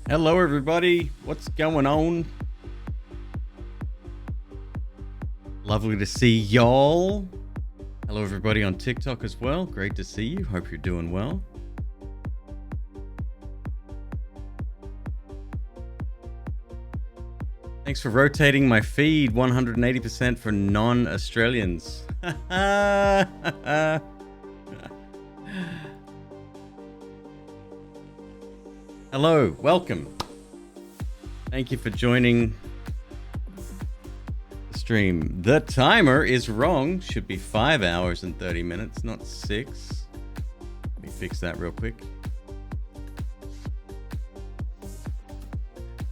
Hello, everybody. What's going on? Lovely to see y'all. Hello, everybody on TikTok as well. Great to see you. Hope you're doing well. Thanks for rotating my feed 180% for non-Australians. Hello, welcome. Thank you for joining the stream. The timer is wrong. Should be 5 hours and 30 minutes, not 6. Let me fix that real quick.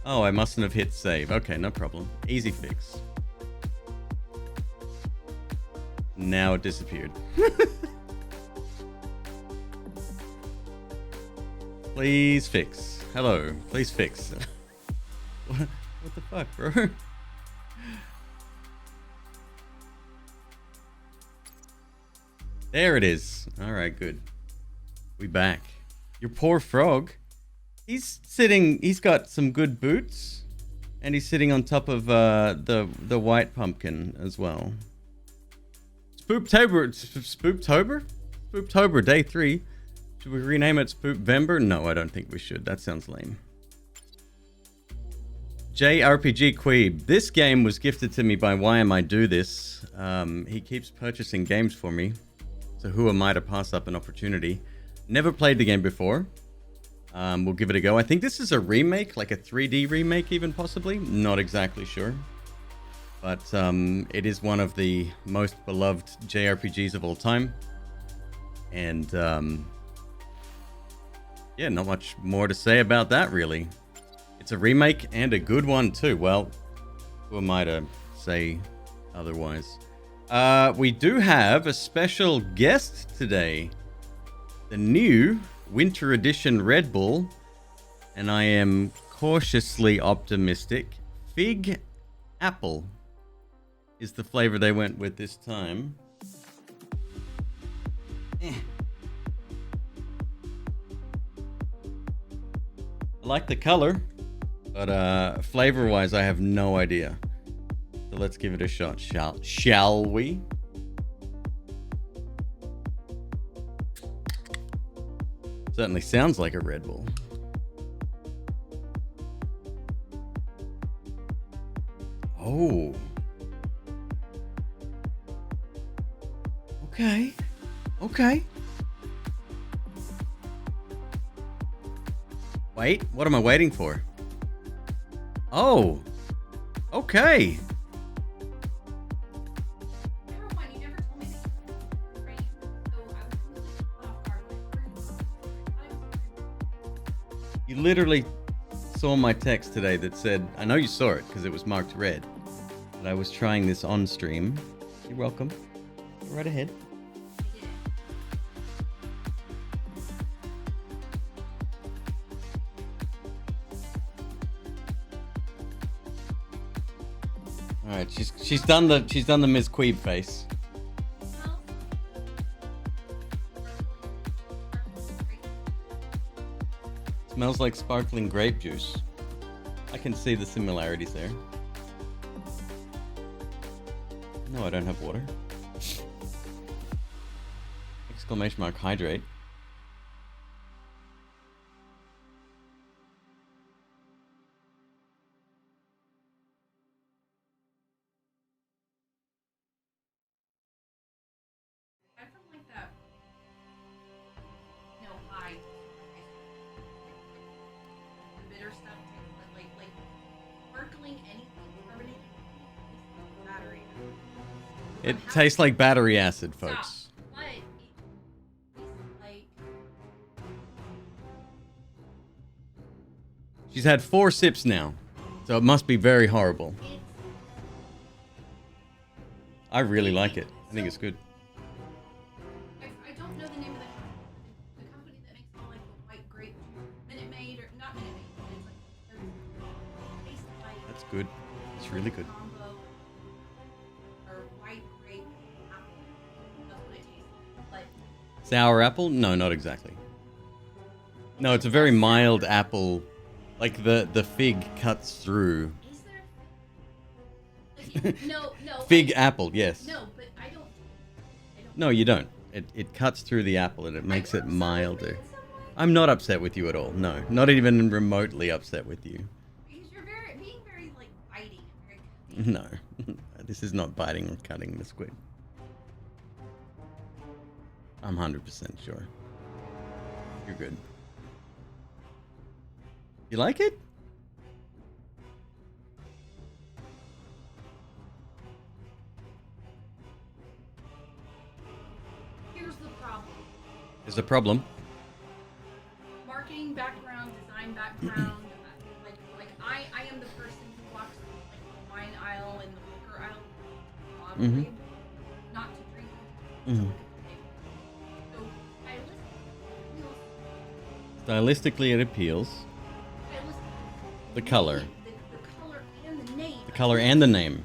Oh, I mustn't have hit save. Okay, no problem. Easy fix. Now it disappeared. Please fix. Hello, please fix. What the fuck, bro? There it is. Alright, good. We back. Your poor frog. He's got some good boots. And he's sitting on top of the white pumpkin as well. Spooptober? Spooptober, day 3. Should we rename it Spoopvember? No, I don't think we should. That sounds lame. JRPG McQueeb. This game was gifted to me by Why Am I Do This. He keeps purchasing games for me. So who am I to pass up an opportunity? Never played the game before. We'll give it a go. I think this is a remake, like a 3D remake even possibly. Not exactly sure. But it is one of the most beloved JRPGs of all time. And yeah, not much more to say about that, really. It's a remake and a good one, too. Well, who am I to say otherwise? We do have a special guest today. The new Winter Edition Red Bull. And I am cautiously optimistic. Fig Apple is the flavor they went with this time. I like the color, but flavor-wise, I have no idea. So let's give it a shot, shall we? Certainly sounds like a Red Bull. Oh. Okay. Okay. Wait, what am I waiting for? Oh, okay. You literally saw my text today that said, I know you saw it because it was marked red, but I was trying this on stream. You're welcome. Go right ahead. All right, she's done the Ms. Queeb face. Smells like sparkling grape juice. I can see the similarities there. No, I don't have water. Exclamation mark, hydrate. It tastes like battery acid, folks. She's had 4 sips now, so it must be very horrible. I really like it. I think it's good. I don't know the name of the company that makes all like the white grape Minute Maid or not Minute Maid, but it's like tastes like That's good. It's really good. combo or white grape apple. That's what it tastes like. Sour apple? No, not exactly. No, it's a very mild apple. Like the fig cuts through. Is there? Like, no. Fig apple, yes. No, but I don't. No, you don't. It cuts through the apple and it makes it milder. In some way? I'm not upset with you at all. No, not even remotely upset with you. Because you're being very like biting and very cutting. No, this is not biting or cutting, Miss Quid. I'm 100% sure. You're good. You like it? Here's the problem. There's a problem. Marketing background, design background. like I am the person who walks like the wine aisle and the liquor aisle, obviously, not to drink. Mhm. So Stylistically, it appeals. The color. The color and the name. The color and the name.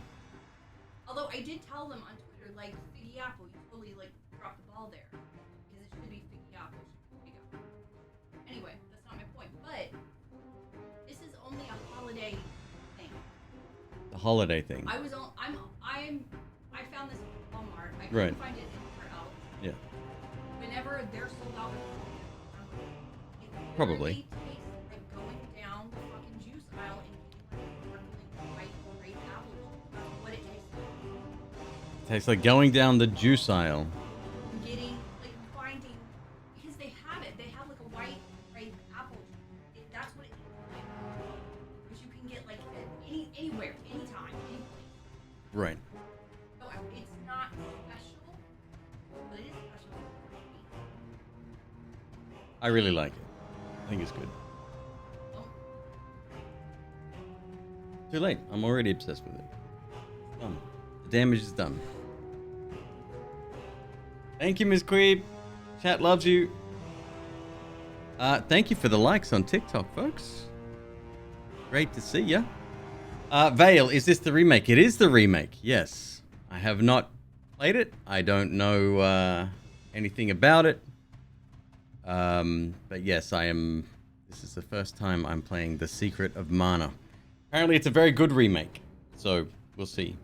Although I did tell them on Twitter, like, Figgy Apple, you totally, like, dropped the ball there. Because it should be Figgy Apple. Anyway, that's not my point. But this is only a holiday thing. The holiday thing. I found this at Walmart. I couldn't Right. find it anywhere else. Yeah. Whenever they're sold out, it Probably. literally tastes like going down the fucking juice aisle and getting like sparkling white grape apple juice. That's what it tastes like. Tastes like going down the juice aisle. Getting like finding because they have it. They have like a white grape apple juice. That's what it tastes like. Which you can get like at anywhere, anytime, any place. Right. So it's not special, but it is special for me. I really like it. I think it's good. Oh, Too late. I'm already obsessed with it. Done. The damage is done. Thank you, Ms. Queeb. Chat loves you. Thank you for the likes on TikTok, folks. Great to see ya. Vale, is this the remake? It is the remake, yes. I have not played it. I don't know anything about it. But yes, this is the first time I'm playing The Secret of Mana. Apparently it's a very good remake, so we'll see.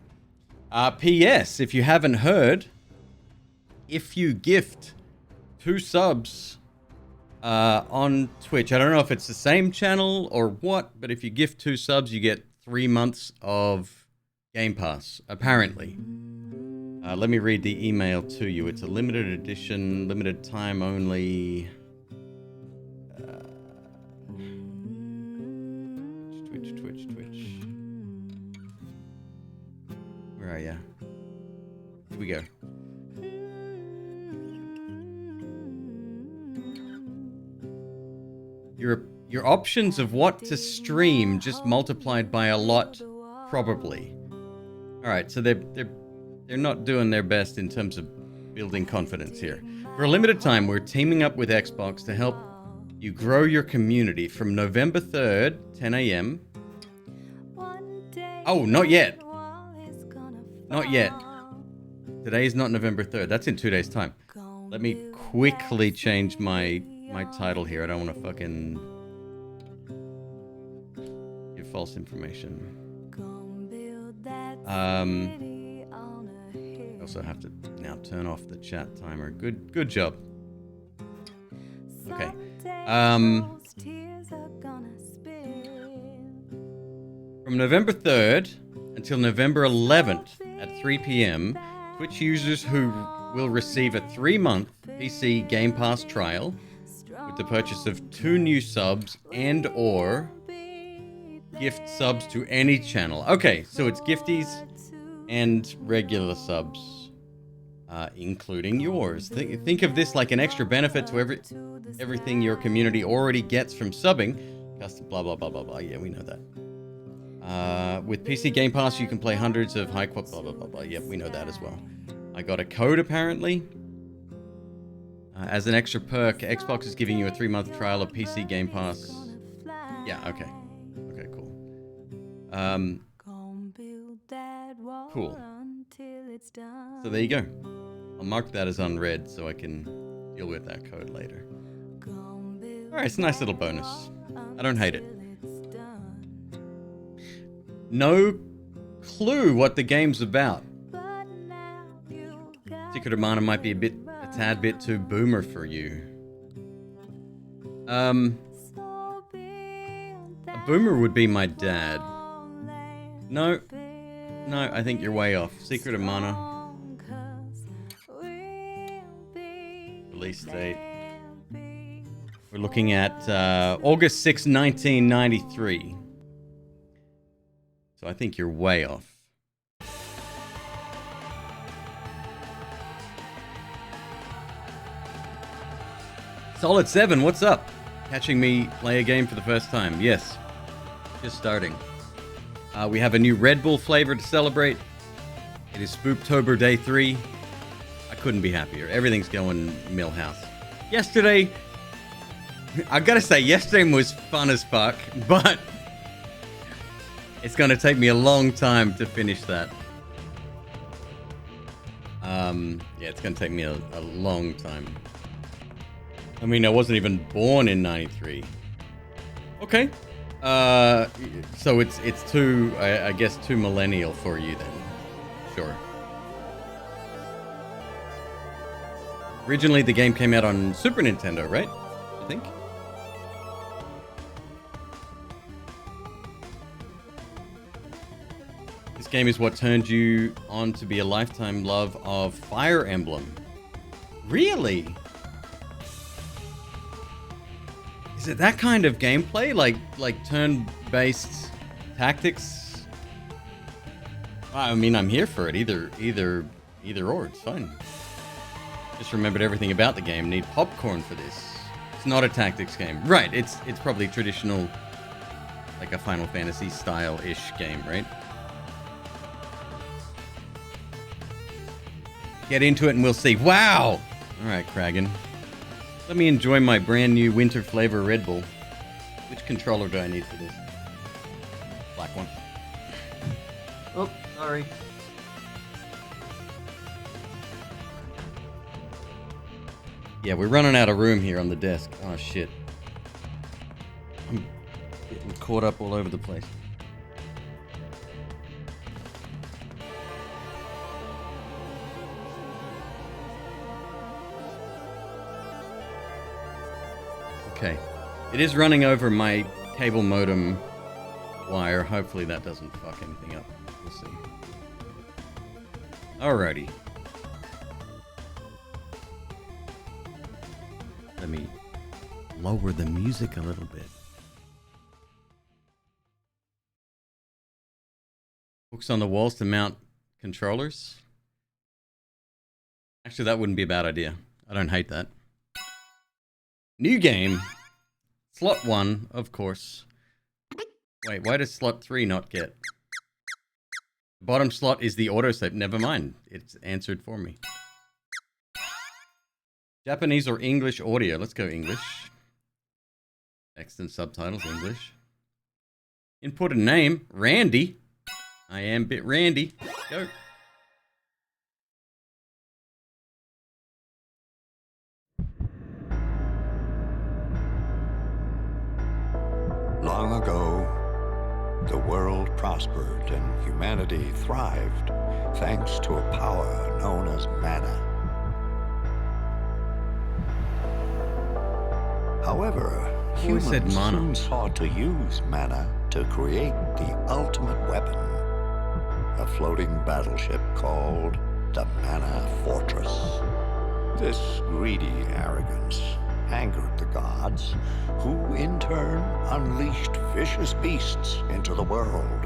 P.S. If you haven't heard, if you gift 2 subs on Twitch, I don't know if it's the same channel or what, but if you gift 2 subs, you get 3 months of Game Pass, apparently. Let me read the email to you. It's a limited edition, limited time only. Twitch. Where are ya? Here we go. Your options of what to stream just multiplied by a lot, probably. All right, so they're not doing their best in terms of building confidence here. For a limited time, we're teaming up with Xbox to help you grow your community from November 3rd, 10 a.m. Oh, not yet. Not yet. Today is not November 3rd. That's in 2 days' time. Let me quickly change my title here. I don't want to fucking give false information. I also have to now turn off the chat timer. Good job. Okay. From November 3rd until November 11th at 3 p.m., Twitch users who will receive a 3-month PC Game Pass trial with the purchase of 2 new subs and or gift subs to any channel. Okay, so it's gifties and regular subs, including yours. Think of this like an extra benefit to everything your community already gets from subbing. Custom blah blah blah blah blah. Yeah, we know that. With PC Game Pass, you can play hundreds of high quality blah blah blah blah. Yep, we know that as well. I got a code apparently. As an extra perk, Xbox is giving you a 3-month trial of PC Game Pass. Yeah, okay. Okay, cool. Cool. So there you go. I'll mark that as unread so I can deal with that code later. Alright, it's a nice little bonus. I don't hate it. No clue what the game's about. Secret of Mana might be a tad bit too boomer for you. A boomer would be my dad. No, I think you're way off. Secret of Mana. Release date. We're looking at August 6, 1993. So I think you're way off. Solid 7, what's up? Catching me play a game for the first time. Yes, just starting. We have a new Red Bull flavor to celebrate. It is Spooptober Day 3. I couldn't be happier. Everything's going millhouse. Yesterday, I gotta say, yesterday was fun as fuck, but it's gonna take me a long time to finish that. Yeah, it's gonna take me a long time. I mean, I wasn't even born in 93. Okay. So it's too, I guess, too millennial for you then. Sure. Originally, the game came out on Super Nintendo, right? I think. This game is what turned you on to be a lifetime love of Fire Emblem. Really? Is it that kind of gameplay? Like turn-based tactics? I mean, I'm here for it. Either or. It's fine. Just remembered everything about the game. Need popcorn for this. It's not a tactics game. Right, it's probably traditional, like a Final Fantasy style-ish game, right? Get into it and we'll see. Wow! Alright, Kragan. Let me enjoy my brand new winter flavor Red Bull. Which controller do I need for this? Black one. Oh, sorry. Yeah, we're running out of room here on the desk. Oh, shit. I'm getting caught up all over the place. Okay. It is running over my cable modem wire. Hopefully that doesn't fuck anything up. We'll see. Alrighty. Let me lower the music a little bit. Hooks on the walls to mount controllers. Actually, that wouldn't be a bad idea. I don't hate that. New game. Slot 1, of course. Wait, why does slot 3 not get? Bottom slot is the autosave. Never mind. It's answered for me. Japanese or English audio? Let's go English. Text and subtitles, English. Input a name. Randy. I am bit Randy. Go. Long ago, the world prospered and humanity thrived thanks to a power known as mana. However, humans soon sought to use mana to create the ultimate weapon, a floating battleship called the Mana Fortress. This greedy arrogance angered the gods, who in turn unleashed vicious beasts into the world.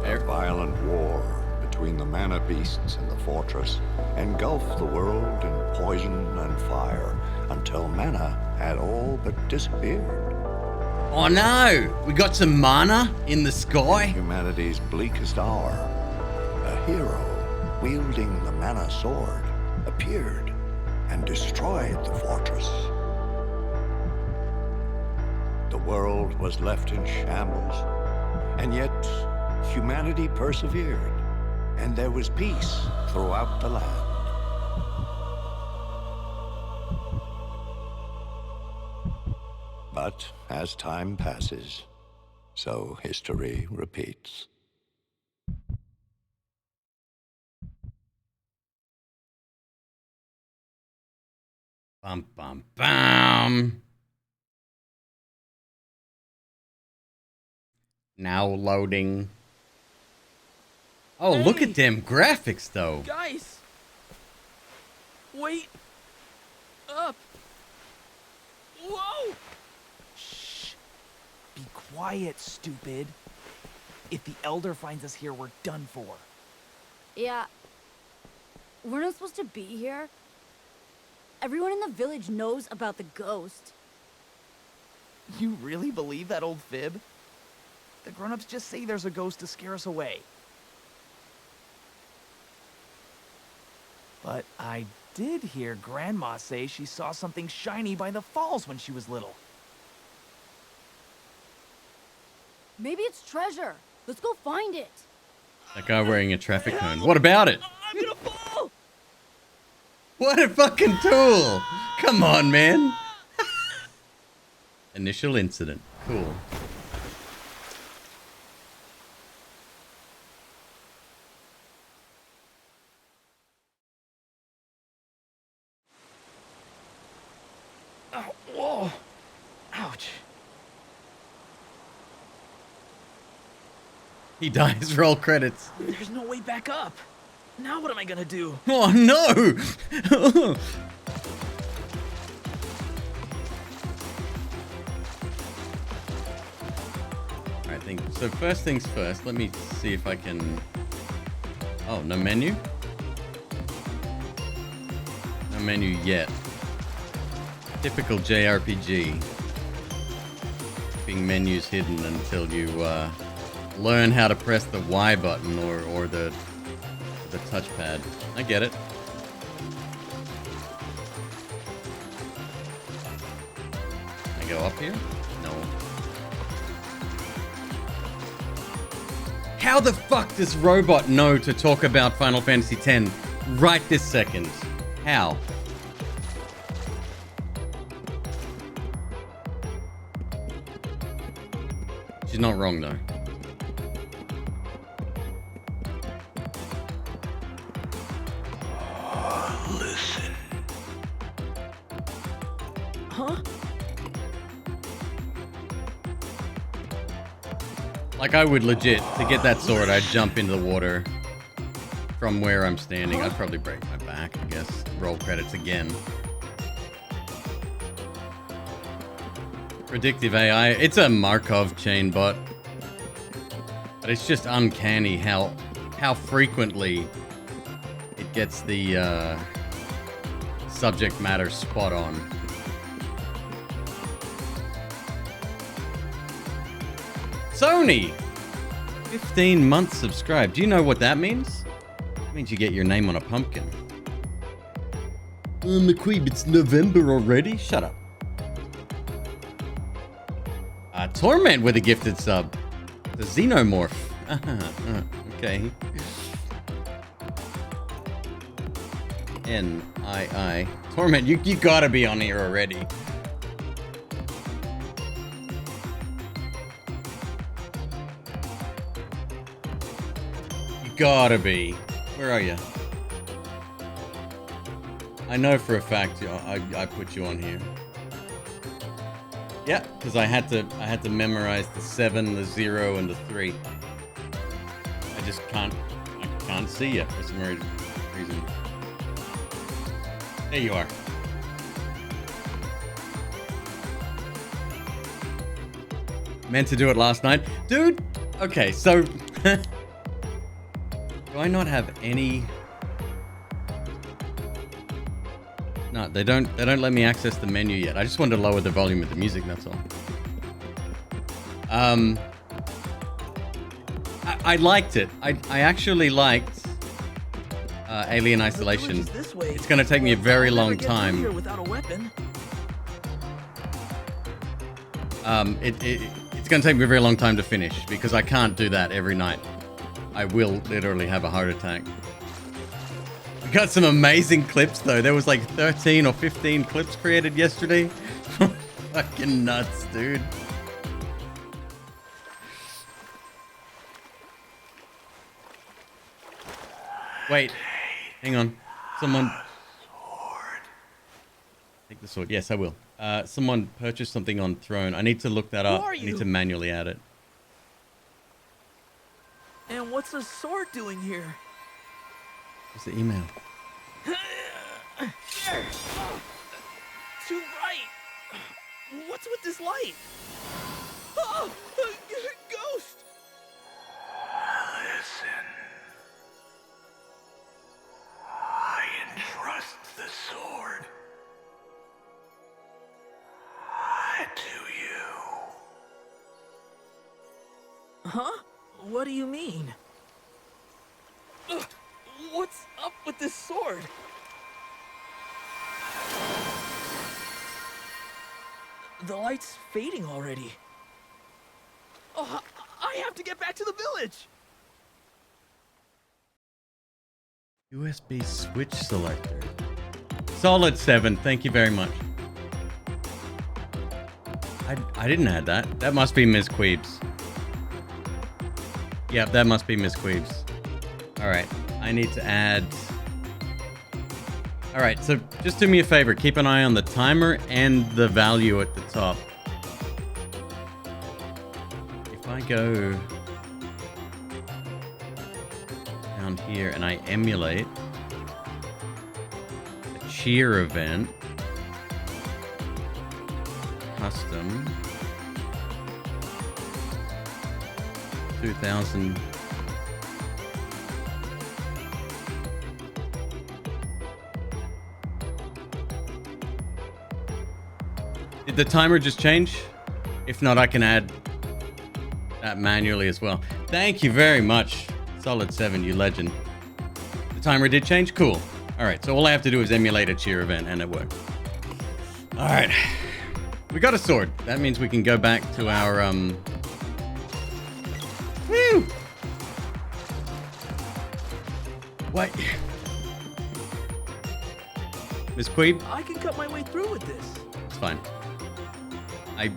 A violent war between the mana beasts and the fortress engulfed the world in poison and fire until mana had all but disappeared. Oh no! We got some mana in the sky? Humanity's bleakest hour, a hero wielding the mana sword appeared and destroyed the fortress. The world was left in shambles, and yet humanity persevered, and there was peace throughout the land. But as time passes, So history repeats. Bum, bum, bum. Now loading. Oh, Hey! look at them graphics, though. Guys! Wait! Up! Whoa! Shh! Be quiet, stupid. If the Elder finds us here, we're done for. Yeah. We're not supposed to be here. Everyone in the village knows about the ghost. You really believe that old fib? The grown-ups just say there's a ghost to scare us away. But I did hear Grandma say she saw something shiny by the falls when she was little. Maybe it's treasure. Let's go find it. That guy wearing a traffic cone. What about it? I'm gonna fall! What a fucking tool! Come on, man. Initial incident. Cool. Oh, whoa! Ouch. He dies. Roll credits. There's no way back up. Now what am I gonna do? Oh no! I think so. First things first. Let me see if I can. Oh, no menu. No menu yet. Typical JRPG. Keeping menus hidden until you learn how to press the Y button or the touchpad. I get it. Can I go up here? No. How the fuck does Robot know to talk about Final Fantasy X right this second? How? She's not wrong though. Listen. Huh? Like, I would legit, to get that sword, I'd jump into the water from where I'm standing. I'd probably break my back, I guess. Roll credits again. Predictive AI. It's a Markov chain bot. But it's just uncanny how frequently it gets the subject matter spot on. Sony! 15 months subscribed. Do you know what that means? It means you get your name on a pumpkin. McQueeb, it's November already? Shut up. Torment with a gifted sub. The Xenomorph. Okay. N-I-I. Torment, you gotta be on here already. Gotta be. Where are you? I know for a fact I put you on here. Yeah, because I had to memorize the 7, the 0, and the 3. I just can't see you for some reason. There you are. Meant to do it last night, dude. Okay, so. Do I not have any? No, they don't let me access the menu yet. I just wanted to lower the volume of the music, that's all. I liked it. I actually liked Alien Isolation. It's gonna take me a very long time. Without a weapon. It's gonna take me a very long time to finish because I can't do that every night. I will literally have a heart attack. We got some amazing clips though. There was like 13 or 15 clips created yesterday. Fucking nuts, dude. Wait. Hang on. Someone... Take the sword. Yes, I will. Someone purchased something on Throne. I need to look that up. I need to manually add it. And what's a sword doing here? What's the email? Too bright. What's with this light? Oh, ghost! Listen. I entrust the sword to you. Huh? What do you mean? What's up with this sword? The light's fading already. Oh, I have to get back to the village! USB switch selector. Solid 7. Thank you very much. I didn't add that. That must be McQueeb's. Yep, that must be McQueeb's. Alright, I need to add... Alright, so just do me a favor. Keep an eye on the timer and the value at the top. If I go down here and I emulate a cheer event, custom, 2000. Did the timer just change? If not, I can add that manually as well. Thank you very much, Solid 7, you legend. The timer did change? Cool. Alright, so all I have to do is emulate a cheer event and it worked. Alright. We got a sword. That means we can go back to our, Woo! What? McQueeb? I can cut my way through with this. It's fine. I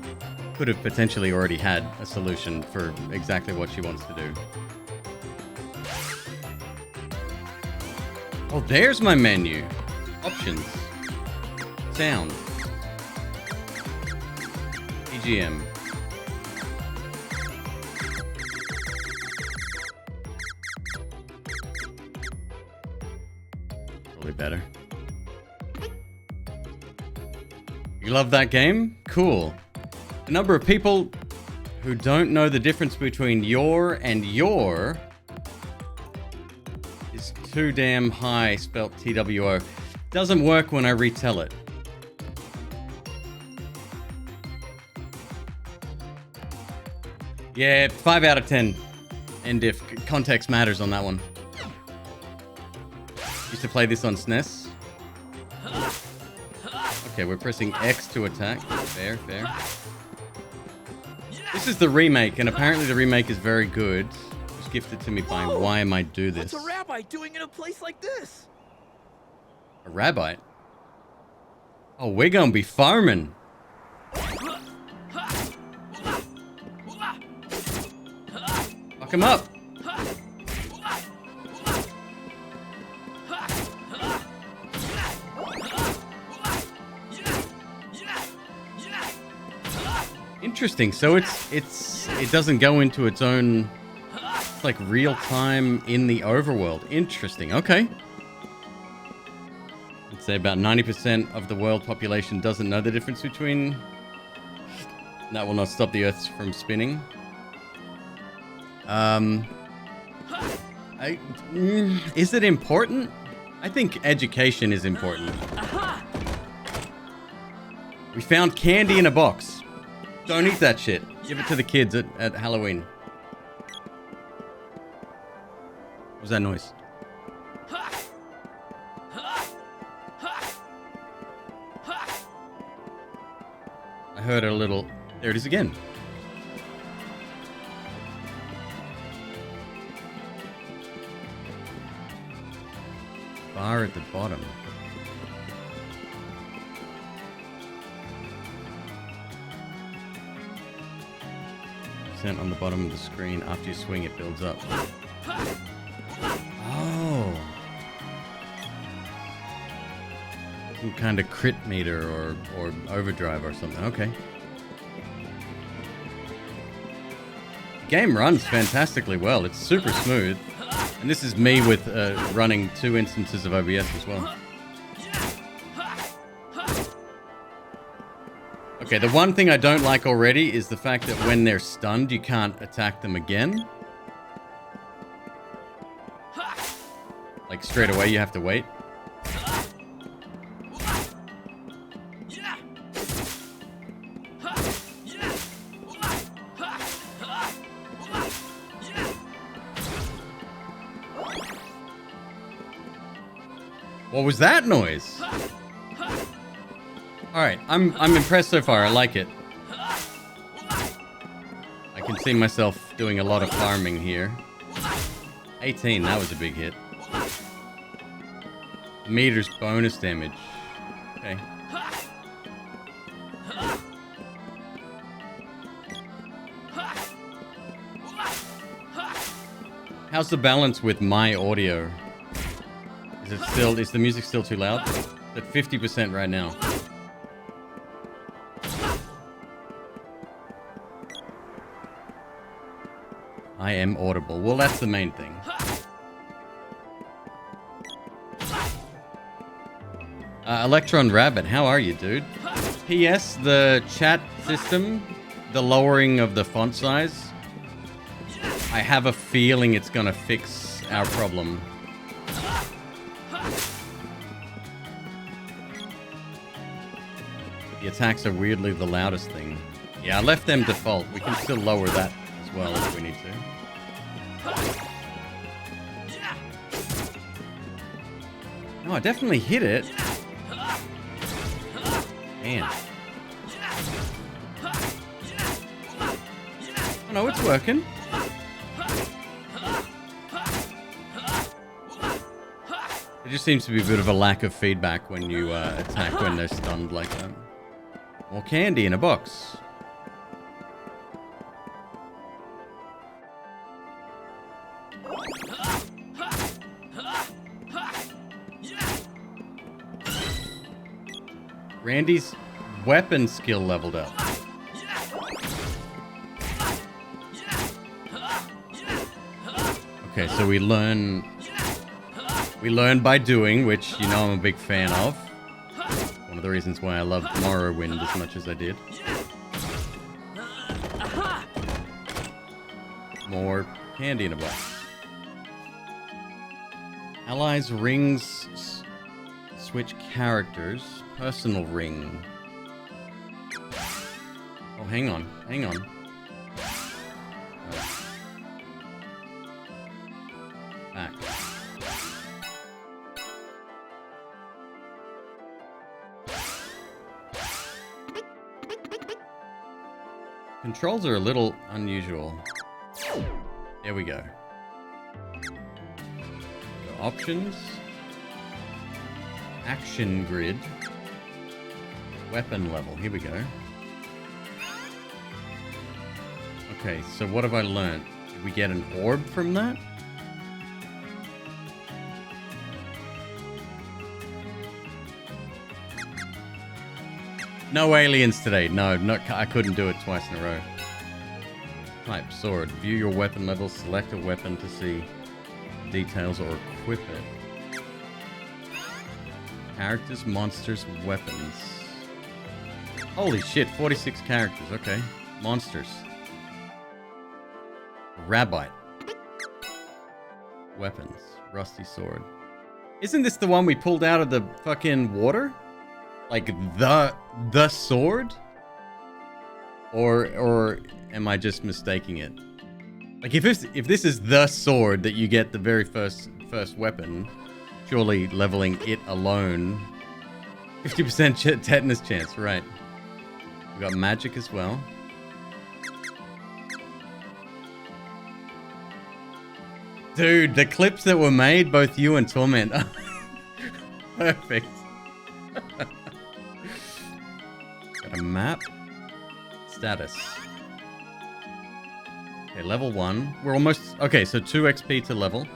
could have potentially already had a solution for exactly what she wants to do. Oh, there's my menu. Options. Sound. EGM. Probably better. You love that game? Cool. The number of people who don't know the difference between your and your is too damn high, spelt TWO. Doesn't work when I retell it. Yeah, 5 out of 10. And if context matters on that one. Used to play this on SNES. Okay, we're pressing X to attack. Fair, fair. This is the remake, and apparently the remake is very good. It was gifted to me by Why Am I Do This? What's a rabbi doing in a place like this? A rabbi? Oh, we're gonna be farming. Fuck him up. Interesting. So it doesn't go into its own, it's like real time in the overworld. Interesting. Okay. I'd say about 90% of the world population doesn't know the difference between. That will not stop the Earth from spinning. Is it important? I think education is important. We found candy in a box. Don't eat that shit. Give it to the kids at Halloween. What was that noise? I heard a little... There it is again. Bar at the bottom. On the bottom of the screen. After you swing, it builds up. Oh. Some kind of crit meter or overdrive or something. Okay. The game runs fantastically well. It's super smooth. And this is me with running 2 instances of OBS as well. Okay, the one thing I don't like already is the fact that when they're stunned, you can't attack them again. Like straight away, you have to wait. What was that noise? Alright, I'm impressed so far. I like it. I can see myself doing a lot of farming here. 18, that was a big hit. Meters bonus damage. Okay. How's the balance with my audio? Is the music still too loud? It's at 50% right now. I am audible. Well, that's the main thing. Electron Rabbit, how are you, dude? P.S. The chat system, the lowering of the font size, I have a feeling it's gonna fix our problem. The attacks are weirdly the loudest thing. Yeah, I left them default. We can still lower that as well if we need to. No, I definitely hit it. Man. Oh no, it's working. There just seems to be a bit of a lack of feedback when you attack when they're stunned like that. More candy in a box. Randy's weapon skill leveled up. Okay, so we learn by doing, which you know I'm a big fan of. One of the reasons why I loved Morrowind as much as I did. More candy in a box. Allies rings switch characters. Personal ring. Oh, hang on. Hang on. Back. Controls are a little unusual. There we go. Options. Action grid. Weapon level. Here we go. Okay, so what have I learned? Did we get an orb from that? No aliens today. No, I couldn't do it twice in a row. Type sword. View your weapon level. Select a weapon to see details or equip it. Characters, monsters, weapons. Holy shit, 46 characters. Okay. Monsters. Rabbite. Weapons. Rusty sword. Isn't this the one we pulled out of the fucking water? Like the sword? Or am I just mistaking it? Like if this is the sword that you get the very first weapon, surely leveling it alone 50% tetanus chance, right? We got magic as well. Dude, the clips that were made, both you and Torment. Perfect. Got a map. Status. Okay, level 1. We're almost... Okay, so 2 XP to level.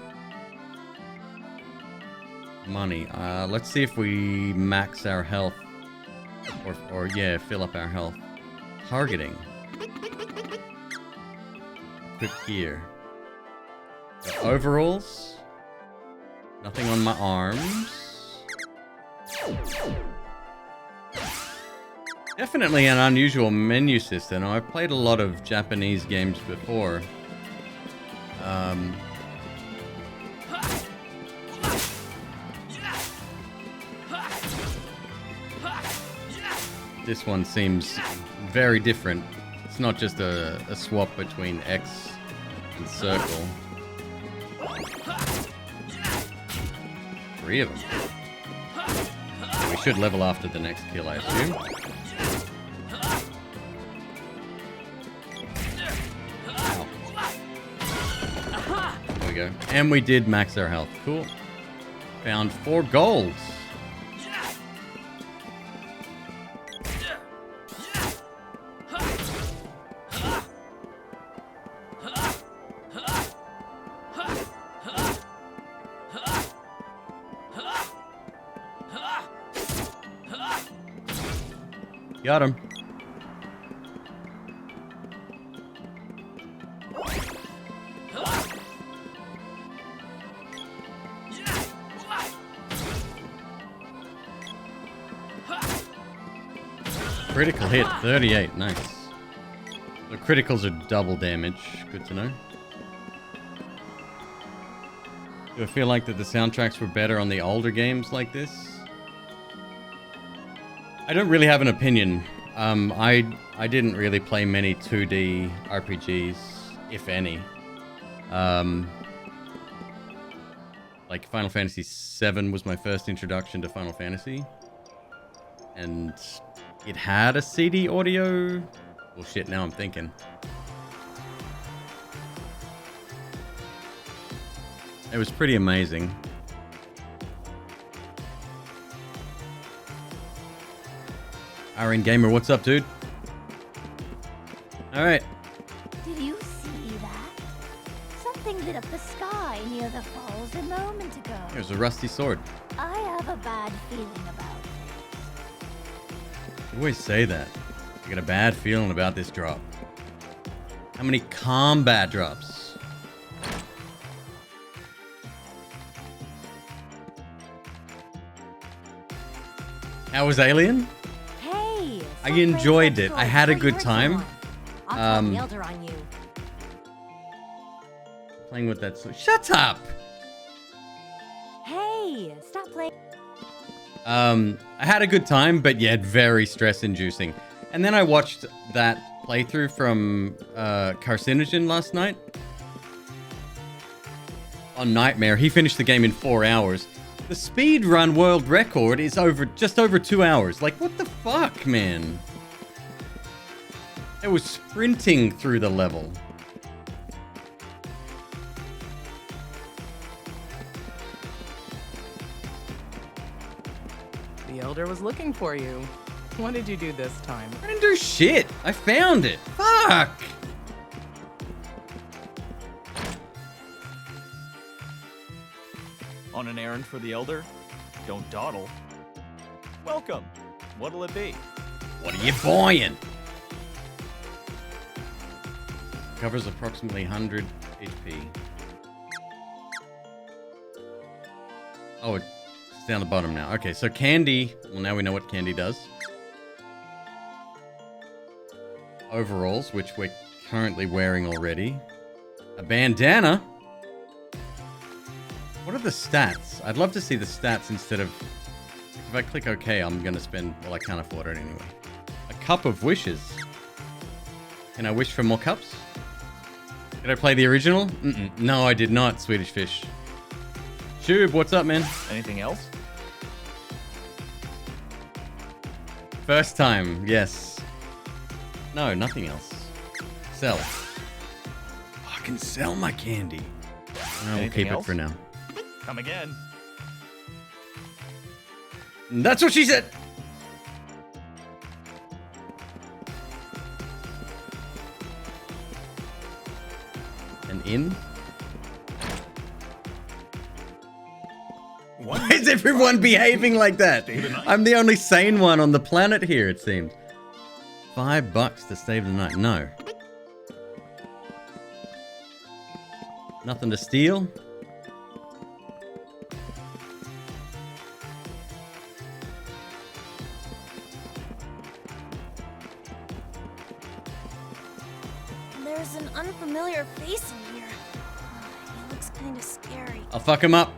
money. Let's see if we max our health. Or yeah, fill up our health. Targeting. Quick gear. Overalls. Nothing on my arms. Definitely an unusual menu system. I've played a lot of Japanese games before. This one seems very different. It's not just a swap between X and circle. 3 of them. We should level after the next kill, I assume. Ow. There we go. And we did max our health. Cool. Found 4 golds. Got him. Critical hit, 38, nice. The criticals are double damage, good to know. Do I feel like that the soundtracks were better on the older games like this? I don't really have an opinion. I didn't really play many 2D RPGs, if any. Like Final Fantasy VII was my first introduction to Final Fantasy. And it had a CD audio. Well, shit, now I'm thinking. It was pretty amazing. RN Gamer, what's up, dude? Alright. Did you see that? Something lit up the sky near the falls a moment ago. There's a rusty sword. I have a bad feeling about You always say that. I got a bad feeling about this drop. How many combat drops? How was Alien? Hey, I enjoyed it. I had a good time. I'll the elder on you. Playing with that sword. Shut up! Hey, stop playing. I had a good time, but yeah, very stress-inducing. And then I watched that playthrough from Carcinogen last night. On Nightmare, he finished the game in 4 hours. The speedrun world record is just over 2 hours. Like, what the fuck, man? It was sprinting through the level. The Elder was looking for you. What did you do this time? I didn't do shit. I found it. Fuck. On an errand for the Elder? Don't dawdle. Welcome. What'll it be? What are you buying? Covers approximately 100 HP. Oh, it's down the bottom now. Okay, so candy. Well, now we know what candy does. Overalls, which we're currently wearing already. A bandana. What are the stats? I'd love to see the stats instead of... If I click OK, I'm going to spend... Well, I can't afford it anyway. A cup of wishes. Can I wish for more cups? Did I play the original? No, I did not, Swedish Fish. Tube, what's up, man? Anything else? First time, yes. No, nothing else. Sell. I can sell my candy. I will keep it for now. Come again. That's what she said! An inn? One Why is it everyone behaving like that? I'm the only sane one on the planet here, it seems. $5 to save the night. No. Nothing to steal? There's an unfamiliar face in here. He looks kind of scary. I'll fuck him up.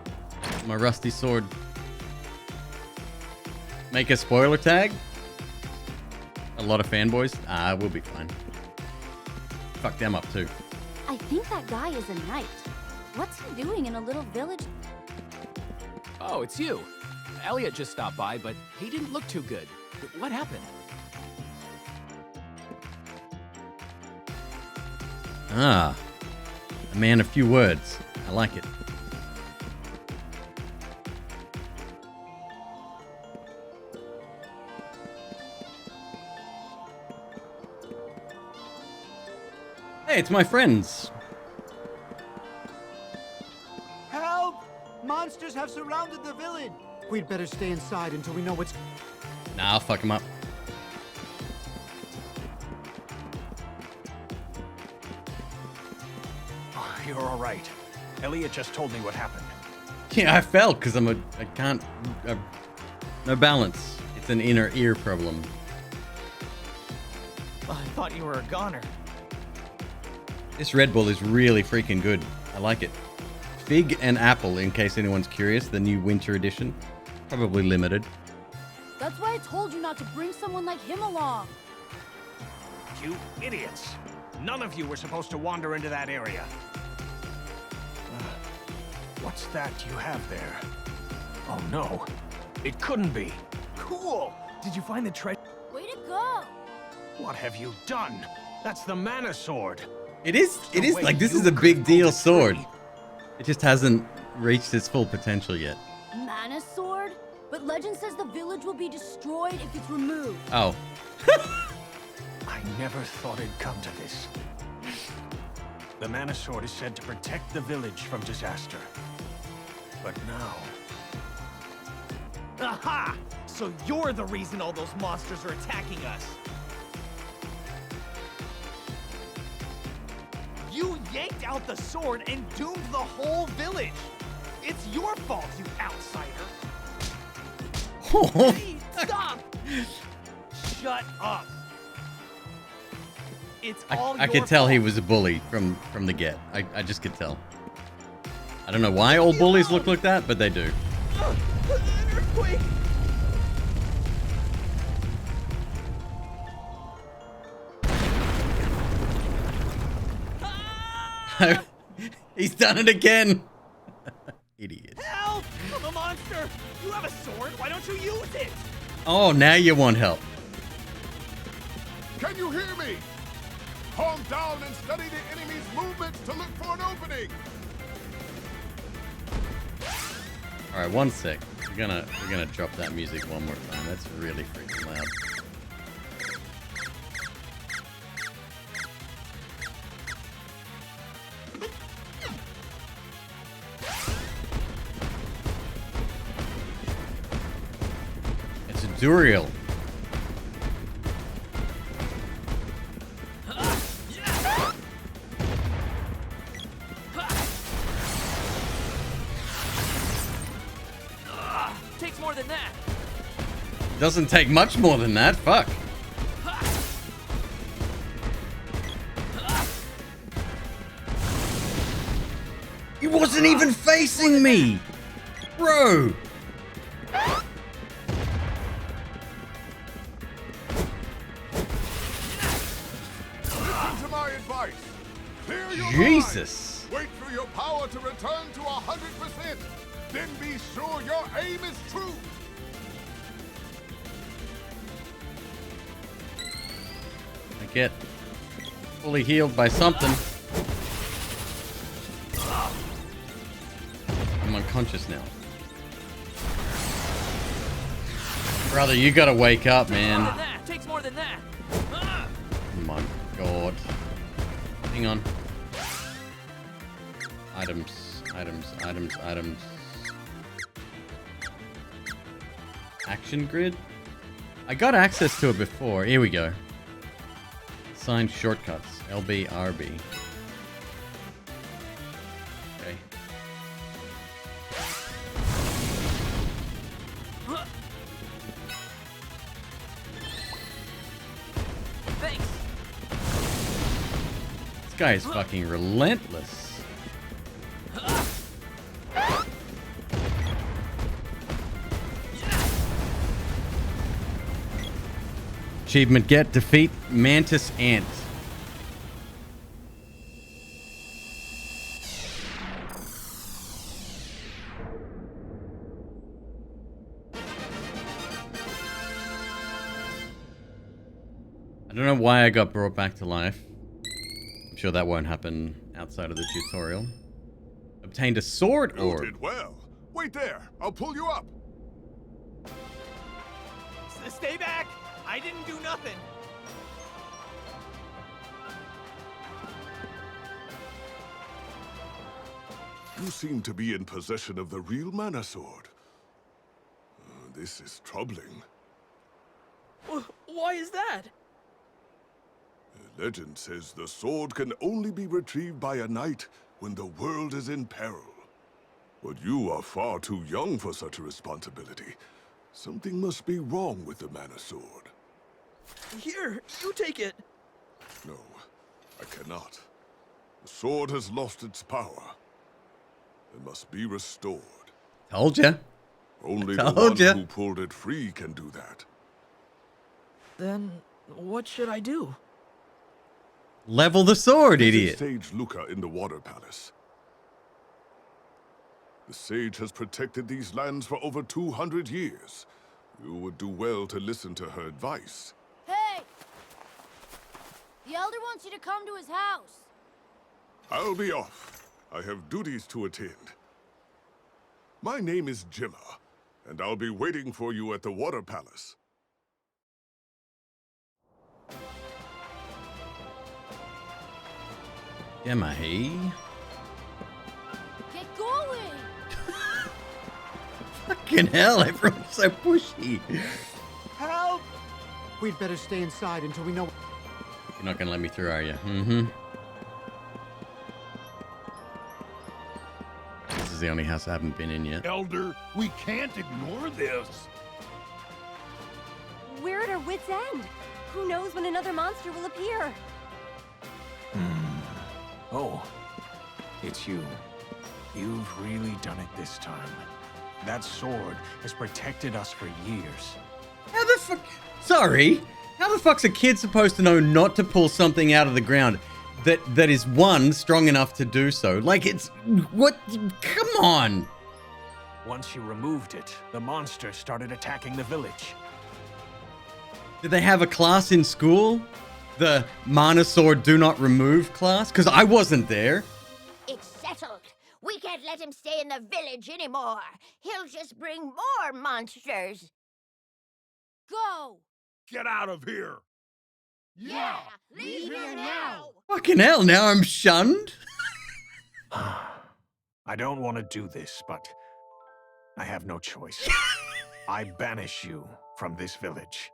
My rusty sword. Make a spoiler tag? A lot of fanboys? Ah, we'll be fine. Fuck them up too. I think that guy is a knight. What's he doing in a little village? Oh, it's you. Elliot just stopped by, but he didn't look too good. What happened? Ah. A man of few words. I like it. Hey, it's my friends. Help! Monsters have surrounded the village. We'd better stay inside until we know what's... Nah, I'll fuck him up. Oh, you're all right. Elliot just told me what happened. Yeah, I fell because I can't... no balance. It's an inner ear problem. I thought you were a goner. This Red Bull is really freaking good. I like it. Fig and apple, in case anyone's curious. The new winter edition. Probably limited. That's why I told you not to bring someone like him along. You idiots! None of you were supposed to wander into that area. What's that you have there? Oh no, it couldn't be. Cool! Did you find the treasure? Way to go! What have you done? That's the mana sword. It is like, this is a big deal sword. It just hasn't reached its full potential yet. Mana sword? But legend says the village will be destroyed if it's removed. Oh. I never thought it'd come to this. The mana sword is said to protect the village from disaster. But now... Aha! So you're the reason all those monsters are attacking us. You yanked out the sword and doomed the whole village. It's your fault, you outsider. Hey, stop! Shut up. It's all I your could tell fault. he was a bully from the get. I just could tell. I don't know why all bullies look like that, but they do. An earthquake! He's done it again. Idiot. Help! I'm a monster! You have a sword, why don't you use it? Oh, now you want help. Can you hear me? Calm down and study the enemy's movements to look for an opening. All right, 1 sec. We're gonna drop that music one more time. That's really freaking loud. It's a Duriel. Takes more than that. Doesn't take much more than that. Fuck. He wasn't even facing me, bro. Listen to my advice. Clear your Jesus. mind. Wait for your power to return to 100%. Then be sure your aim is true. I get fully healed by something. I'm unconscious now. Brother, you gotta wake up, man. Takes more than that. Oh my god. Hang on. Items, items, items, items. Action grid? I got access to it before. Here we go. Assign shortcuts. LB, RB. Okay. Thanks. This guy is fucking relentless. Achievement get, defeat Mantis Ant. I don't know why I got brought back to life. I'm sure that won't happen outside of the tutorial. Obtained a sword orb. You did well. Wait there. I'll pull you up. Stay back! I didn't do nothing. You seem to be in possession of the real mana sword. This is troubling. Why is that? Legend says the sword can only be retrieved by a knight when the world is in peril. But you are far too young for such a responsibility. Something must be wrong with the mana sword. Here, you take it. No, I cannot. The sword has lost its power. It must be restored. Told ya. Only the Told one ya. who pulled it free can do that. Then, what should I do? Level the sword, Visit idiot. Sage Luca in the Water Palace. The sage has protected these lands for over 200 years. You would do well to listen to her advice. Hey! The Elder wants you to come to his house. I'll be off. I have duties to attend. My name is Jimma, and I'll be waiting for you at the Water Palace. Gemma, hey? Get going! Fucking hell, everyone's so pushy. Help! We'd better stay inside until we know. You're not gonna let me through, are you? Mm-hmm. This is the only house I haven't been in yet. Elder, we can't ignore this. We're at our wits' end. Who knows when another monster will appear? Oh, it's you. You've really done it this time. That sword has protected us for years. How the fuck? Sorry? How the fuck's a kid supposed to know not to pull something out of the ground that is, one, strong enough to do so? Like, it's... What? Come on! Once you removed it, the monsters started attacking the village. Did they have a class in school? The Mana Sword Do Not Remove class? Because I wasn't there. It's settled. We can't let him stay in the village anymore. He'll just bring more monsters. Go! Get out of here! Yeah, leave here now. Fucking hell, now I'm shunned? I don't want to do this, but I have no choice. I banish you from this village.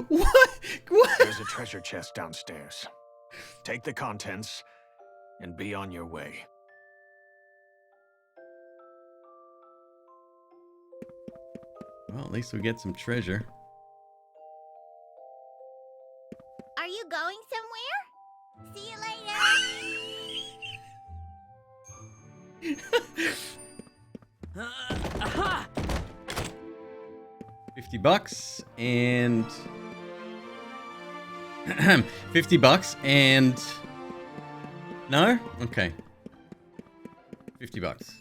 What? There's a treasure chest downstairs. Take the contents and be on your way. Well, at least we get some treasure. Are you going somewhere? See you later. Aha! $50 and... $50 and... No? Okay. $50.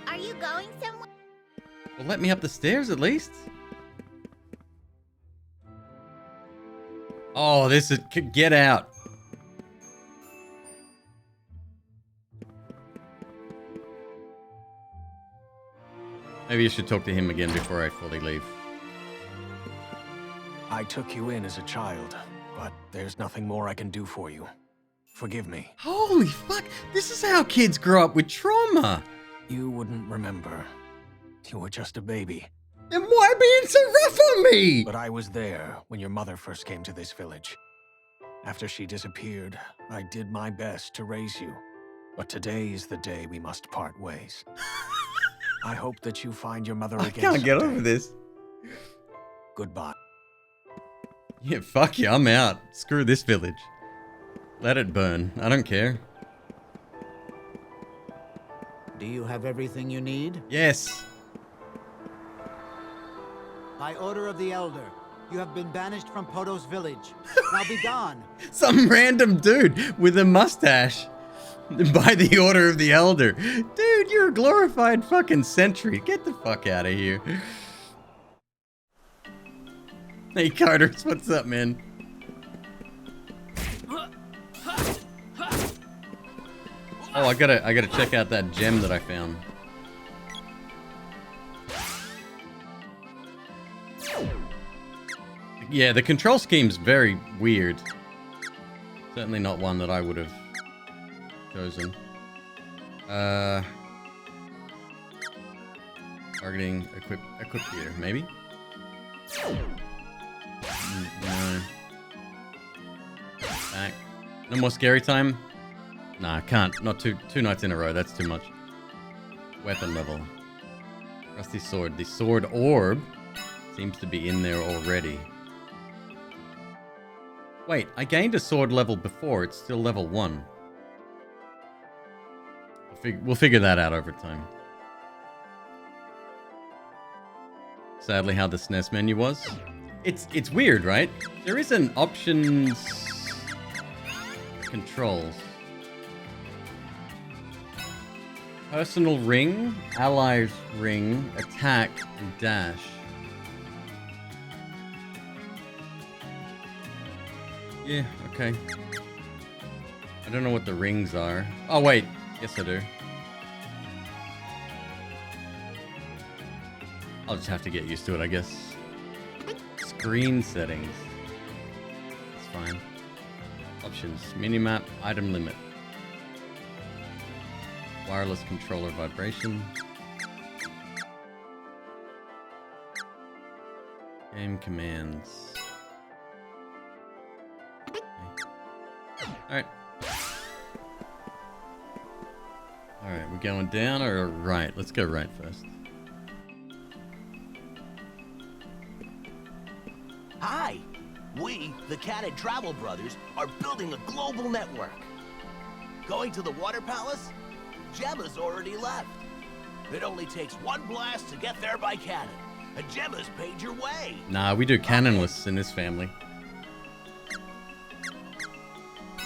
Are you going somewhere? Well, let me up the stairs at least. Oh, this is... Get out. Maybe you should talk to him again before I fully leave. I took you in as a child, but there's nothing more I can do for you. Forgive me. Holy fuck! This is how kids grow up with trauma! You wouldn't remember. You were just a baby. Then why being so rough on me? But I was there when your mother first came to this village. After she disappeared, I did my best to raise you. But today is the day we must part ways. I hope that you find your mother again. I can't get over this. Goodbye. Yeah, fuck you, I'm out. Screw this village. Let it burn. I don't care. Do you have everything you need? Yes. By order of the Elder, you have been banished from Poto's village. Now be gone. Some random dude with a mustache. By the order of the Elder. Dude, you're a glorified fucking sentry. Get the fuck out of here. Hey Carters, what's up, man? Oh, I gotta check out that gem that I found. Yeah, the control scheme's very weird. Certainly not one that I would have chosen. Targeting equip here, maybe? No. Back. No more scary time? Nah, I can't. Not two nights in a row. That's too much. Weapon level. Rusty sword. The sword orb seems to be in there already. Wait, I gained a sword level before. It's still level 1. We'll figure that out over time. Sadly, how the SNES menu was. It's weird, right? There is an options controls. Personal ring, allies ring, attack, and dash. Yeah, okay. I don't know what the rings are. Oh, wait. Yes, I do. I'll just have to get used to it, I guess. Screen settings. That's fine. Options. Minimap. Item limit. Wireless controller vibration. Game commands. Okay. Alright. Alright, we're going down or right? Let's go right first. Hi! We, the Cat and Travel Brothers, are building a global network. Going to the Water Palace? Gemma's already left. It only takes one blast to get there by cannon, and Gemma's paid your way. Nah, we do cannonless in this family.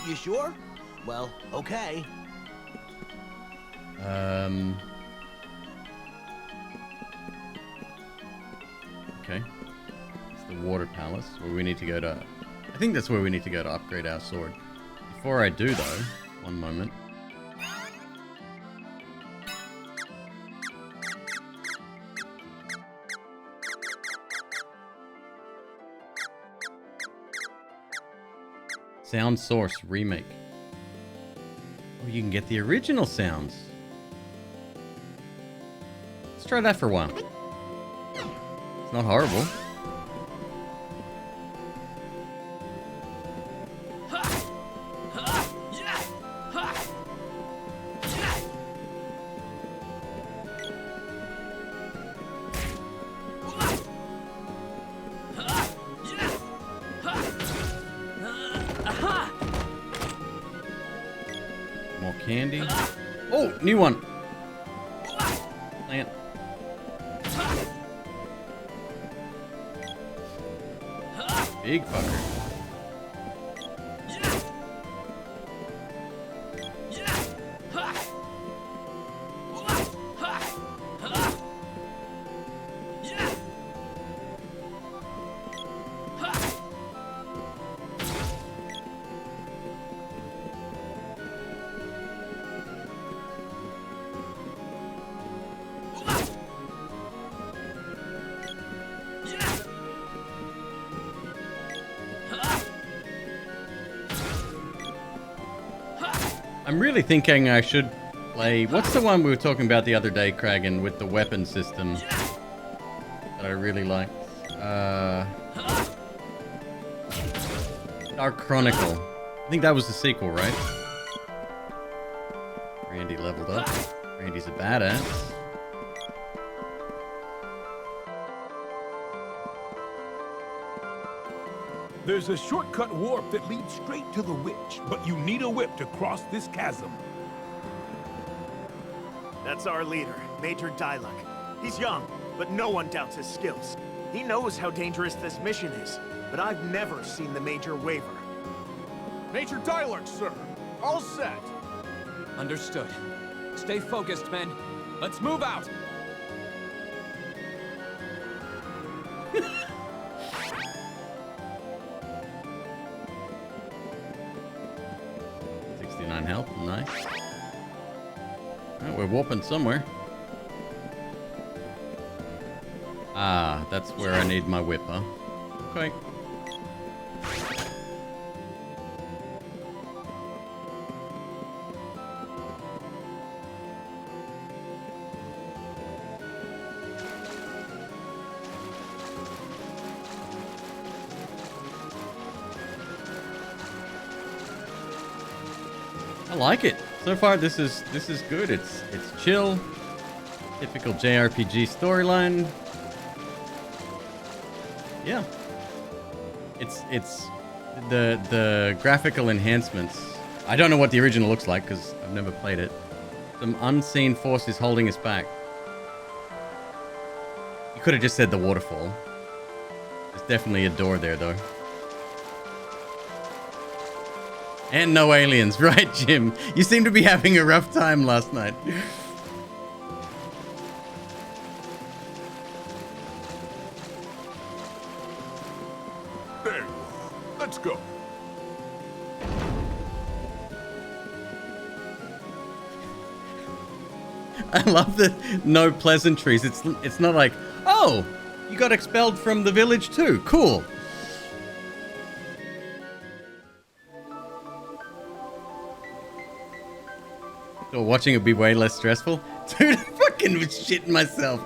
You sure? Well, okay. Okay. It's the Water Palace where we need to go to... I think that's where we need to go to upgrade our sword. Before I do though, one moment. Sound Source Remake. Oh, you can get the original sounds. Let's try that for a while. It's not horrible. More candy. Oh, new one. Plant. Big fucker. I'm really thinking I should, play... What's the one we were talking about the other day, Kragan, with the weapon system that I really liked? Dark Chronicle. I think that was the sequel, right? Randy leveled up. Randy's a badass. There's a shortcut warp that leads straight to the witch, but you need a whip to cross this chasm. That's our leader, Major Dyluck. He's young, but no one doubts his skills. He knows how dangerous this mission is, but I've never seen the Major waver. Major Dyluck, sir. All set. Understood. Stay focused, men. Let's move out. 69 health, nice. Well, we're warping somewhere. Ah, that's where I need my whip, huh? Okay. I like it. So far this is good. It's chill. Typical JRPG storyline. Yeah. It's the graphical enhancements. I don't know what the original looks like because I've never played it. Some unseen force is holding us back. You could have just said the waterfall. There's definitely a door there though. And no aliens, right, Jim? You seem to be having a rough time last night. There you are. Let's go. I love the no pleasantries. It's not like, oh, you got expelled from the village too. Cool. So watching it be way less stressful. Dude, I fucking was shitting myself.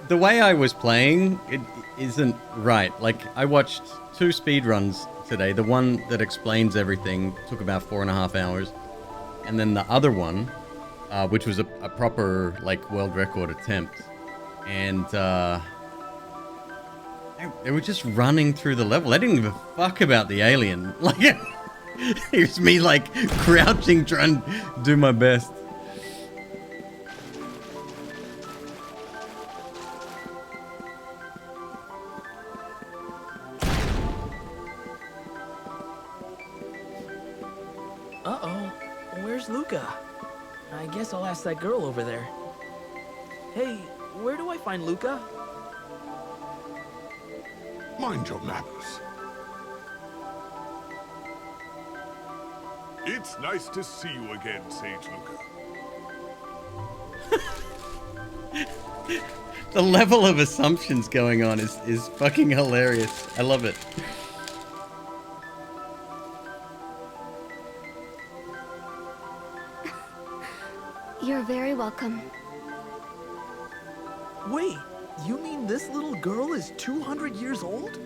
The way I was playing, it isn't right. Like, I watched 2 speedruns today. The one that explains everything took about 4.5 hours. And then the other one, which was a proper, like, world record attempt. And, they were just running through the level. They didn't give a fuck about the alien. Like, here's me, like, crouching, trying to do my best. Uh-oh. Where's Luca? I guess I'll ask that girl over there. Hey, where do I find Luca? Mind your manners. It's nice to see you again, Sage Luca. The level of assumptions going on is fucking hilarious. I love it. You're very welcome. Wait, you mean this little girl is 200 years old?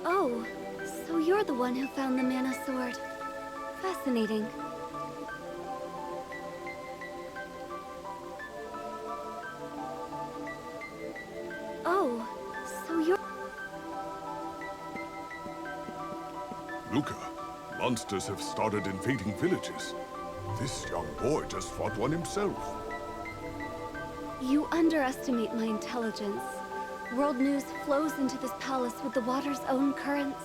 Oh, so you're the one who found the mana sword. Fascinating. Oh, so you're... Luca, monsters have started invading villages. This young boy just fought one himself. You underestimate my intelligence. World news flows into this palace with the water's own currents.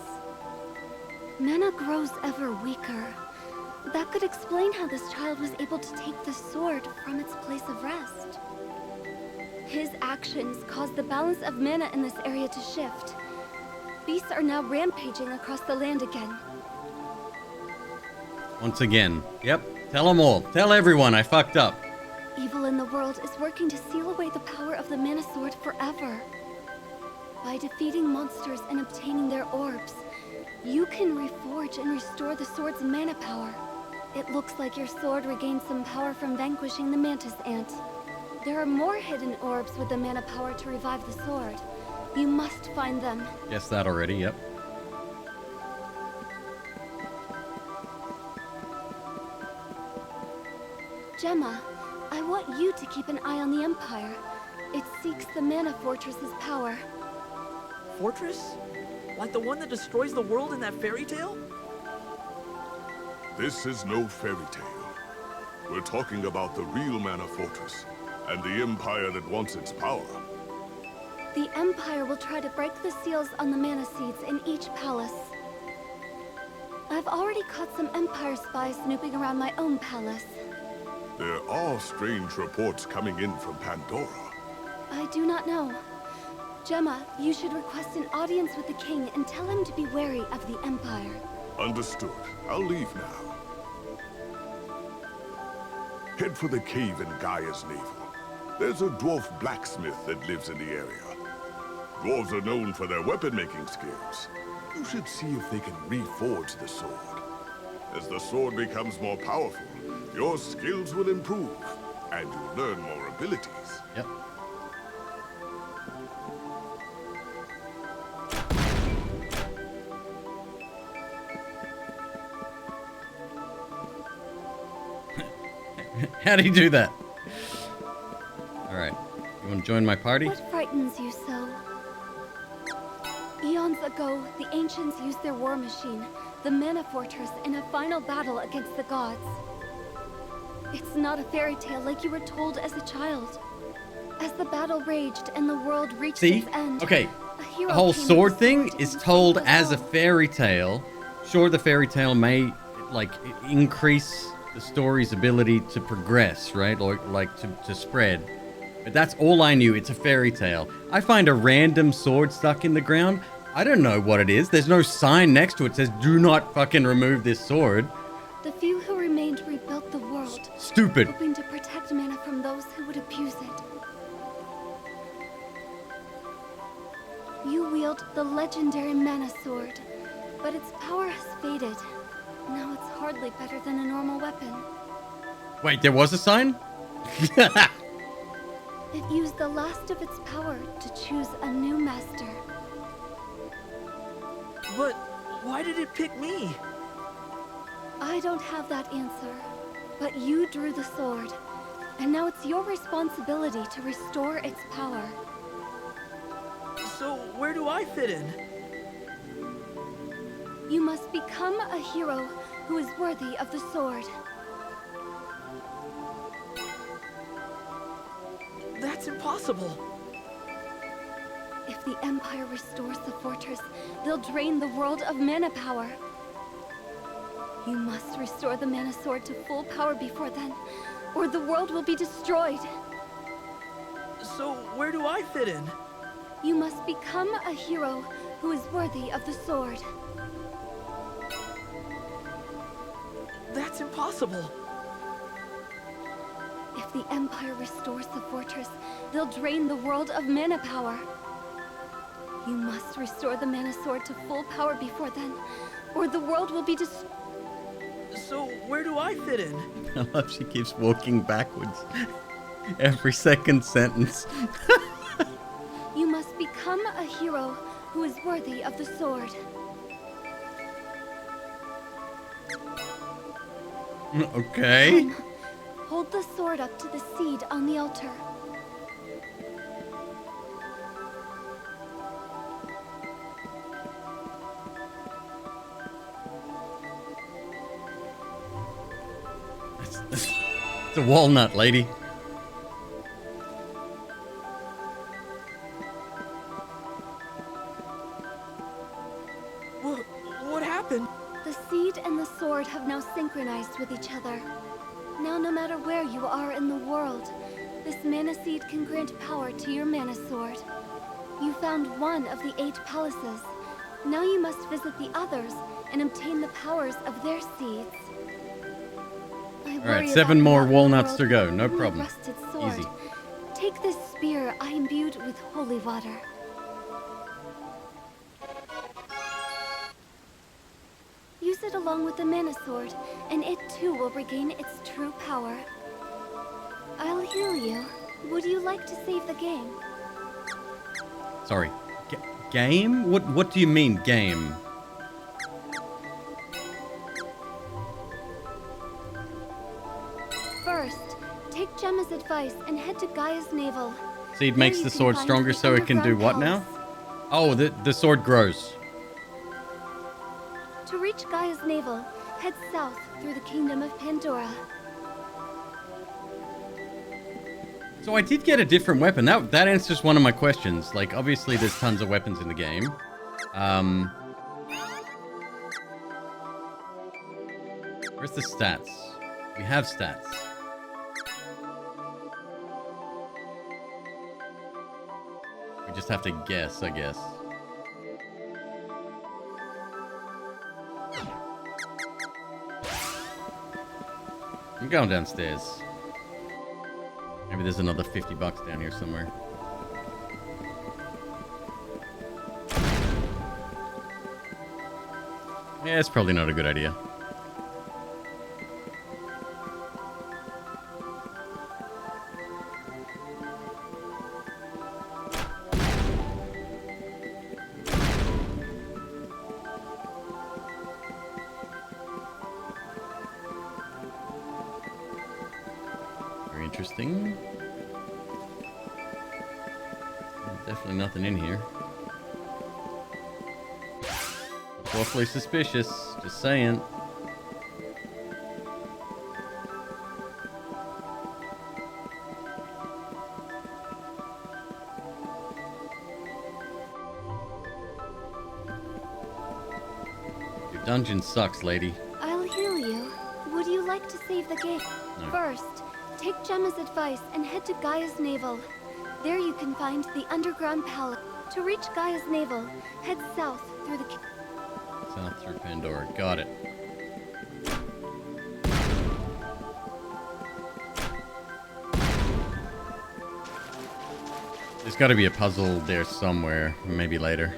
Mana grows ever weaker. That could explain how this child was able to take the sword from its place of rest. His actions caused the balance of mana in this area to shift. Beasts are now rampaging across the land again. Once again. Yep. Tell them all. Tell everyone I fucked up. Evil in the world is working to seal away the power of the mana sword forever. By defeating monsters and obtaining their orbs, you can reforge and restore the sword's mana power. It looks like your sword regained some power from vanquishing the mantis ant. There are more hidden orbs with the mana power to revive the sword. You must find them. Guess that already, yep. Gemma, I want you to keep an eye on the Empire. It seeks the Mana Fortress's power. Fortress? Like the one that destroys the world in that fairy tale? This is no fairy tale. We're talking about the real Mana Fortress, and the Empire that wants its power. The Empire will try to break the seals on the mana seeds in each palace. I've already caught some Empire spies snooping around my own palace. There are strange reports coming in from Pandora. I do not know. Gemma, you should request an audience with the king and tell him to be wary of the Empire. Understood. I'll leave now. Head for the cave in Gaia's navel. There's a dwarf blacksmith that lives in the area. Dwarves are known for their weapon-making skills. You should see if they can reforge the sword. As the sword becomes more powerful, your skills will improve, and you'll learn more abilities. Yep. How do you do that? Alright. You want to join my party? What frightens you so? Eons ago, the ancients used their war machine, the Mana Fortress, in a final battle against the gods. It's not a fairy tale like you were told as a child. As the battle raged and the world reached its end, Okay. a hero The whole came sword with thing sword is and told saved us as a all. fairy tale. Sure, the fairy tale may, like, increase the story's ability to progress, right? Or, like, to spread. But that's all I knew. It's a fairy tale. I find a random sword stuck in the ground. I don't know what it is. There's no sign next to it that says, do not fucking remove this sword. The few who remained rebuilt the world. Stupid. Hoping to protect mana from those who would abuse it. You wield the legendary Mana Sword, but its power has faded. Now it's hardly better than a normal weapon. Wait, there was a sign? It used the last of its power to choose a new master. But why did it pick me? I don't have that answer, but you drew the sword, and now it's your responsibility to restore its power. So where do I fit in? You must become a hero who is worthy of the sword. That's impossible. If the Empire restores the fortress, they'll drain the world of mana power. You must restore the Mana Sword to full power before then, or the world will be destroyed. So where do I fit in? You must become a hero who is worthy of the sword. That's impossible. If the Empire restores the fortress, they'll drain the world of mana power. You must restore the Mana Sword to full power before then, or the world will be destroyed. So where do I fit in? I love she keeps walking backwards every second sentence. You must become a hero who is worthy of the sword. Okay. Hold the sword up to the seed on the altar. It's a walnut, lady. What happened? The seed and the sword have now synchronized with each other. Now, no matter where you are in the world, this mana seed can grant power to your mana sword. You found one of the 8 palaces. Now you must visit the others and obtain the powers of their seeds. Alright, 7 more walnuts to go. No problem. Rusted sword. Easy. Take this spear I imbued with holy water. Use it along with the mana sword, and it too will regain its true power. I'll heal you. Would you like to save the game? Sorry. Game? What do you mean, game? First, take Gemma's advice and head to Gaia's navel. Seed makes the sword stronger so it can do what now? Oh, the sword grows. To reach Gaia's navel, head south through the kingdom of Pandora. So I did get a different weapon. That answers one of my questions. Like, obviously there's tons of weapons in the game. Where's the stats? We have stats. We just have to guess, I guess. I'm going downstairs. Maybe there's another $50 down here somewhere. Yeah, it's probably not a good idea. Very interesting. Definitely nothing in here. It's awfully suspicious, just saying. Your dungeon sucks, lady. I'll heal you. Would you like to save the game? No. First, take Gemma's advice and head to Gaia's navel. There you can find the underground palace. To reach Gaia's navel, head south through the... South through Pandora. Got it. There's got to be a puzzle there somewhere. Maybe later.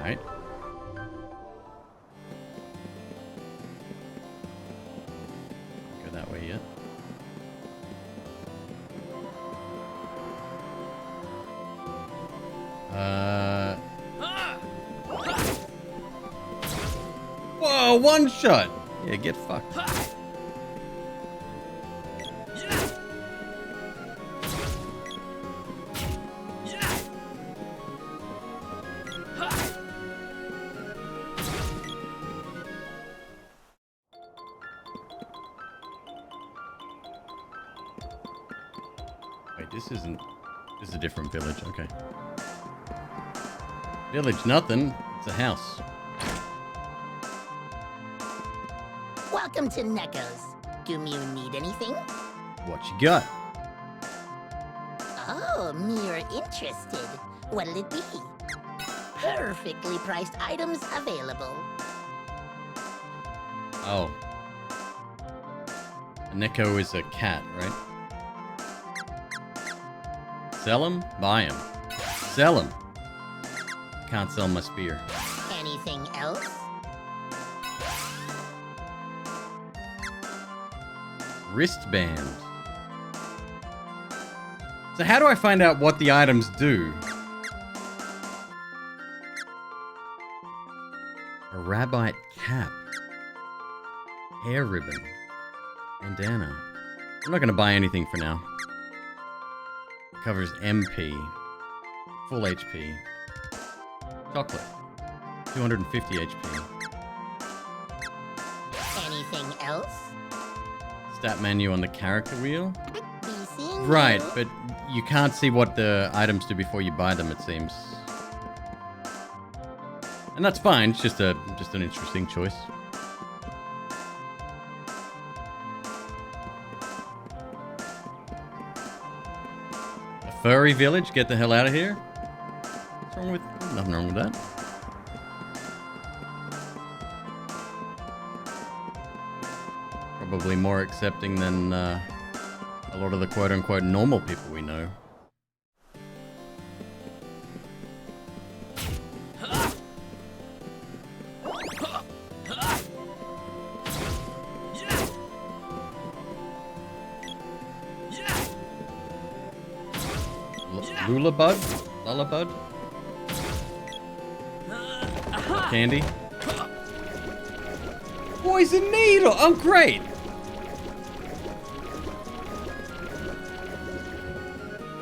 Alright. Go that way yet. Whoa, one shot! Yeah, get fucked. Wait, this isn't... This is a different village, okay. Village nothing. It's a house. Welcome to Necco's. Do you need anything? What you got? Oh, you're interested. What'll it be? Perfectly priced items available. Oh. A Neko is a cat, right? Sell him? Buy him. Sell him. Can't sell my spear. Anything else? Wristband. So how do I find out what the items do? A rabbite cap. Hair ribbon. Bandana. I'm not going to buy anything for now. Covers MP. Full HP. Chocolate. 250 HP. Anything else? Stat menu on the character wheel? Be seeing Right, you. but you can't see what the items do before you buy them, it seems. And that's fine, it's just an interesting choice. A furry village? Get the hell out of here? What's wrong with Nothing wrong with that. Probably more accepting than a lot of the quote-unquote normal people we know. Lullabud? Lullabud? Candy? Poison needle! Oh, great!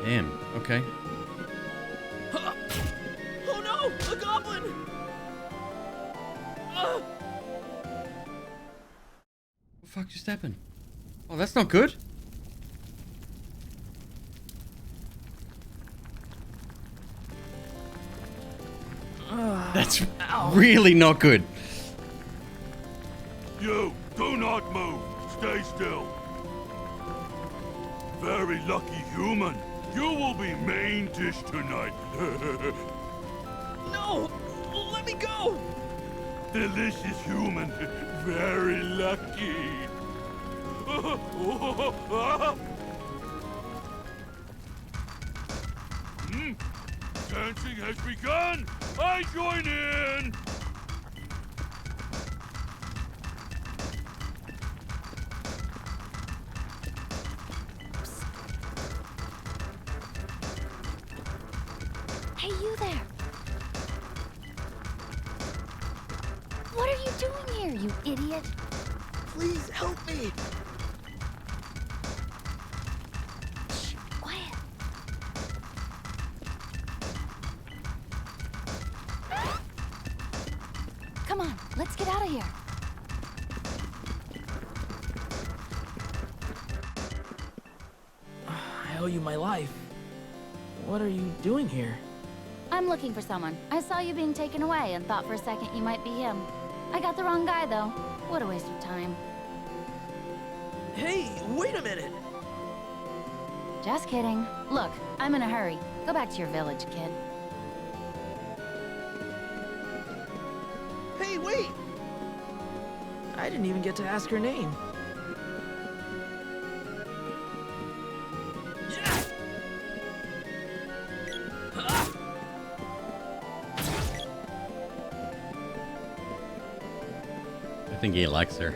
Damn, okay. Oh no! A goblin! What the fuck just happened? Oh, that's not good. That's really not good. You, do not move. Stay still. Very lucky human. You will be main dish tonight. No! Let me go! Delicious human. Very lucky. Dancing has begun. I join in. Hey, you there. What are you doing here, you idiot? Please help me! Shh, quiet. Come on, let's get out of here. I owe you my life. What are you doing here? I'm looking for someone. I saw you being taken away and thought for a second you might be him. I got the wrong guy, though. What a waste of time. Hey, wait a minute! Just kidding. Look, I'm in a hurry. Go back to your village, kid. Hey, wait! I didn't even get to ask her name. I think he likes her.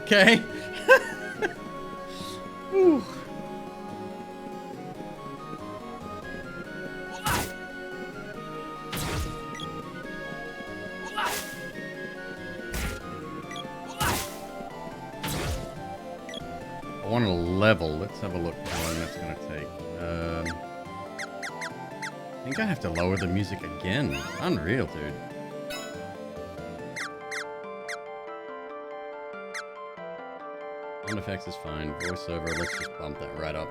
Okay. Whew. I want a level. Let's have a look how long that's going to take. I think I have to lower the music again. Unreal, dude. Sound effects is fine. Voiceover, let's just bump that right up.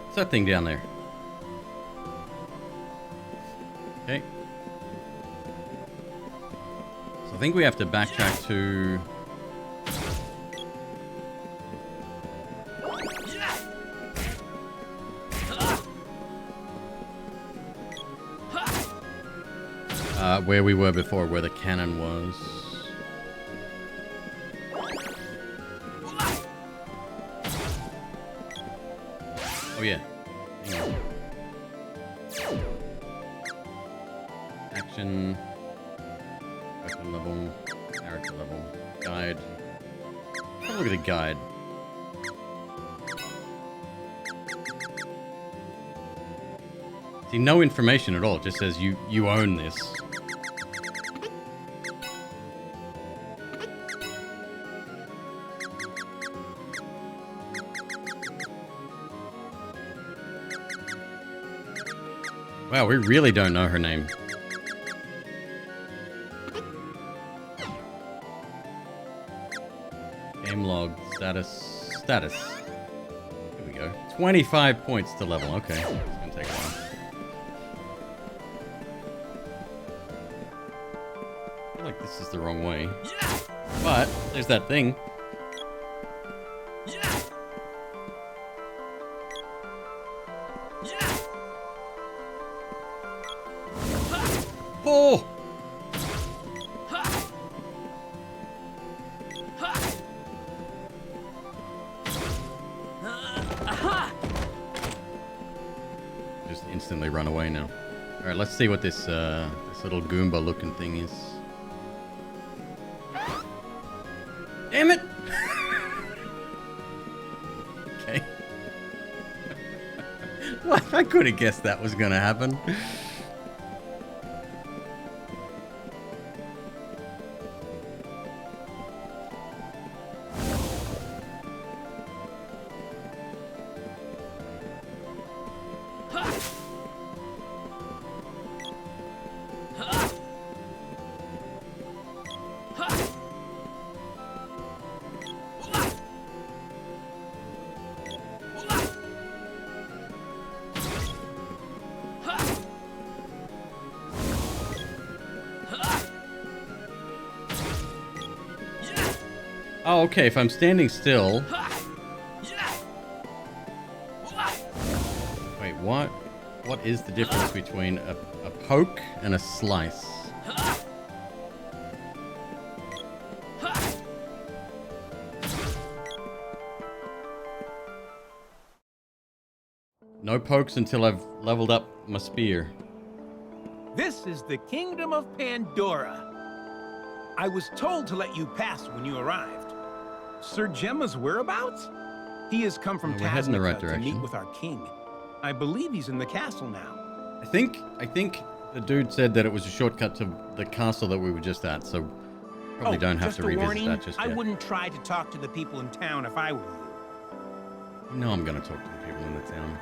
What's that thing down there? Okay. So I think we have to backtrack to... where we were before, where the cannon was. Oh yeah. Hang on. Action. Weapon level. Character level. Guide. Have a look at the guide. See, no information at all. It just says you own this. Wow, we really don't know her name. Game log. Status. Status. Here we go. 25 points to level. Okay. It's going to take a while. I feel like this is the wrong way. But there's that thing. Oh! Just instantly run away now. All right, let's see what this this little Goomba-looking thing is. Damn it! Okay. What? I could have guessed that was gonna happen. Oh, okay, if I'm standing still... Wait, what? What is the difference between a poke and a slice? No pokes until I've leveled up my spear. This is the Kingdom of Pandora. I was told to let you pass when you arrived. Sir Gemma's whereabouts? He has come from we're heading the right Tasnica to direction. meet with our king. I believe he's in the castle now. I think the dude said that it was a shortcut to the castle that we were just at, so probably don't have to revisit that just I yet. wouldn't try to talk to the people in town if I were you. No, I'm gonna talk to the people in the town.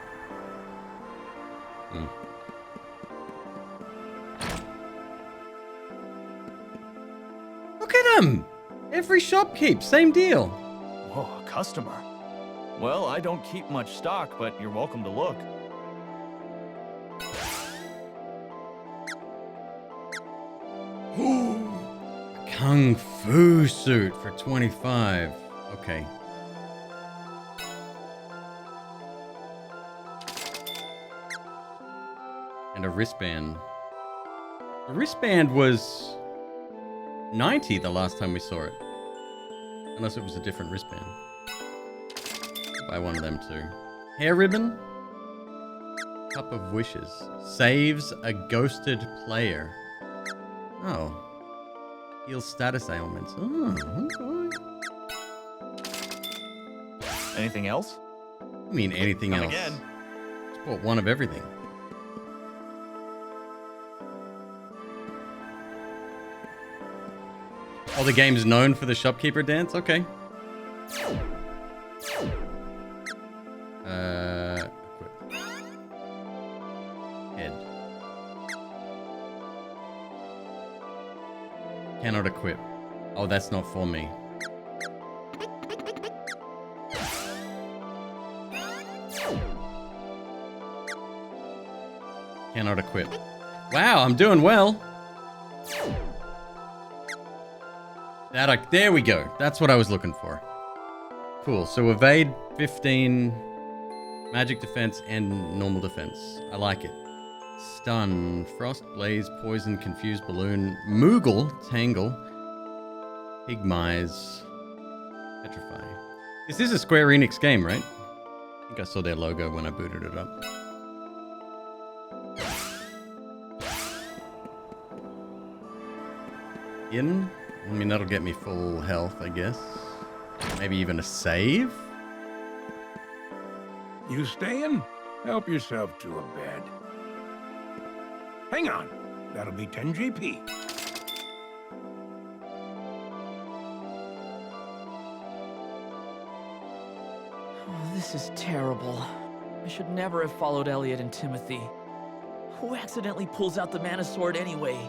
Look at him! Every shopkeep, same deal. Whoa, a customer. Well, I don't keep much stock, but you're welcome to look. Kung Fu suit for 25. Okay. And a wristband. The wristband was 90 the last time we saw it. Unless it was a different wristband. Buy one of them too. Hair ribbon. Cup of wishes. Saves a ghosted player. Oh. Heals status ailments. Oh, okay. Anything else? I mean anything Come else. again. Just bought one of everything. Oh, the game's known for the shopkeeper dance? Okay. Equip. Head. Cannot equip. Oh, that's not for me. Cannot equip. Wow, I'm doing well. There we go. That's what I was looking for. Cool. So evade 15, magic defense, and normal defense. I like it. Stun, frost, blaze, poison, confuse, balloon, moogle, tangle, pigmise, petrify. This is a Square Enix game, right? I think I saw their logo when I booted it up. I mean, that'll get me full health, I guess. Maybe even a save? You staying? Help yourself to a bed. Hang on. That'll be 10 GP. Oh, this is terrible. I should never have followed Elliot and Timothy. Who accidentally pulls out the mana sword anyway?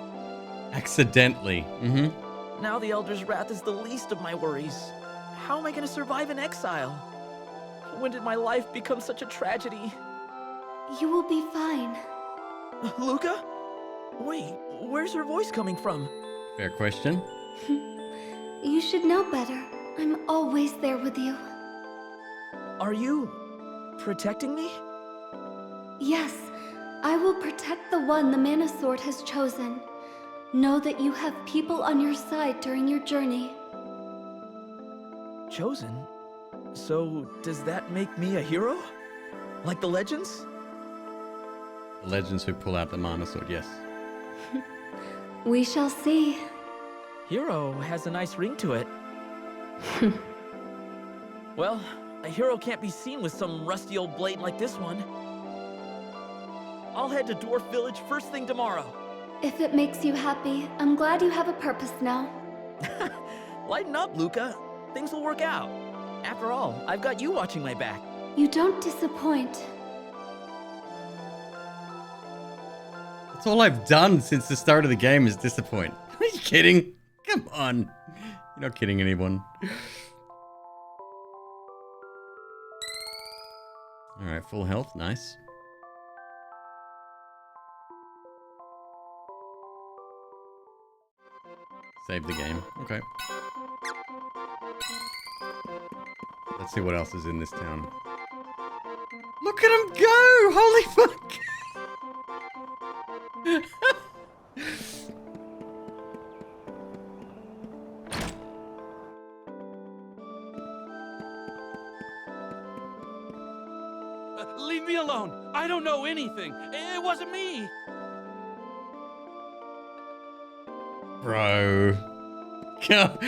Accidentally. Now the Elder's Wrath is the least of my worries. How am I gonna survive in exile? When did my life become such a tragedy? You will be fine. Luca? Wait, where's her voice coming from? Fair question. You should know better. I'm always there with you. Are you protecting me? Yes, I will protect the one the Mana Sword has chosen. Know that you have people on your side during your journey. Chosen? So, does that make me a hero? Like the legends? The legends who pull out the Mana Sword, yes. We shall see. Hero has a nice ring to it. Well, a hero can't be seen with some rusty old blade like this one. I'll head to Dwarf Village first thing tomorrow. If it makes you happy, I'm glad you have a purpose now. Lighten up, Luca. Things will work out. After all, I've got you watching my back. You don't disappoint. That's all I've done since the start of the game is disappoint. Are you kidding? Come on. You're not kidding anyone. Alright, full health. Nice. Save the game. Okay. Let's see what else is in this town. Look at him go! Holy fuck! Leave me alone! I don't know anything! It wasn't me! Bro. Come.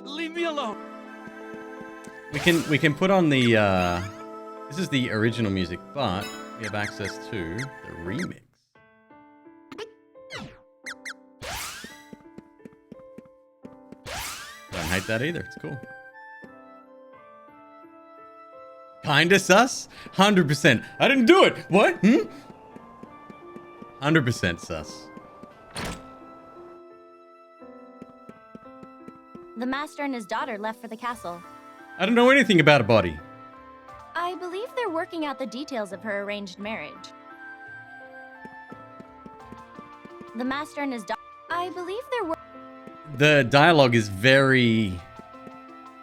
Leave me alone! We can put on the this is the original music, but we have access to the remix. Don't hate that either, it's cool. Kinda sus? 100%. I didn't do it! What? 100% sus. The master and his daughter left for the castle. I don't know anything about a body. I believe they're working out the details of her arranged marriage. The master and his daughter. I believe they're The dialogue is very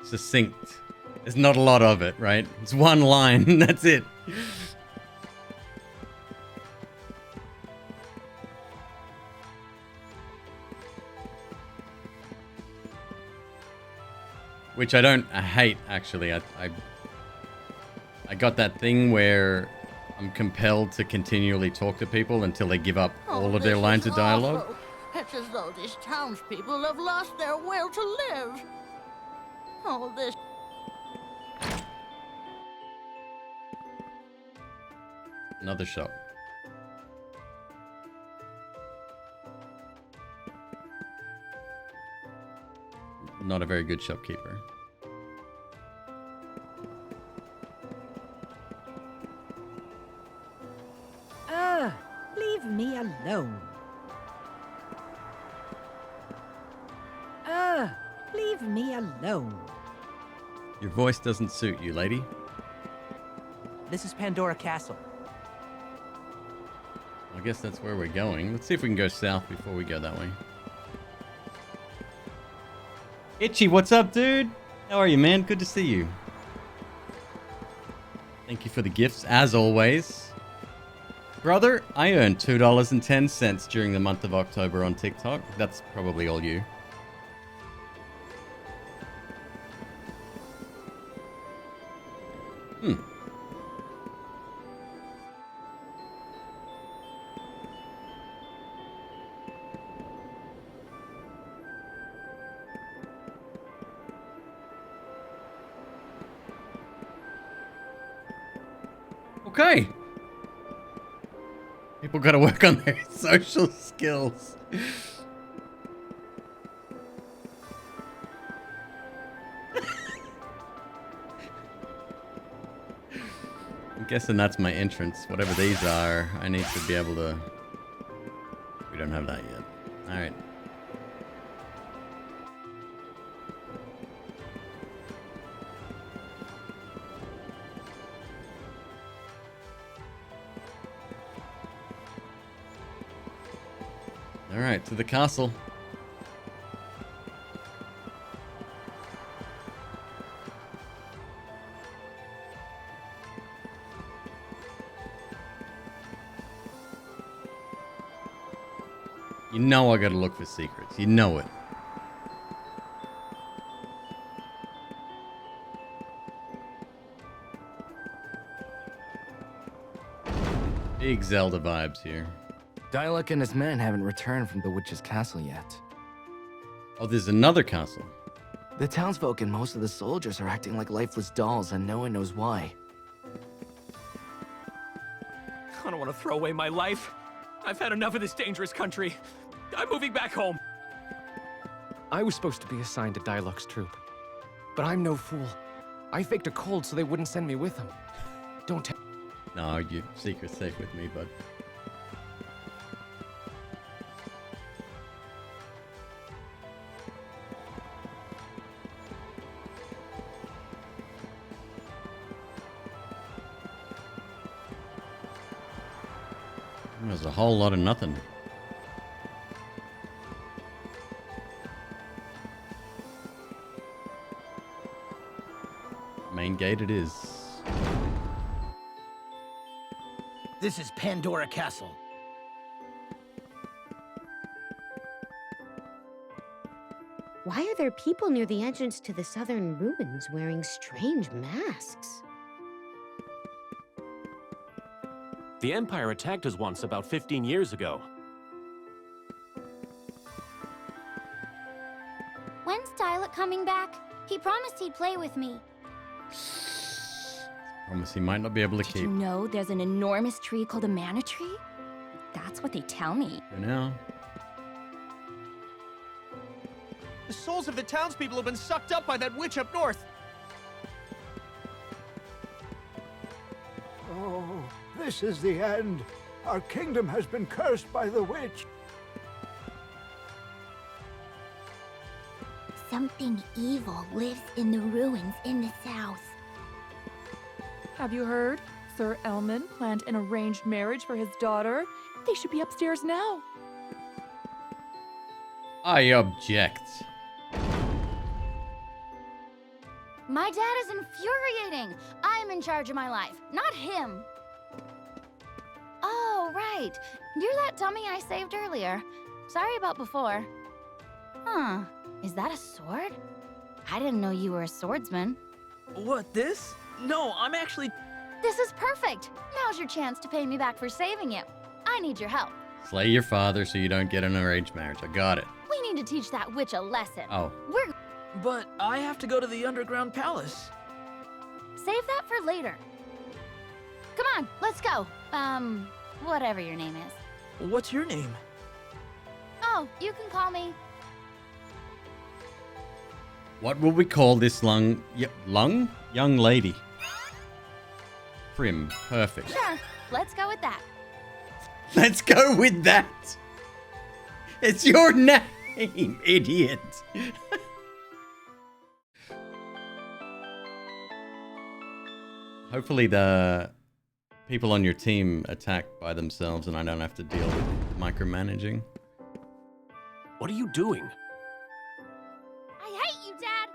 succinct. There's not a lot of it, right? It's one line, that's it. Which I hate, actually. I got that thing where I'm compelled to continually talk to people until they give up all of their lines of dialogue. It's as though these townspeople have lost their will to live. All this... Another shop. Not a very good shopkeeper. Leave me alone. Leave me alone. Your voice doesn't suit you, lady. This is Pandora Castle. I guess that's where we're going. Let's see if we can go south before we go that way. Itchy, what's up, dude? How are you, man? Good to see you. Thank you for the gifts, as always. Brother, I earned $2.10 during the month of October on TikTok. That's probably all you. Okay. People gotta work on their social skills. I'm guessing that's my entrance. Whatever these are, I need to be able to... We don't have that yet. Alright. All right, to the castle. You know I gotta look for secrets. You know it. Big Zelda vibes here. Dialek and his men haven't returned from the witch's castle yet. Oh, there's another castle. The townsfolk and most of the soldiers are acting like lifeless dolls, and no one knows why. I don't want to throw away my life. I've had enough of this dangerous country. I'm moving back home. I was supposed to be assigned to Dialog's troop. But I'm no fool. I faked a cold so they wouldn't send me with them. Don't tell. No, your secret's safe with me, bud. There's a whole lot of nothing. Main gate it is. This is Pandora Castle. Why are there people near the entrance to the southern ruins wearing strange masks? The Empire attacked us once about 15 years ago. When's Dialek coming back? He promised he'd play with me. Promise he might not be able to Did keep. you know there's an enormous tree called a mana tree? That's what they tell me. For now. The souls of the townspeople have been sucked up by that witch up north. Oh, this is the end. Our kingdom has been cursed by the witch. Something evil lives in the ruins in the south. Have you heard? Sir Elman planned an arranged marriage for his daughter. They should be upstairs now. I object. My dad is infuriating. I'm in charge of my life, not him. Oh, right. You're that dummy I saved earlier. Sorry about before. Huh. Is that a sword? I didn't know you were a swordsman. What, this? No, I'm actually... This is perfect. Now's your chance to pay me back for saving you. I need your help. Slay your father so you don't get an arranged marriage. I got it. We need to teach that witch a lesson. Oh. But I have to go to the underground palace. Save that for later. Come on, let's go. Whatever your name is. What's your name? Oh, you can call me... What will we call this young lady? Prim. Perfect. Sure, let's go with that. Let's go with that. It's your name, idiot. Hopefully the people on your team attack by themselves and I don't have to deal with micromanaging. What are you doing? I hate you, Dad.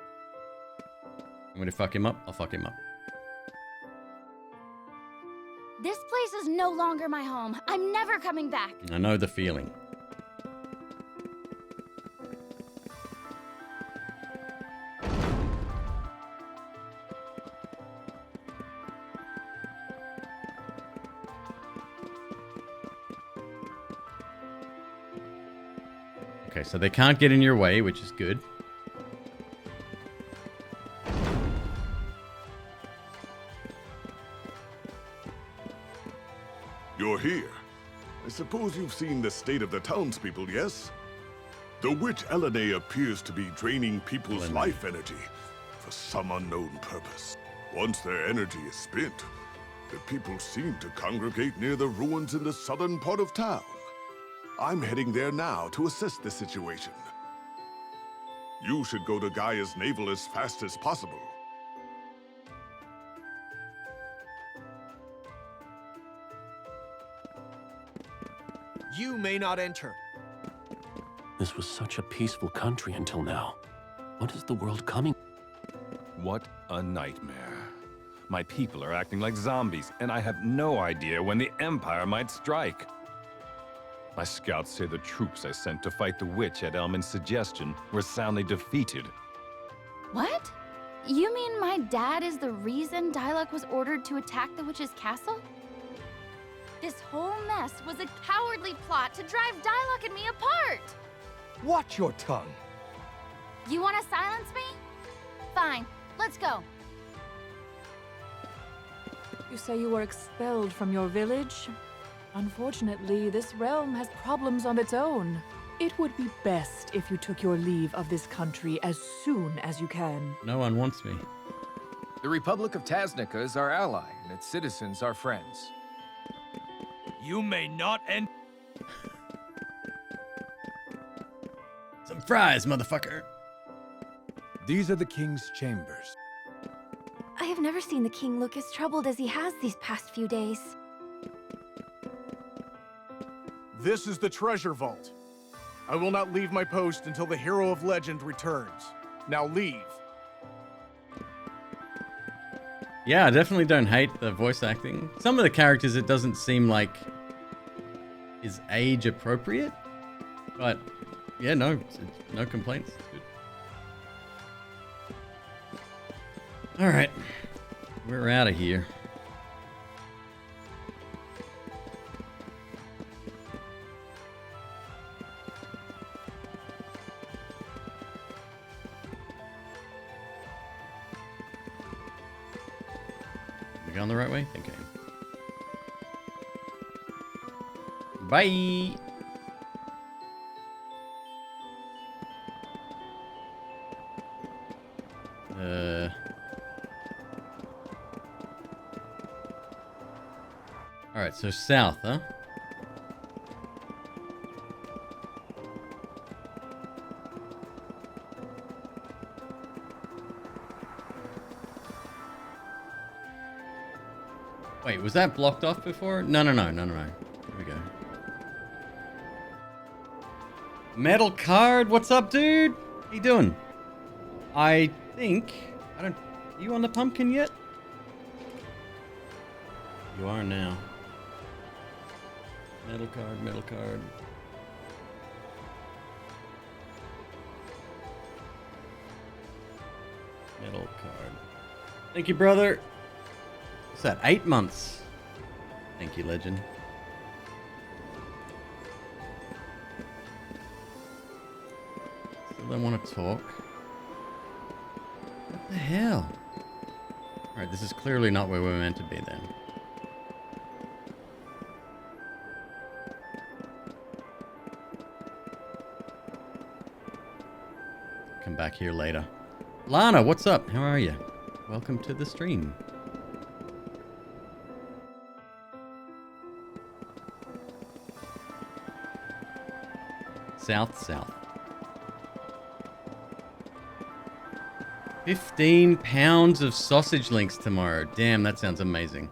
I'm gonna fuck him up. I'll fuck him up. This place is no longer my home. I'm never coming back. I know the feeling. Okay, so they can't get in your way, which is good. You're here. I suppose you've seen the state of the townspeople, yes? The witch Elene appears to be draining people's life energy for some unknown purpose. Once their energy is spent, the people seem to congregate near the ruins in the southern part of town. I'm heading there now to assess the situation. You should go to Gaia's navel as fast as possible. You may not enter. This was such a peaceful country until now. What is the world coming? What a nightmare. My people are acting like zombies, and I have no idea when the Empire might strike. My scouts say the troops I sent to fight the witch at Elmin's suggestion were soundly defeated. What? You mean my dad is the reason Diluc was ordered to attack the witch's castle? This whole mess was a cowardly plot to drive Diluc and me apart! Watch your tongue. You want to silence me? Fine, let's go. You say you were expelled from your village? Unfortunately, this realm has problems of its own. It would be best if you took your leave of this country as soon as you can. No one wants me. The Republic of Taznica is our ally, and its citizens our friends. You may not enter. Some fries, motherfucker. These are the king's chambers. I have never seen the king look as troubled as he has these past few days. This is the treasure vault. I will not leave my post until the hero of legend returns. Now leave. Yeah, I definitely don't hate the voice acting. Some of the characters, it doesn't seem like is age appropriate, but yeah, no complaints. It's good. All right, we're out of here. We going the right way? Okay. Bye. All right, so south, huh? Wait, was that blocked off before? No. Here we go. Metal Card, what's up, dude? How you doing? I think... Are you on the pumpkin yet? You are now. Metal Card. Metal Card. Thank you, brother. What's that? 8 months. Thank you, legend. Still don't want to talk. What the hell? Alright, this is clearly not where we're meant to be then. Come back here later. Lana, what's up? How are you? Welcome to the stream. South. 15 pounds of sausage links tomorrow. Damn, that sounds amazing.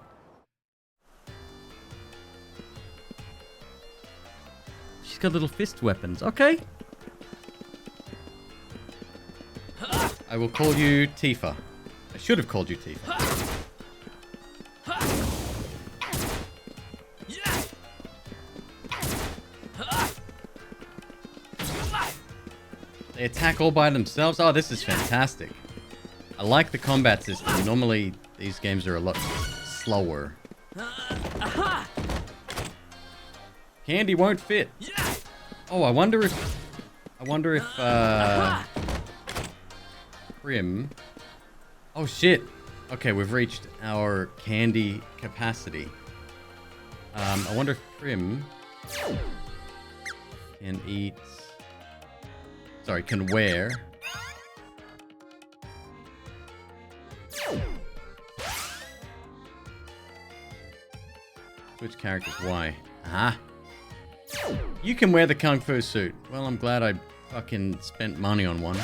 She's got little fist weapons. Okay. I will call you Tifa. I should have called you Tifa. They attack all by themselves? Oh, this is fantastic. I like the combat system. Normally, these games are a lot slower. Candy won't fit. Oh, I wonder if Prim... Oh, shit. Okay, we've reached our candy capacity. I wonder if Prim can eat... Sorry, can wear... Switch characters, why? Aha. You can wear the Kung Fu suit. Well, I'm glad I fucking spent money on one.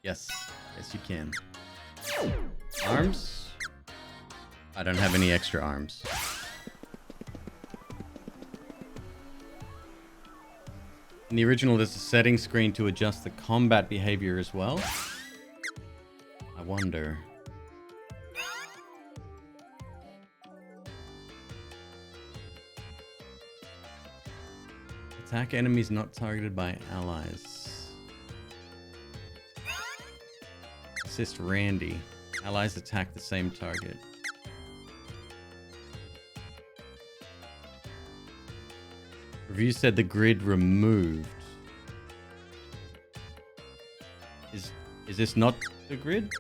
Yes. Yes, you can. Arms? I don't have any extra arms. In the original, there's a setting screen to adjust the combat behavior as well. I wonder. Attack enemies not targeted by allies. Assist Randy. Allies attack the same target. Review said the grid removed. Is this not the grid?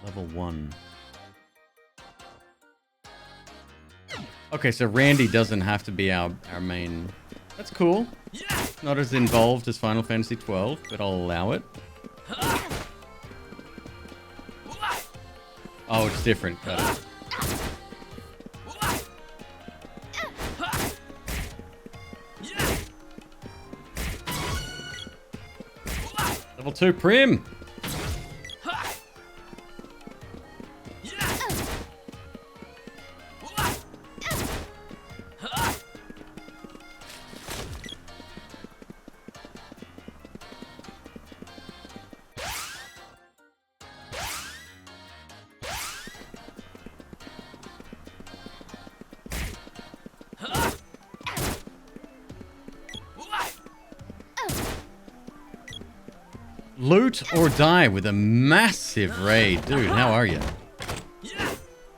Level 1. Okay, so Randy doesn't have to be our main. That's cool. Not as involved as Final Fantasy XII, but I'll allow it. Oh, it's different. Got it. Level 2 Prim. Loot or die with a massive raid. Dude, how are you?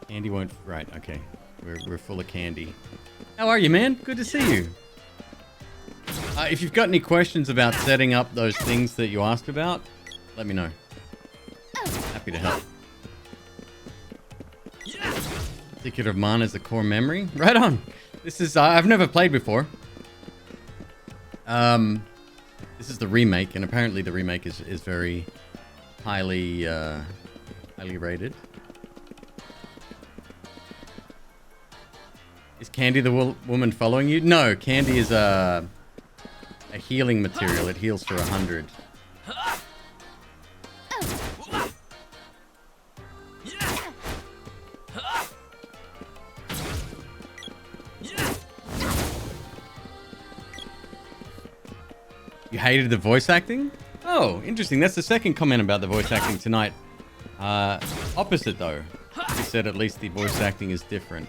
Candy won't... Right, okay. We're full of candy. How are you, man? Good to see you. If you've got any questions about setting up those things that you asked about, let me know. Happy to help. Ticket of Mana is the core memory. Right on. This is... I've never played before. This is the remake, and apparently the remake is very highly rated. Is Candy the woman following you? No, Candy is a healing material. It heals for 100. You hated the voice acting? Oh, interesting. That's the second comment about the voice acting tonight. Opposite, though. You said at least the voice acting is different.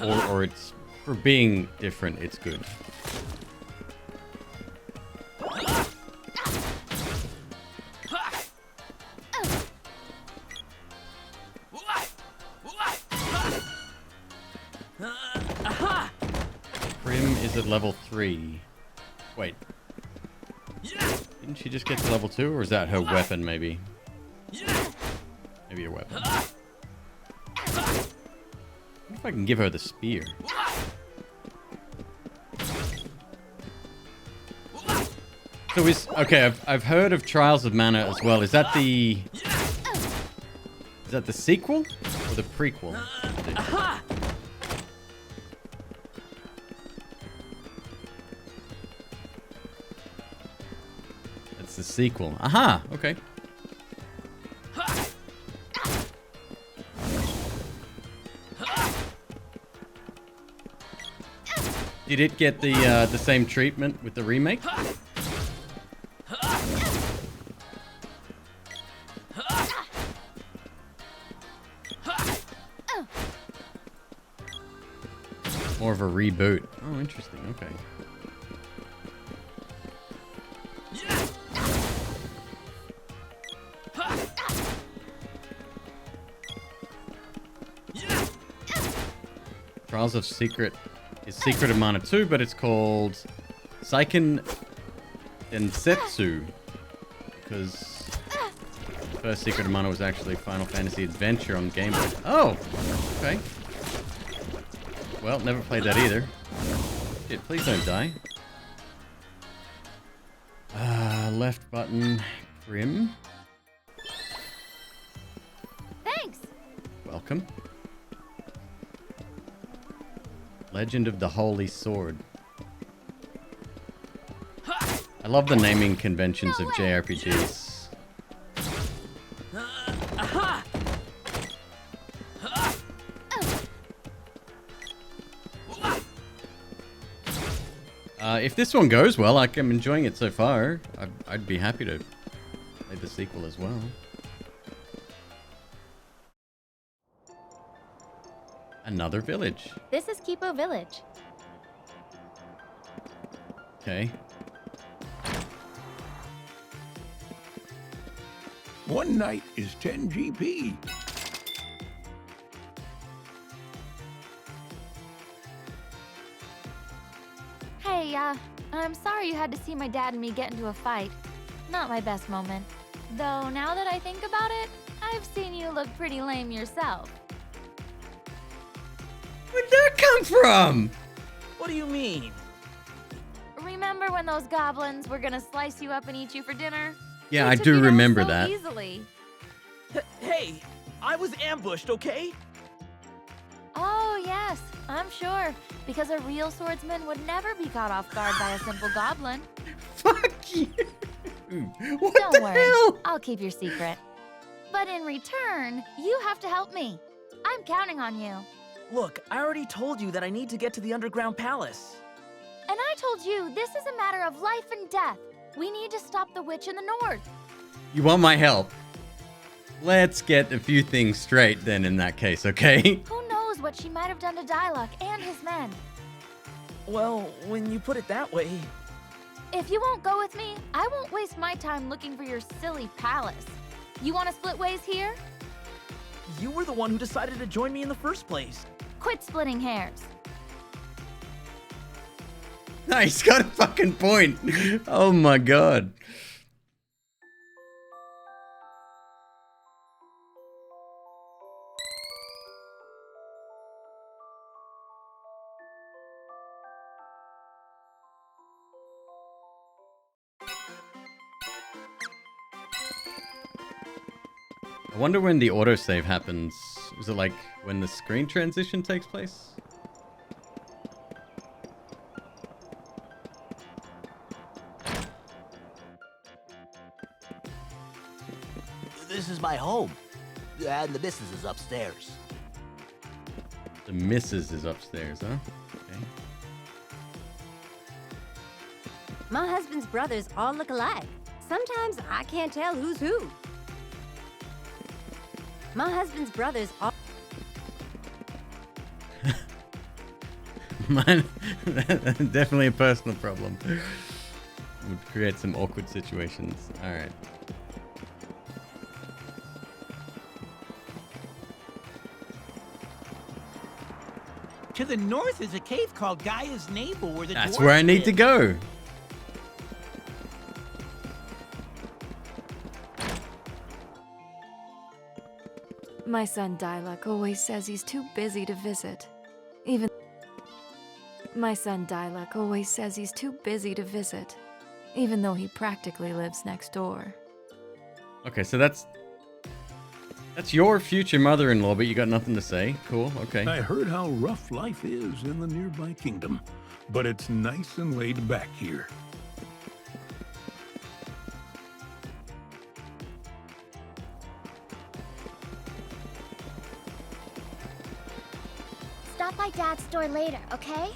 Or it's... For being different, it's good. Prim is at level 3. Wait. Didn't she just get to level 2? Or is that her weapon, maybe? Maybe her weapon. I wonder if I can give her the spear. So is... Okay, I've heard of Trials of Mana as well. Is that the... Is that the sequel? Or the prequel? The sequel. Aha! Okay. Did it get the same treatment with the remake? More of a reboot. Oh, interesting. Okay. Trials of Secret is Secret of Mana 2, but it's called Seiken Densetsu. Because the first Secret of Mana was actually Final Fantasy Adventure on Game Boy. Oh! Okay. Well, never played that either. Shit, please don't die. Left button. Prim. Thanks! Welcome. Legend of the Holy Sword. I love the naming conventions of JRPGs. Aha! If this one goes well, like I'm enjoying it so far, I'd be happy to play the sequel as well. Another village. This is Kipo Village. Okay. One night is 10 GP. Hey, I'm sorry you had to see my dad and me get into a fight. Not my best moment. Though, now that I think about it, I've seen you look pretty lame yourself. Where'd that come from? What do you mean? Remember when those goblins were gonna slice you up and eat you for dinner? Yeah, They I took do you down remember so that. Easily. Hey, I was ambushed, okay? Oh, yes, I'm sure. Because a real swordsman would never be caught off guard by a simple goblin. Fuck you! What Don't the worry, hell? I'll keep your secret. But in return, you have to help me. I'm counting on you. Look, I already told you that I need to get to the underground palace. And I told you this is a matter of life and death. We need to stop the witch in the north. You want my help? Let's get a few things straight then in that case, okay? Who knows what she might have done to Diluc and his men? Well, when you put it that way... If you won't go with me, I won't waste my time looking for your silly palace. You want to split ways here? You were the one who decided to join me in the first place. Quit splitting hairs. No, he's got a fucking point. Oh my god. I wonder when the autosave happens. Is it like when the screen transition takes place? This is my home. And the missus is upstairs. The missus is upstairs, huh? Okay. My husband's brothers all look alike. Sometimes I can't tell who's who. My husband's brothers all... Mine, definitely a personal problem. Would create some awkward situations. All right. To the north is a cave called Gaia's Navel where the That's dwarves where I need to live. go. My son Diluc always says he's too busy to visit. My son Diluc always says he's too busy to visit, even though he practically lives next door. Okay, so that's your future mother-in-law, but you got nothing to say. Cool. Okay. I heard how rough life is in the nearby kingdom, but it's nice and laid back here. Stop by Dad's store later, okay?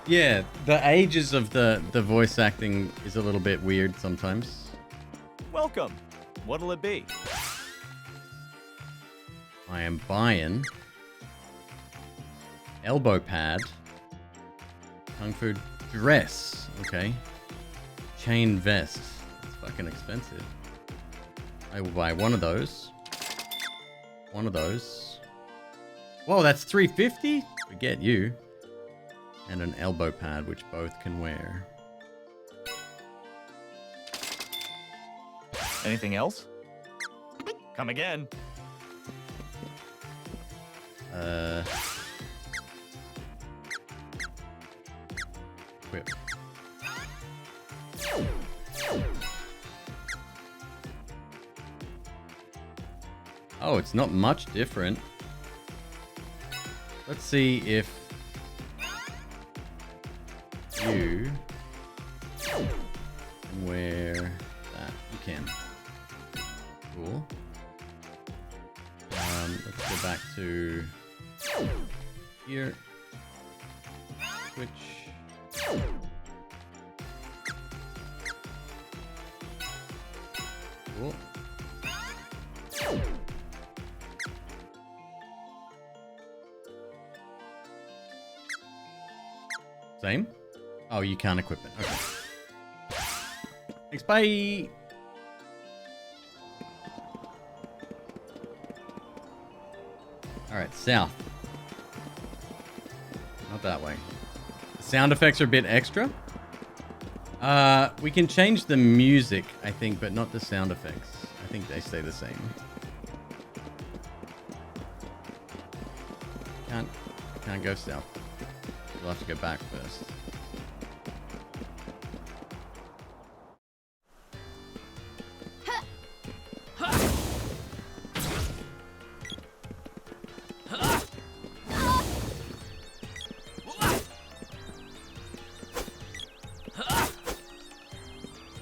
Yeah, the ages of the voice acting is a little bit weird sometimes. Welcome. What'll it be? I am buying elbow pad, kung fu dress. Okay, chain vest. It's fucking expensive. I will buy one of those. One of those. Whoa, that's $350? Forget you. And an elbow pad, which both can wear. Anything else? Come again. Equip. Oh, it's not much different. Let's see if you wear that. You can. Cool. Let's go back to here. Switch. Cool. Same? Oh, you can't equip it. Okay. Thanks, bye! Alright, south. Not that way. The sound effects are a bit extra. We can change the music, I think, but not the sound effects. I think they stay the same. Can't go south. We'll have to go back first.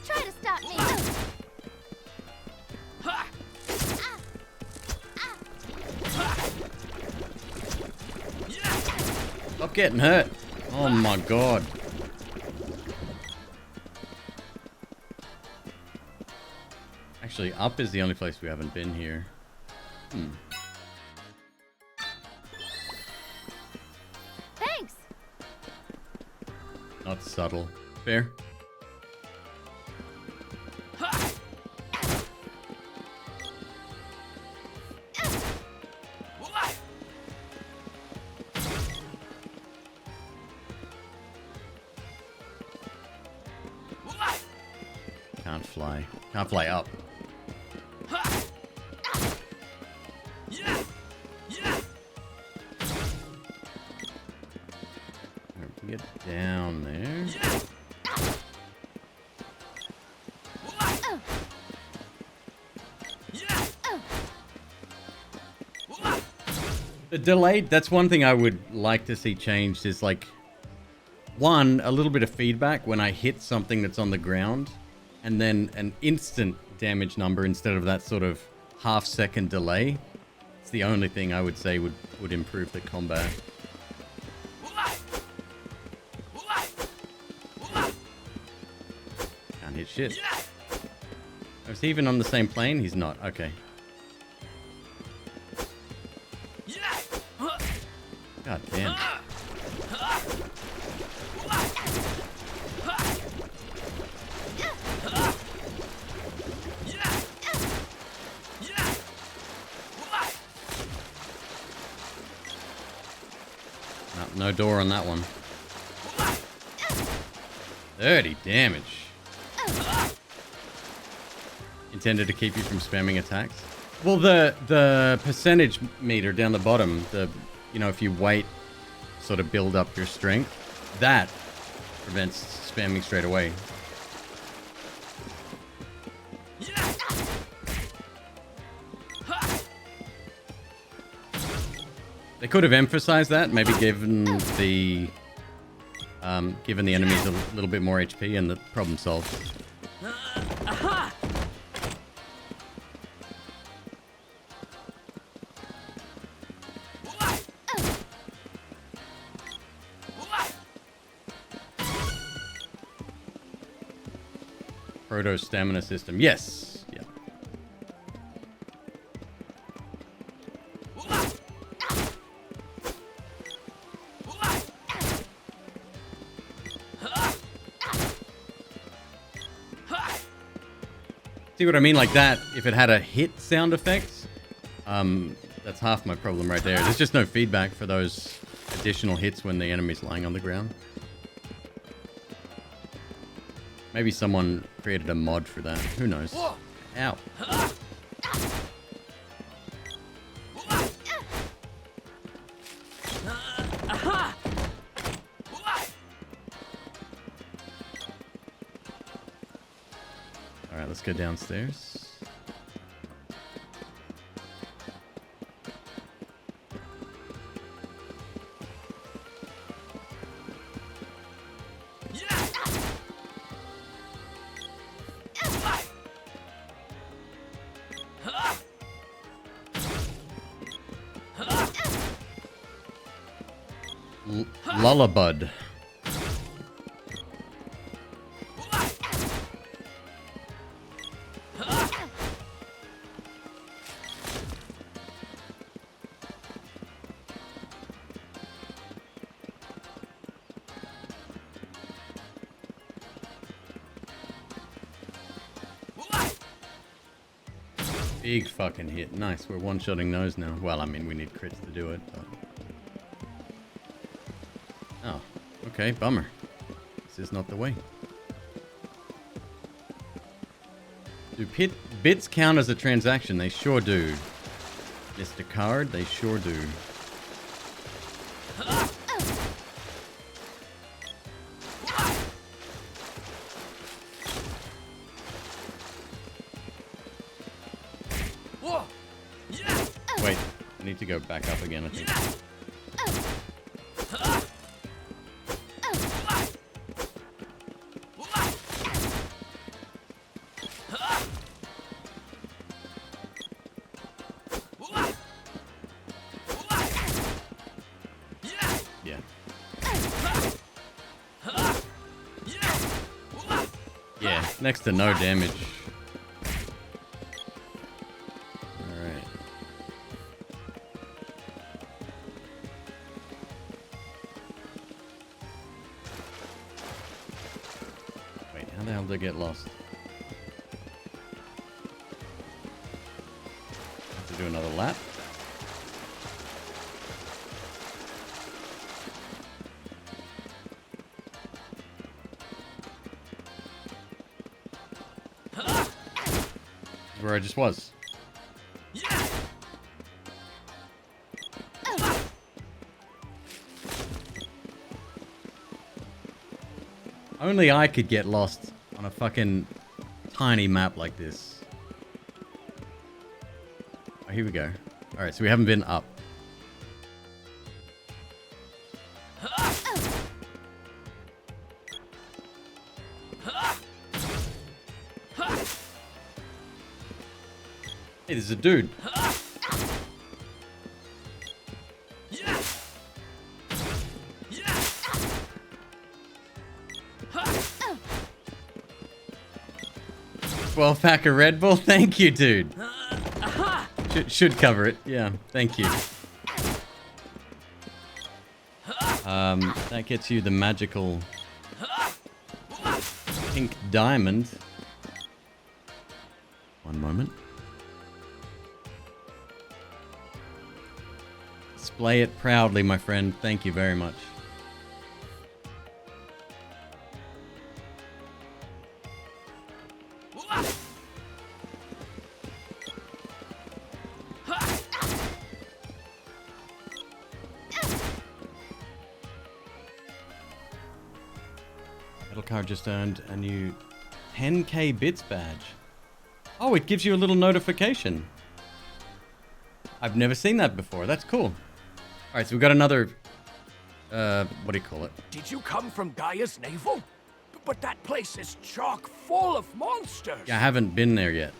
Try to stop me. Stop getting hurt. Oh my god. Actually, up is the only place we haven't been here. Thanks. Not subtle. Fair. Can't fly. Can't fly up. We can get down there. The delayed, that's one thing I would like to see changed is like, one, a little bit of feedback when I hit something that's on the ground, and then an instant damage number instead of that sort of half-second delay. It's the only thing I would say would improve the combat. Can't hit shit. Oh, is he even on the same plane? He's not. Okay. God damn. No door on that one. 30 damage. Intended to keep you from spamming attacks. Well, the percentage meter down the bottom, you know, if you wait, sort of build up your strength, that prevents spamming straight away. They could have emphasized that, maybe given the enemies a little bit more HP and the problem solved. Proto stamina system. Yes. Yeah. See what I mean? Like that, if it had a hit sound effect, that's half my problem right there. There's just no feedback for those additional hits when the enemy's lying on the ground. Maybe someone created a mod for that. Who knows? Ow. Alright, let's go downstairs. Lullabud. Big fucking hit. Nice. We're one-shotting those now. Well, I mean, we need crits to do it, but... Oh. Okay, bummer. This is not the way. Do bits count as a transaction? They sure do. Mr. Card, they sure do. Wait, I need to go back up again, I think. Yeah. Yeah, next to no damage. Alright. Wait, how the hell did I get lost? Have to do another lap. Where I just was. Only I could get lost on a fucking tiny map like this. Oh, here we go. Alright, so we haven't been up. Hey, there's a dude. Well, pack of Red Bull? Thank you, dude. Should cover it. Yeah, thank you. That gets you the magical pink diamond. One moment. Display it proudly, my friend. Thank you very much. Metalcar just earned a new 10k bits badge. Oh, it gives you a little notification. I've never seen that before. That's cool. Alright, so we got another... what do you call it? Did you come from Gaia's navel? But that place is chock full of monsters. Yeah, I haven't been there yet.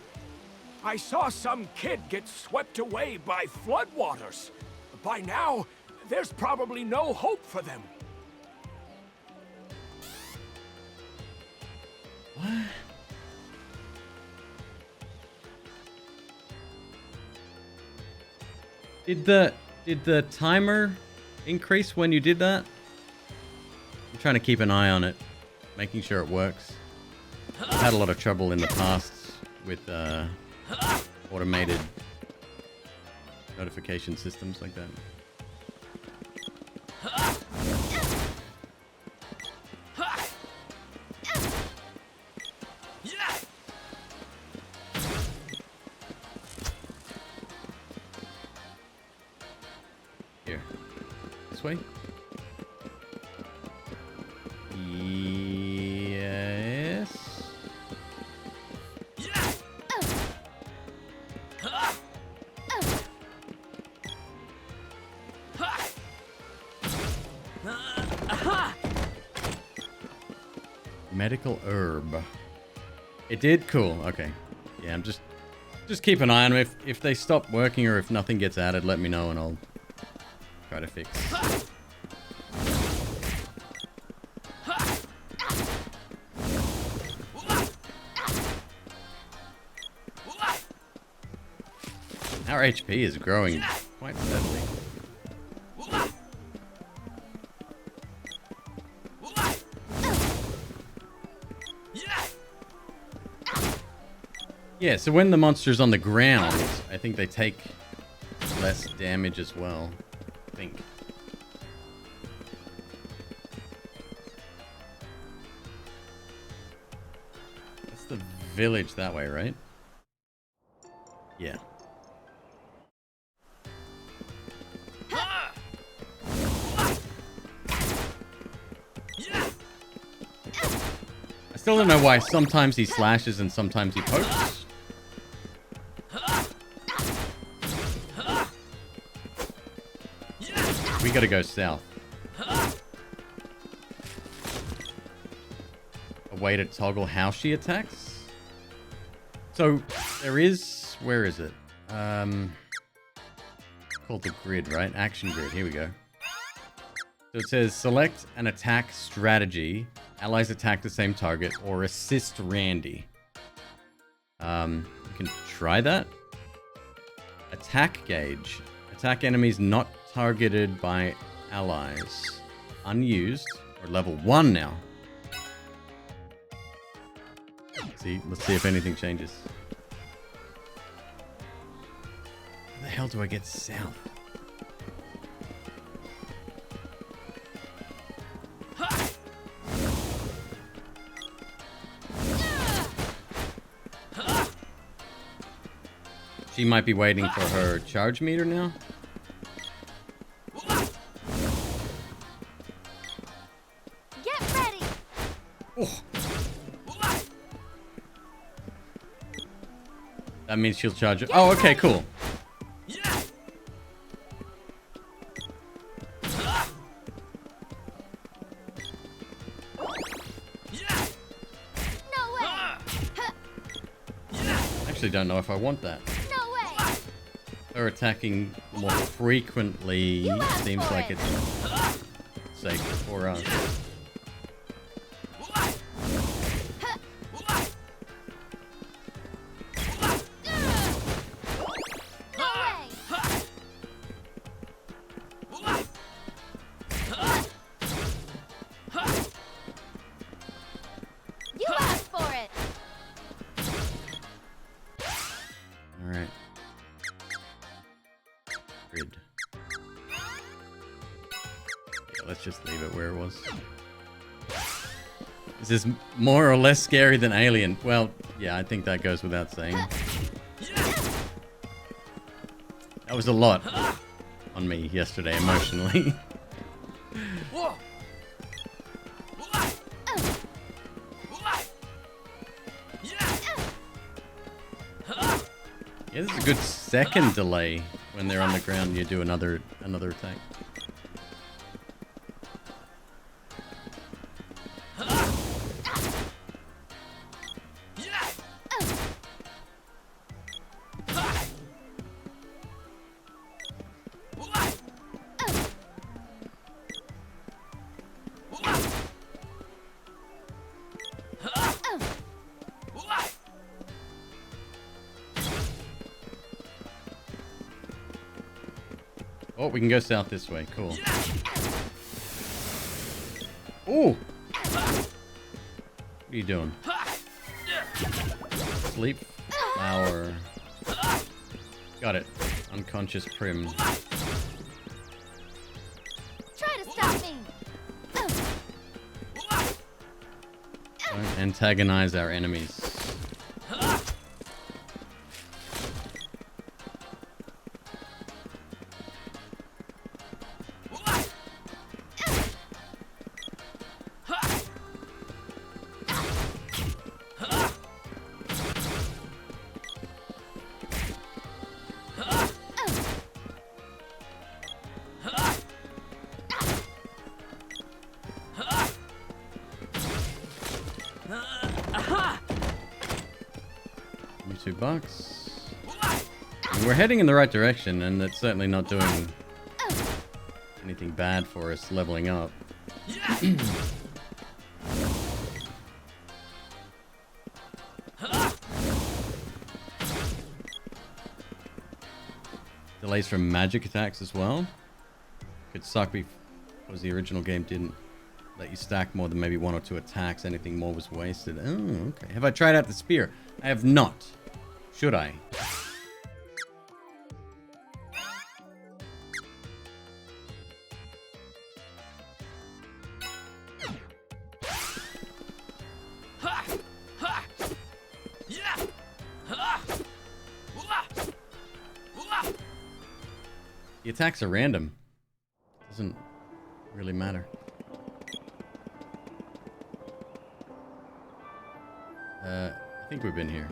I saw some kid get swept away by floodwaters. By now, there's probably no hope for them. What? Did the timer increase when you did that? I'm trying to keep an eye on it, making sure it works. I've had a lot of trouble in the past with automated notification systems like that. Here. This way? Yes. Medical herb. It did? Cool. Okay. Yeah, I'm just keep an eye on them. If they stop working or if nothing gets added, let me know and I'll try to fix. Our HP is growing quite steadily. Yeah, so when the monster's on the ground, I think they take less damage as well. I think. That's the village that way, right? Yeah. I still don't know why sometimes he slashes and sometimes he pokes. We gotta go south. A way to toggle how she attacks? So, there is... Where is it? Called the grid, right? Action grid. Here we go. So it says, select an attack strategy. Allies attack the same target or assist Randy. You can try that. Attack gauge. Attack enemies not targeted by allies. Unused. Or level 1 now. Let's see if anything changes. Where the hell do I get south? She might be waiting for her charge meter now. Get ready. Oh. That means she'll charge it. Oh, okay, cool. Actually, don't know if I want that. Her attacking more frequently seems like it's safe for us. You asked for it. All right. Grid. Yeah, let's just leave it where it was. Is this more or less scary than Alien? Well, yeah, I think that goes without saying. That was a lot on me yesterday emotionally. Yeah, this is a good second delay when they're on the ground. You do another attack. Oh, we can go south this way. Cool. Ooh! What are you doing? Sleep. Flower. Got it. Unconscious Prim. Try to stop me. Don't antagonize our enemies. $2. And we're heading in the right direction, and it's certainly not doing anything bad for us leveling up. delays from magic attacks as well. Could suck because the original game didn't let you stack more than maybe 1 or 2 attacks. Anything more was wasted. Oh, okay. Have I tried out the spear? I have not. Should I? The attacks are random. Doesn't really matter. I think we've been here.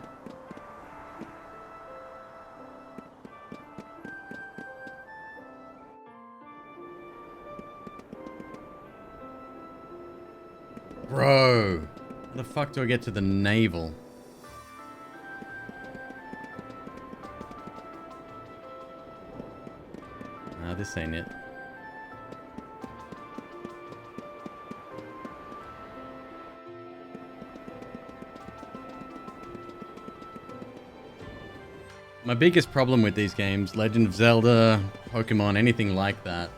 Bro, how the fuck do I get to the navel? Nah, this ain't it. My biggest problem with these games, Legend of Zelda, Pokemon, anything like that,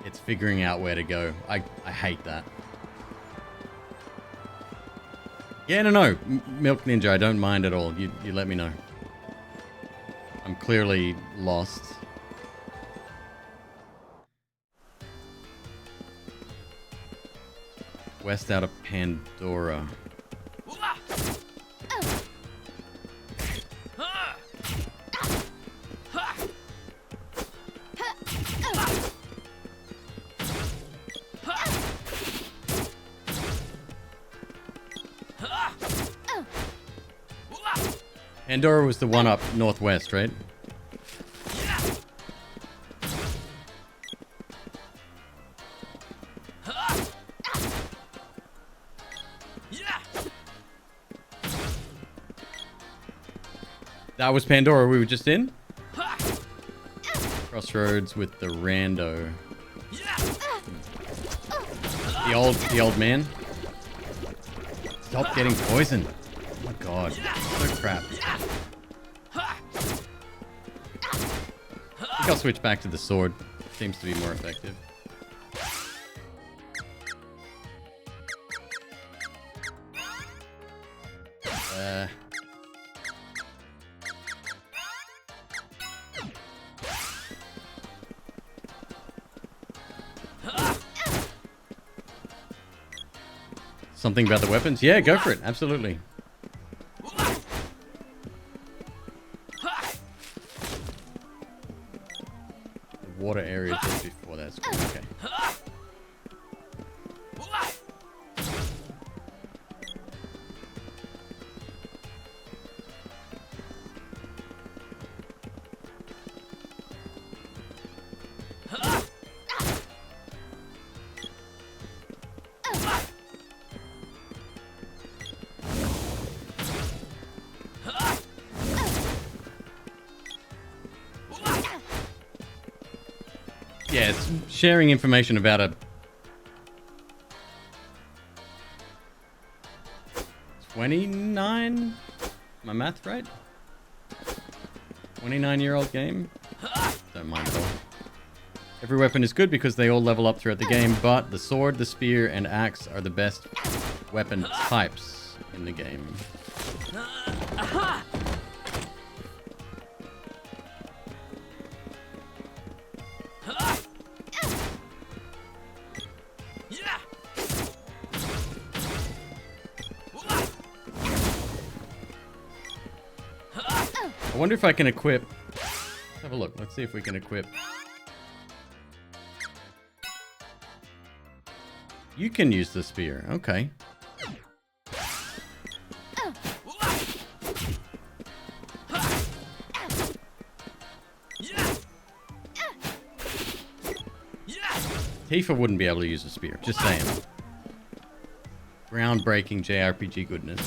it's figuring out where to go. I hate that. Yeah, no, Milk Ninja, I don't mind at all. You let me know. I'm clearly lost. West out of Pandora. Pandora was the one up northwest, right? That was Pandora we were just in? Crossroads with the rando. The old man. Stop getting poisoned. Oh my god. So crap. I think I'll switch back to the sword. Seems to be more effective. Something about the weapons? Yeah, go for it. Absolutely. The water area just before that's good. Okay. Yeah, it's sharing information about a 29? My math right? 29-year-old game? Don't mind at all. Every weapon is good because they all level up throughout the game, but the sword, the spear, and axe are the best weapon types in the game. I wonder if I can equip. Let's have a look. Let's see if we can equip. You can use the spear. Okay. Tifa wouldn't be able to use a spear. Just saying. Groundbreaking JRPG goodness.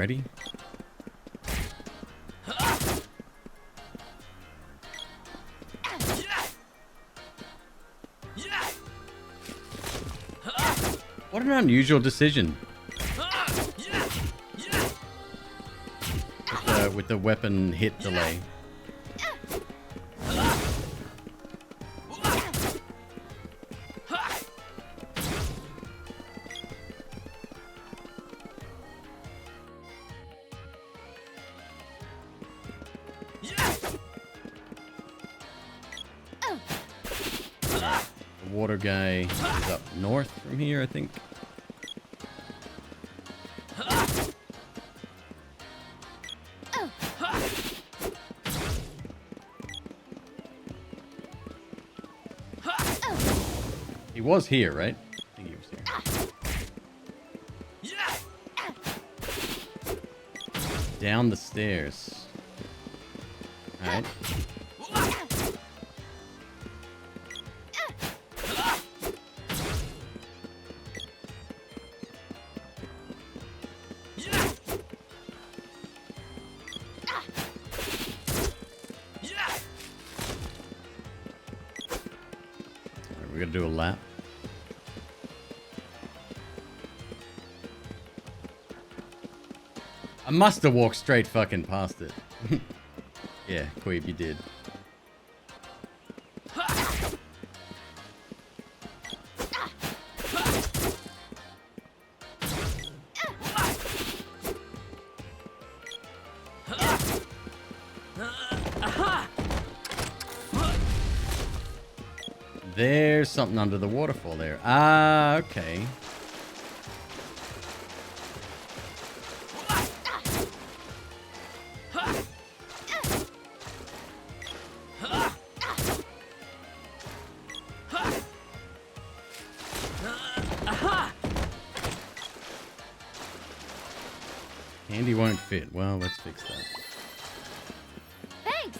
Alrighty. What an unusual decision. With the weapon hit delay. The water guy is up north from here, I think. He was here, right? I think he was here. Down the stairs. Alright. We're gonna do a lap. I must have walked straight fucking past it. Yeah, Queeb, you did. There's something under the waterfall there. Ah, okay. Candy won't fit. Well, let's fix that. Thanks.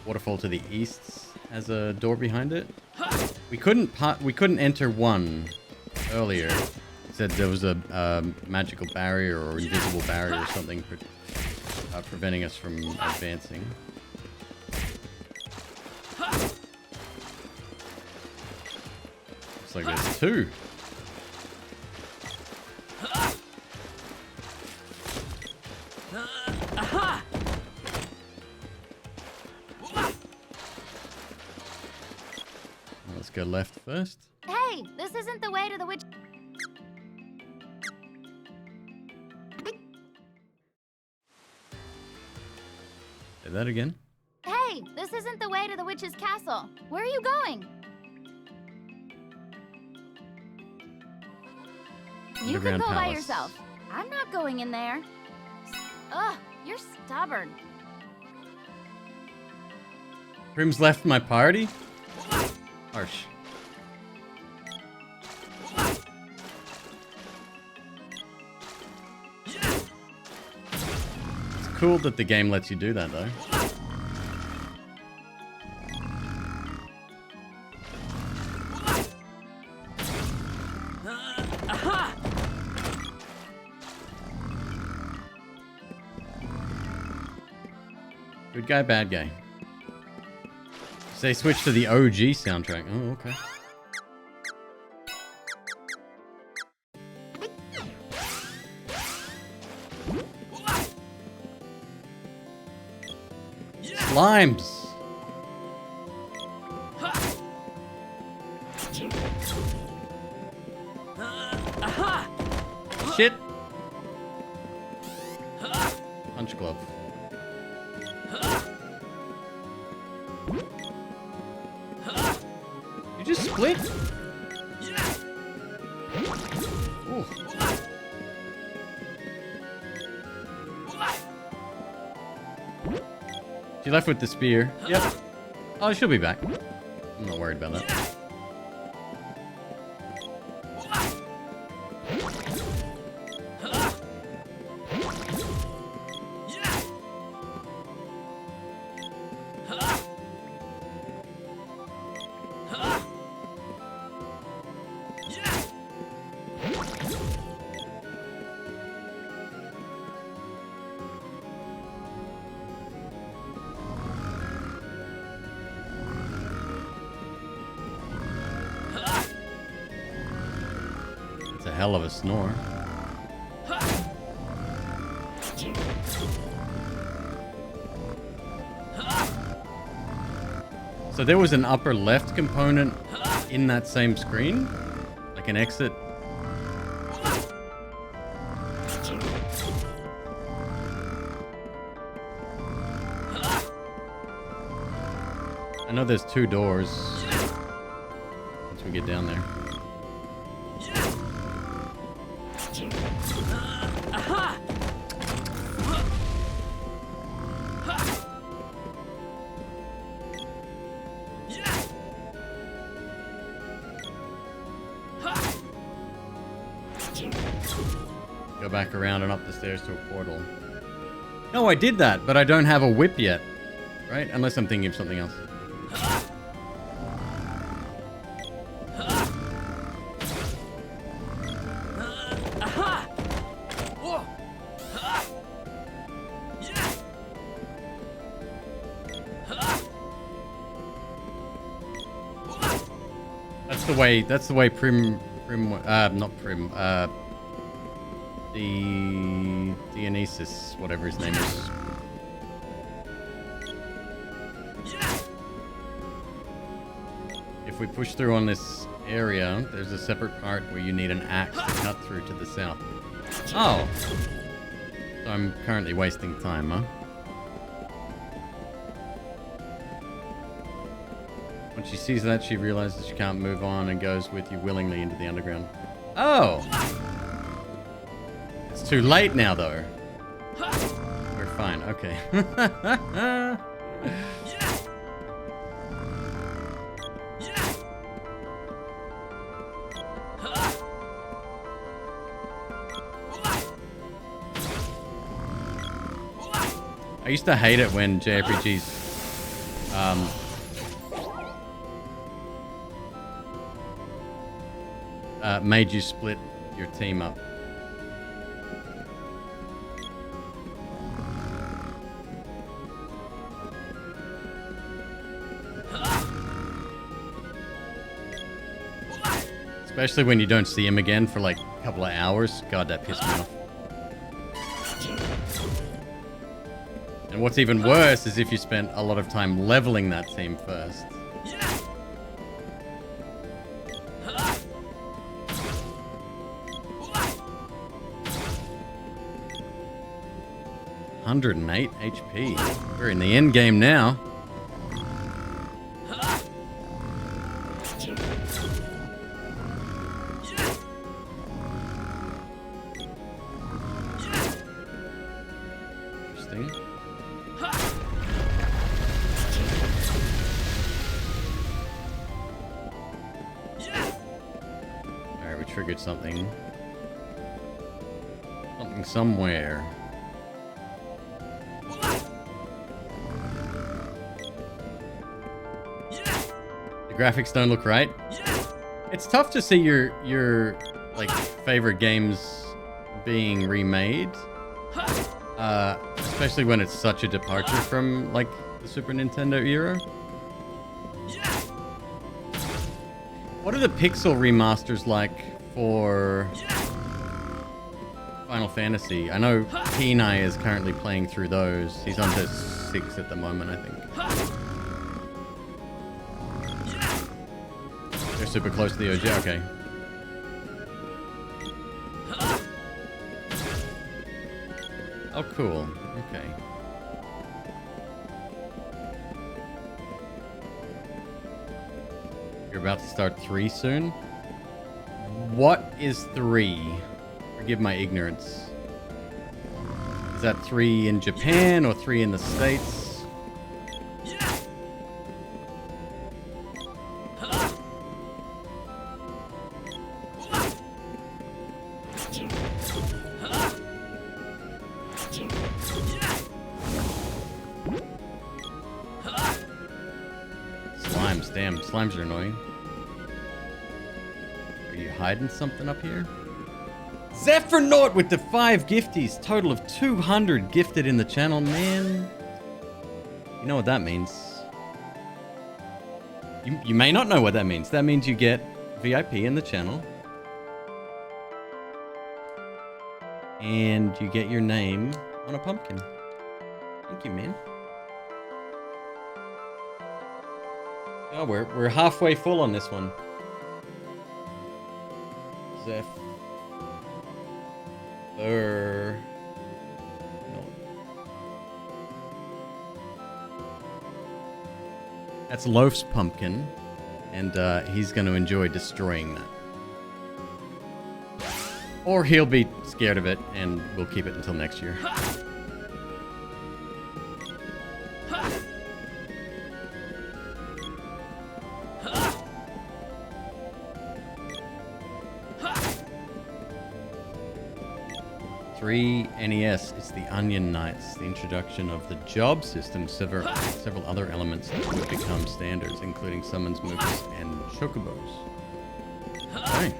Waterfall to the east has a door behind it. We couldn't enter one earlier. It said there was a magical barrier or invisible barrier or something preventing us from advancing. Looks like there's two. Let's go left first. Hey, this isn't the way to the witch. Say that again. Hey, this isn't the way to the witch's castle. Where are you going? You can go by yourself. I'm not going in there. Ugh, you're stubborn. Prim's left my party? Harsh. It's cool that the game lets you do that, though. Good guy, bad guy. So they switched to the OG soundtrack. Oh, okay. Slimes. Shit. Punch glove. You just split? Ooh. She left with the spear. Yep. Oh, she'll be back. I'm not worried about that. hell of a snore. So there was an upper left component in that same screen? Like an exit? I know there's 2 doors once we get down there. Go back around and up the stairs to a portal. No, I did that, but I don't have a whip yet. Right? Unless I'm thinking of something else. That's the way the Dionysus, whatever his name is. If we push through on this area, there's a separate part where you need an axe to cut through to the south. Oh! So I'm currently wasting time, huh? When she sees that, she realizes she can't move on and goes with you willingly into the underground. Oh! It's too late now, though. We're fine. Okay. I used to hate it when JRPGs made you split your team up. Especially when you don't see him again for like a couple of hours. God, that pissed me off. And what's even worse is if you spent a lot of time leveling that team first. $108 HP. We're in the end game now. Interesting. Alright, we triggered something. Something somewhere. The graphics don't look right. It's tough to see your like favorite games being remade, especially when it's such a departure from like the Super Nintendo era. What are the pixel remasters like for Final Fantasy? I know Kenai is currently playing through those. He's on to 6 at the moment, I think. They're super close to the OG. Okay. Oh, cool. Okay. You're about to start 3 soon? What is 3? Forgive my ignorance. Is that 3 in Japan or 3 in the States? Slimes, damn, slimes are annoying. Are you hiding something up here? Zephyr with the 5 gifties. Total of 200 gifted in the channel, man. You know what that means. You may not know what that means. That means you get VIP in the channel. And you get your name on a pumpkin. Thank you, man. Oh, we're halfway full on this one. Zeph. No. That's Loaf's pumpkin, and he's going to enjoy destroying that. Or he'll be scared of it, and we'll keep it until next year. NES, it's the Onion Knights, the introduction of the job system, several other elements that would become standards, including summons, moves, and chocobos. Okay.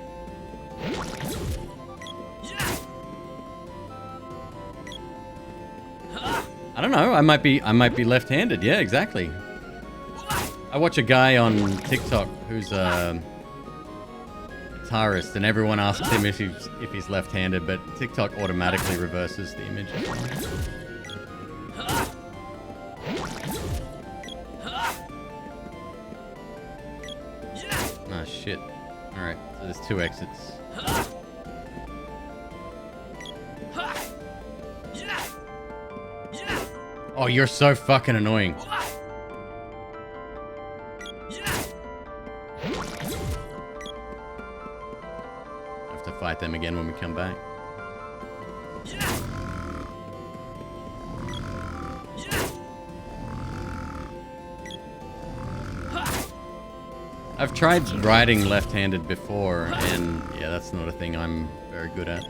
I don't know. I might be left-handed. Yeah, exactly. I watch a guy on TikTok who's a guitarist, and everyone asks him if he's left-handed, but TikTok automatically reverses the image. Oh shit. Alright, so there's 2 exits. Oh, you're so fucking annoying. Have to fight them again when we come back. I've tried riding left-handed before, and yeah, that's not a thing I'm very good at.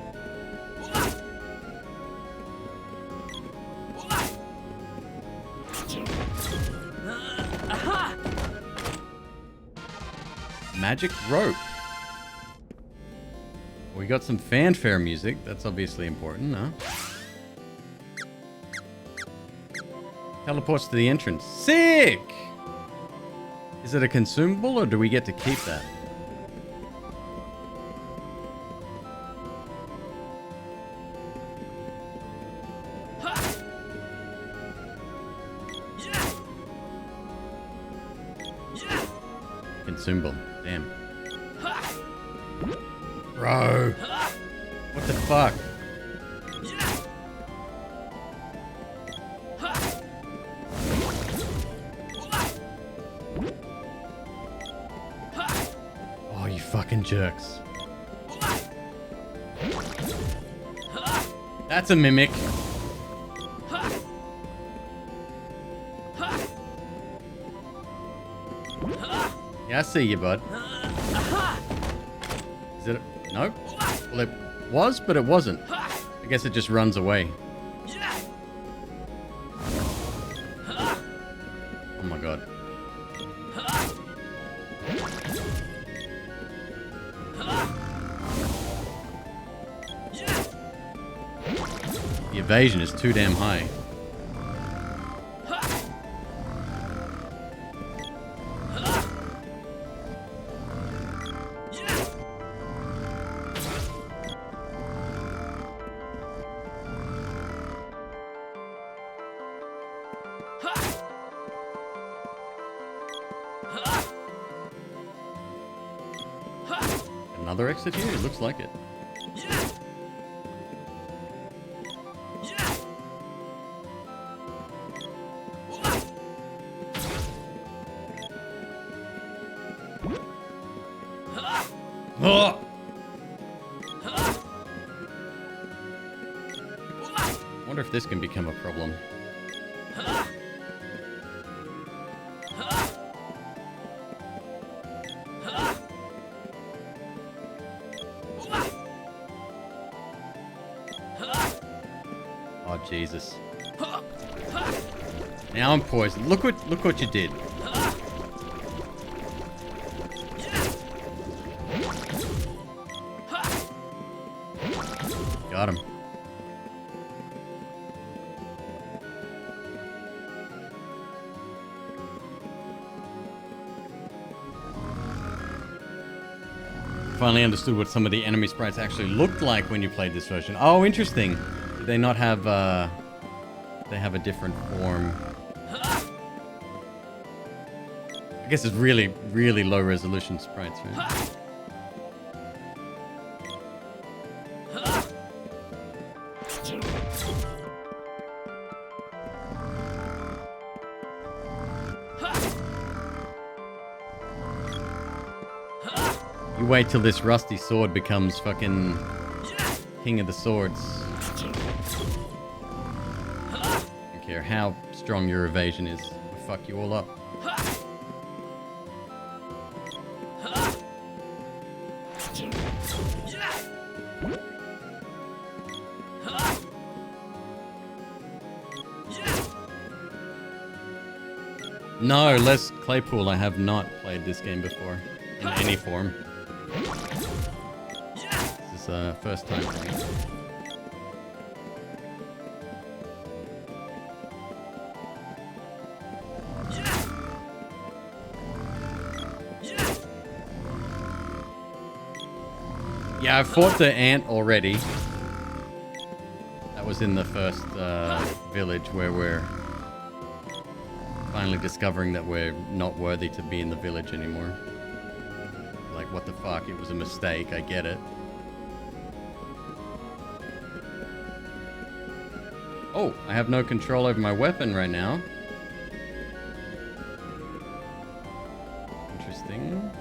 Magic rope. We got some fanfare music. That's obviously important, huh? Teleports to the entrance. Sick! Is it a consumable, or do we get to keep that? Consumable. Damn. Bro. What the fuck? Oh, you fucking jerks. That's a mimic. Yeah, I see you, bud. Is it? Nope. Well, it was, but it wasn't. I guess it just runs away. Oh my god. The evasion is too damn high. Another exit here? It looks like it. Oh! Wonder if this can become a problem. Oh Jesus! Now I'm poisoned. Look what you did. Got him. finally understood what some of the enemy sprites actually looked like when you played this version. Oh, interesting. Did they not have, they have a different form? I guess it's really, really low resolution sprites, right? You wait till this rusty sword becomes fucking king of the swords. I don't care how strong your evasion is. It'll fuck you all up. No, Les Claypool, I have not played this game before in any form. This is first time for me. Yeah, I fought the ant already. That was in the first village where we're finally discovering that we're not worthy to be in the village anymore. Like, what the fuck? It was a mistake. I get it. Oh, I have no control over my weapon right now. Interesting.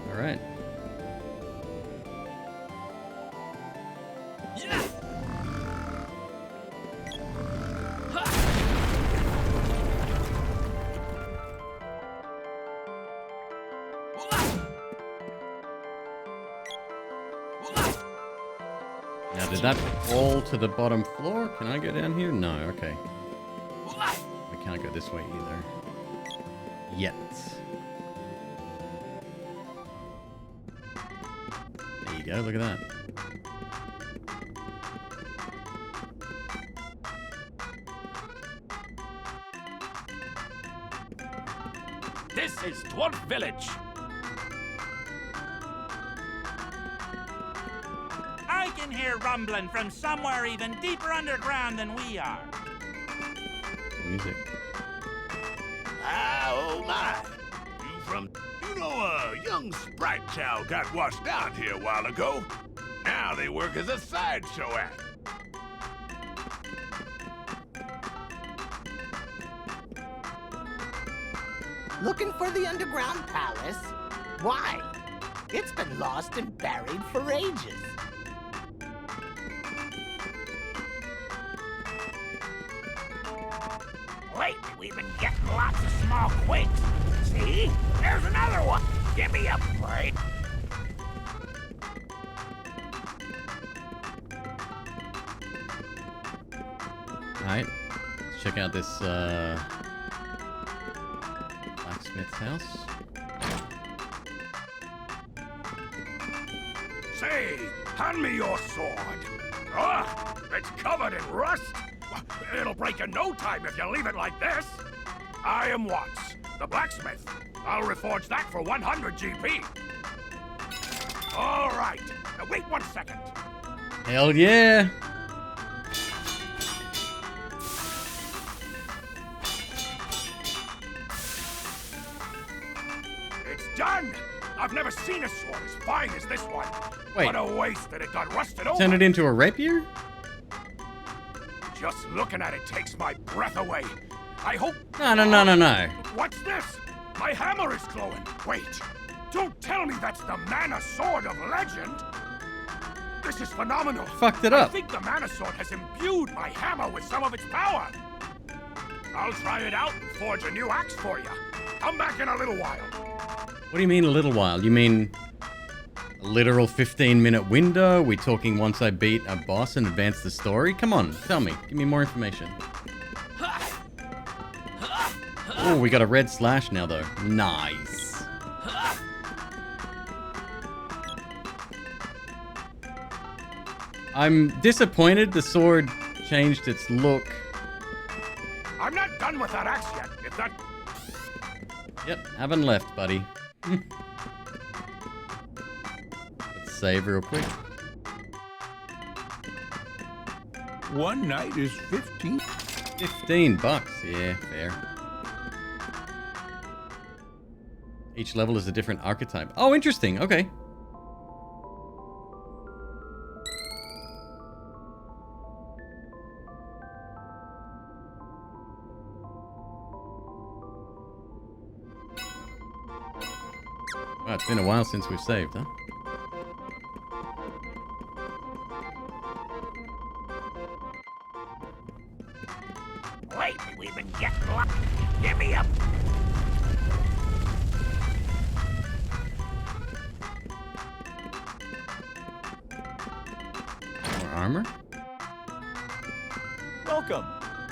All right. Now, did that fall to the bottom floor? Can I go down here? No, okay. I can't go this way either. Yet. There you go, look at that. This is Dwarf Village. I can hear rumbling from somewhere even deeper underground than we are. Music. Ah, oh my. You from... You know, a young sprite child got washed down here a while ago. Now they work as a sideshow act. Looking for the underground palace? Why? It's been lost and buried for ages. Lately, we've been getting lots of small quakes. See? There's another one. Give me a break. Alright. Let's check out this, blacksmith's house. Say, hand me your sword. Ah, it's covered in rust. It'll break in no time if you leave it like this. I am Watts, the blacksmith. I'll reforge that for 100 GP. All right. Now wait 1 second. Hell yeah! It's done. I've never seen a sword as fine as this one. Wait. What a waste that it got rusted over. Turn it into a rapier? Just looking at it takes my breath away. I hope... No. What's this? My hammer is glowing. Wait. Don't tell me that's the Mana Sword of Legend. This is phenomenal. Fucked it up. I think the Mana Sword has imbued my hammer with some of its power. I'll try it out and forge a new axe for you. Come back in a little while. What do you mean a little while? You mean a literal 15-minute window? We talking once I beat a boss and advance the story? Come on, tell me. Give me more information. Oh, we got a red slash now, though. Nice. I'm disappointed the sword changed its look. I'm not done with that axe yet. If that... Yep, haven't left, buddy. save real quick. One night is 15. $15. Yeah, fair. Each level is a different archetype. Oh, interesting. Okay. Wow, it's been a while since we've saved, huh? Lately, we've been getting lucky. Give me a... More armor? Welcome.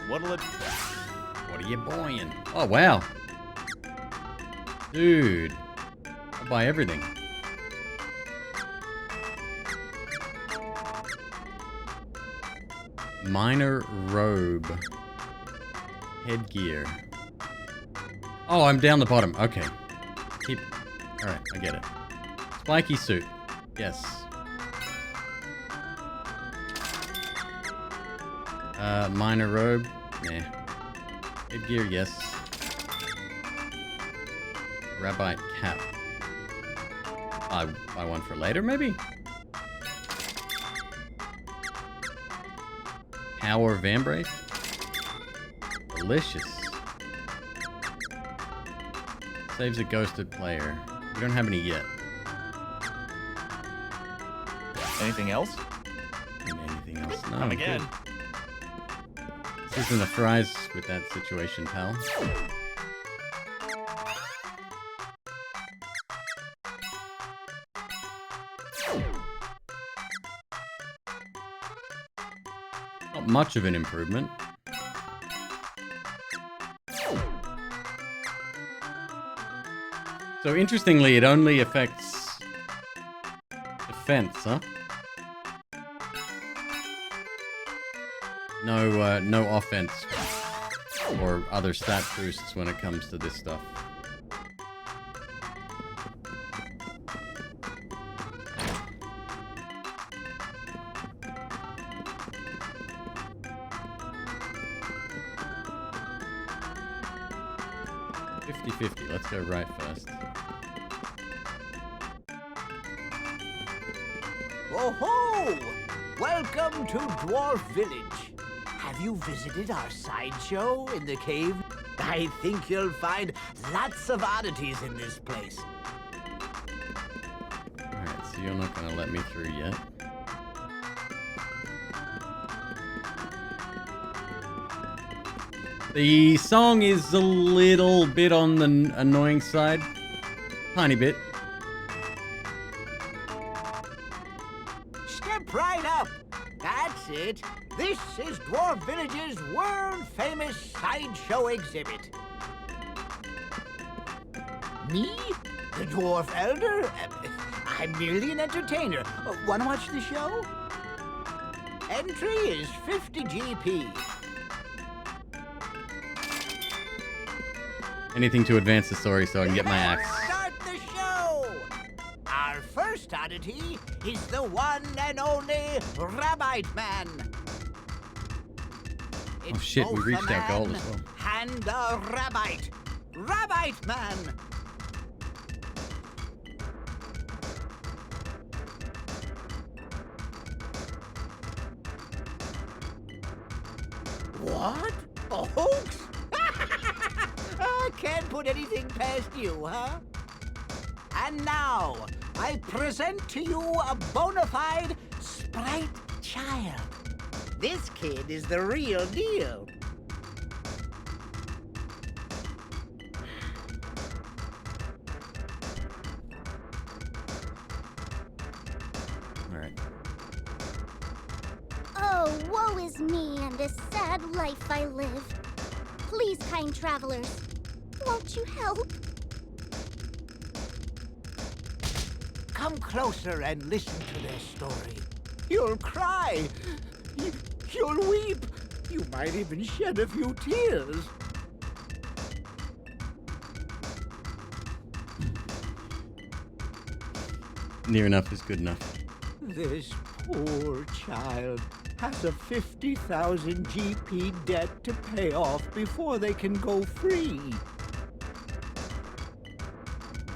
What'll it... What are you buying? Oh, wow. Dude. I'll buy everything. Minor robe. Headgear. Oh, I'm down the bottom. Okay. Keep... Alright, I get it. Spiky suit. Yes. Minor robe. Nah. Headgear, yes. Rabite cap. Buy one for later, maybe? Power Vambrace. Delicious. Saves a ghosted player. We don't have any yet. Anything else? Anything else? No. Come again. Good. This isn't a fries with that situation, pal. Not much of an improvement. So interestingly, it only affects defense, huh? No offense or other stat boosts when it comes to this stuff. Let's go right first. Oh ho! Welcome to Dwarf Village. Have you visited our sideshow in the cave? I think you'll find lots of oddities in this place. Alright, so you're not gonna let me through yet. The song is a little bit on the annoying side. Tiny bit. Step right up. That's it. This is Dwarf Village's world-famous sideshow exhibit. Me? The Dwarf Elder? I'm merely an entertainer. Want to watch the show? Entry is 50 GP. Anything to advance the story so I can get my axe. Start the show! Our first oddity is the one and only Rabite Man. Oh shit, we reached our goal as well. And a Rabite. Rabite Man! What? A hoax? I can't put anything past you, huh? And now, I present to you a bona fide sprite child. This kid is the real deal. All right. Oh, woe is me and this sad life I live. Please, kind travelers, won't you help? Come closer and listen to their story. You'll cry. You'll weep. You might even shed a few tears. Near enough is good enough. This poor child has a 50,000 GP debt to pay off before they can go free.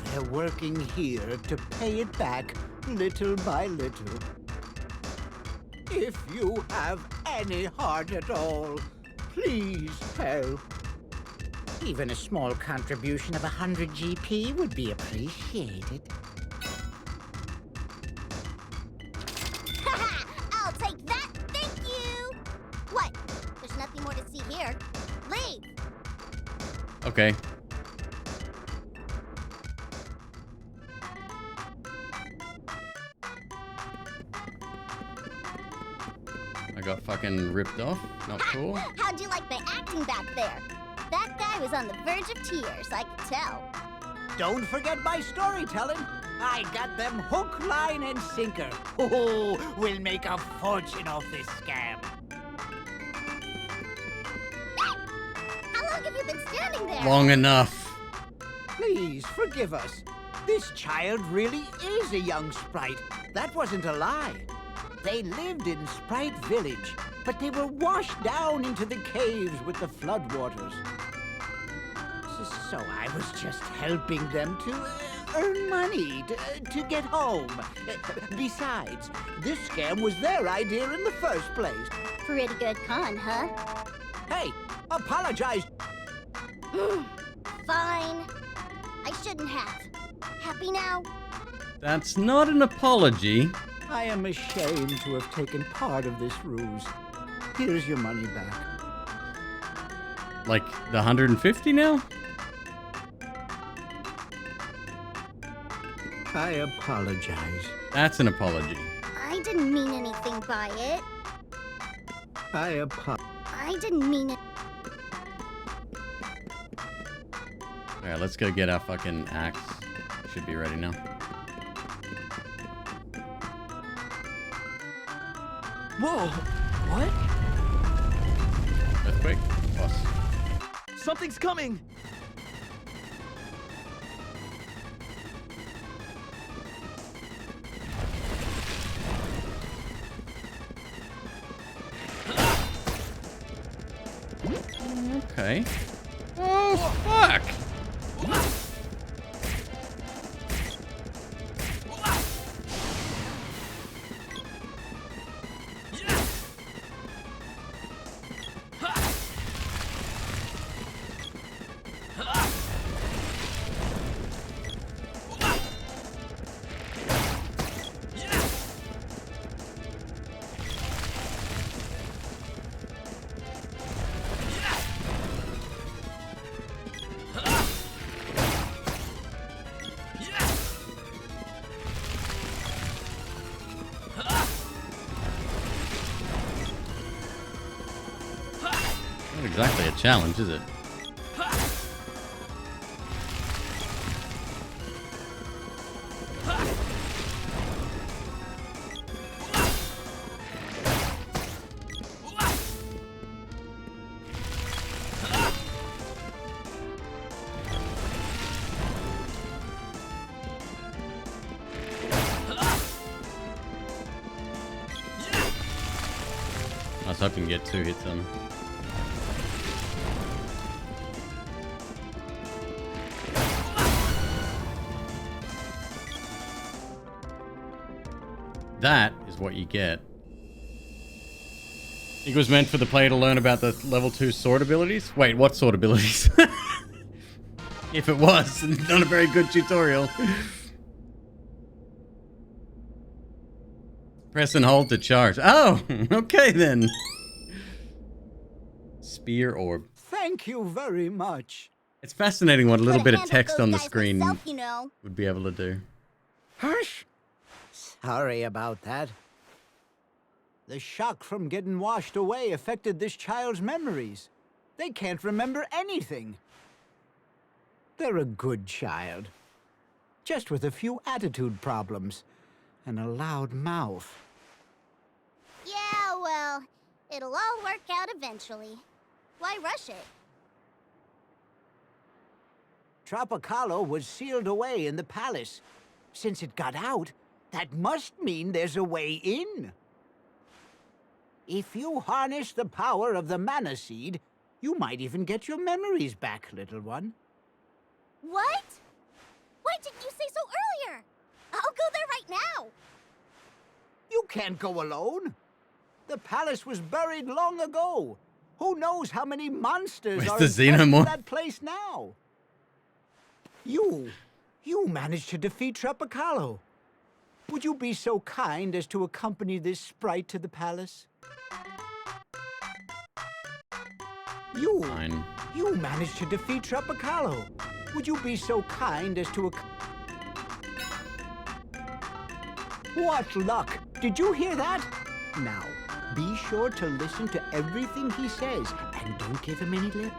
They're working here to pay it back little by little. If you have any heart at all, please help. Even a small contribution of 100 GP would be appreciated. I'll take that, thank you! What? There's nothing more to see here. Leave! Okay. I got fucking ripped off. Not cool. How'd you like my acting back there? That guy was on the verge of tears, I could tell. Don't forget my storytelling. I got them hook, line, and sinker. Oh, we'll make a fortune off this scam. How long have you been standing there? Long enough. Please forgive us. This child really is a young sprite. That wasn't a lie. They lived in Sprite Village, but they were washed down into the caves with the floodwaters. So I was just helping them to earn money to get home. Besides, this scam was their idea in the first place. Pretty good con, huh? Hey, apologize. Fine. I shouldn't have. Happy now? That's not an apology. I am ashamed to have taken part of this ruse. Here's your money back. Like the 150 now? I apologize. That's an apology. I didn't mean anything by it. I didn't mean it. Alright, let's go get our fucking axe. Should be ready now. Whoa! What? Earthquake? Boss. Something's coming! Okay. Oh, fuck! Not exactly a challenge, is it? I was hoping to get 2 hits on. That is what you get. It was meant for the player to learn about the level 2 sword abilities? Wait, what sword abilities? If it was, not a very good tutorial. Press and hold to charge. Oh, okay then. Spear orb. Thank you very much. It's fascinating what a little bit of text on the guys screen myself, you know. would be able to do. Hush! Sorry about that. The shock from getting washed away affected this child's memories. They can't remember anything. They're a good child. Just with a few attitude problems and a loud mouth. Yeah, well, it'll all work out eventually. Why rush it? Tropicalo was sealed away in the palace. Since it got out, That must mean there's a way in. If you harness the power of the mana seed, you might even get your memories back, little one. What? Why didn't you say so earlier? I'll go there right now. You can't go alone. The palace was buried long ago. Who knows how many monsters Where's are the in xenomorph? that place now? You managed to defeat Trapacalo. Would you be so kind as to accompany this sprite to the palace? Fine. You managed to defeat Trapacalo. Would you be so kind as to What luck! Did you hear that? Now, be sure to listen to everything he says, and don't give him any lip.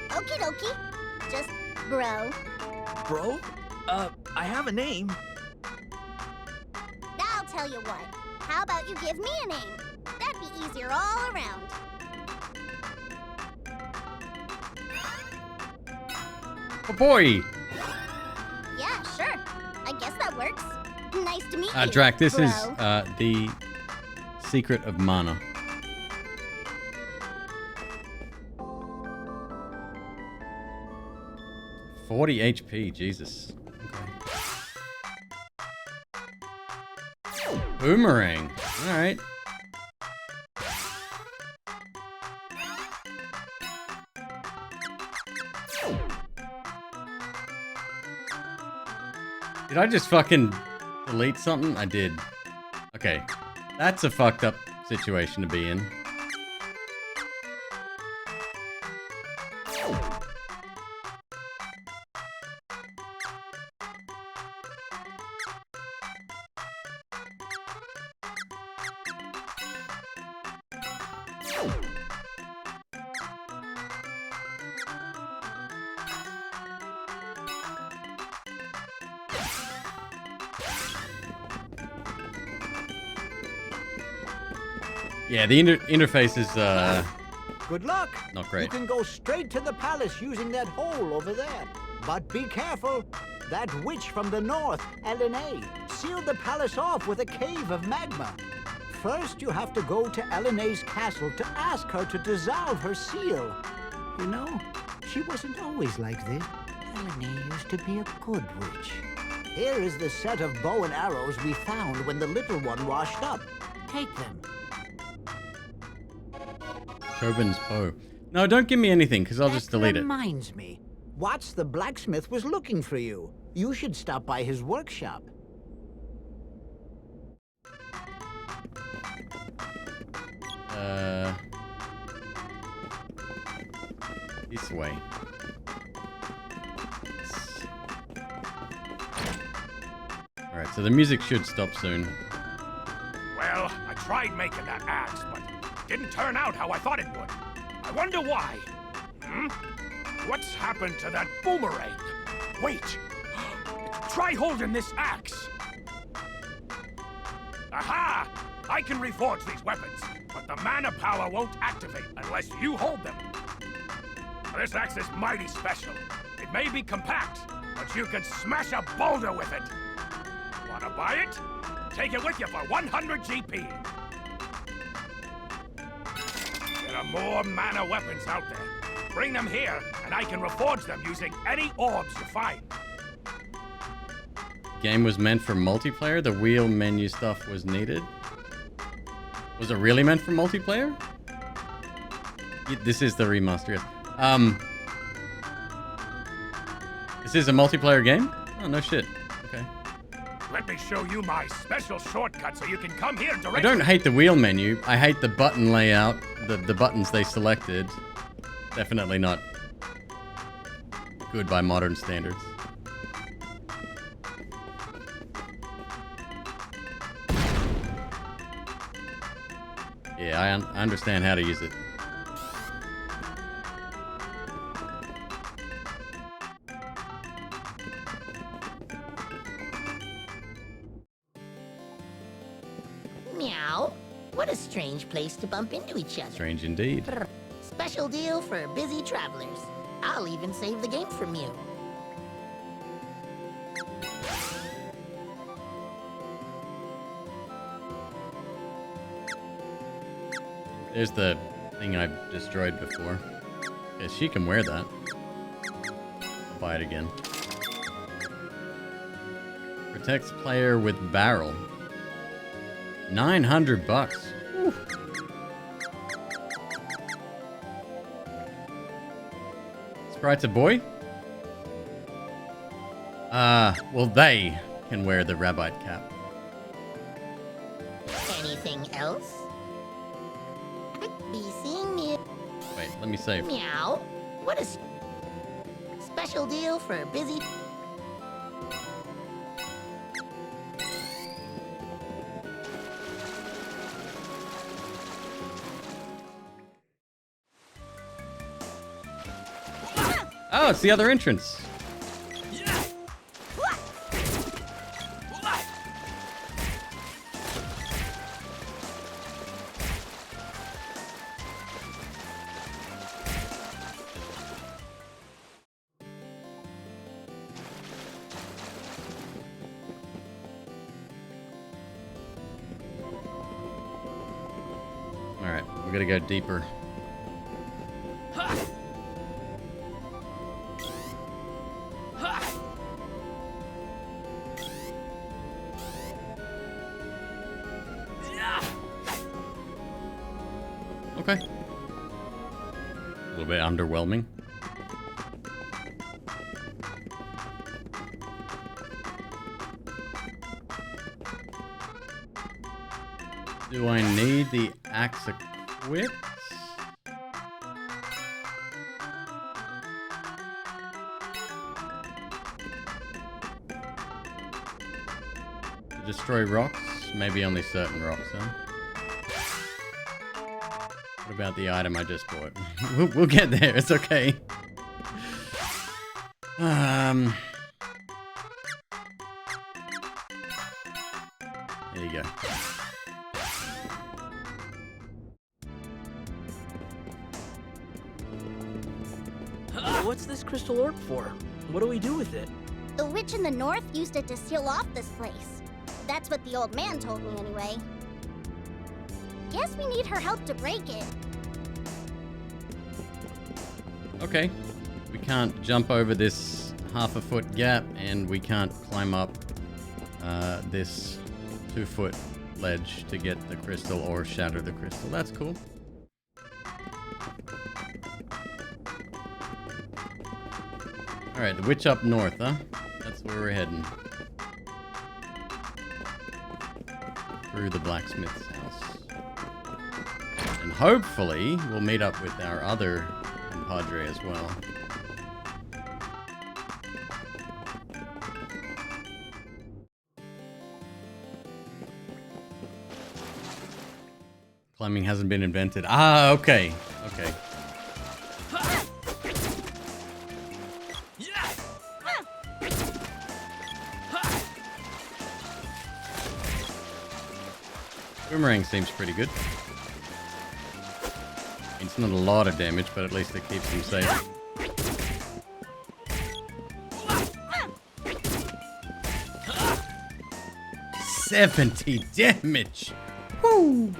Okie dokie. Just bro. Bro? I have a name. I'll tell you what. How about you give me a name? That'd be easier all around. Oh boy! Yeah, sure. I guess that works. Nice to meet you, Drac, this bro. is the secret of mana. $40 HP, Jesus. Okay. Boomerang. Alright. Did I just fucking delete something? I did. Okay. That's a fucked up situation to be in. Yeah, the interface is Good luck. not great. You can go straight to the palace using that hole over there. But be careful. That witch from the north, Elena, sealed the palace off with a cave of magma. First, you have to go to Elena's castle to ask her to dissolve her seal. You know, she wasn't always like this. Elena used to be a good witch. Here is the set of bow and arrows we found when the little one washed up. Take them. Chobin's bow. No, don't give me anything, because I'll just delete it. Reminds me. Watts the blacksmith was looking for you. You should stop by his workshop. This way. Alright, so the music should stop soon. Well, I tried making that axe, but it didn't turn out how I thought it would. I wonder why. What's happened to that boomerang? Wait! Try holding this axe. Aha! I can reforge these weapons, but the mana power won't activate unless you hold them. This axe is mighty special. It may be compact, but you can smash a boulder with it. Wanna buy it? Take it with you for 100 GP. There are more mana weapons out there. Bring them here, and I can reforge them using any orbs you find. Game was meant for multiplayer. The wheel menu stuff was needed. Was it really meant for multiplayer? This is the remaster. Yes. This is a multiplayer game? Oh, no shit. Okay. Let me show you my special shortcut so you can come here directly. I don't hate the wheel menu. I hate the button layout. The buttons they selected. Definitely not good by modern standards. Yeah, I understand how to use it. Meow. What a strange place to bump into each other. Strange indeed. Special deal for busy travelers. I'll even save the game from you. There's the thing I destroyed before. Yeah, she can wear that. I'll buy it again. Protects player with barrel. 900 bucks. Whew. Sprite's a boy? Well, they can wear the rabbite cap. Anything else? Be seeing you. Wait, let me save. Meow. What a special deal for busy. Oh, it's the other entrance. All right, we gotta go deeper. Okay. A little bit underwhelming. Do I need the axe equipped? To destroy rocks? Maybe only certain rocks, huh? What about the item I just bought? We'll get there, it's okay. There you go. What's this crystal orb for? What do we do with it? The witch in the north used it to seal off this place. That's what the old man told me anyway. Guess we need her help to break it. Okay. We can't jump over this half-a-foot gap, and we can't climb up this 2-foot ledge to get the crystal or shatter the crystal. That's cool. Alright, the witch up north, huh? That's where we're heading. Through the blacksmith's house. And hopefully, we'll meet up with our other compadre as well. Climbing hasn't been invented. Ah, okay. Okay. Boomerang seems pretty good. It's not a lot of damage, but at least it keeps them safe. $70 damage! Woo!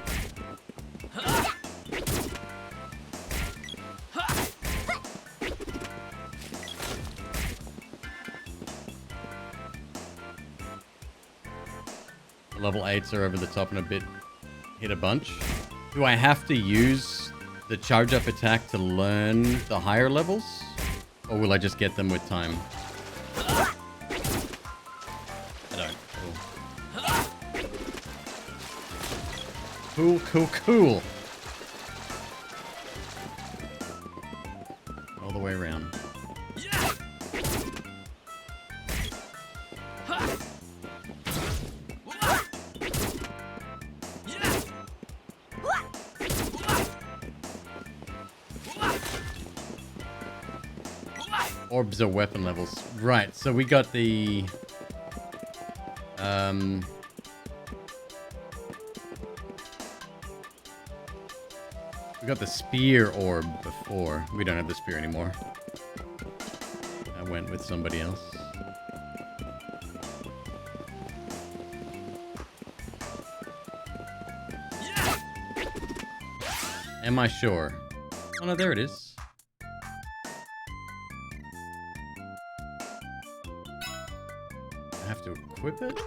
Level 8s are over the top and a bit hit a bunch. Do I have to use the charge up attack to learn the higher levels? Or will I just get them with time? I don't. Cool. Cool, cool. All the way around. Orbs are weapon levels. Right, so we got the... we got the spear orb before. We don't have the spear anymore. I went with somebody else. Am I sure? Oh no, there it is. I have to equip it?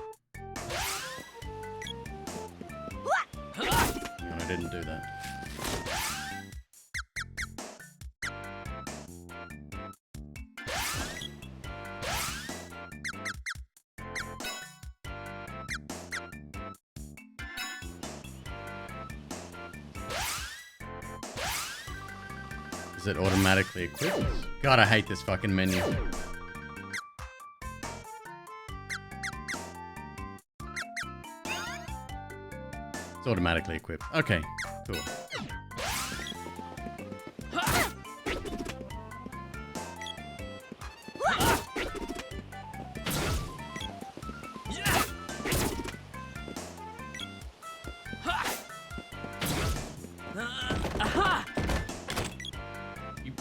No, I didn't do that. Is it automatically equipped? God, I hate this fucking menu. It's automatically equipped. Okay, cool.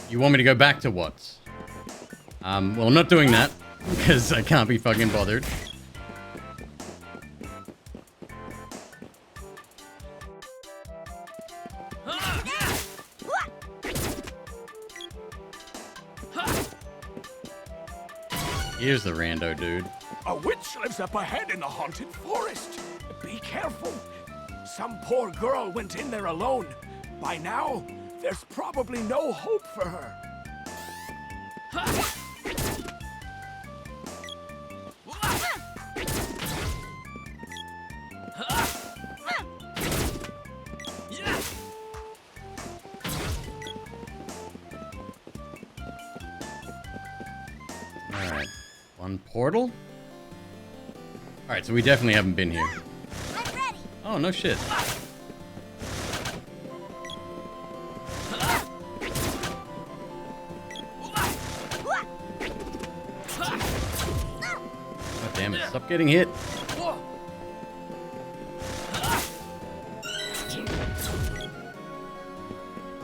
You want me to go back to what? Well, I'm not doing that because I can't be fucking bothered. Here's the rando dude. A witch lives up ahead in the haunted forest. Be careful. Some poor girl went in there alone. By now, there's probably no hope for her. Alright. One portal? Alright, so we definitely haven't been here. Oh, no shit. God damn it, stop getting hit.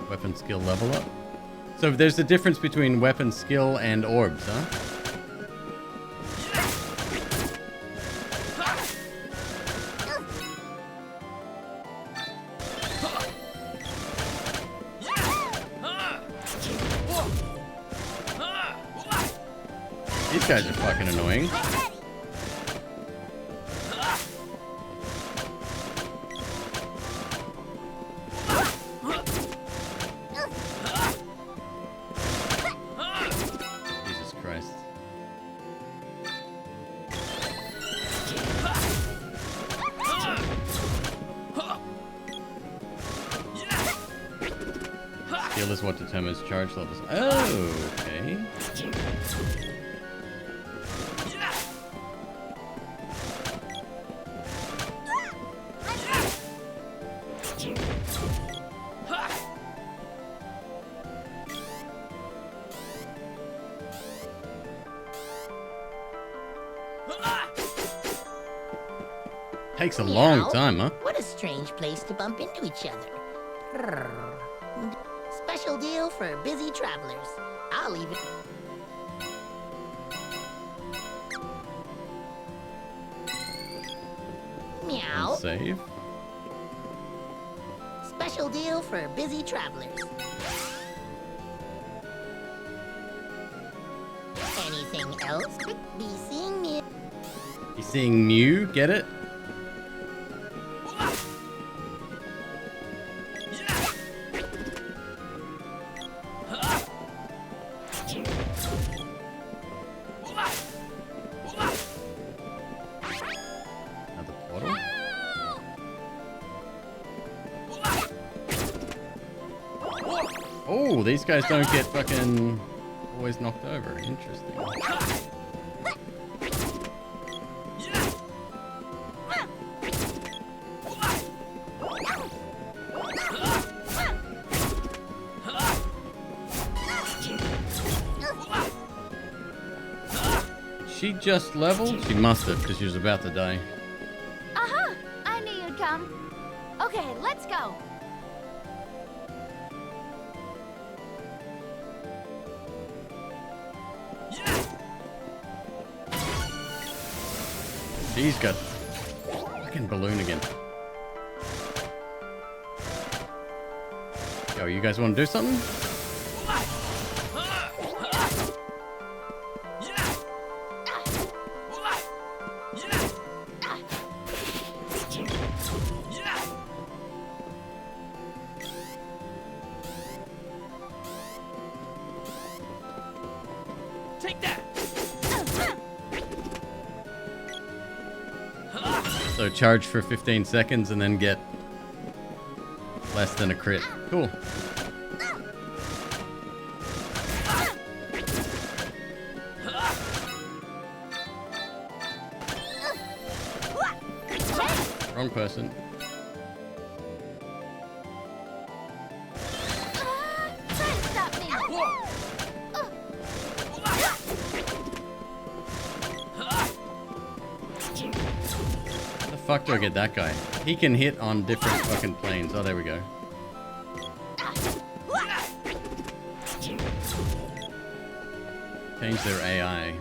Weapon skill level up. So there's the difference between weapon skill and orbs, huh? These guys are fucking annoying. Jesus Christ. Skill is what determines charge levels. Oh, okay. Takes a long time, huh? What a strange place to bump into each other. Special deal for busy travelers. I'll leave it. Meow. Save. Special deal for busy travelers. Anything else? Be seeing me. You seeing Mew? Get it? Another portal? Oh, these guys don't get fucking always knocked over. Interesting. She just leveled? She must have, because she was about to die. Uh-huh. I knew you'd come. Okay, let's go. She's got fucking balloon again. go. You guys want to do something? Take that. So charge for 15 seconds and then get less than a crit. Cool. Wrong person. How the fuck do I get that guy? He can hit on different fucking planes. Oh, there we go. Change their AI.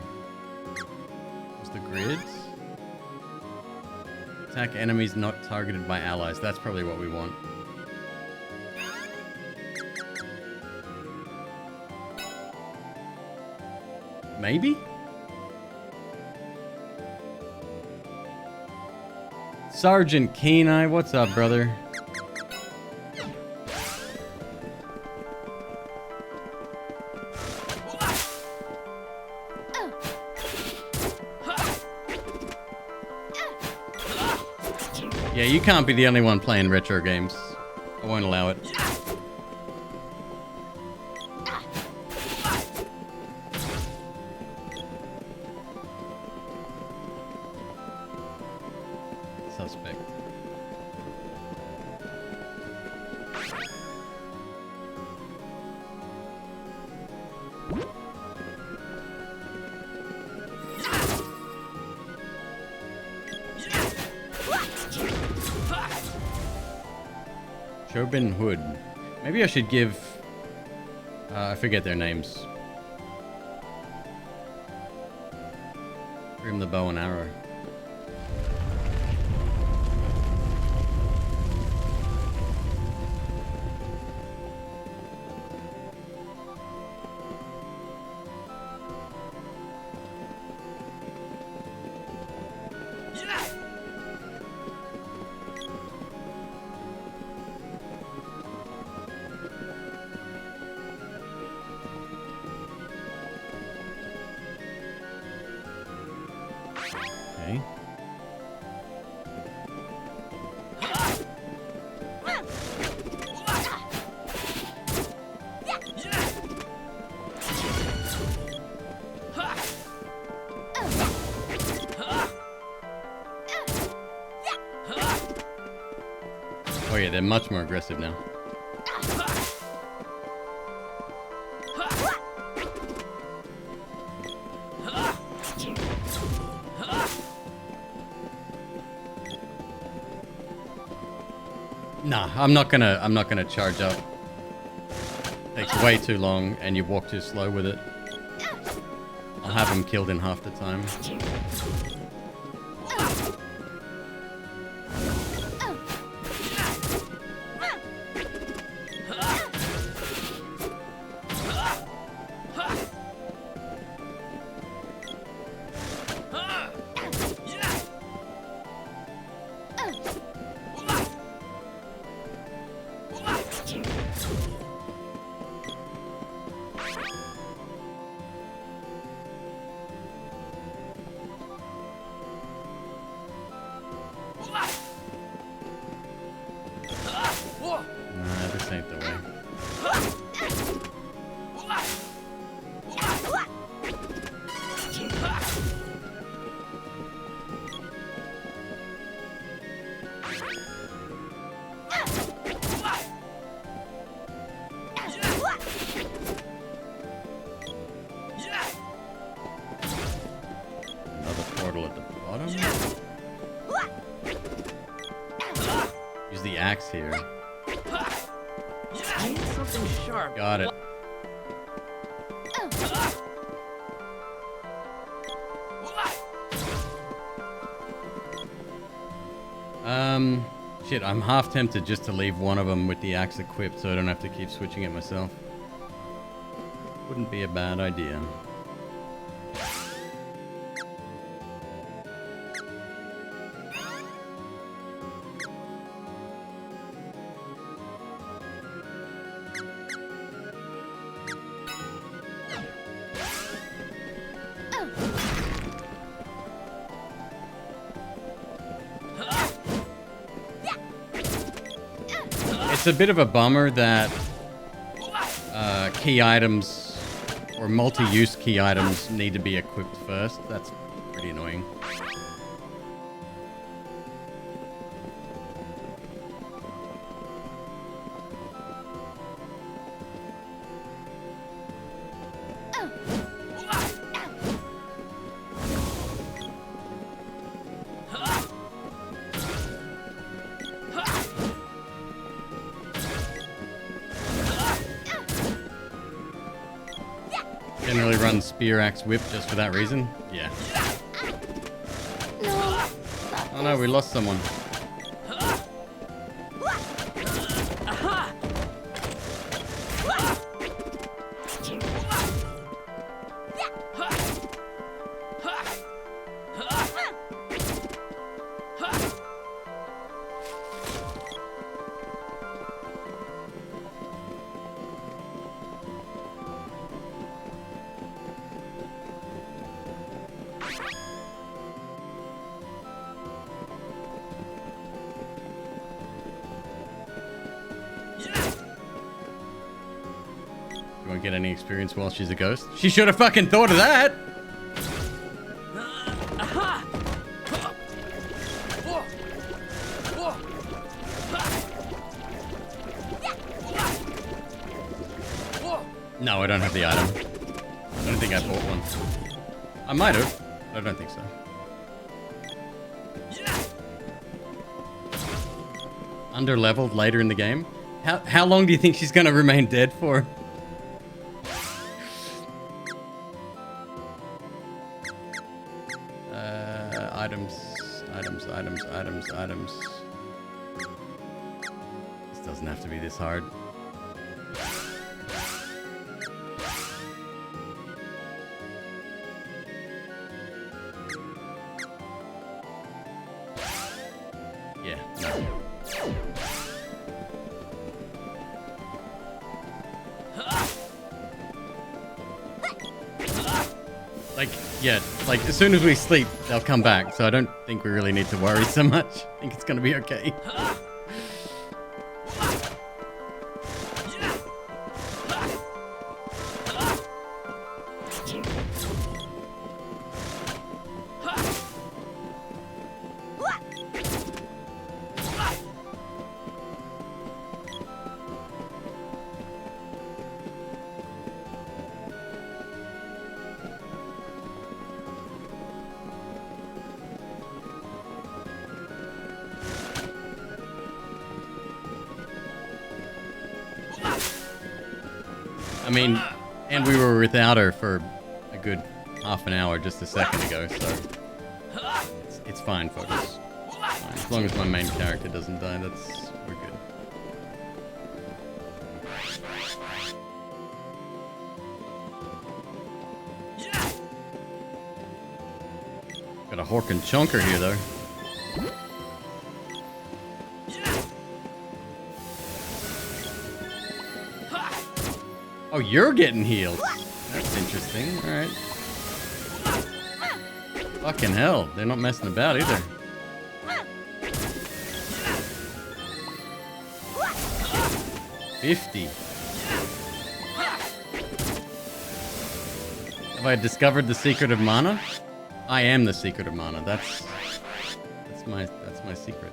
What's the grids? Attack enemies not targeted by allies. That's probably what we want. Maybe? Sergeant Kenai, what's up, brother? Yeah, you can't be the only one playing retro games. I won't allow it. Suspect. Robin Hood. Maybe I should give... I forget their names. Give him the bow and arrow. Okay. Oh yeah, they're much more aggressive now. Nah, I'm not gonna charge up. Takes way too long and you walk too slow with it. I'll have him killed in half the time. Nah, this ain't the way. Another portal at the bottom. Use the axe here. I need something sharp. Got it. Shit, I'm half tempted just to leave one of them with the axe equipped so I don't have to keep switching it myself. Wouldn't be a bad idea. It's a bit of a bummer that key items or multi-use key items need to be equipped first. That's pretty annoying. Generally run spear, axe, whip just for that reason. Yeah. Oh no, we lost someone. You won't get any experience while she's a ghost. She should have fucking thought of that! No, I don't have the item. I don't think I bought one. I might have. I don't think so. Under-leveled later in the game? How long do you think she's gonna remain dead for? Items. This doesn't have to be this hard. Yeah, no. Like, as soon as we sleep, they'll come back, so I don't think we really need to worry so much. I think it's gonna be okay. I mean, and we were without her for a good half an hour just a second ago, so it's fine, folks. It's fine. As long as my main character doesn't die, we're good. Got a Hork and Chunker here, though. Oh, you're getting healed. That's interesting. All right. Fucking hell. They're not messing about either. $50. Have I discovered the secret of mana? I am the secret of mana. That's my secret.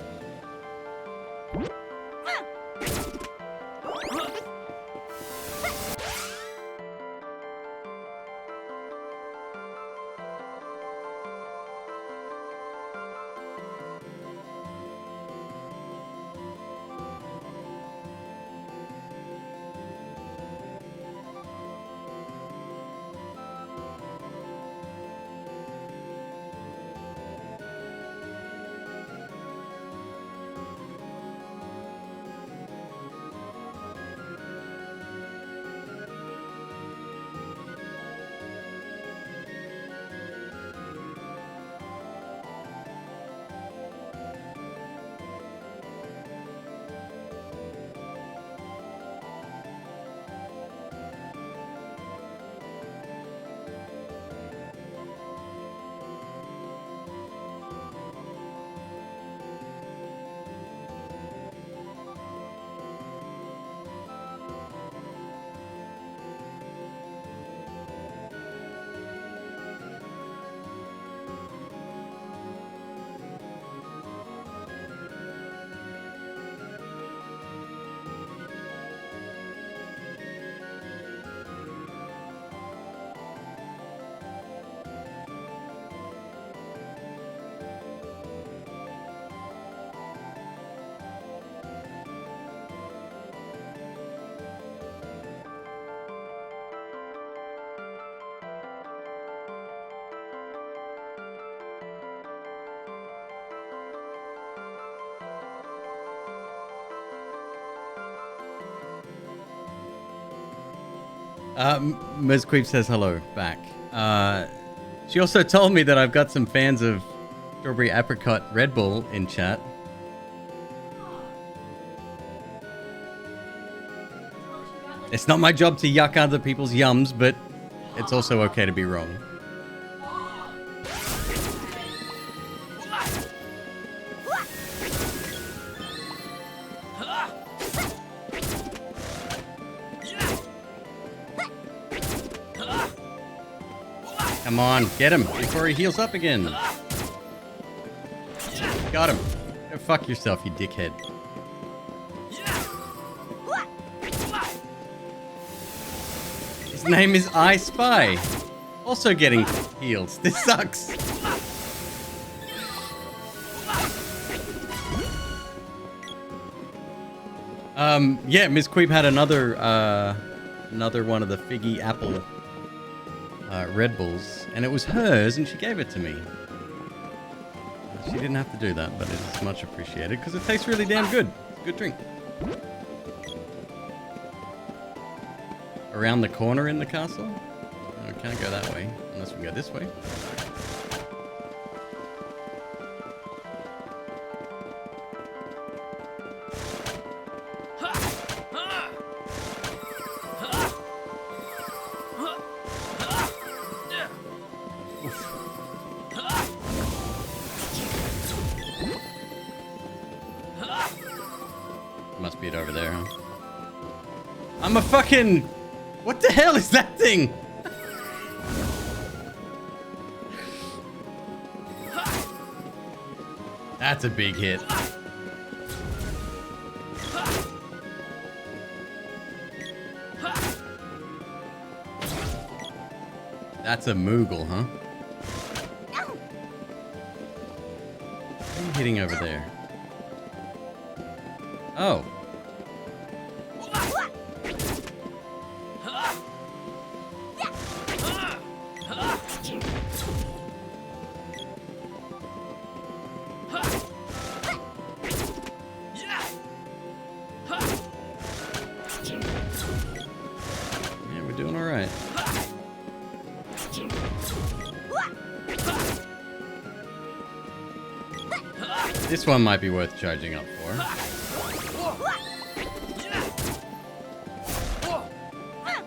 McQueeb says hello back. She also told me that I've got some fans of Strawberry Apricot Red Bull in chat. It's not my job to yuck other people's yums, but it's also okay to be wrong. Come on, get him before he heals up again. Got him. Go fuck yourself, you dickhead. His name is I Spy. Also getting healed. This sucks. Yeah, Miss Queeb had another one of the figgy apple Red Bulls, and it was hers, and she gave it to me. She didn't have to do that, but it is much appreciated because it tastes really damn good. It's a good drink. Around the corner in the castle? No, we can't go that way unless we can go this way. Must be it over there, huh? I'm a fucking... What the hell is that thing? That's a big hit. That's a Moogle, huh? What are you hitting over there? Oh. Yeah, we're doing all right. This one might be worth charging up for.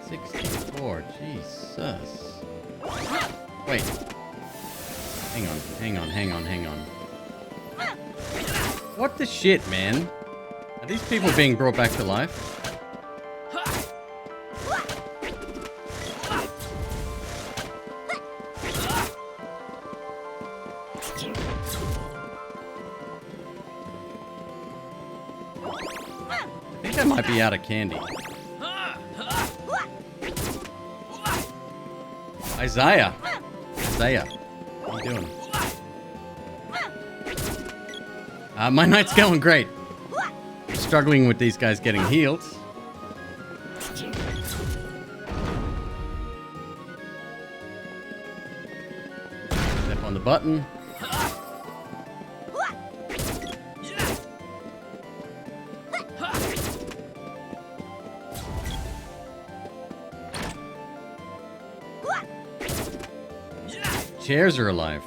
64, Jesus. Wait. Hang on. What the shit, man? Are these people being brought back to life? I think I might be out of candy. Isaiah, how you doing? My night's going great. I'm struggling with these guys getting healed. Step on the button. Chairs are alive.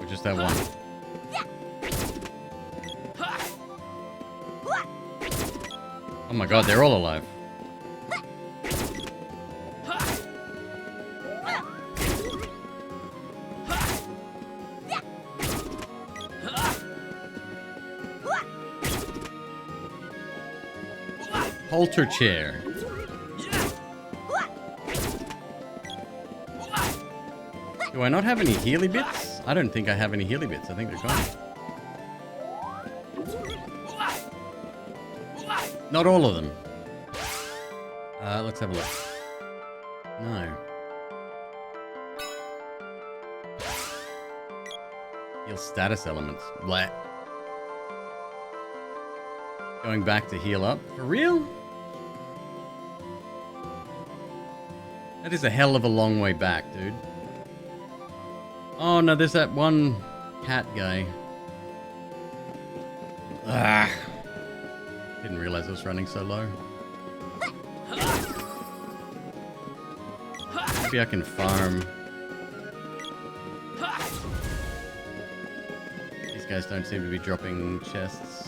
Or just that one. Oh my god, they're all alive. Halter chair. Do I not have any Healy bits? I don't think I have any Healy bits. I think they're gone. Not all of them. Let's have a look. No. Heal status elements. Blah. Going back to heal up. For real? That is a hell of a long way back, dude. Oh no, there's that one cat guy. Ah. Didn't realize I was running so low. Maybe I can farm. These guys don't seem to be dropping chests.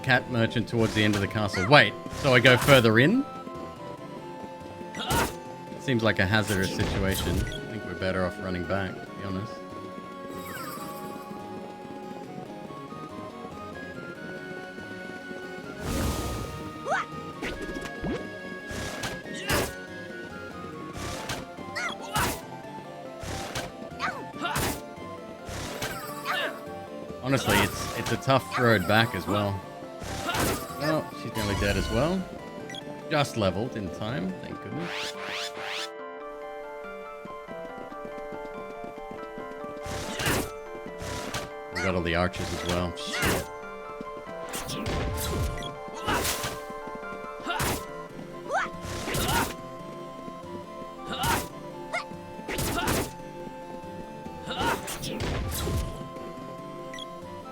Cat merchant towards the end of the castle. Wait, so I go further in? Seems like a hazardous situation. I think we're better off running back, to be honest. Honestly, it's a tough road back as well. Oh, she's nearly dead as well. Just leveled in time, thank goodness. We got all the archers as well. Shit.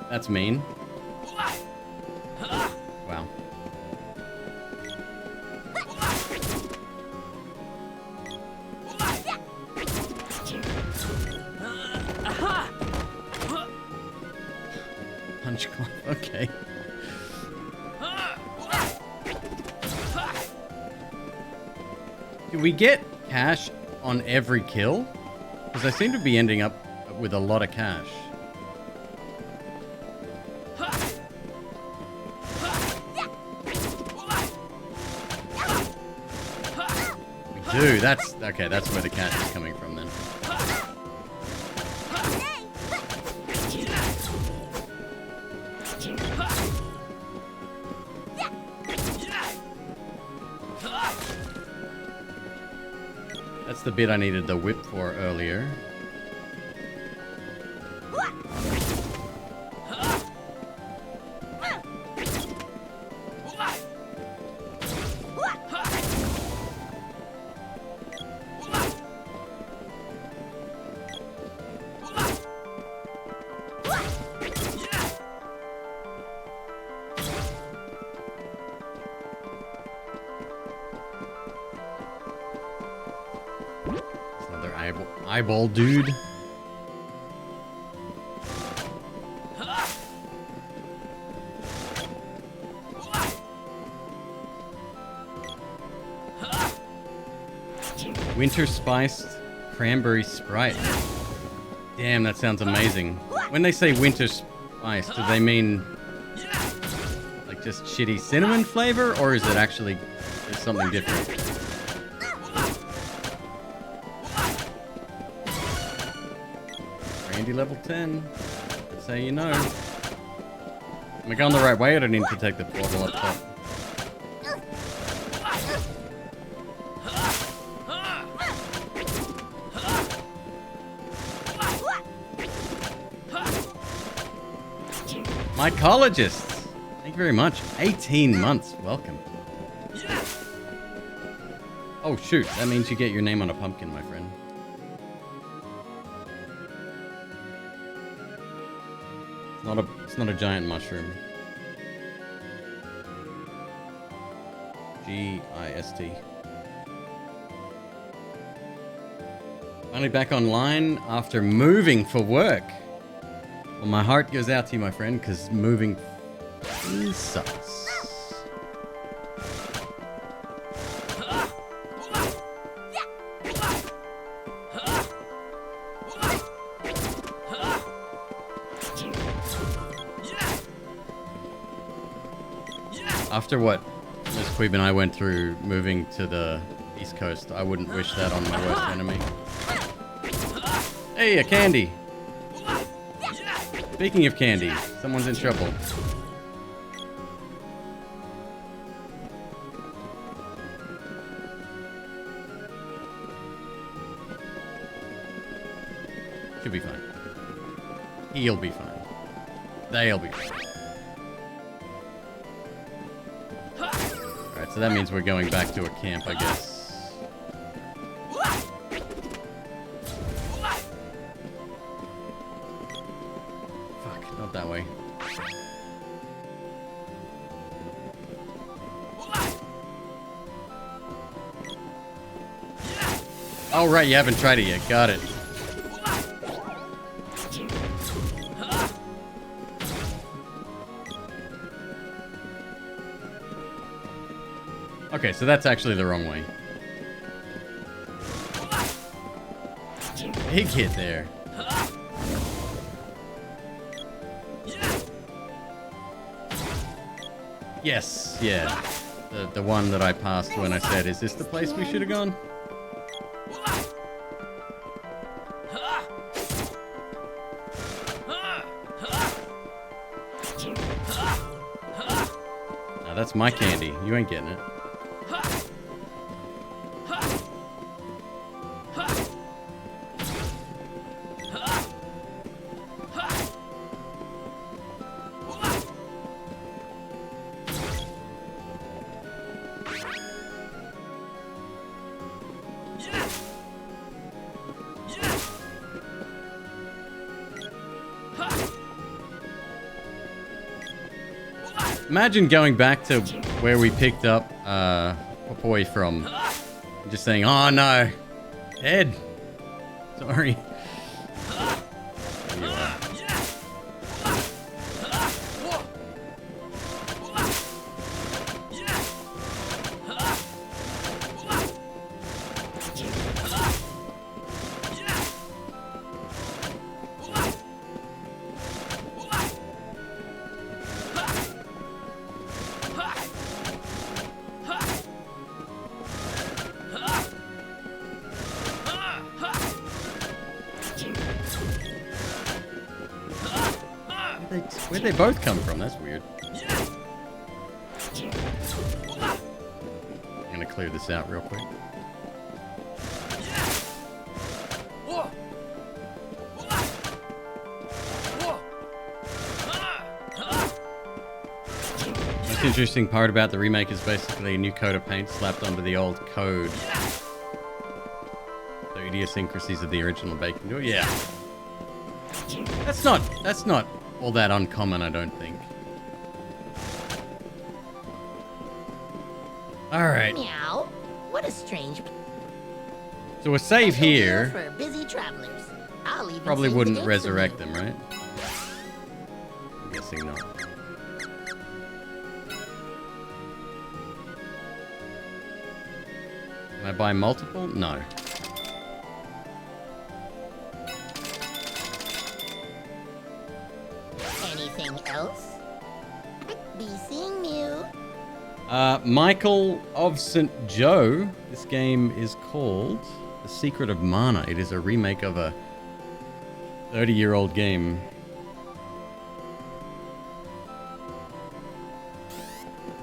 That's mean. Wow. Punch club, okay. Do we get cash on every kill? Because I seem to be ending up with a lot of cash. We do, that's okay, that's where the cash is coming from then. That's the bit I needed the whip for earlier. Eyeball dude. Winter spiced cranberry Sprite. Damn, that sounds amazing. When they say winter spice, do they mean like just shitty cinnamon flavor, or is it actually something different? Randy level 10. That's how you know. Am I going the right way, or do I need to take the portal up top? Mycologist! Thank you very much. 18 months. Welcome. Oh shoot, that means you get your name on a pumpkin, my friend. It's not a giant mushroom. G-I-S-T. Finally back online after moving for work. Well, my heart goes out to you, my friend, because moving sucks. After what McQueeb and I went through moving to the East Coast, I wouldn't wish that on my worst enemy. Hey, a candy! Speaking of candy, someone's in trouble. Should be fine. He'll be fine. They'll be fine. so that means we're going back to a camp, I guess. Fuck, not that way. Oh, right, you haven't tried it yet. Got it. Okay, so that's actually the wrong way. Big hit there. Yes, yeah. The one that I passed when I said, is this the place we should have gone? Now that's my candy. You ain't getting it. Imagine going back to where we picked up Papoy from. And just saying, oh no, Ed, sorry. There you are. Where'd they both come from? That's weird. I'm gonna clear this out real quick. Most interesting part about the remake is basically a new coat of paint slapped onto the old code. The idiosyncrasies of the original Bacon Duel. Yeah. That's not all that uncommon, I don't think. Alright. Meow. What a strange... So a save here For busy travelers. I'll even probably save the wouldn't game for resurrect you. them, right? I'm guessing not. Can I buy multiple? No. Anything else? Be seeing you. Michael of St. Joe. This game is called The Secret of Mana. It is a remake of a 30-year-old game.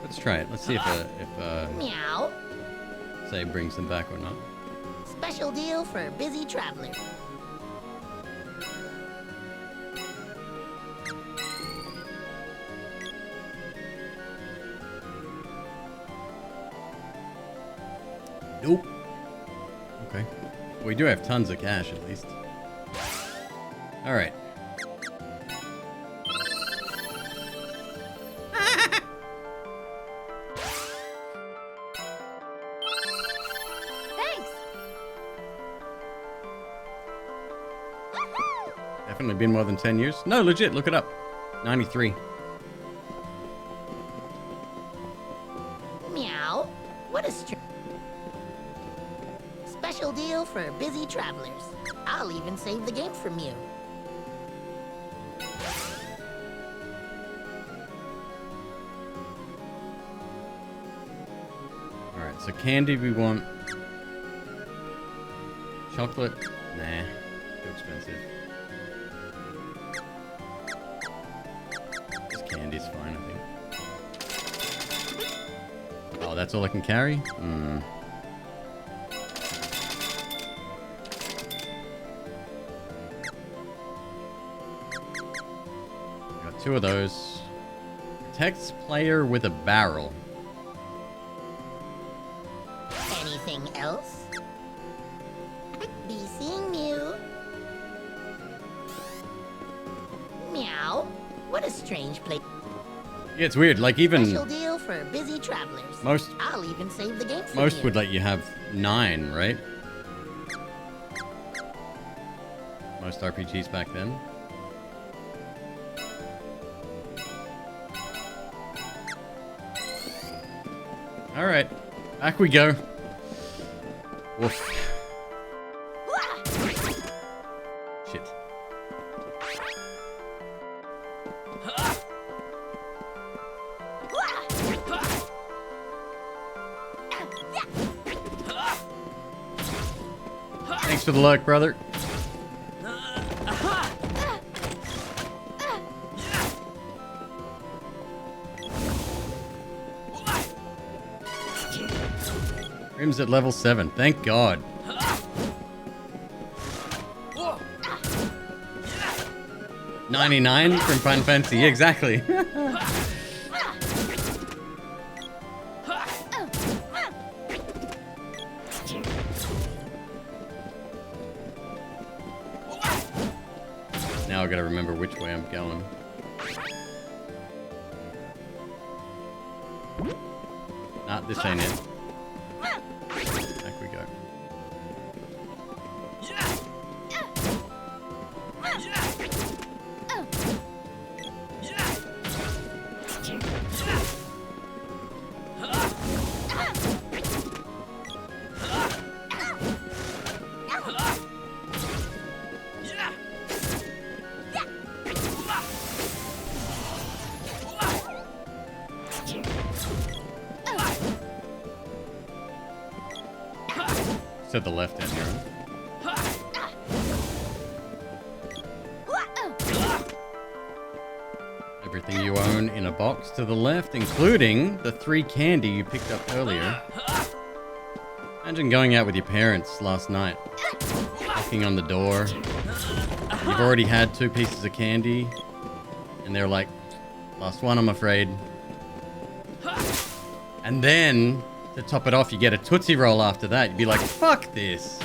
Let's try it. Let's see if Meow. save brings them back or not. Special deal for busy travelers. Nope. Okay. We do have tons of cash, at least. All right. Thanks. Definitely been more than 10 years. No, legit. Look it up. 93. Meow. What a special deal for busy travelers. I'll even save the game from you. Alright, so candy we want. Chocolate? Nah. Too expensive. Just candy's fine, I think. Oh, that's all I can carry? Hmm. Got two of those. Protects player with a barrel. Anything else? Be seeing you. Meow. What a strange place. Yeah, it's weird. Like even Special deal for busy travelers. I'll even save the game for most you. would let you have 9, right? Most RPGs back then. All right, back we go. Woof. Shit. Thanks for the luck, brother. Grim's at level 7. Thank God. $99 from Final Fantasy. Yeah, exactly. Now I gotta remember which way I'm going. Nah, this ain't it. Back we go. Said the left end here. Everything you own in a box to the left, including the 3 candy you picked up earlier. Imagine going out with your parents last night, knocking on the door. You've already had 2 pieces of candy, and they're like, last one, I'm afraid. And then, to top it off, you get a Tootsie Roll after that. You'd be like, fuck this.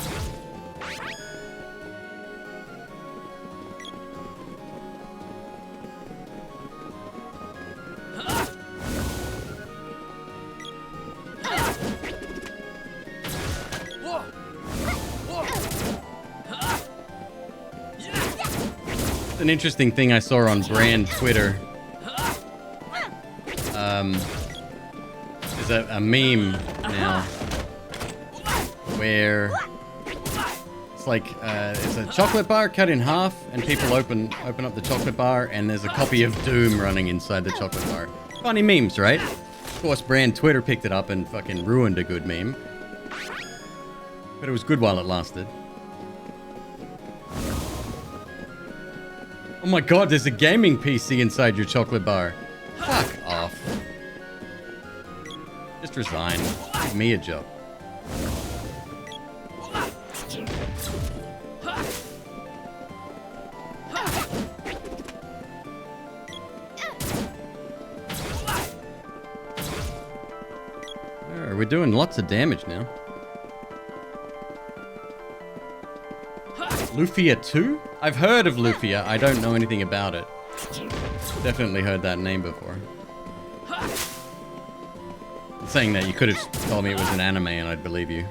It's an interesting thing I saw on Brand Twitter. There's a meme now where it's like it's a chocolate bar cut in half, and people open up the chocolate bar, and there's a copy of Doom running inside the chocolate bar. Funny memes, right? Of course, Brand Twitter picked it up and fucking ruined a good meme, but it was good while it lasted. Oh my God, there's a gaming PC inside your chocolate bar. Fuck off. Just resign. Give me a job. We're doing lots of damage now. Lufia 2? I've heard of Lufia. I don't know anything about it. Definitely heard that name before. Saying that, you could have told me it was an anime and I'd believe you.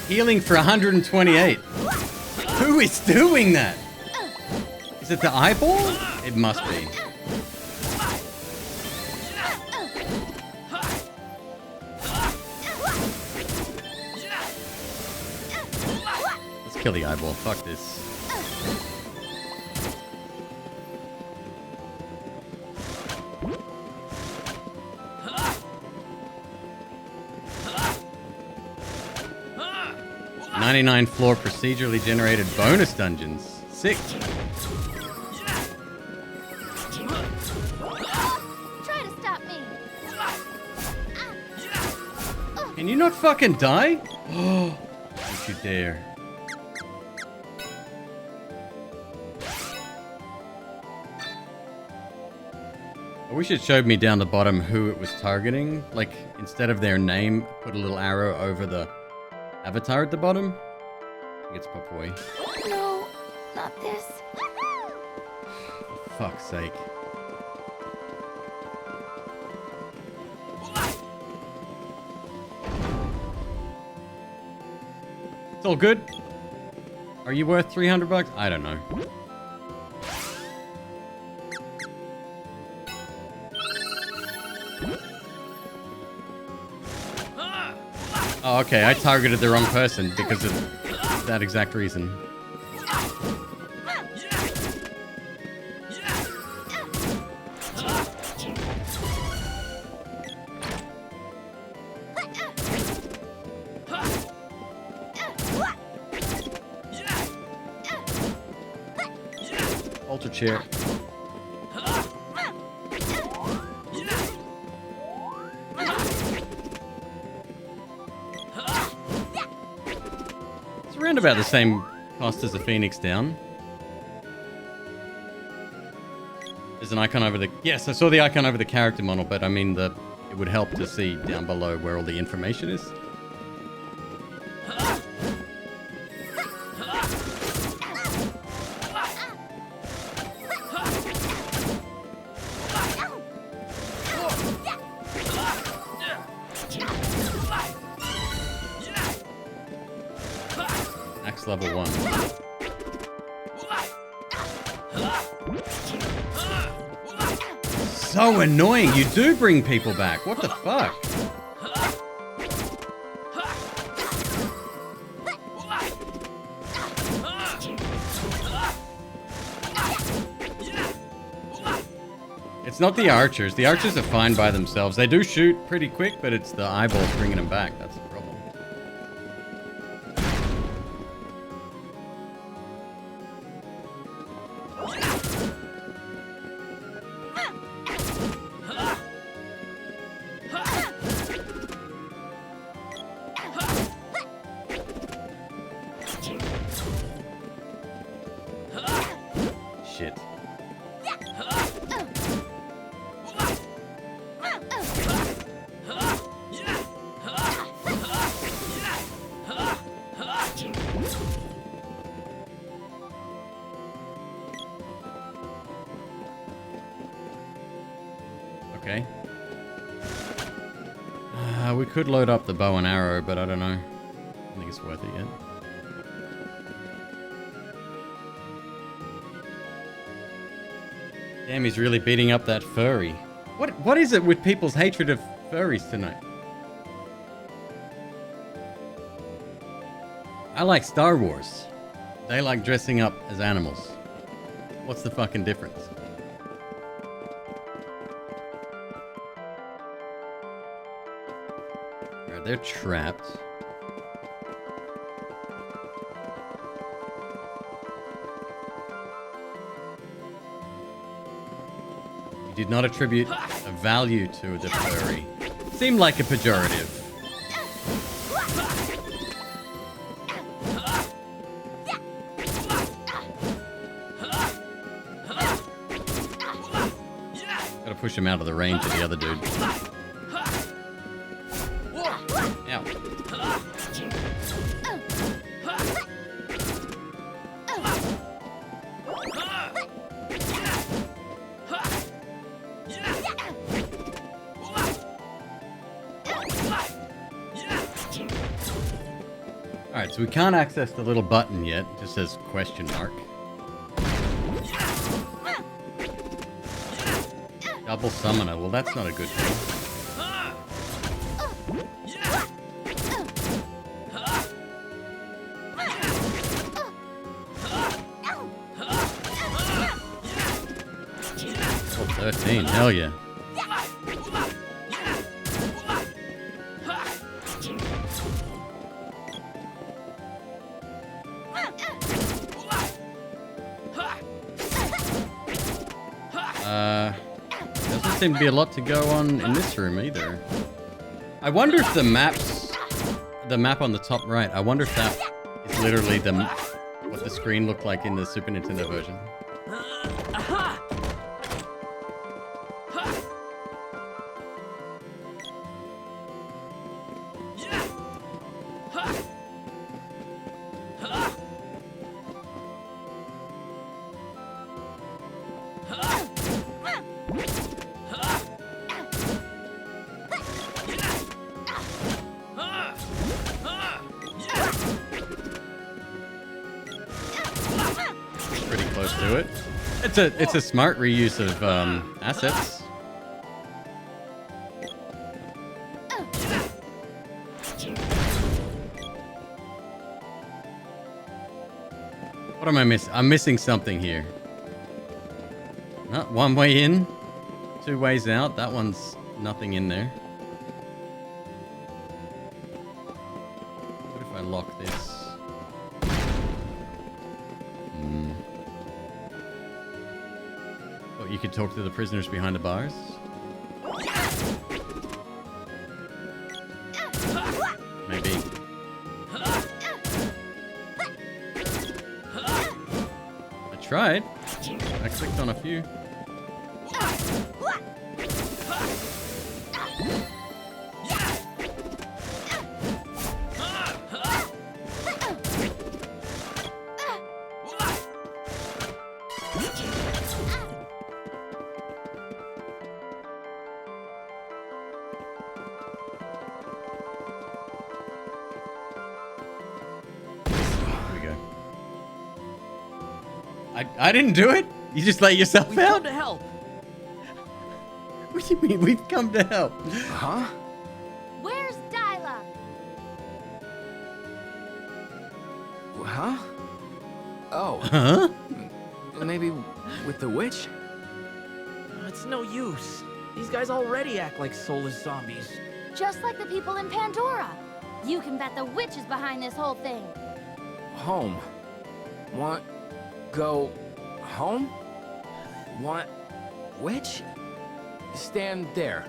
Healing for 128. Who is doing that? Is it the eyeball? It must be. Let's kill the eyeball. Fuck this. $99 floor procedurally generated bonus dungeons. Sick. Try to stop me. Can you not fucking die? Oh, don't you dare. I wish it showed me down the bottom who it was targeting. Like, instead of their name, put a little arrow over the avatar at the bottom. I think it's Papoy. No, not this. For fuck's sake. It's all good. Are you worth 300 bucks? I don't know. Oh, okay, I targeted the wrong person because of that exact reason. Alter chair. It's around about the same cost as a Phoenix down. There's an icon over the... Yes, I saw the icon over the character model, but I mean it would help to see down below where all the information is. Axe level 1. So annoying. You do bring people back. What the fuck? It's not the archers. The archers are fine by themselves. They do shoot pretty quick, but it's the eyeballs bringing them back. That's the problem. Shit. Okay. We could load up the bow and arrow, but I don't know. I don't think it's worth it yet. Damn, he's really beating up that furry. What is it with people's hatred of furries tonight? I like Star Wars. They like dressing up as animals. What's the fucking difference? Alright, they're trapped. You did not attribute a value to the furry. Seemed like a pejorative. Gotta push him out of the range of the other dude. Ow. Alright, so we can't access the little button yet. It just says question mark. Double summoner. Well, that's not a good thing. Oh, 13. Hell yeah. Doesn't seem to be a lot to go on in this room either. I wonder if the maps the map on the top right. I wonder if that is literally what the screen looked like in the Super Nintendo version. Pretty close to it. It's a smart reuse of assets. What am I missing? I'm missing something here. One way in, 2 ways out. That one's nothing in there. What if I lock this? Oh, you could talk to the prisoners behind the bars? Maybe. I tried. I clicked on a few. I didn't do it. You just let yourself We've out. come to help. What do you mean we've come to help? Huh? Where's Dyla? Huh? Oh. Huh? Maybe with the witch? It's no use. These guys already act like soulless zombies. Just like the people in Pandora. You can bet the witch is behind this whole thing. Home. Want go home? Want witch? Stand there.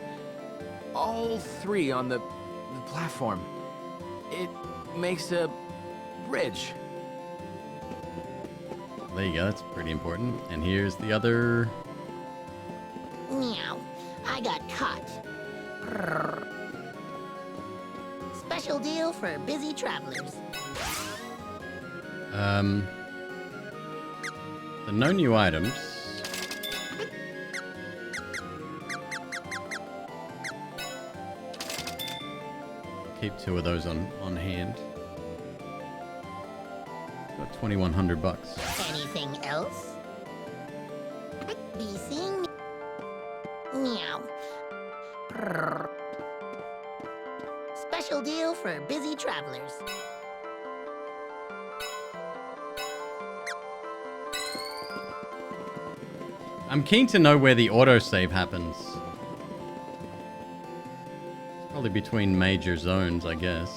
All 3 on the platform. It makes a bridge. There you go. That's pretty important. And here's the other. Meow. I got caught. Brrr. Special deal for busy travelers. So no new items. Keep 2 of those on hand. Got 2,100 bucks. Anything else? Be seeing me. Meow. Brrr. Special deal for busy travelers. I'm keen to know where the autosave happens. It's probably between major zones, I guess.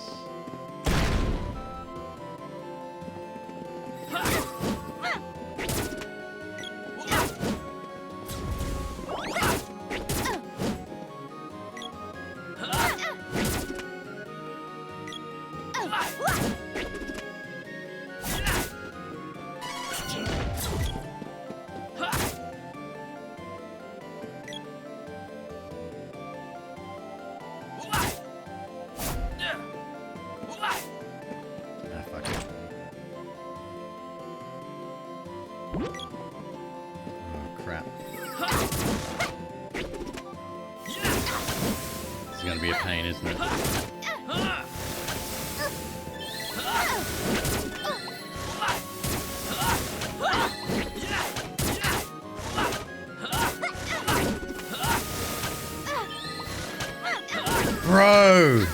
Bro!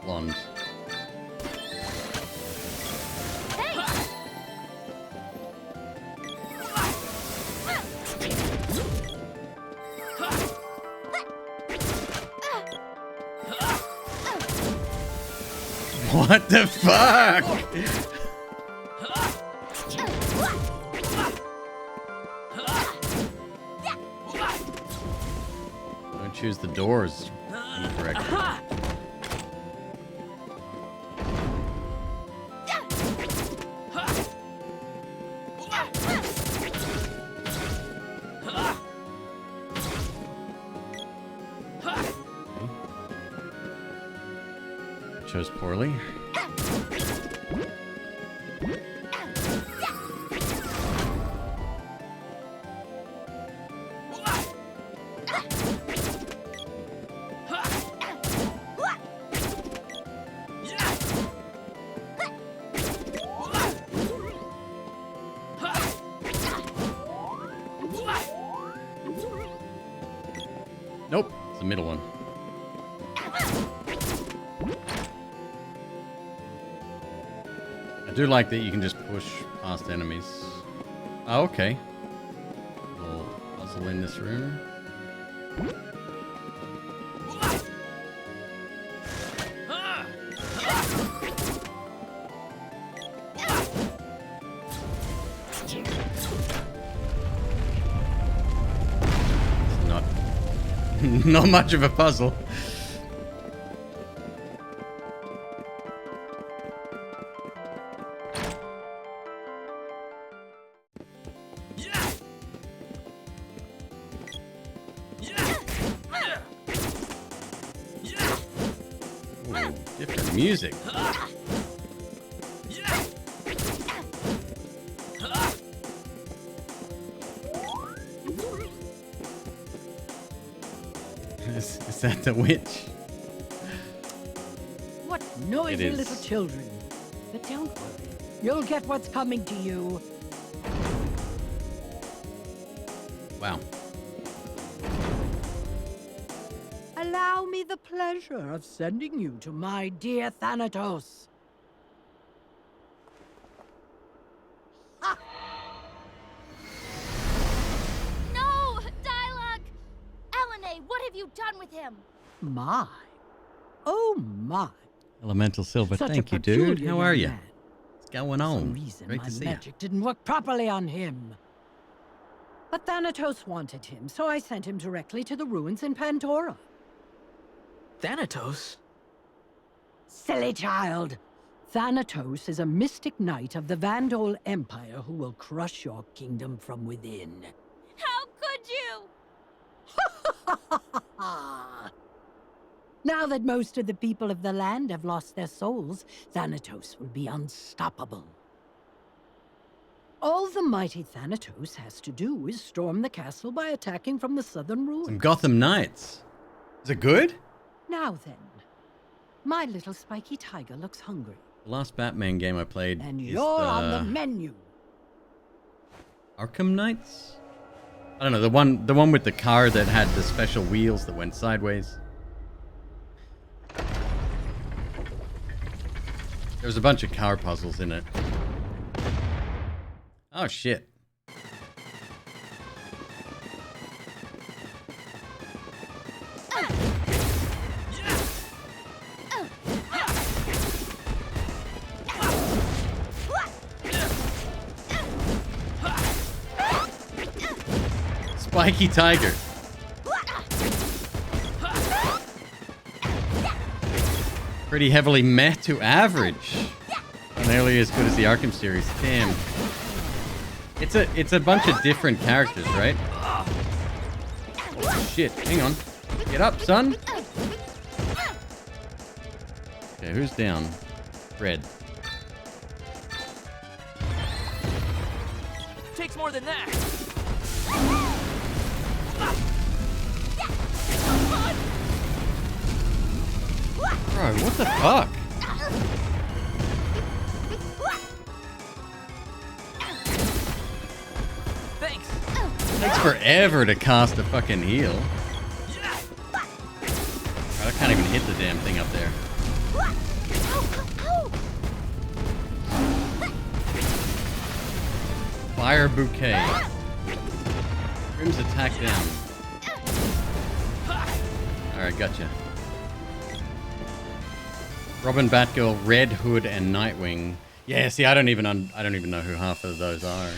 Blonde. What the fuck? Don't choose the doors incorrectly. Chose poorly. Nope, it's the middle one. I do like that you can just push past enemies. Oh, okay. Little puzzle in this room. It's not much of a puzzle. Ooh, different music. Is that the witch? What noisy It is. little children. But don't worry. You'll get what's coming to you. Wow. Allow me the pleasure of sending you to my dear Thanatos. No! Dialogue! Elene, what have you done with him? My. Oh my. Elemental Silver, Such a thank you, dude. peculiar How are young you? man. What's going For some on? reason, Great my to see you. magic didn't work properly on him. But Thanatos wanted him, so I sent him directly to the ruins in Pandora. Thanatos? Silly child! Thanatos is a mystic knight of the Vandal Empire who will crush your kingdom from within. How could you? Now that most of the people of the land have lost their souls, Thanatos will be unstoppable. All the mighty Thanatos has to do is storm the castle by attacking from the southern ruins. Some Gotham Knights. Is it good? Now then, my little spiky tiger looks hungry. The last Batman game I played And is you're on the menu. Arkham Knights? I don't know, the one with the car that had the special wheels that went sideways. There was a bunch of car puzzles in it. Oh shit. Spiky Tiger. Pretty heavily meh to average. Not nearly as good as the Arkham series. Damn. It's a bunch of different characters, right? Oh, shit. Hang on. Get up, son. Okay, who's down? Red. Takes more than that. Bro, what the fuck? Thanks. Takes forever to cast a fucking heal. God, I can't even hit the damn thing up there. Fire bouquet. Grim's attack down. Alright, gotcha. Robin, Batgirl, Red Hood, and Nightwing. Yeah, see, I don't even know who half of those are.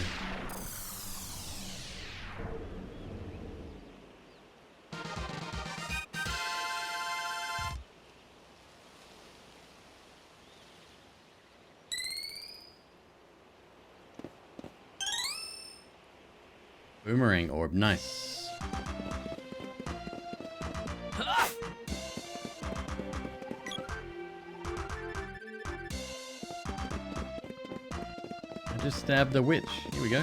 Boomerang orb. Nice. I just stabbed the witch. Here we go.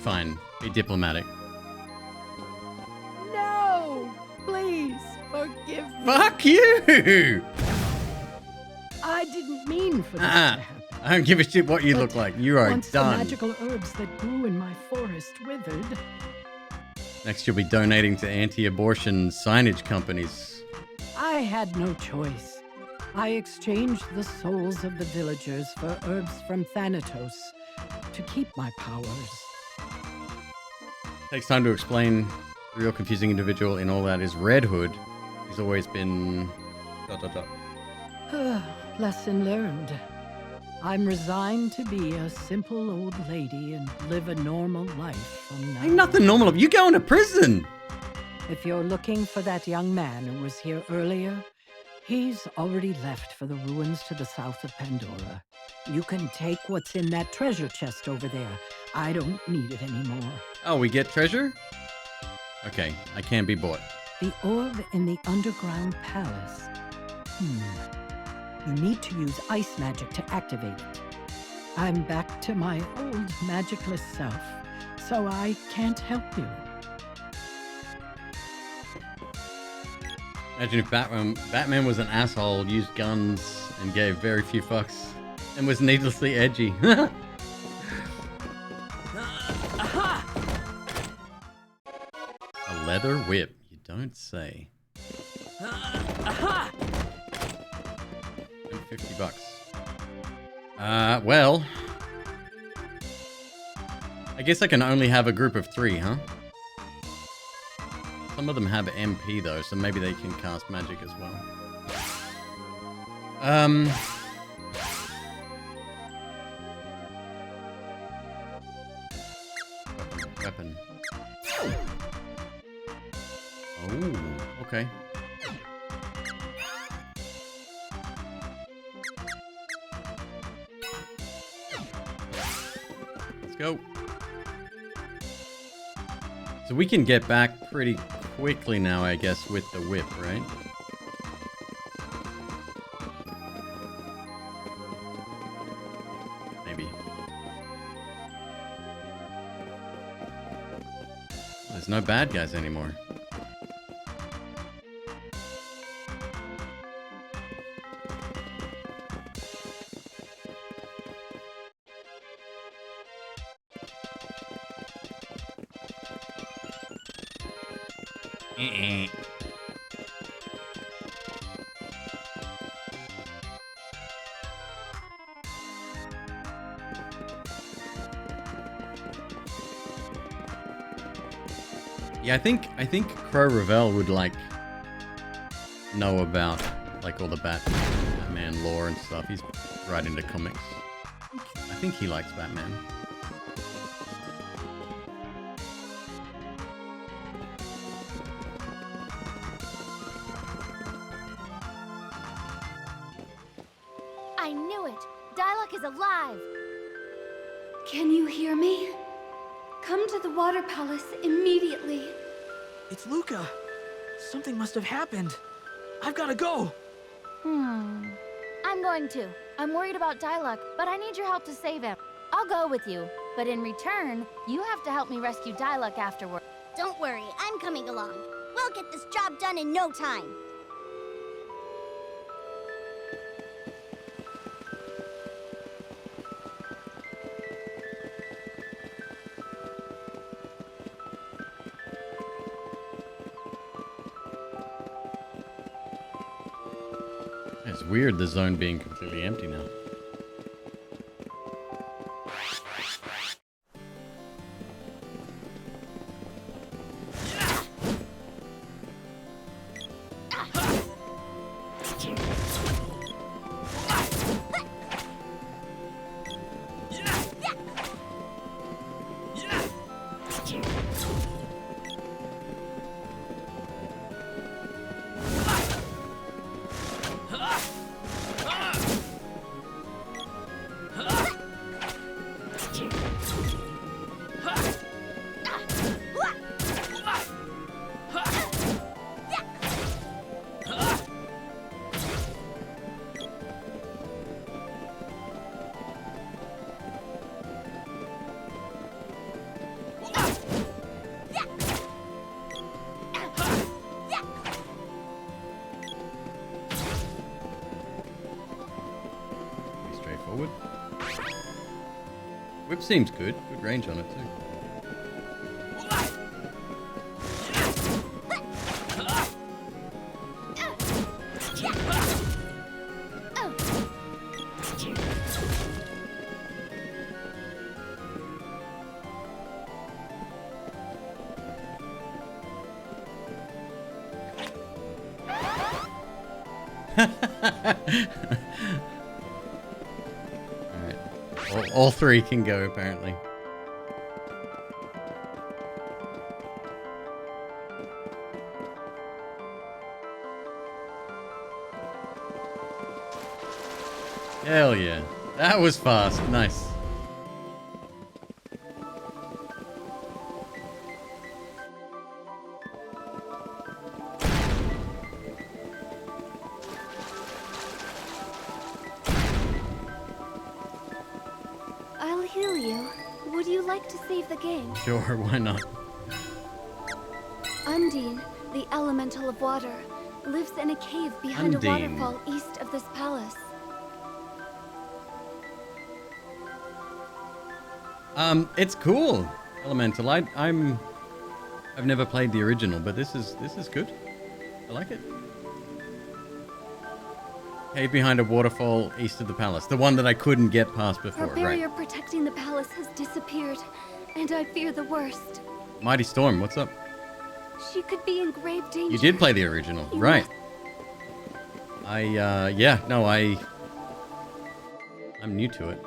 Fine. Be diplomatic. No! Please, forgive me. Fuck you! I didn't mean for this to Ah, happen. I don't give a shit what you look like. You are Once done. the magical herbs that grew in my forest withered, Next, you'll be donating to anti-abortion signage companies. I had no choice. I exchanged the souls of the villagers for herbs from Thanatos to keep my powers. Takes time to explain. The real confusing individual in all that is Red Hood. He's always been... ... Lesson learned. I'm resigned to be a simple old lady and live a normal life from now Ain't nothing normal. You going to prison? If you're looking for that young man who was here earlier, he's already left for the ruins to the south of Pandora. You can take what's in that treasure chest over there. I don't need it anymore. Oh, we get treasure? Okay, I can be bought. The orb in the underground palace. You need to use ice magic to activate it. I'm back to my old magicless self, so I can't help you. Imagine if Batman was an asshole, used guns, and gave very few fucks, and was needlessly edgy. A leather whip, you don't say. $50. Well, I guess I can only have a group of 3, huh? Some of them have MP though, so maybe they can cast magic as well. Weapon. Oh, okay. Let's go. So we can get back pretty quickly now, I guess, with the whip, right? Maybe. There's no bad guys anymore. Yeah, I think Crow Revel would like know about like all the Batman lore and stuff. He's right into comics. I think he likes Batman. I knew it! Dialogue is alive! Can you hear me? Come to the Water Palace immediately. It's Luca. Something must have happened. I've got to go. I'm going to. I'm worried about Dialogue, but I need your help to save him. I'll go with you, but in return, you have to help me rescue Dialogue afterward. Don't worry, I'm coming along. We'll get this job done in no time. It's weird the zone being completely empty now. forward. Whip seems good. Good range on it too. Alright. All three can go, apparently. Hell yeah. That was fast. Nice. I'll heal you. Would you like to save the game? Sure, why not? Undine, the elemental of water, lives in a cave behind Undine. a waterfall east of this palace. It's cool. Elemental. I've never played the original, but this is good. I like it. Cave behind a waterfall east of the palace. The one that I couldn't get past before, Her barrier right? protecting the palace has disappeared, and I fear the worst. Mighty Storm, what's up? She could be in grave danger. You did play the original, You right? must- I'm new to it.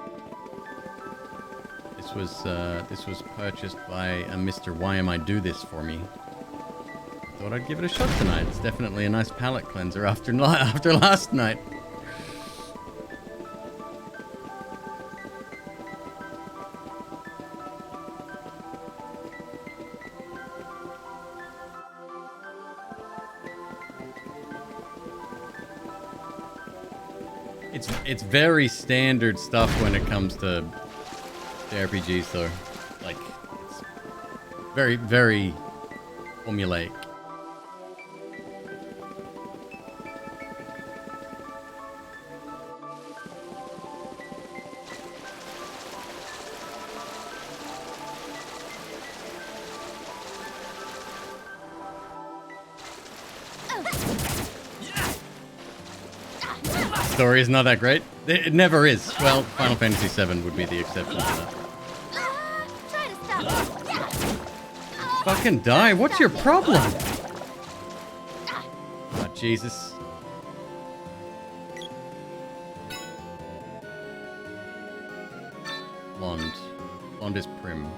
This was purchased by a Mr. Why Am I Do This for me. Thought I'd give it a shot tonight. It's definitely a nice palate cleanser after last night. It's very standard stuff when it comes to JRPGs, though. Like, it's very, very formulaic. Story is not that great. It never is. Well, Final Fantasy VII would be the exception to that. Fucking die. What's your problem? Oh, Jesus. Blonde. Blonde is prim.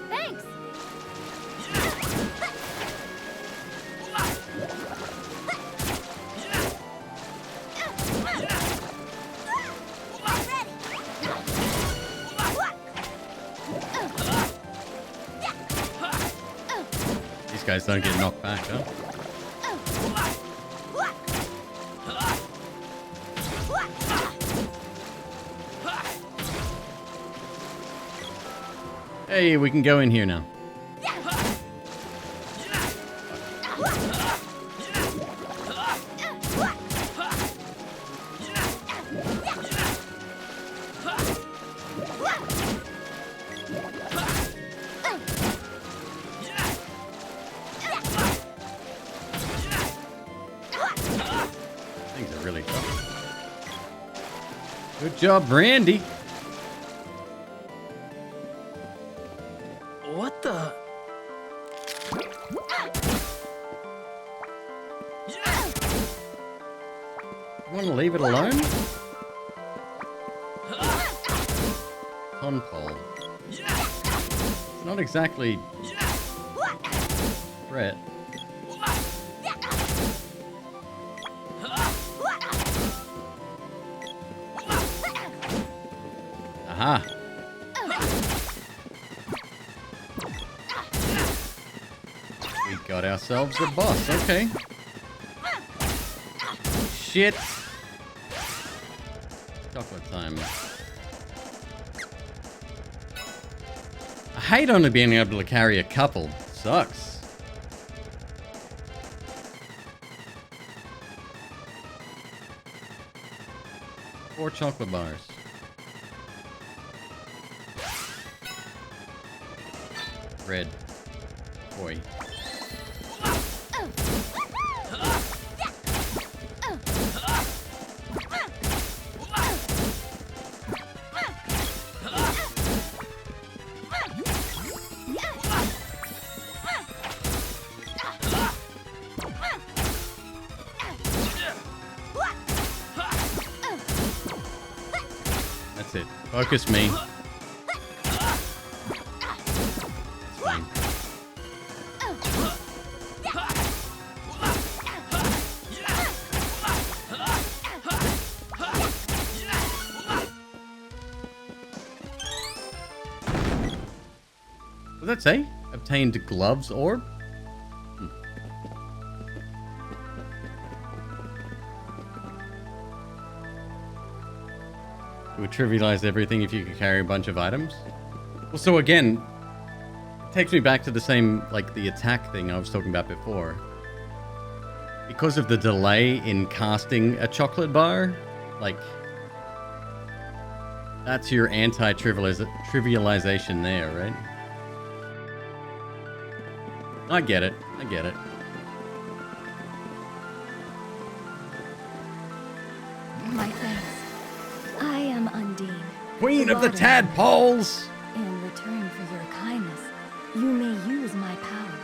Thanks. These guys don't get knocked back, huh? Hey, we can go in here now. Things are really tough. Good job, Brandy. What the? You want to leave it alone? Conpole. It's not exactly threat. Aha. We got ourselves a boss. Okay. Shit. Chocolate time. I hate only being able to carry a couple. Sucks. 4 chocolate bars. Red. Boy. That's it. Focus me. It's fine. What did that say? Obtained gloves orb? It would trivialize everything if you could carry a bunch of items. Well, so again, it takes me back to the same, like the attack thing I was talking about before. Because of the delay in casting a chocolate bar, like, that's your anti-trivialization there, right? I get it. I get it. My thanks. I am Undine. Queen of the Tadpoles! In return for your kindness, you may use my power.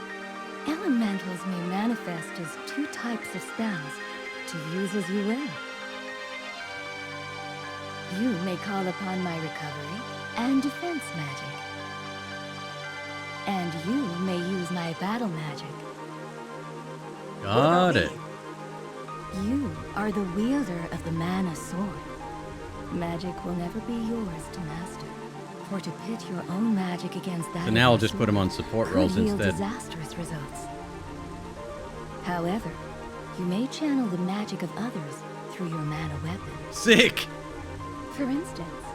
Elementals may manifest as 2 types of spells, to use as you will. You may call upon my recovery and defense magic. And you may use my battle magic. Got it. You are the wielder of the mana sword. Magic will never be yours to master. For to pit your own magic against that So now I'll just put him on support roles could yield instead. disastrous results. However, you may channel the magic of others through your mana weapon. Sick! For instance,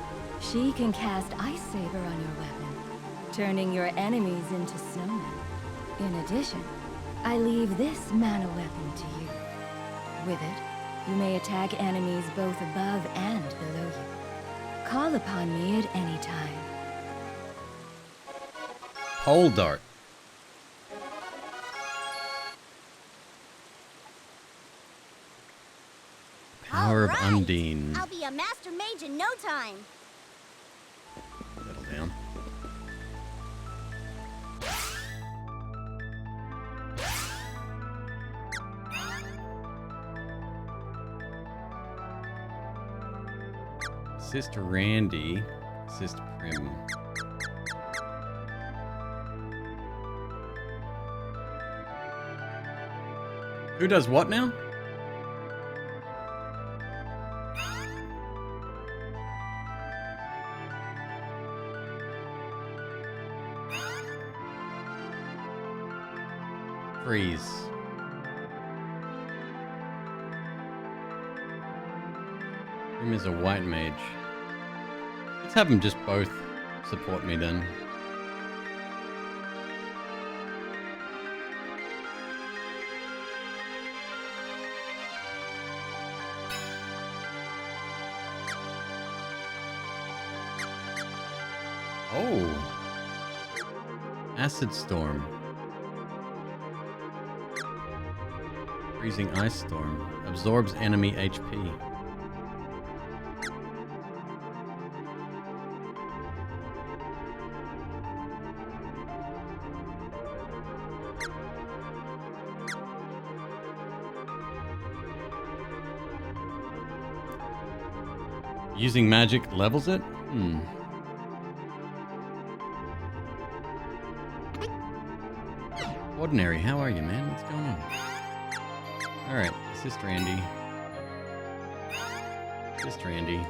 she can cast Ice Saber on your weapon, turning your enemies into snowmen. In addition, I leave this mana weapon to you. With it, you may attack enemies both above and below you. Call upon me at any time. Pole dart. Power of Undine. I'll be a master mage in no time. Settle down. Assist Randy. Assist Prim. Who does what now? Freeze. Prim is a white mage. Let's have them just both support me then. Oh. Acid Storm. Freezing Ice Storm. Absorbs enemy HP. Using magic levels it? Ordinary, how are you, man? What's going on? Alright, assist Randy. Assist Randy.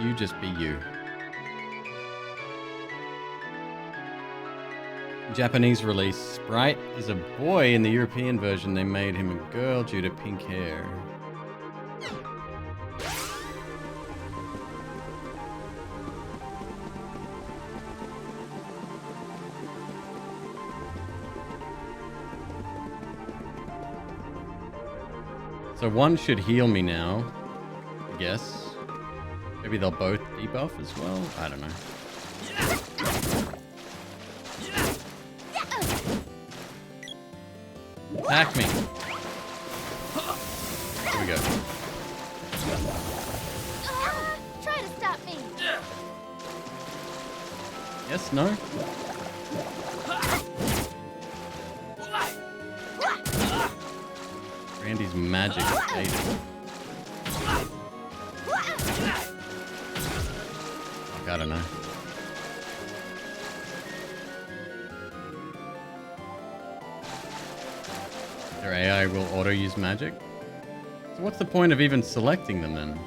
You just be you. Japanese release. Sprite is a boy. In the European version, they made him a girl due to pink hair. So one should heal me now, I guess. Maybe they'll both debuff as well? I don't know. Attack me. Here we go. Try to stop me. Yes, no? Randy's magic is dated. I don't know. Their AI will auto-use magic? So what's the point of even selecting them then?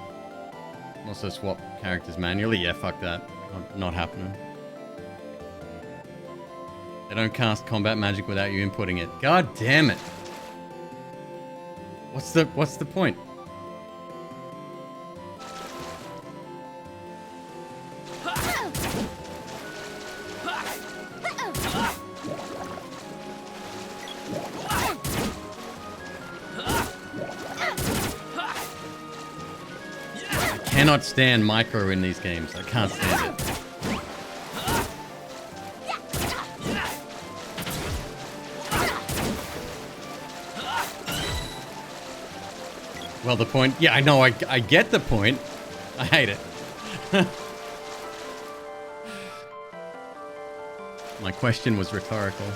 Also swap characters manually? Yeah, fuck that. Not happening. They don't cast combat magic without you inputting it. God damn it. What's the point? I cannot stand micro in these games. I can't stand it. Well, the point... Yeah, I know. I get the point. I hate it. My question was rhetorical.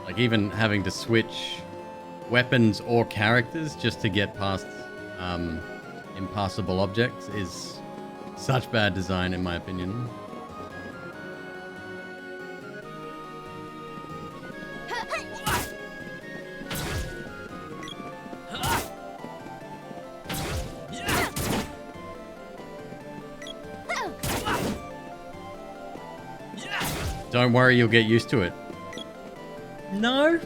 Like, even having to switch weapons or characters just to get past impassable objects is such bad design, in my opinion. Don't worry, you'll get used to it. No?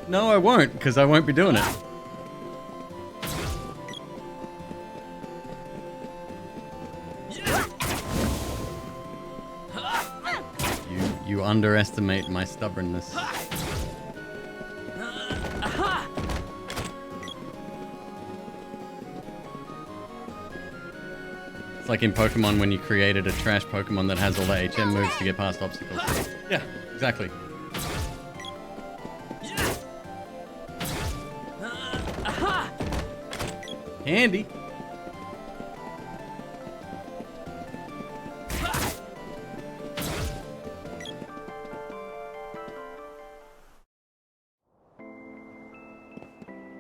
No, I won't, because I won't be doing it. You underestimate my stubbornness. It's like in Pokemon when you created a trash Pokemon that has all the HM moves to get past obstacles. Yeah, exactly. Handy.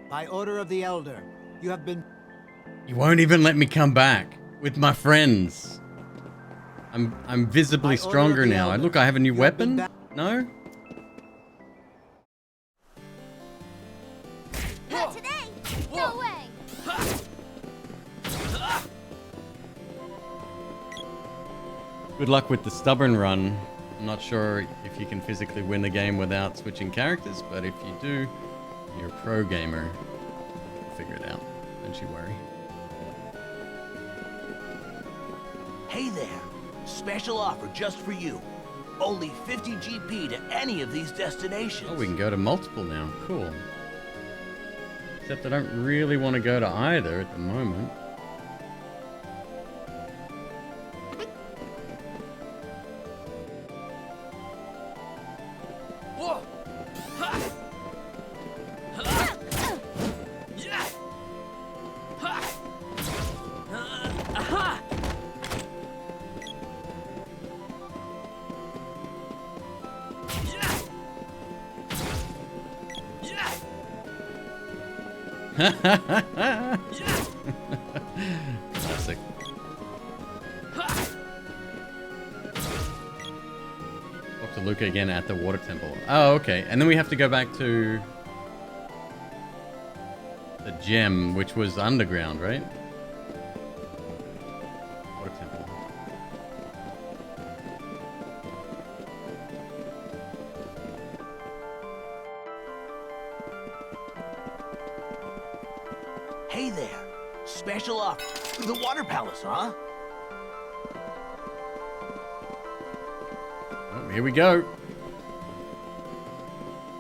By order of the Elder, you have been... You won't even let me come back with my friends. I'm visibly stronger now. Look, I have a new weapon. No? Not today. No way. Good luck with the stubborn run. I'm not sure if you can physically win the game without switching characters, but if you do, you're a pro gamer. You'll figure it out. Don't you worry. Hey there! Special offer just for you. Only 50 GP to any of these destinations. Oh, we can go to multiple now. Cool. Except I don't really want to go to either at the moment. Classic. Talk to Luca again at the water temple. Oh, okay. And then we have to go back to the gem, which was underground, right? Water temple. Hey there. Special offer. The Water Palace, huh? Oh, here we go.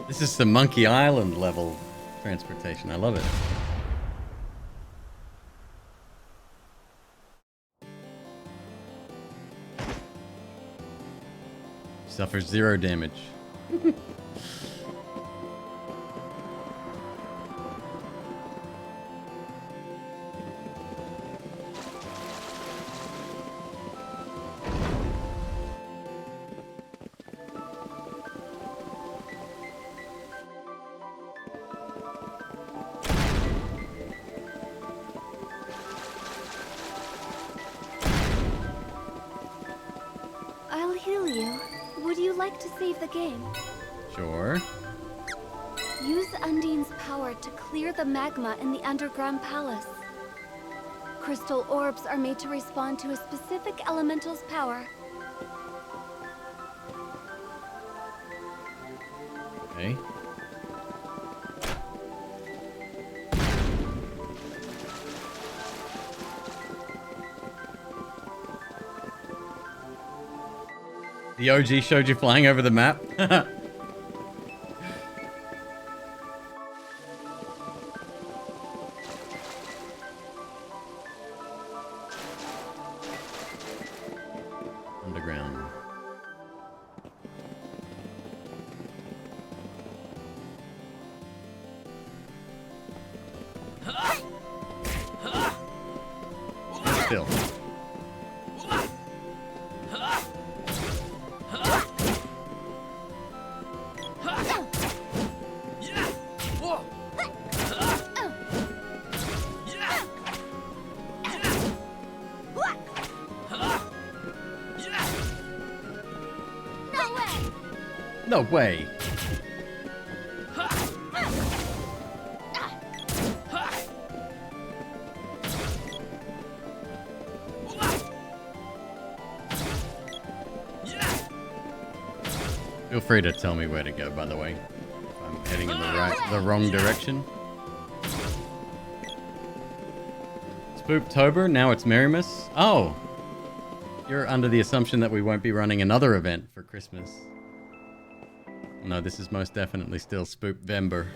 This is the Monkey Island level transportation. I love it. Suffers 0 damage. I'll heal you. Would you like to save the game? Sure. Use Undine's power to clear the magma in the underground palace. Crystal orbs are made to respond to a specific elemental's power. Okay. The OG showed you flying over the map. Underground. Still. No way. Feel free to tell me where to go, by the way. If I'm heading in the wrong direction. Spooptober, now it's Merrymas. Oh! You're under the assumption that we won't be running another event for Christmas. No, this is most definitely still Spoopvember.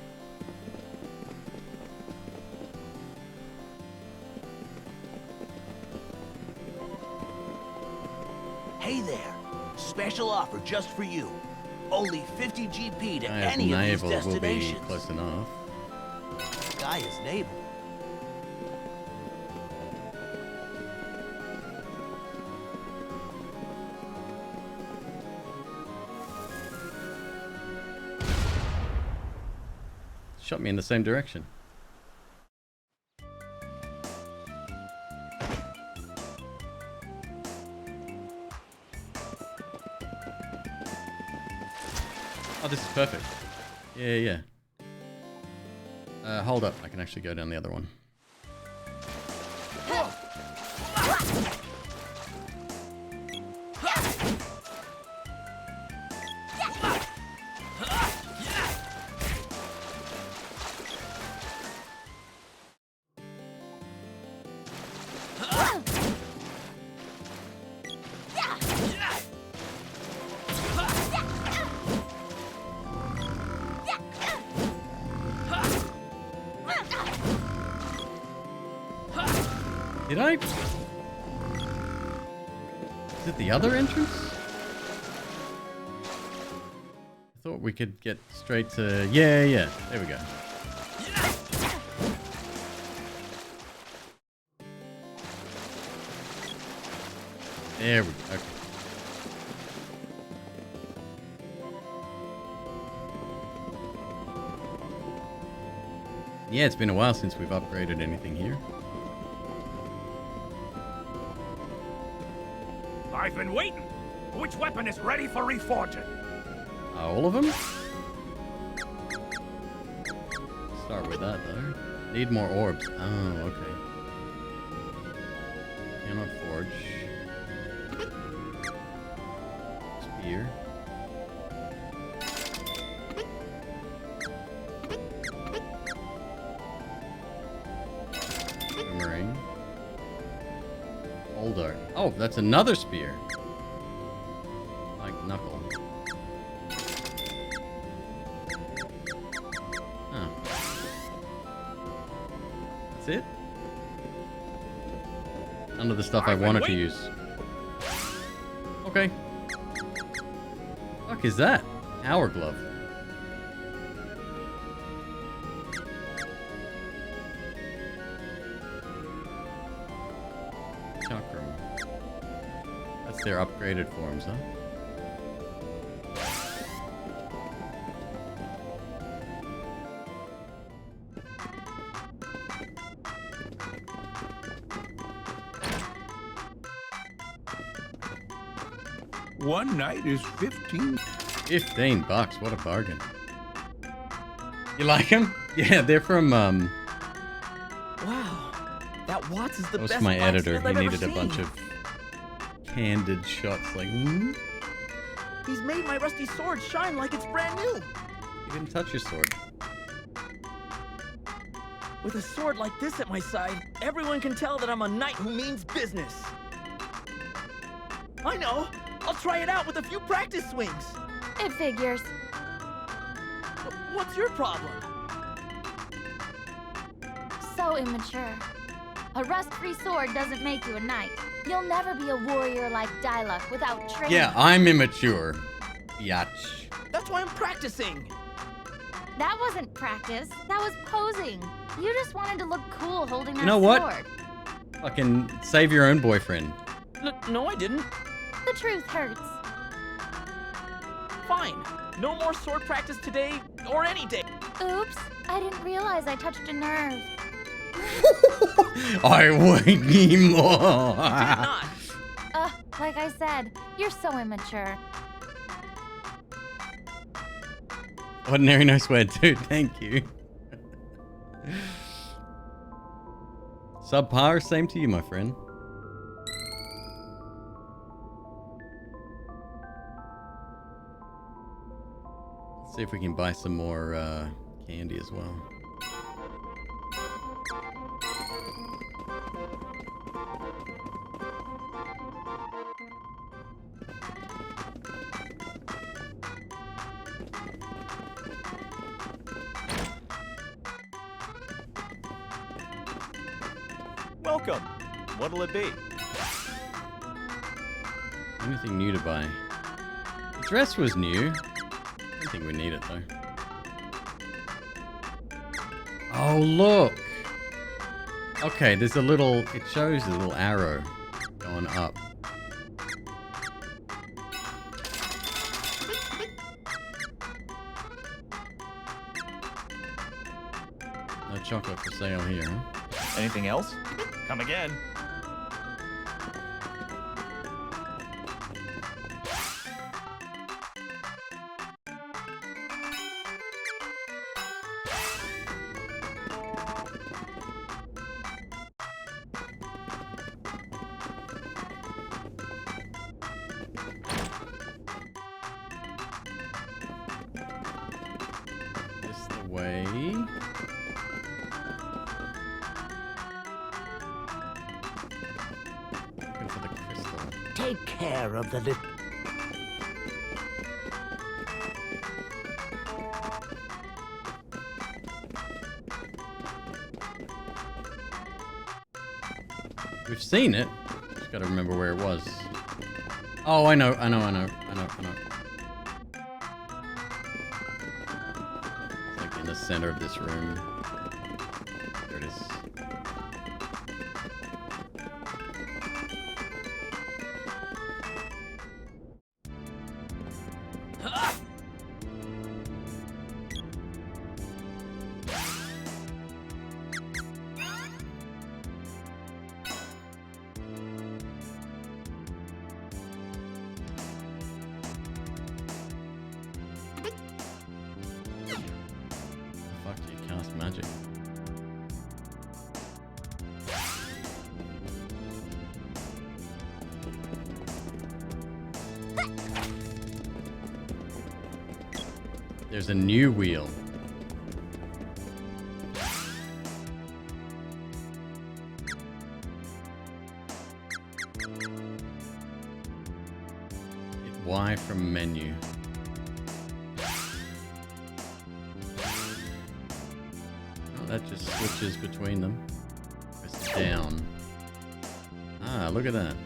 Hey there. Special offer just for you. Only 50 GP to any of these Naval destinations. will be close enough. Sky is naval. Shot me in the same direction. Oh, this is perfect. Yeah. Hold up. I can actually go down the other one. Did I? Is it the other entrance? I thought we could get straight to... Yeah. There we go. There we go. Okay. Yeah, it's been a while since we've upgraded anything here. I've been waiting. Which weapon is ready for reforging? All of them? Start with that though. Need more orbs. Oh, okay. Cannot forge. Spear. Oh, that's another spear. Like knuckle. Huh. That's it? None of the stuff I wanted to use. Okay. Fuck is that? Hour glove. Chakram. That's their upgraded forms, huh? One night is 15. 15 bucks. What a bargain. You like them? Yeah, they're from, Wow. That Watts is the that was best my editor. blacksmith He I've needed a ever bunch seen. of candid shots like, hmm? He's made my rusty sword shine like it's brand new. You didn't touch your sword. With a sword like this at my side, everyone can tell that I'm a knight who means business. I know. I'll try it out with a few practice swings. It figures. What's your problem? So immature. A rust-free sword doesn't make you a knight. You'll never be a warrior like Diluc without training. Yeah, I'm immature. Yatch. That's why I'm practicing. That wasn't practice. That was posing. You just wanted to look cool holding that You know what? sword. Fucking save your own boyfriend. No, I didn't. The truth hurts. Fine. No more sword practice today or any day. Oops. I didn't realize I touched a nerve. I want more. Like I said, you're so immature. Ordinary, no swear, dude. Thank you. Subpar, same to you, my friend. Let's see if we can buy some more candy as well. Welcome. What'll it be? Anything new to buy? The dress was new. I don't think we need it though. Oh, look. Okay, there's a little, it shows a little arrow going up. No chocolate for sale here, huh? Anything else? Come again. This the way. Looking for the crystal. Take care of the little... We've seen it. Just gotta remember where it was. Oh, I know. It's like in the center of this room. There it is. Fuck, you cast magic. There's a new wheel. Y from menu. Oh, that just switches between them. Press down. Ah, look at that.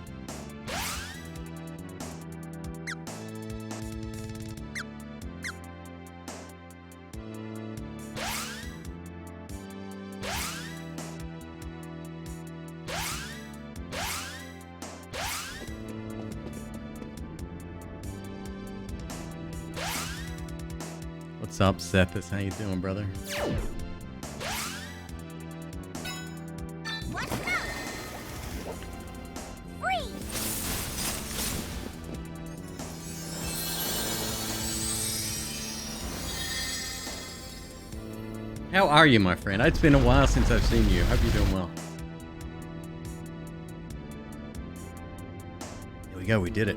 What's up, Seth? How you doing, brother? How are you, my friend? It's been a while since I've seen you. Hope you're doing well. Here we go. We did it.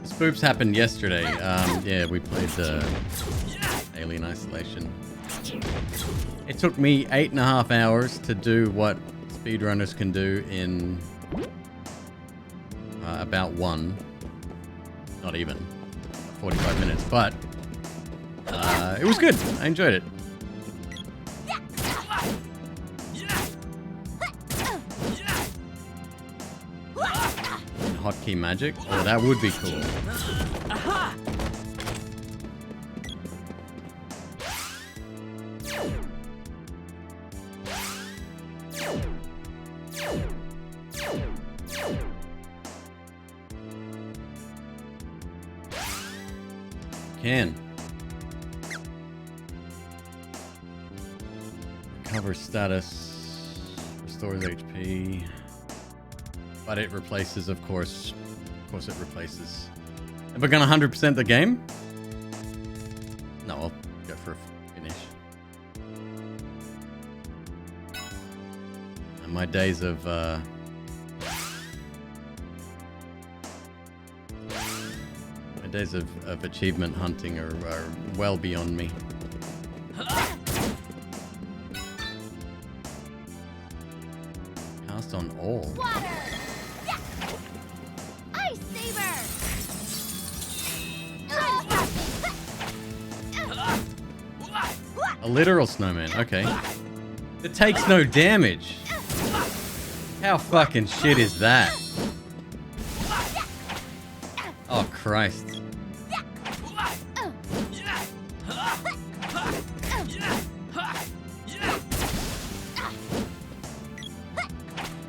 Spoops happened yesterday. Yeah, we played Alien Isolation. It took me 8.5 hours to do what speedrunners can do in about one. Not even 45 minutes, but it was good. I enjoyed it. Hotkey magic? Oh, that would be cool. Can. Recover status. Restores HP. But it replaces, of course. Of course it replaces. Have I gone 100% the game? No, I'll go for a finish. And my days of achievement hunting are well beyond me. Cast on all. Water! Ice saber! A literal snowman, okay. It takes no damage. How fucking shit is that? Oh, Christ.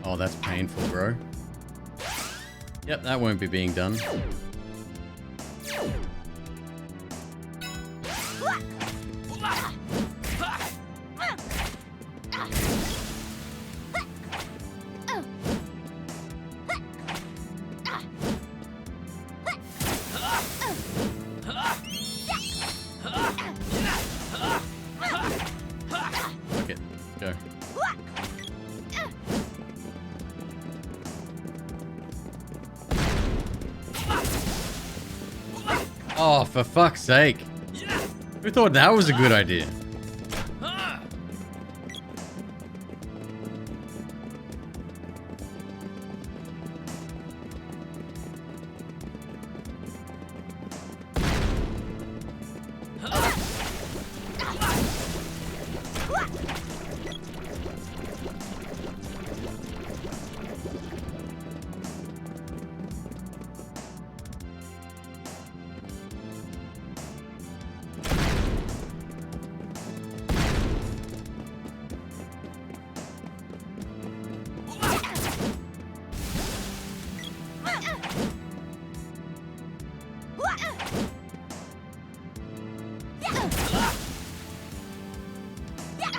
Oh, that's painful, bro. Yep, that won't be being done. Okay, go. Oh, for fuck's sake. Who thought that was a good idea?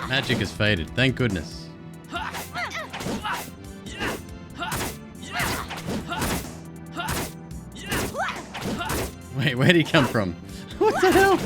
Magic has faded, thank goodness. Wait, where'd he come from? What the hell?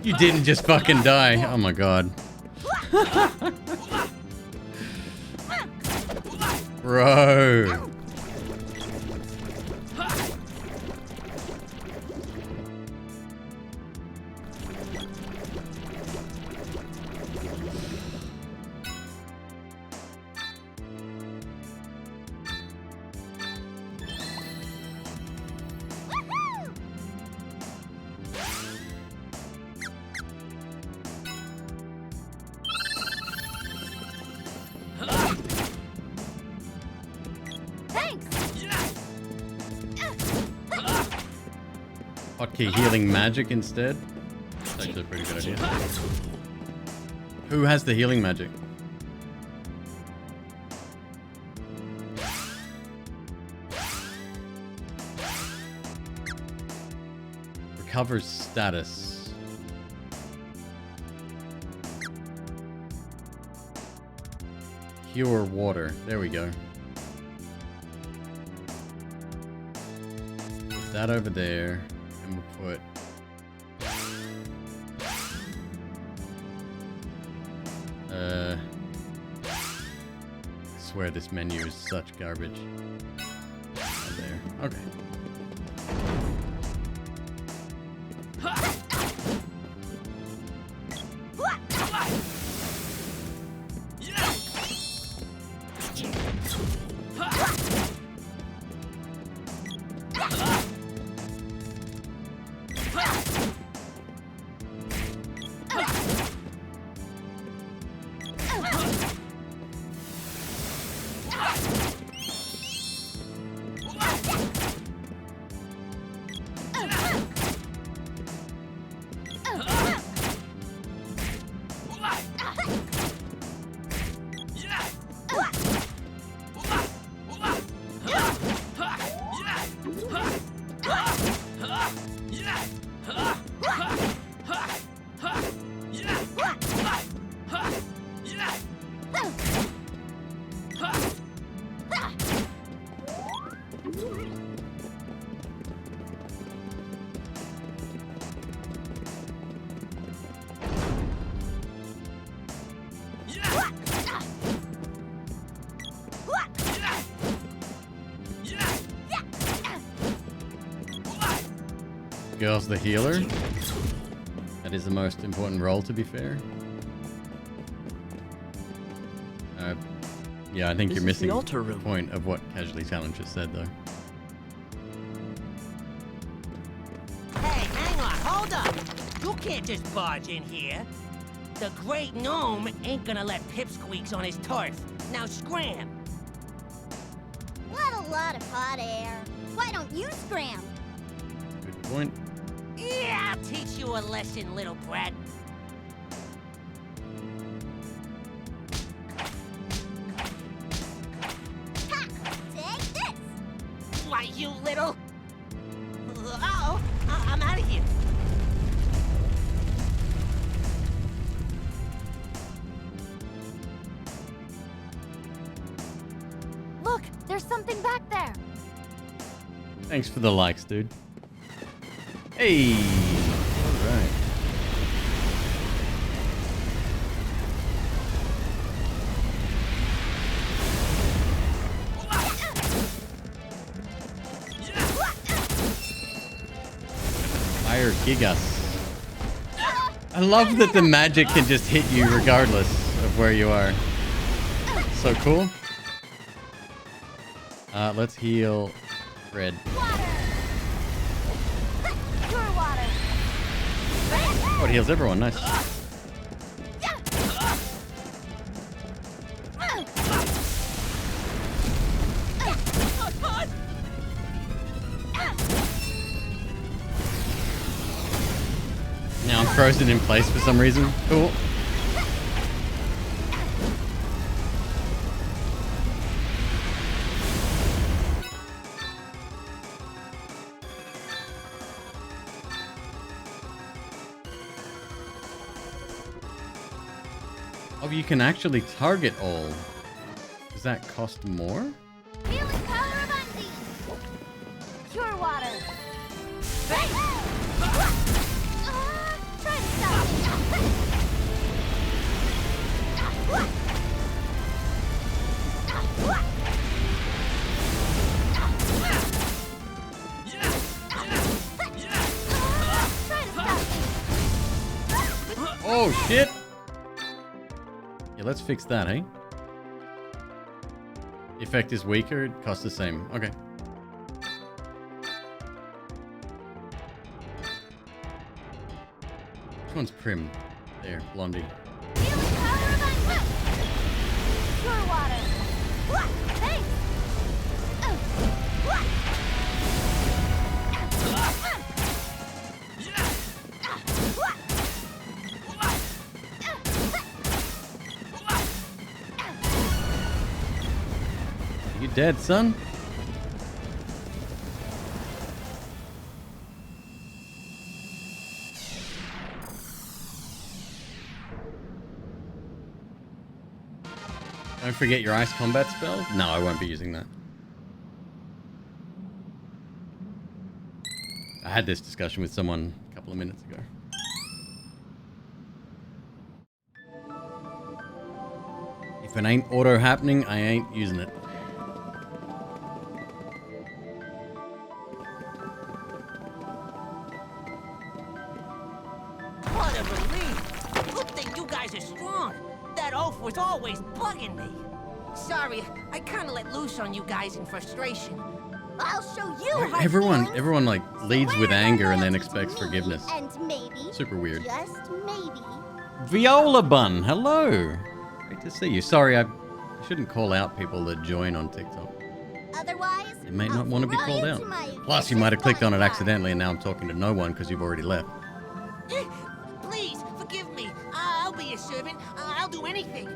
You didn't just fucking die. Oh my god. Bro. Hotkey healing magic instead. That's actually a pretty good idea. Who has the healing magic? Recovers status. Cure water. There we go. Put that over there. And we'll put I swear this menu is such garbage. Right there. Okay. Girl's the healer. That is the most important role, to be fair. Yeah, I think you're missing the point of what Casually Talent just said, though. Hey, hang on, hold up! You can't just barge in here. The Great Gnome ain't gonna let pipsqueaks on his turf. Now scram! What a lot of hot air. Why don't you scram? Good point. Yeah, I'll teach you a lesson, little brat. Ha! Take this! Why, you little... Uh-oh, I'm out of here. Look, there's something back there. Thanks for the likes, dude. Hey! Alright. Fire Gigas. I love that the magic can just hit you regardless of where you are. So cool. Let's heal Red. Water! Pure water! Oh, it heals everyone. Nice. Now I'm frozen in place for some reason. Cool. Oh, you can actually target all. Does that cost more? Healing power of Undine. Cure water. Try to stop me. Oh shit! Yeah, let's fix that, eh? The effect is weaker, it costs the same. Okay. Which one's Prim? There, Blondie. Cure water. Thanks. You dead, son? Don't forget your ice combat spell? No, I won't be using that. I had this discussion with someone a couple of minutes ago. If it ain't auto happening, I ain't using it. What a relief! Good thing you guys are strong. That oaf was always bugging me. Sorry, I kinda let loose on you guys in frustration. I'll show you how Everyone like leads with anger and then expects forgiveness. and maybe, Super weird. just maybe, Viola Bun, hello. Great to see you. Sorry, I shouldn't call out people that join on TikTok. otherwise, They may not want to be called out. Plus, you might have clicked on it accidentally and now I'm talking to no one because you've already left. Please, forgive me. I'll be your servant. I'll do anything.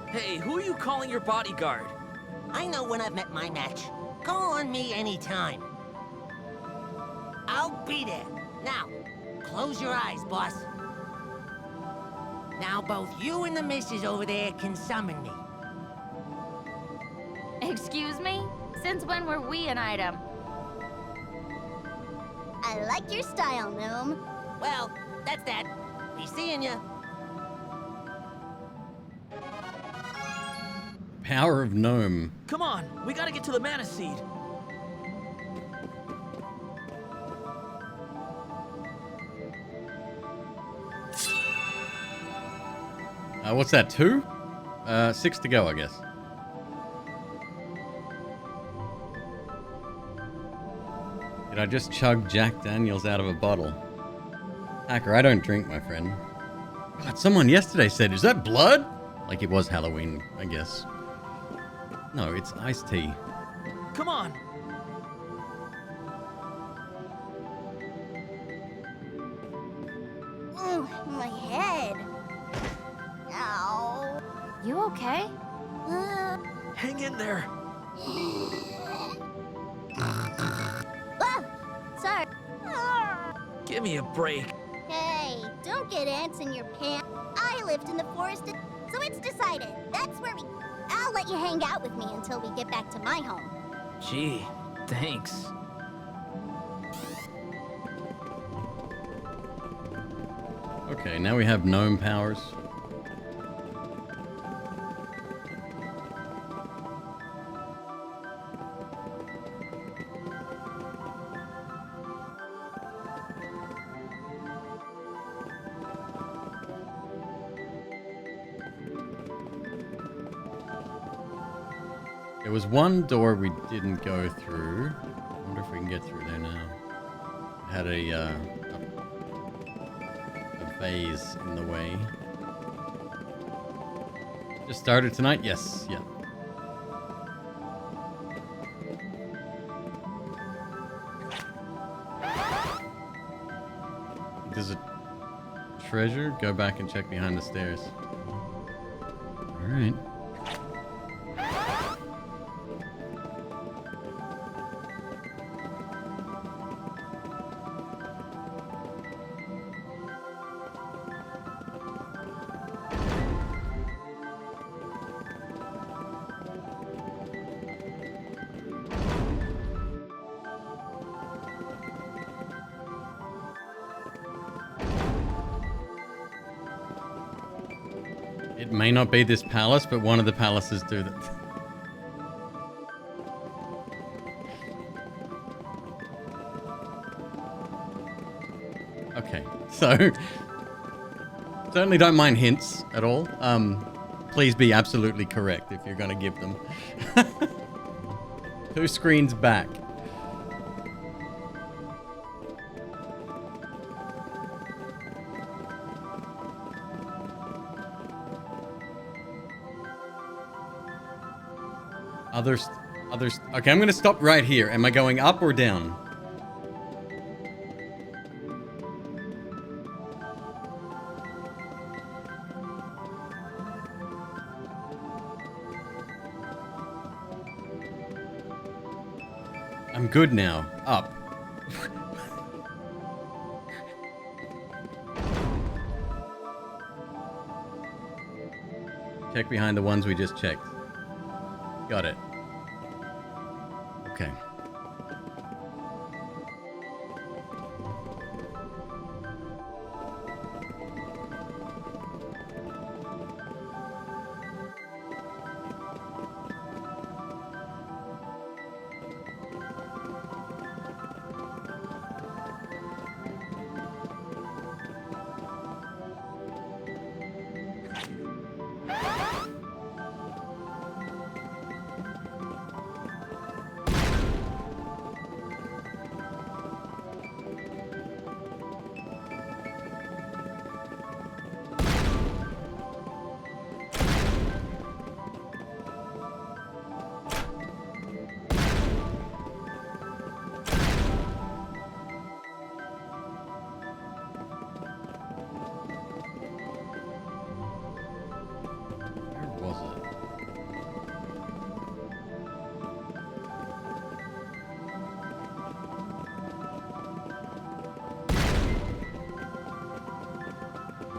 Hey, who are you calling your bodyguard? I know when I've met my match. Call on me anytime. I'll be there. Now, close your eyes, boss. Now both you and the missus over there can summon me. Excuse me? Since when were we an item? I like your style, Gnome. Well, that's that. Be seeing ya. Power of Gnome. Come on, we gotta get to the mana seed. What's that, 2? 6 to go, I guess. Did I just chug Jack Daniels out of a bottle? Hacker, I don't drink, my friend. God, someone yesterday said, is that blood? Like it was Halloween, I guess. No, it's iced tea. Come on. My head. Ow. You okay? Hang in there. Ah, sorry. Give me a break. Hey, don't get ants in your pants. I lived in the forest, so it's decided. That's where we... I'll let you hang out with me until we get back to my home. Gee, thanks. Okay, now we have gnome powers. There was one door we didn't go through. I wonder if we can get through there now. It had a phase in the way. Just started tonight? Yes, yeah. There's a treasure? Go back and check behind the stairs. Alright. It may not be this palace, but one of the palaces do that. Okay, so certainly don't mind hints at all. Please be absolutely correct if you're going to give them. 2 screens back. Others. Okay, I'm going to stop right here. Am I going up or down? I'm good now. Up. Check behind the ones we just checked. Got it. Okay.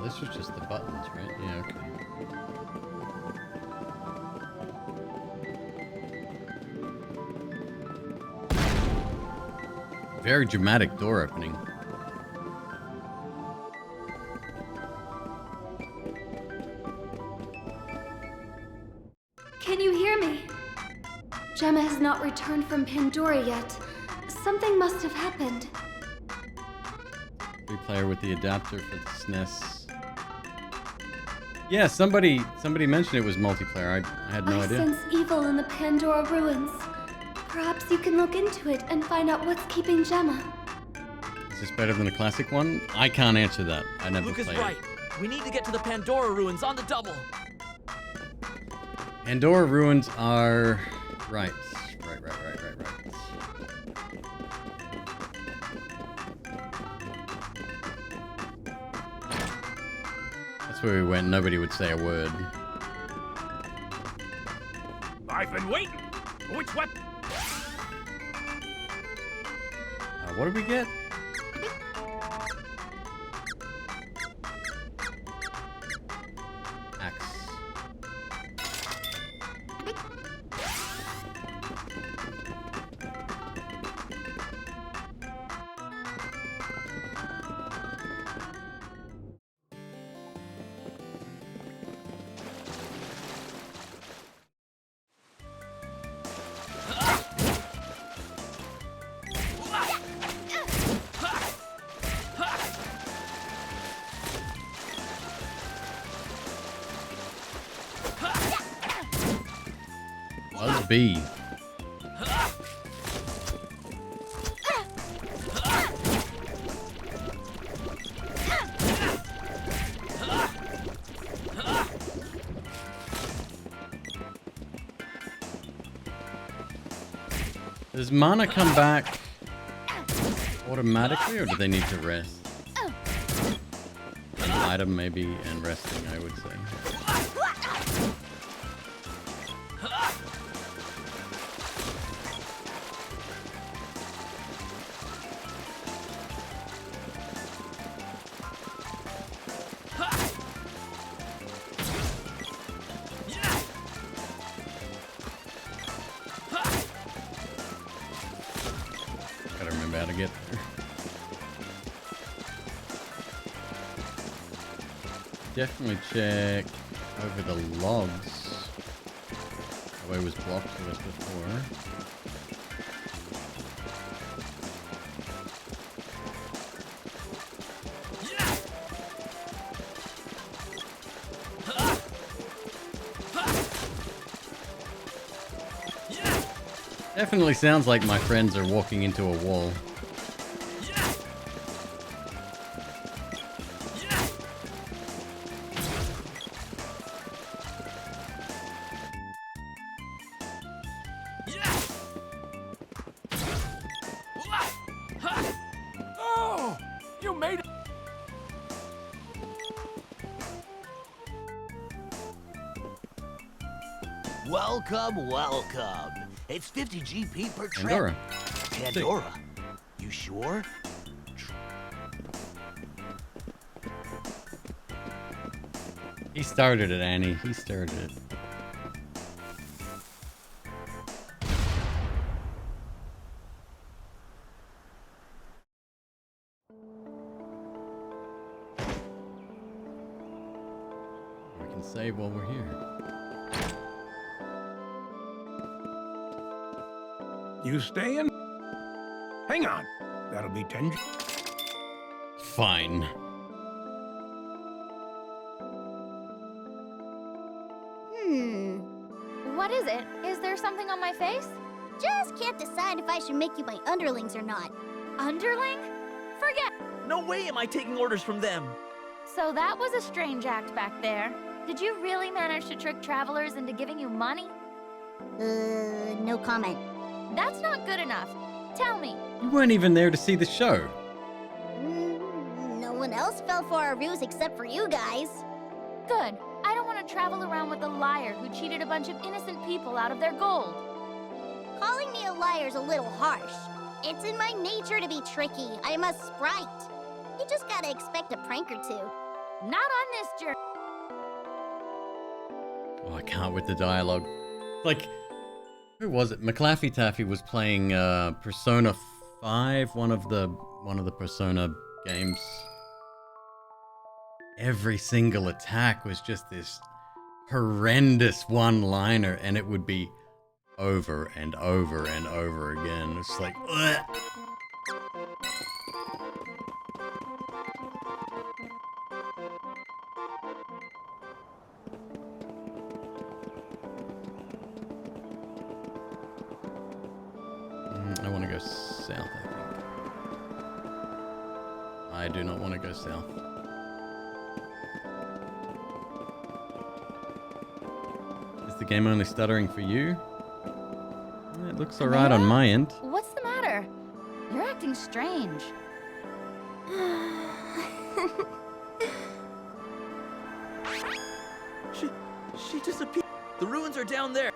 This was just the buttons, right? Yeah, okay. Very dramatic door opening. Can you hear me? Gemma has not returned from Pandora yet. Something must have happened. Free player with the adapter for the SNES. Yeah, somebody mentioned it was multiplayer. I had no idea. I sense evil in the Pandora ruins. Perhaps you can look into it and find out what's keeping Gemma. Is this better than the classic one? I can't answer that. I never Luke is played right. it. We need to get to the Pandora ruins on the double. Pandora ruins are right. That's where we went. Nobody would say a word. I've been waiting. Which weapon? What did we get? Axe. B. Does mana come back automatically, or do they need to rest? An item maybe, and resting, I would say. Gotta remember how to get there. Definitely check over the logs. The way was blocked for us before. Definitely sounds like my friends are walking into a wall. Oh, you made it. Welcome, welcome. It's 50 GP per trip. Pandora. Pandora. You sure? He started it, Annie. He started it. We can save while we're here. You staying? Hang on. That'll be 10. Fine. What is it? Is there something on my face? Just can't decide if I should make you my underlings or not. Underling? Forget. No way am I taking orders from them. So that was a strange act back there. Did you really manage to trick travelers into giving you money? No comment. That's not good enough. Tell me. You weren't even there to see the show. No one else fell for our ruse except for you guys. Good. I don't want to travel around with a liar who cheated a bunch of innocent people out of their gold. Calling me a liar's a little harsh. It's in my nature to be tricky. I'm a sprite. You just gotta expect a prank or two. Not on this journey. Oh, I can't with the dialogue. Like, who was it? McLaffy Taffy was playing Persona 5, one of the Persona games. Every single attack was just this horrendous one-liner, and it would be over and over and over again. It's like, ugh. I want to go south, I think. I do not want to go south. Is the game only stuttering for you? It looks alright on my end. What's the matter? You're acting strange. She disappeared. The ruins are down there.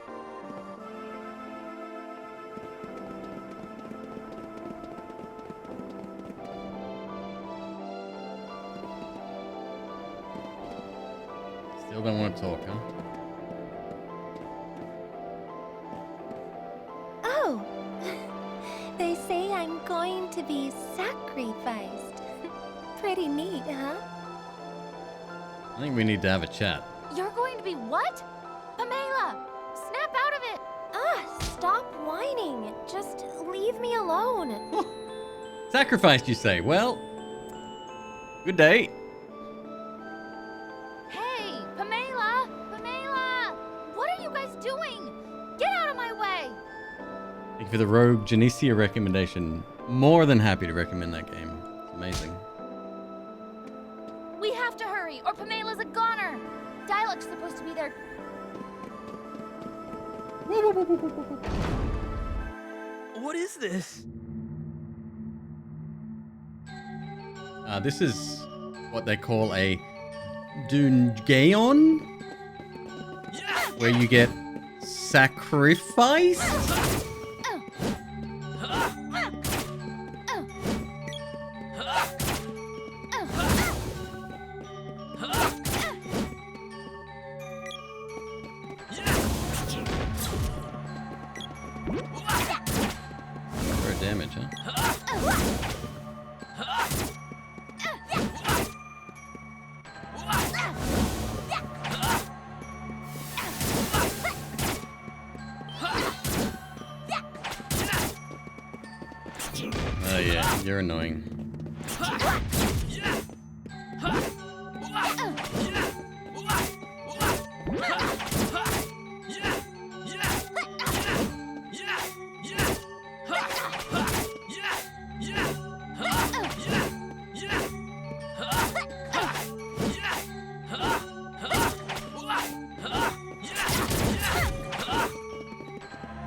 Still don't want to talk, huh? Oh, they say I'm going to be sacrificed. Pretty neat, huh? I think we need to have a chat. You're going to be what? Pamela! Snap out of it! Stop whining. Just leave me alone. Sacrificed, you say? Well, good day. Hey, Pamela! Pamela! What are you guys doing? Get out of my way! Thank you for the Rogue Genesia recommendation. More than happy to recommend that game. It's amazing. We have to hurry, or Pamela's a goner! Dialog's supposed to be there. What is this? This is what they call a Dungeon, where you get sacrificed. For damage, huh? Oh yeah, you're annoying.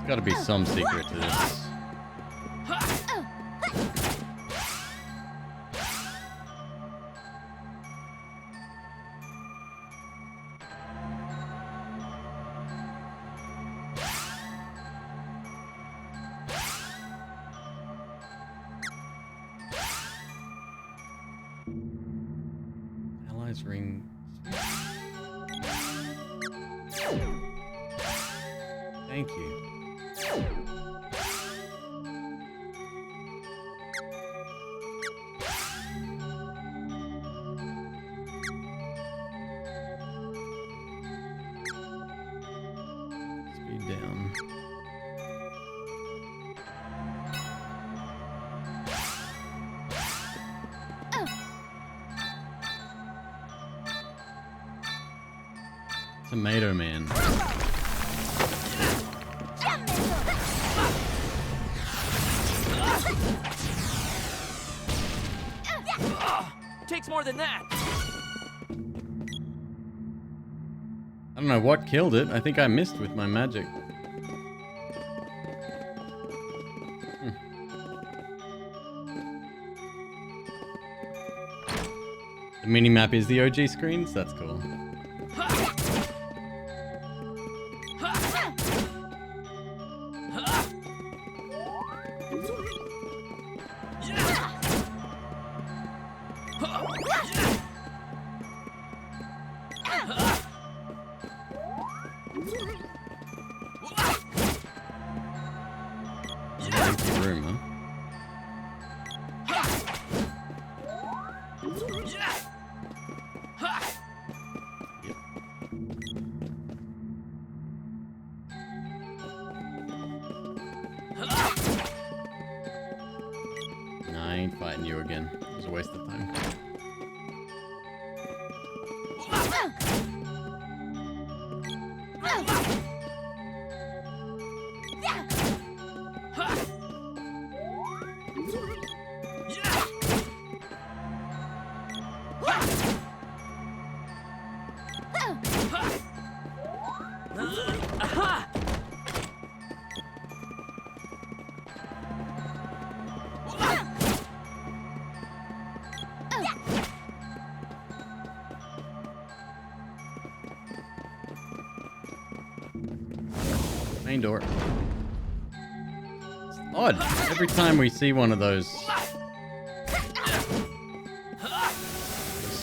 There's gotta be some secret to this. Allies ring. Thank you. Speed down. Tomato Man. Takes more than that. I don't know what killed it. I think I missed with my magic. The mini-map is the OG screens? That's cool. Empty room, huh? Yep. Nah, I ain't fighting you again. It was a waste of time. Main door. It's odd. Every time we see one of those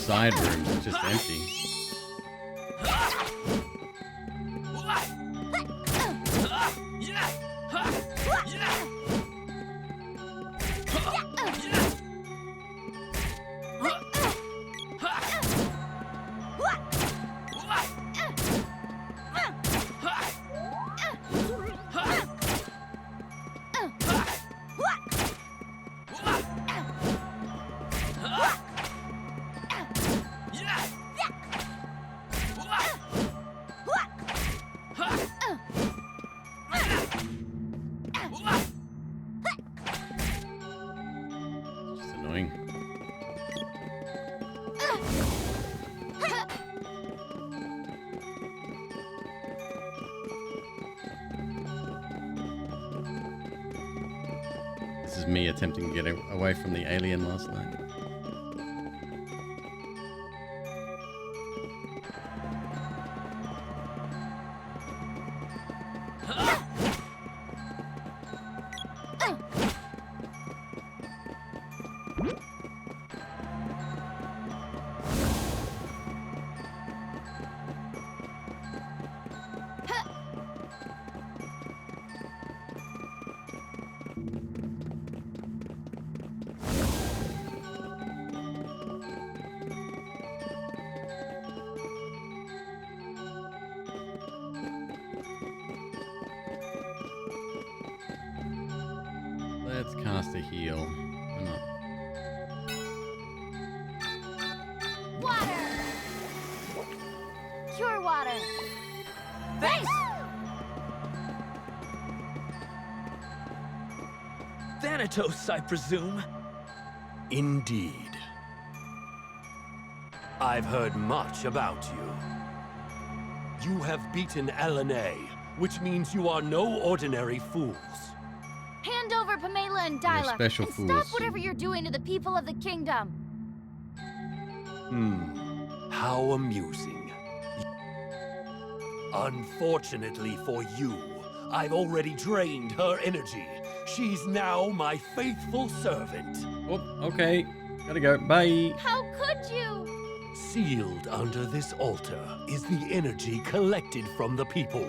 side rooms, it's just empty. was me attempting to get away from the alien last night. Let's cast a heal. Why not? Water! Cure water! Thanks! Thanatos, I presume. Indeed. I've heard much about you. You have beaten LNA, which means you are no ordinary fools. Hand over Pamela and Dyla, special and fools. stop whatever you're doing to the people of the kingdom. How amusing. Unfortunately for you, I've already drained her energy. She's now my faithful servant. Oh, okay. Gotta go. Bye. How could you? Sealed under this altar is the energy collected from the people.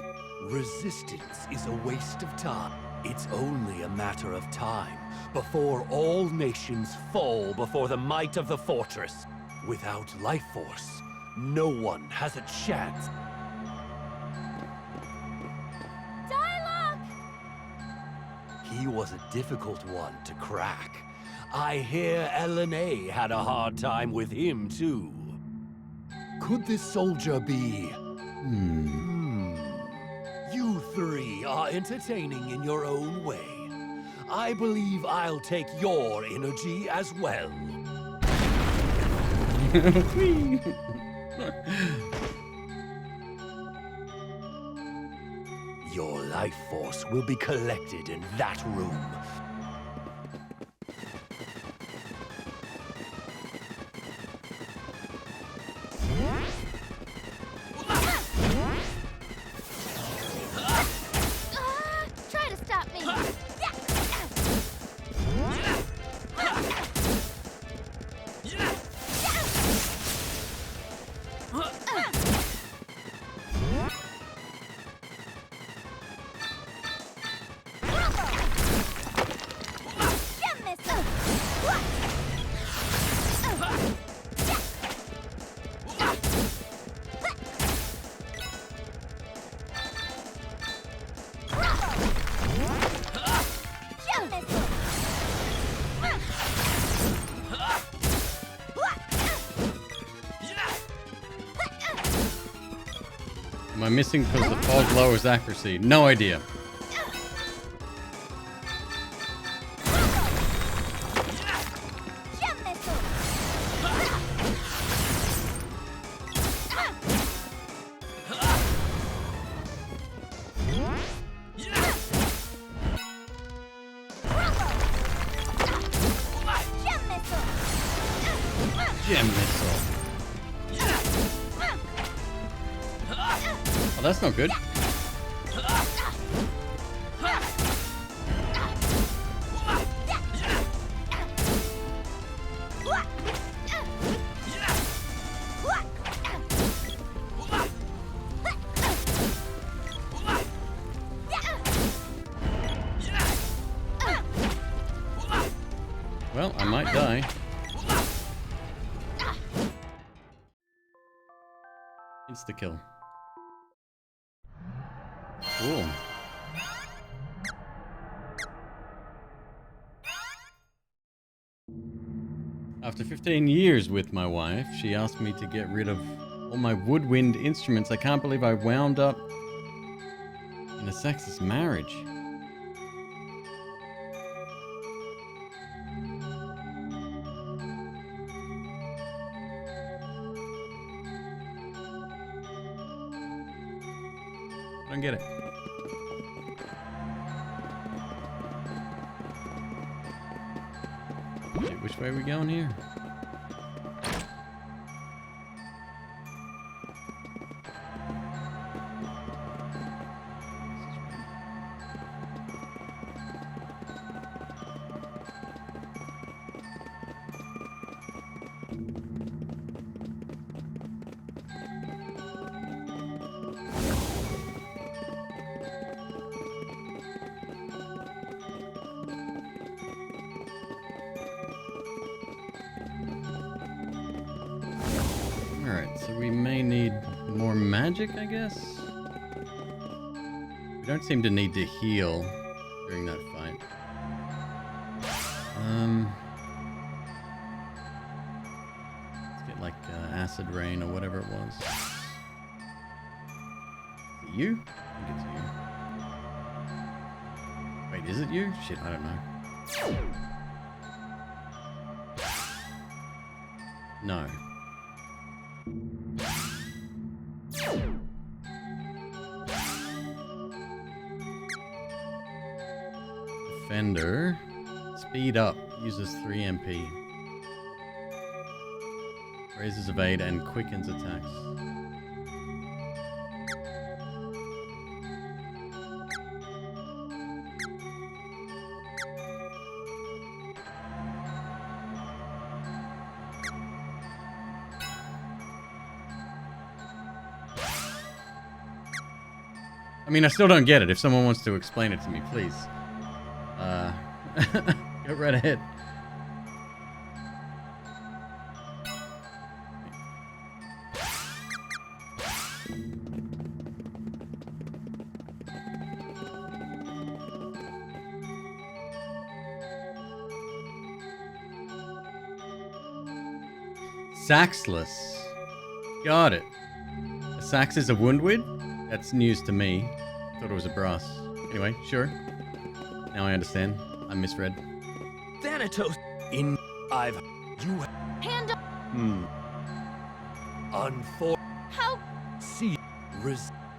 Resistance is a waste of time. It's only a matter of time before all nations fall before the might of the fortress. Without life force, no one has a chance. Dialogue! He was a difficult one to crack. I hear LNA had a hard time with him, too. Could this soldier be... You three are entertaining in your own way. I believe I'll take your energy as well. Your life force will be collected in that room. Try to stop me! Am I missing because the fog lowers accuracy? No idea. Gem missile. Oh, that's not good. Well, I might die. Insta-kill. Cool. After 15 years with my wife, she asked me to get rid of all my woodwind instruments. I can't believe I wound up in a sexist marriage. I don't get it. Which way are we going here? Alright, so we may need more magic, I guess? We don't seem to need to heal during that fight. Let's get like acid rain or whatever it was. Is it you? I think it's you. Wait, is it you? Shit, I don't know. No. Defender. Speed up. Uses 3 MP. Raises evade and quickens attacks. I mean, I still don't get it. If someone wants to explain it to me, please. Go right ahead. Saxless. Got it. A sax is a woundwid? That's news to me. Thought it was a brass. Anyway, sure. Now I understand. I misread. Thanatos. In I've you Hand up. unfor How? see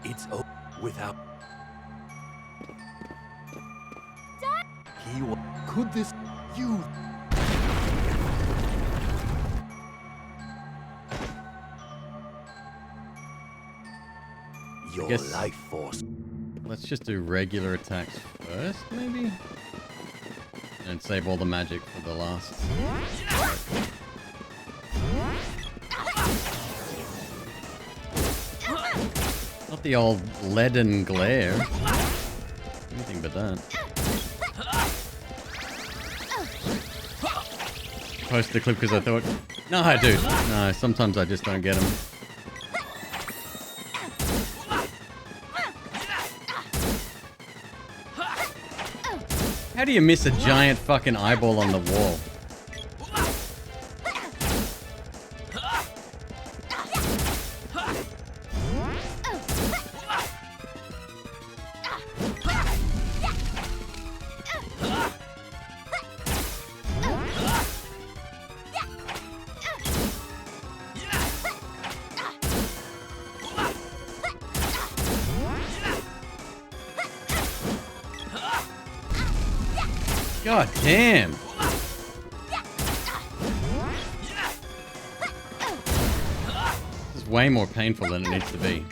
it's without he could this you your guess- life force. Let's just do regular attacks first, maybe? And save all the magic for the last. Not the old leaden glare. Anything but that. Post the clip because I thought... No, I do. No, sometimes I just don't get them. How do you miss a giant fucking eyeball on the wall? God damn. This is way more painful than it needs to be.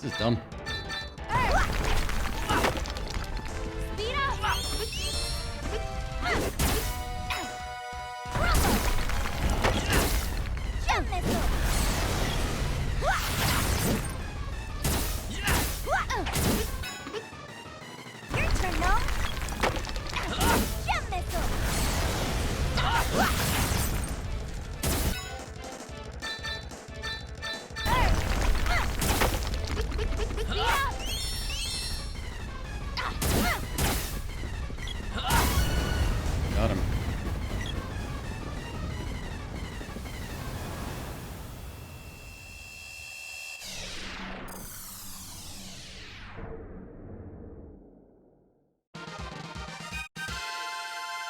This is dumb.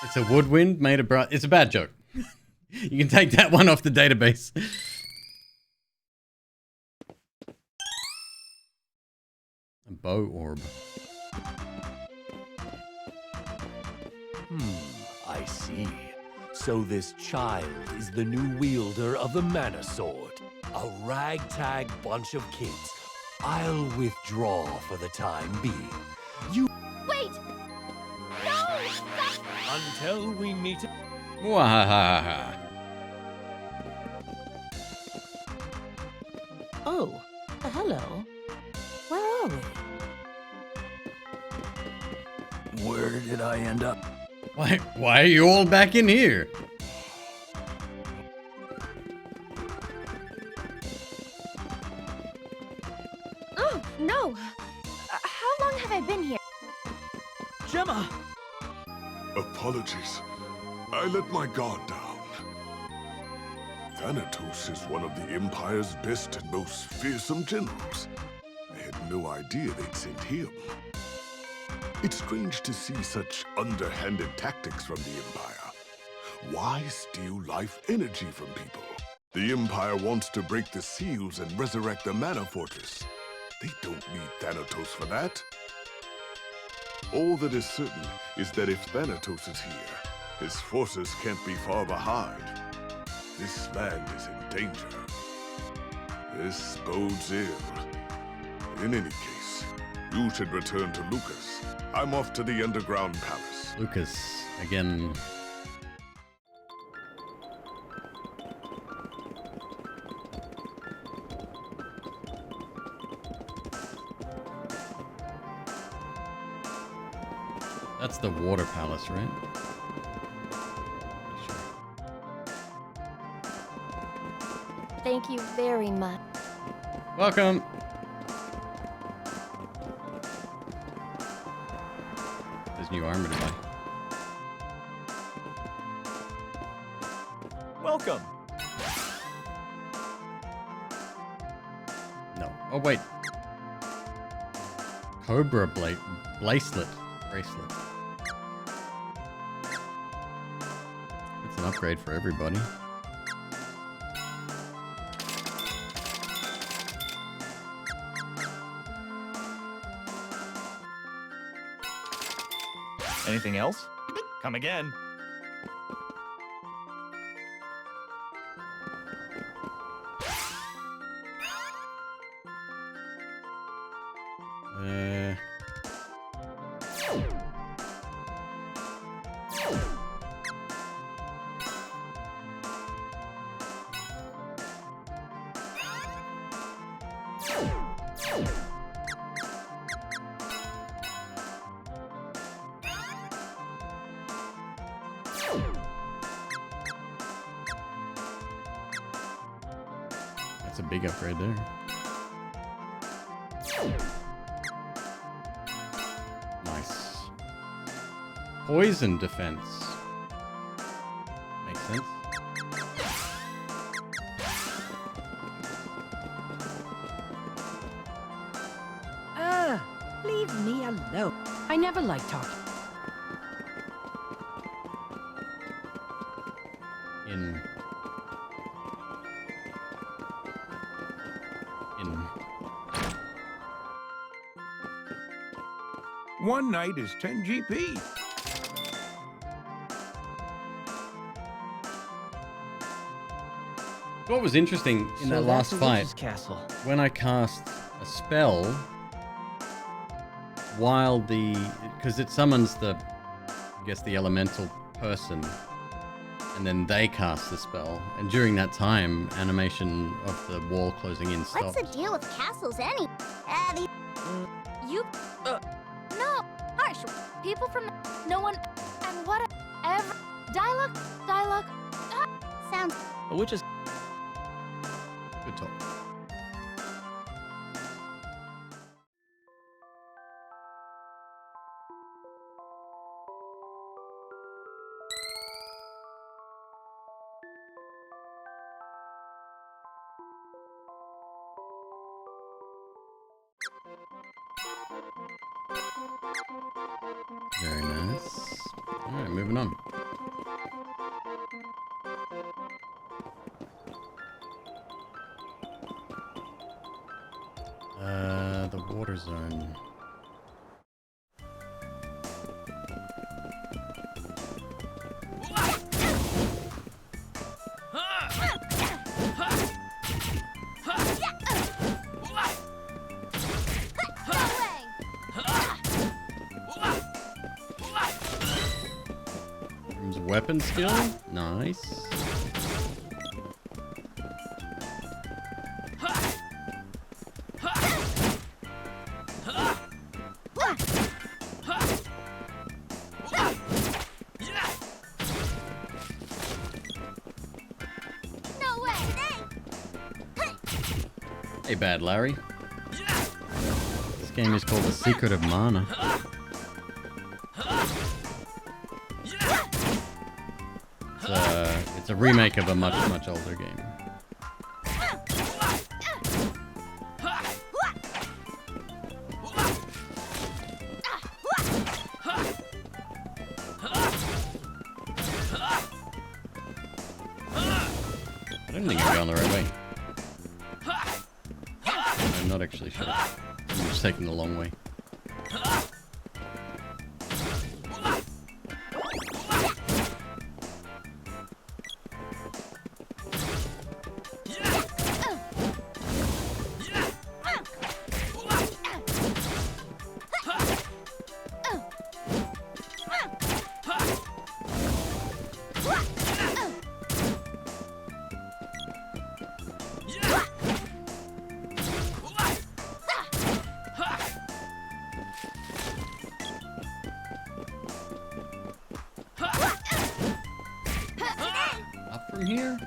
It's a woodwind made of brass. It's a bad joke. You can take that one off the database. A bow orb. I see. So this child is the new wielder of the Mana Sword. A ragtag bunch of kids. I'll withdraw for the time being. You Wait! No! Stop! until we meet. Wahahaha. Oh, hello. Where are we? Where did I end up? Why are you all back in here? Oh, no! How long have I been here? Gemma! Apologies. I let my guard down. Thanatos is one of the Empire's best and most fearsome generals. I had no idea they'd sent him. It's strange to see such underhanded tactics from the Empire. Why steal life energy from people? The Empire wants to break the seals and resurrect the Mana Fortress. They don't need Thanatos for that. All that is certain is that if Thanatos is here, his forces can't be far behind. This land is in danger. This bodes ill. In any case, you should return to Lucas. I'm off to the underground palace. Lucas, again. That's the water palace, right? Thank you very much. Welcome. There's new armor to buy. Welcome. No. Oh, wait. Cobra bracelet. That's an upgrade for everybody. Anything else? Come again. That's a big upgrade there. Nice. Poison defense. Makes sense. Leave me alone. I never liked talking. In One night is 10 GP. What was interesting in that last that's fight, Witch's Castle. when I cast a spell, while because it summons the, I guess, the elemental person, and then they cast the spell, and during that time, animation of the wall closing in stopped. What's the deal with castles anyway? You... no! Harsh! People from... no one... and whatever... Dialogue... Sounds... A witch's... Good talk. Very nice. Alright, moving on. The water zone. Weapon skill? Nice. Hey, Bad Larry. This game is called The Secret of Mana. It's a remake of a much older game. I don't think I'm going the right way. I'm not actually sure. I'm just taking the long way. From here?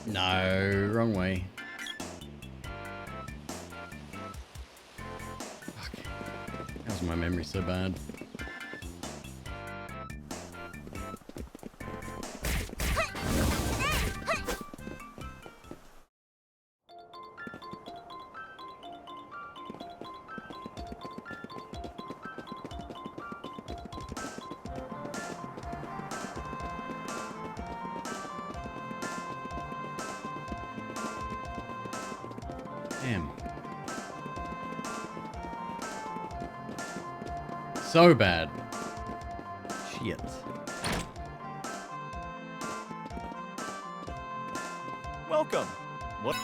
No, wrong way. Fuck. How's my memory so bad? Damn. So bad. Shit. Welcome. What?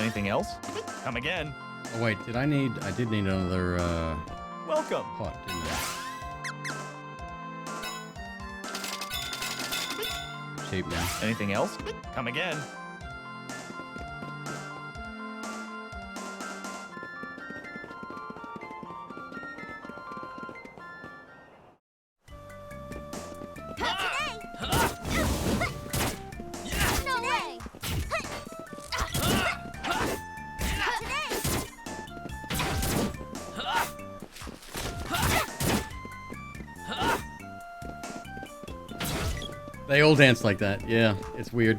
Anything else? Come again. Oh wait, I did need another Welcome. pot, didn't I? Cheap now. Anything else? Come again. They all dance like that. Yeah, it's weird.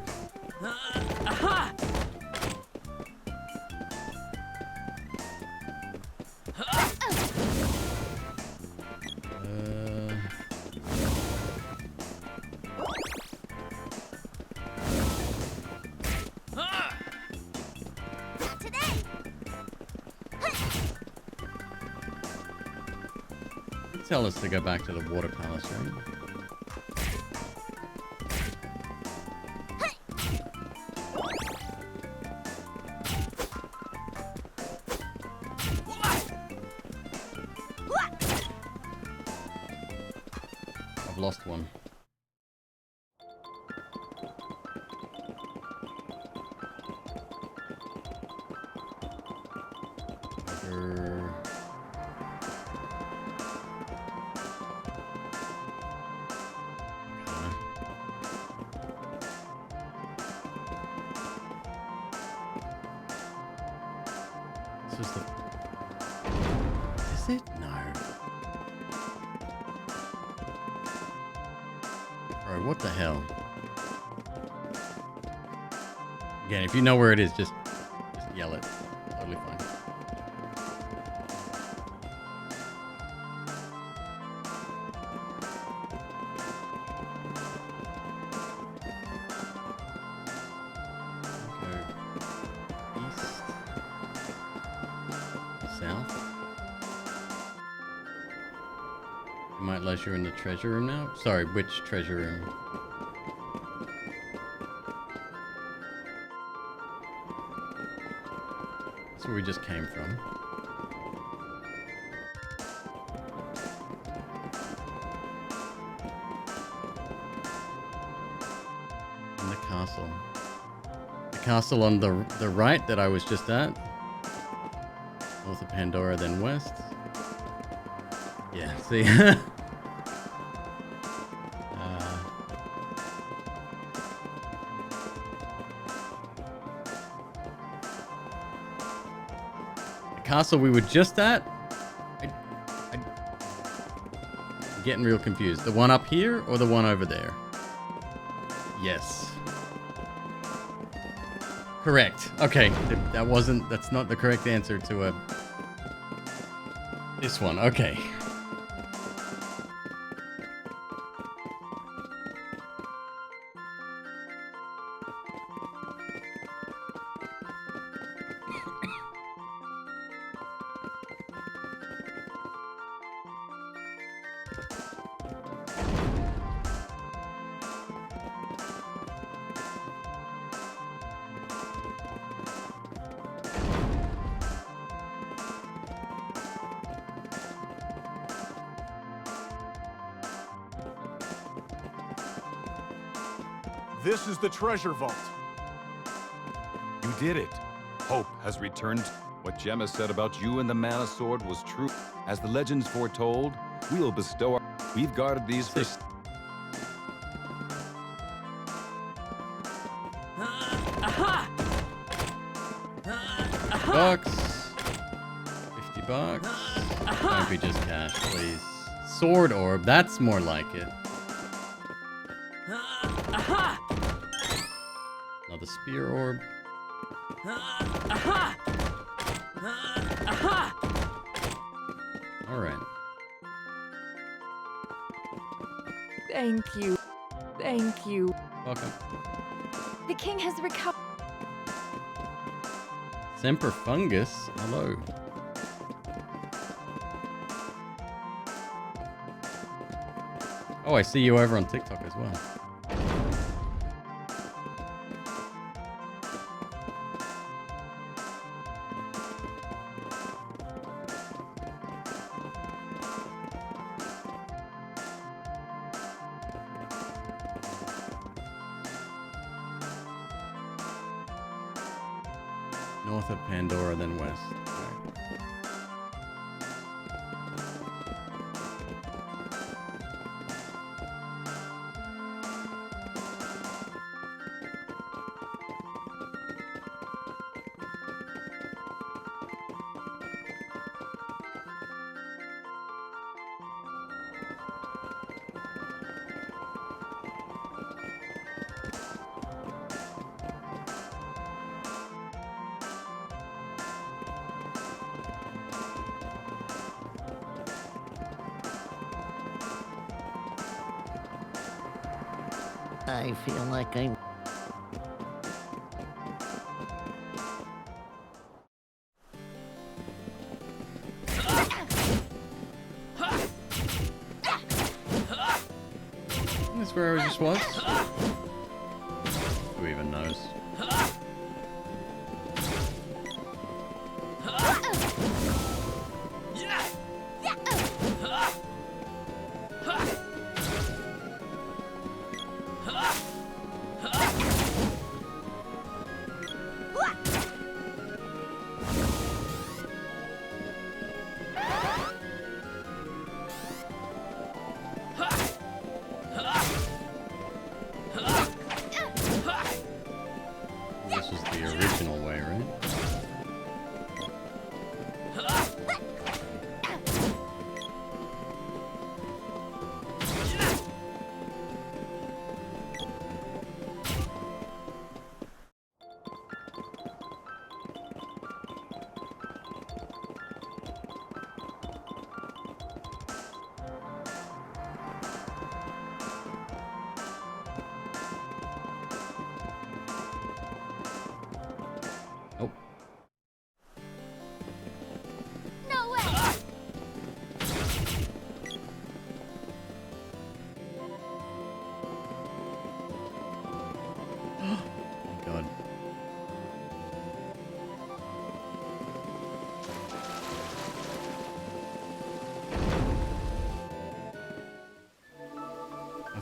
Tell us to go back to the water palace, right? I've lost one. This was the... Is it? No. Bro, what the hell? Again, if you know where it is, just yell it. Totally fine. You're in the treasure room now? Sorry, which treasure room? That's where we just came from. In the castle. The castle on the right that I was just at. North of Pandora, then west. Yeah, see? Castle we were just at? I'm getting real confused. The one up here or the one over there? Yes. Correct. Okay. That's not the correct answer to this one. Okay. This is the treasure vault. You did it. Hope has returned. What Gemma said about you and the Mana Sword was true. As the legends foretold, we'll bestow our... We've guarded these for... Bucks. $50. Might be just cash, please. Sword orb, that's more like it. Another spear orb. Alright. Thank you. Thank you. Welcome. The king has recovered. Semper Fungus, hello. Oh, I see you over on TikTok as well. North of Pandora, then west. I feel like I'm... This is where I just was. Who even knows?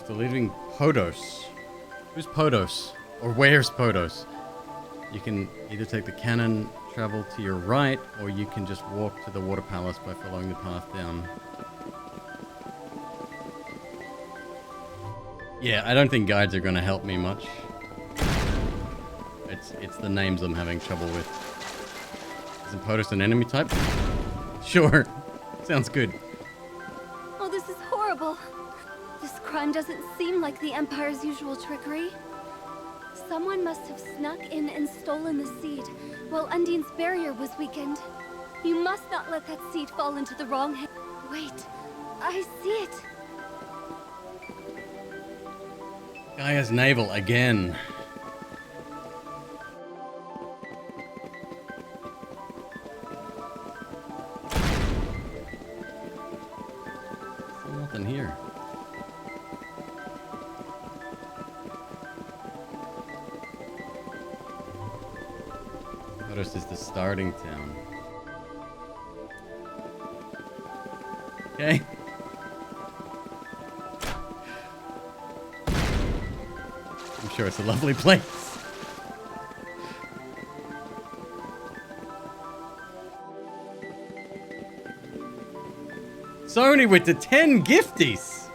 After leaving Podos. Who's Podos? Or where's Podos? You can either take the cannon, travel to your right, or you can just walk to the water palace by following the path down. Yeah, I don't think guides are going to help me much. It's the names I'm having trouble with. Isn't Podos an enemy type? Sure. Sounds good. Oh, this is horrible. This crime doesn't seem like the Empire's usual trickery. Someone must have snuck in and stolen the seed while Undine's barrier was weakened. You must not let that seed fall into the wrong hands. Wait, I see it. Gaia's navel again. There's nothing here. Podos is the starting town. Okay. I'm sure it's a lovely place. Sony with the 10 gifties.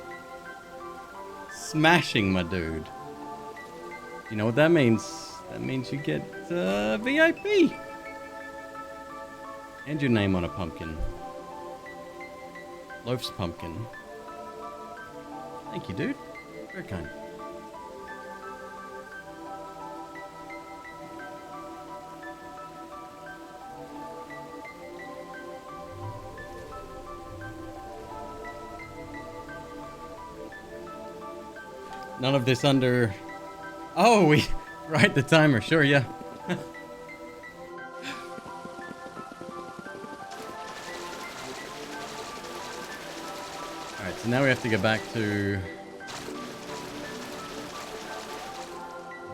Smashing, my dude. You know what that means? That means you get VIP. And your name on a pumpkin. Loaf's pumpkin. Thank you, dude. Very kind. None of this under... Oh, we... Right, the timer. Sure, yeah. Alright, so now we have to go back to...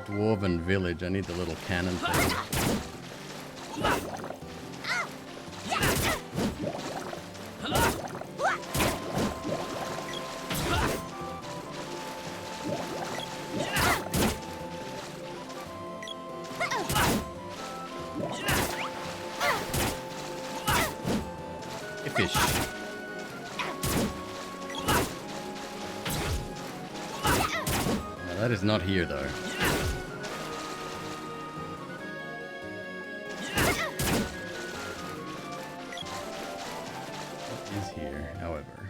Dwarven Village. I need the little cannon thing. Fish. Now that is not here, though. What is here, however?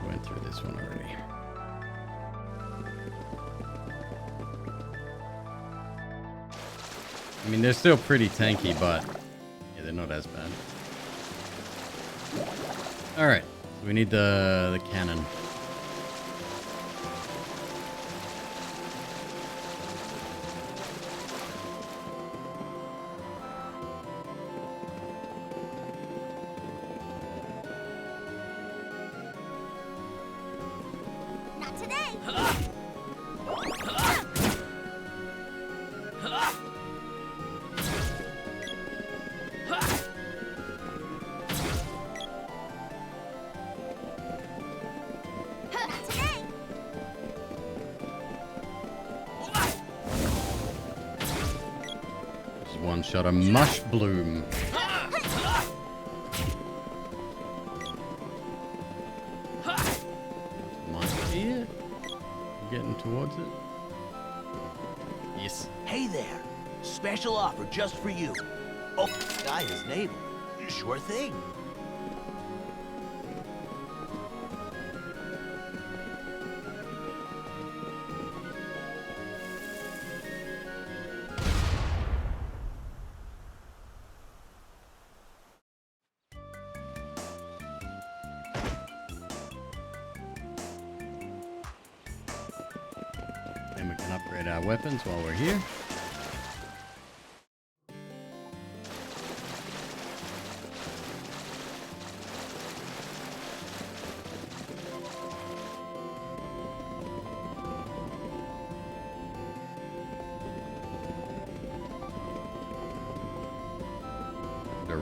Went through this one already. I mean, they're still pretty tanky, but yeah, they're not as bad. All right, so we need the cannon. Not today. Just one shot of mush bloom. Here. Getting towards it. Yes. Hey there. Special offer just for you. Oh, Gaia's navel. Sure thing. And we can upgrade our weapons while we're here.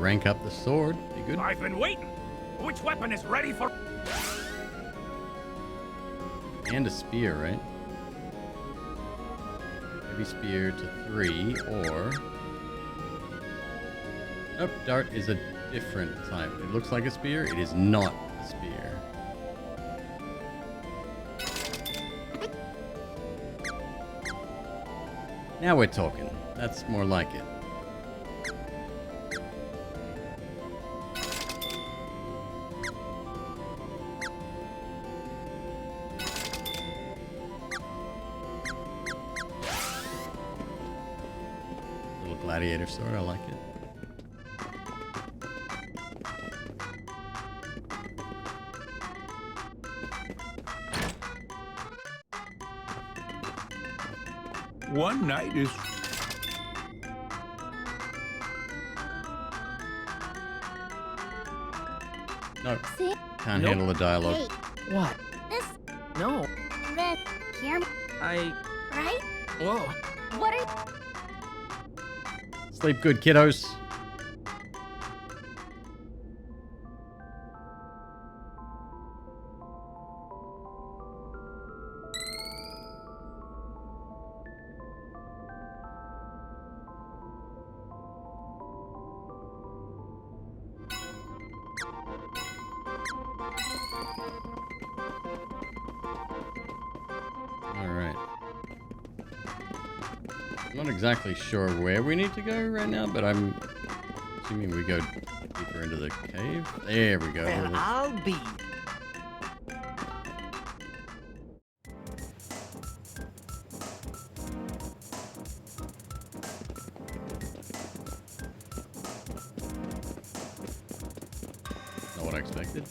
rank up the sword. Be good. I've been waiting. Which weapon is ready for... And a spear, right? Heavy spear to 3, or... Nope, dart is a different type. It looks like a spear. It is not a spear. Now we're talking. That's more like it. Little gladiator sword, I like it. One night is... No, See? can't handle the dialogue. Hey, What? this, No. then, hear me, I... right? Whoa. What are... Sleep good, kiddos. Alright. I'm not exactly sure where we need to go right now, but I'm assuming we go deeper into the cave. There we go. Well, I'll be. Not what I expected.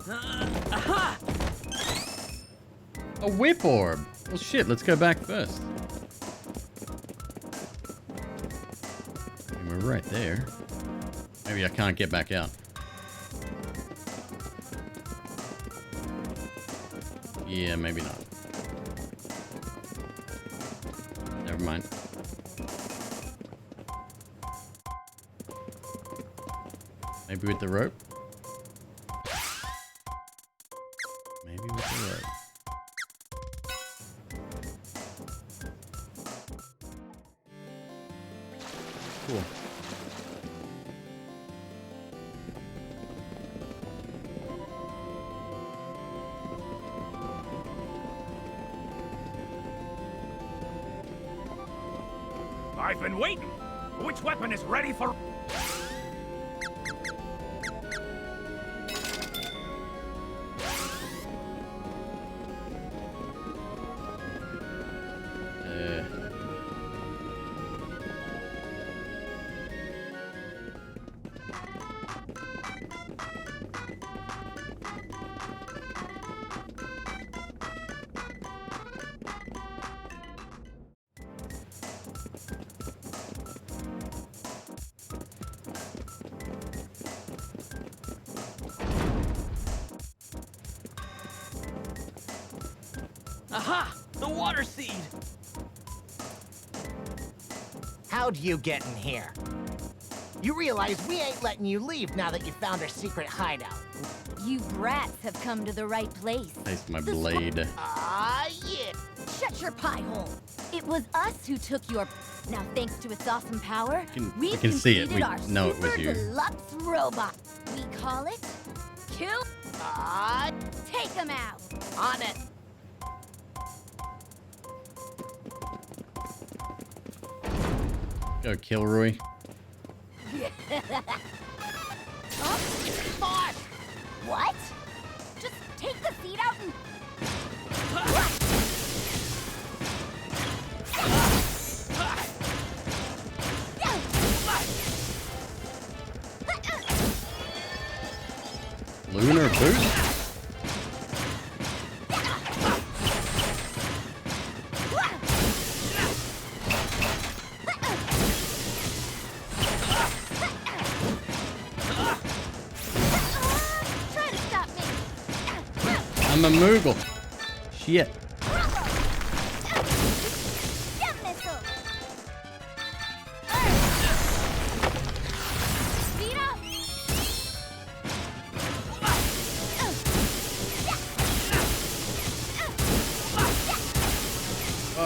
Aha! A whip orb! Well, shit, let's go back first. And we're right there. Maybe I can't get back out. Yeah, maybe not. Never mind. Maybe with the rope? Maybe with the rope. Cool. I've been waiting. Which weapon is ready for... Aha! The water seed! How'd you get in here? You realize we ain't letting you leave now that you found our secret hideout. You brats have come to the right place. Taste my blade. Ah, yeah. Shut your pie hole. It was us who took your... Now, thanks to its awesome power, We can see it. We our know it was super you. deluxe robot. We call it... Kill... Take 'em out. On it. Go, Kilroy. Boss! What? Just take the seed out and... Lunar boost? Try to stop me. I'm a Moogle. Shit.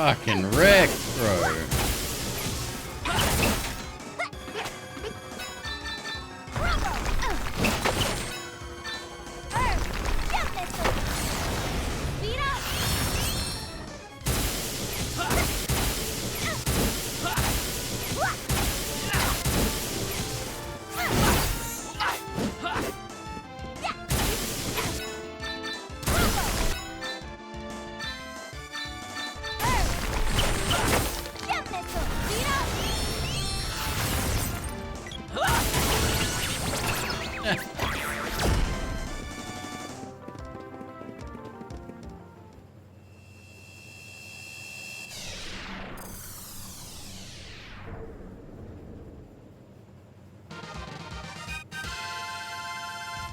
Fucking wrecked, bro.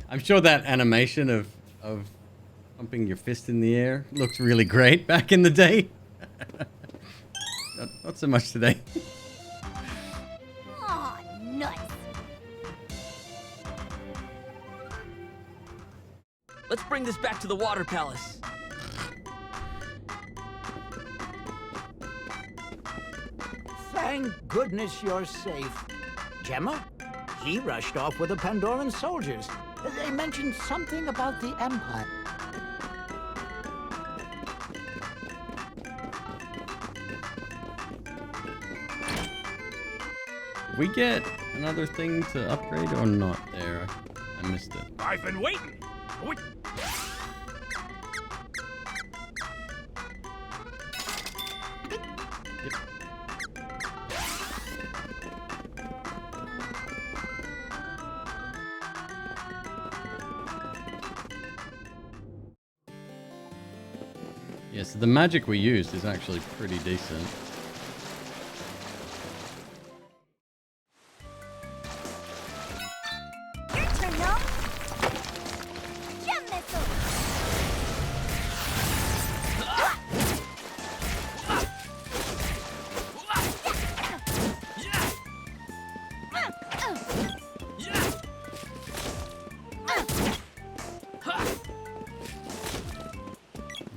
I'm sure that animation of pumping your fist in the air looked really great back in the day. not so much today. Aw, nuts. Let's bring this back to the Water Palace. Thank goodness you're safe. Gemma? He rushed off with the Pandoran soldiers. They mentioned something about the Empire. Did we get another thing to upgrade or not there? I missed it. I've been waiting. Wait. Yeah, so the magic we used is actually pretty decent. Your turn, no? Gem missile.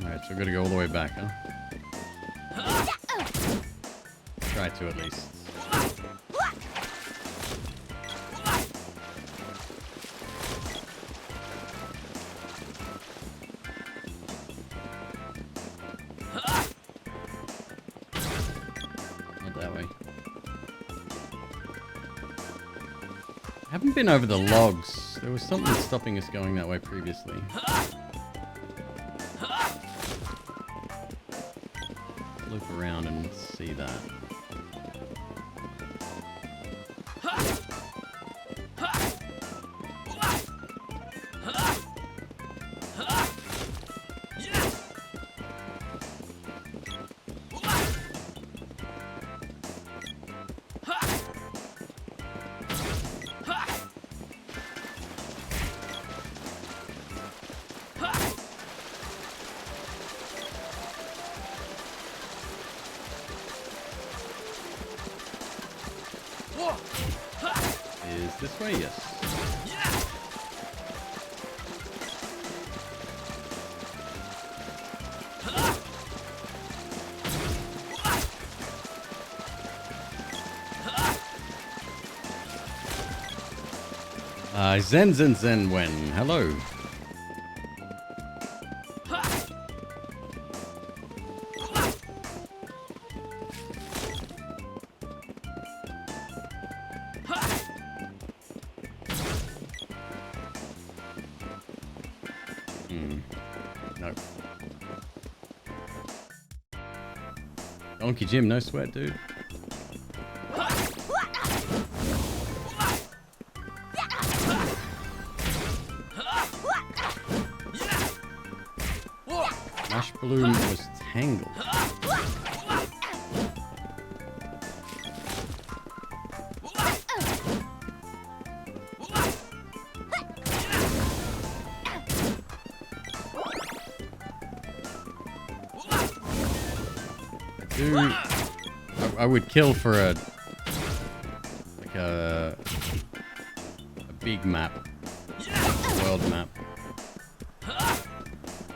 Alright, so we're gonna go all the way back, huh? Try to at least. Not that way. I haven't been over the logs. There was something stopping us going that way previously. Loop around and see that. Is this way? Yes. Zen Wen. Hello. No. Donkey Jim, no sweat, dude. Mash Bloom was tangled. Dude, I would kill for a big map, world map.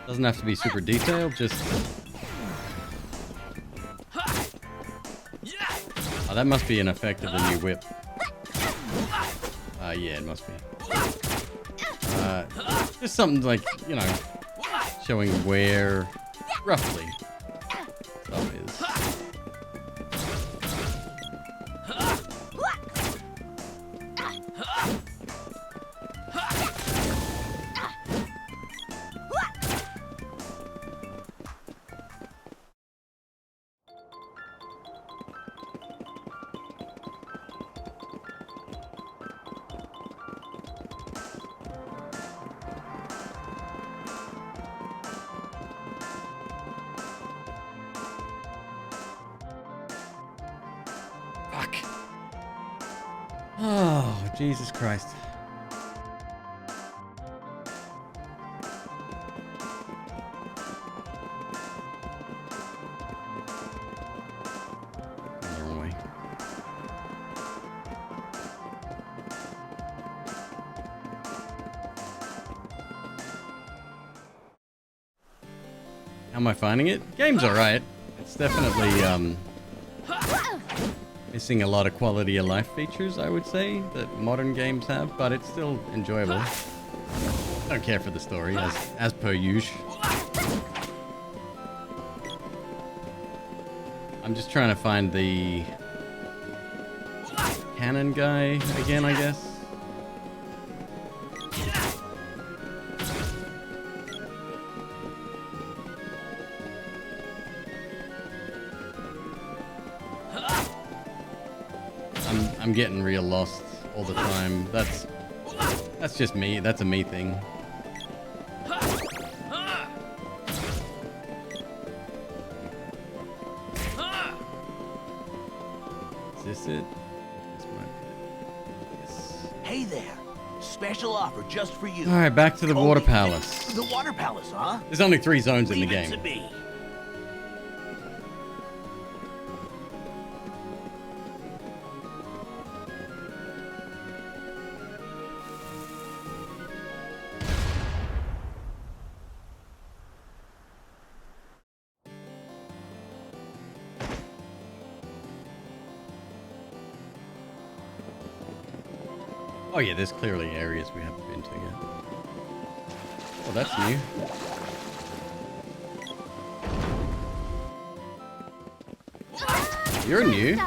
Doesn't have to be super detailed, just Oh, that must be an effect of the new whip. Yeah, it must be. Just something like, you know, showing where, roughly, stuff is. Fuck. Oh, Jesus Christ. The wrong way. How am I finding it? Game's alright. It's definitely, missing a lot of quality of life features, I would say, that modern games have, but it's still enjoyable. I don't care for the story, as per usual. I'm just trying to find the cannon guy again, I guess. I'm getting real lost all the time. That's just me. That's a me thing. Is this it? This might be it. Yes. Hey there. Special offer just for you. All right, back to the water palace. The water palace, huh? There's only 3 zones in the game. Leave it to me. Oh yeah, there's clearly areas we haven't been to yet. Oh, that's new. You're new.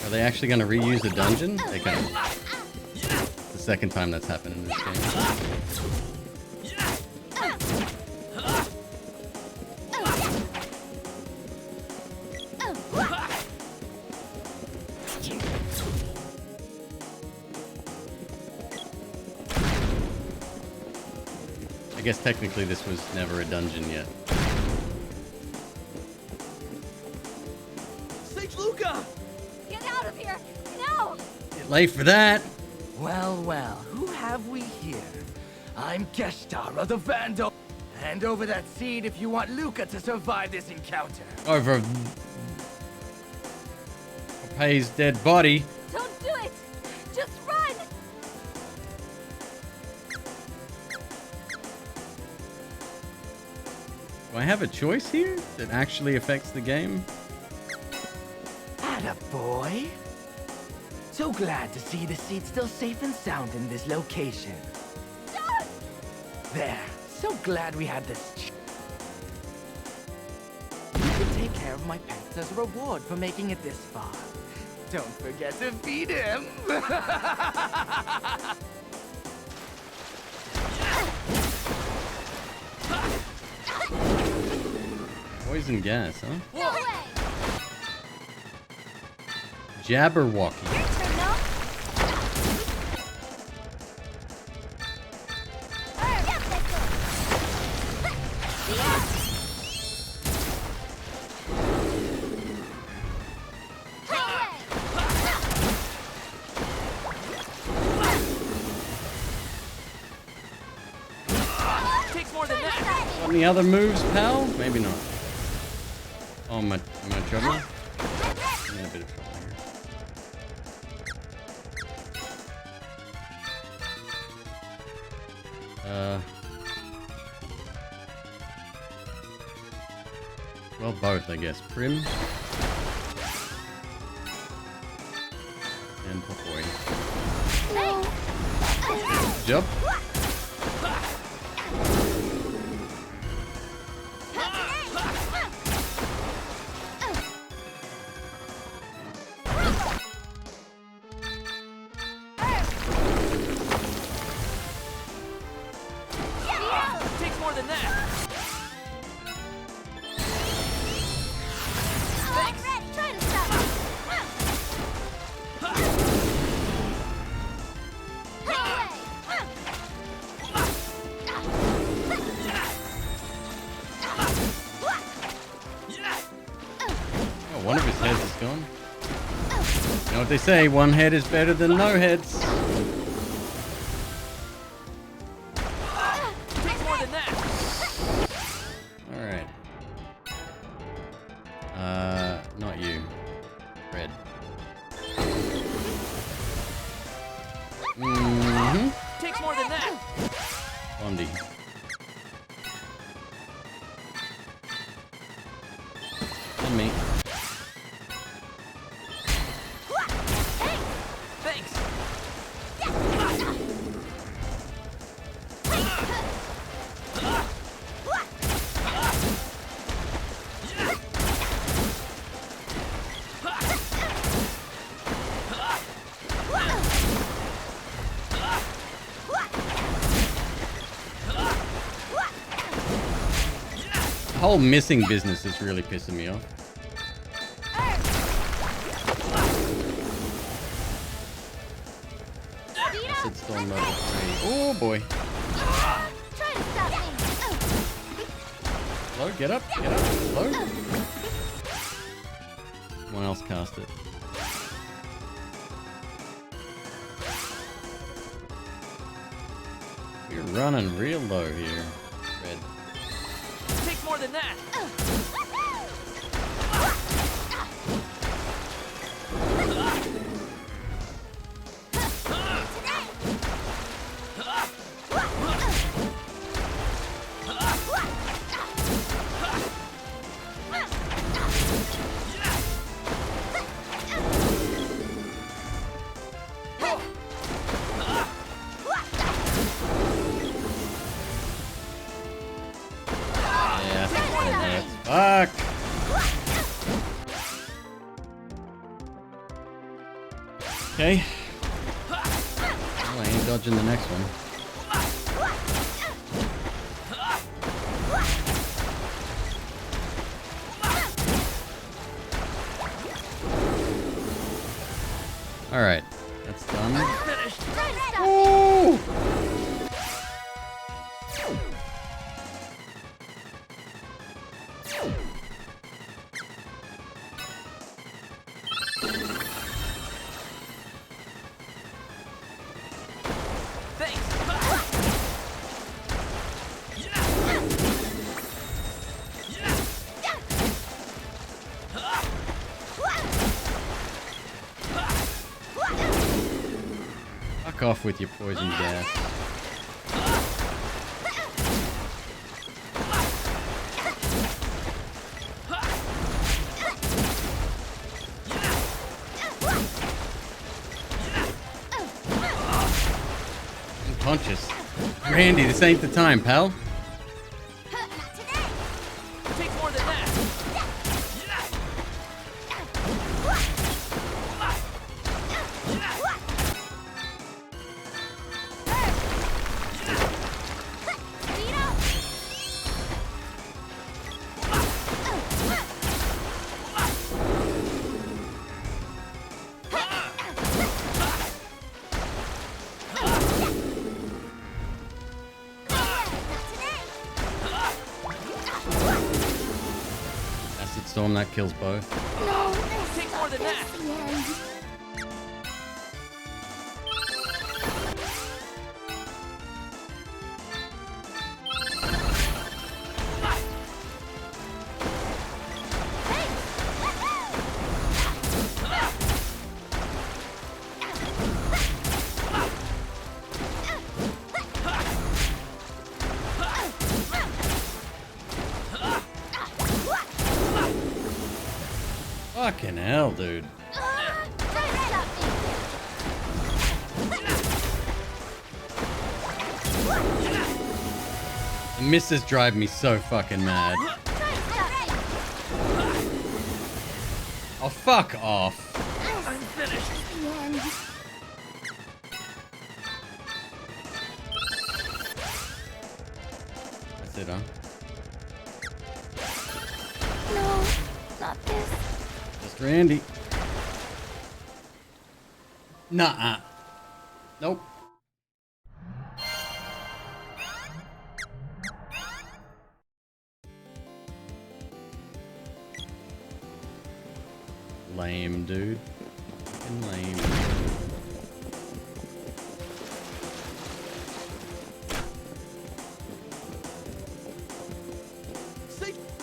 Are they actually going to reuse the dungeon? They can. It's the second time that's happened in this game. I guess technically this was never a dungeon yet. Sage Luca! Get out of here! No! Bit late for that. Well, well, who have we here? I'm Geshtar of the Vandal. Hand over that seed if you want Luca to survive this encounter. Over Pay's dead body. Don't do it! Just run! Do I have a choice here that actually affects the game? Attaboy. So glad to see the seed still safe and sound in this location. Don't! There. So glad we had this. You can take care of my pets as a reward for making it this far. Don't forget to feed him. Poison gas, huh? No way! Jabberwocky. Your turn, no? Takes more than that. Got any other moves, pal? Maybe not. Oh, am I in trouble? I'm in a bit of trouble here. Well, both, I guess. Prim and Popoy. Jump. Takes more than that. Oh, one of his heads is gone. You know what they say, one head is better than no heads. Takes more than that. Alright. Not you. Red. Mm-hmm. Takes more than that. Blondie. And me. Thanks. The whole missing business is really pissing me off. Acid Storm level 3. Oh boy. Slow, get up, slow. Someone else cast it. You're running real low here, Red. Takes more than that. Fuck! Okay. Well, I ain't dodging the next one. Alright, that's done. Ooh! Fuck off with your poison gas. Unconscious. Randy, this ain't the time, pal. Takes more than that. Acid Storm, that kills both. No, takes more than that. Fucking hell, dude. The misses drive me so fucking mad. Oh, fuck off. I'm finished. That's it, huh? No, not this. Just Randy. Nuh-uh. Nope. Lame, dude. Fucking lame.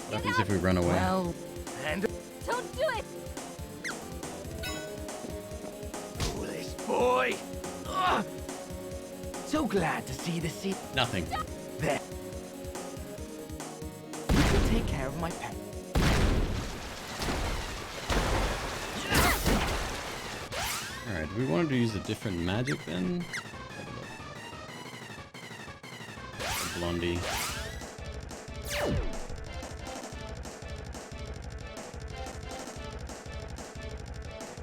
What happens if we run away? Well, and Don't do it! foolish boy. Ugh. So glad to see the sea. Nothing. There. You can take care of my pet. Alright, do we want to use a different magic then? Blondie.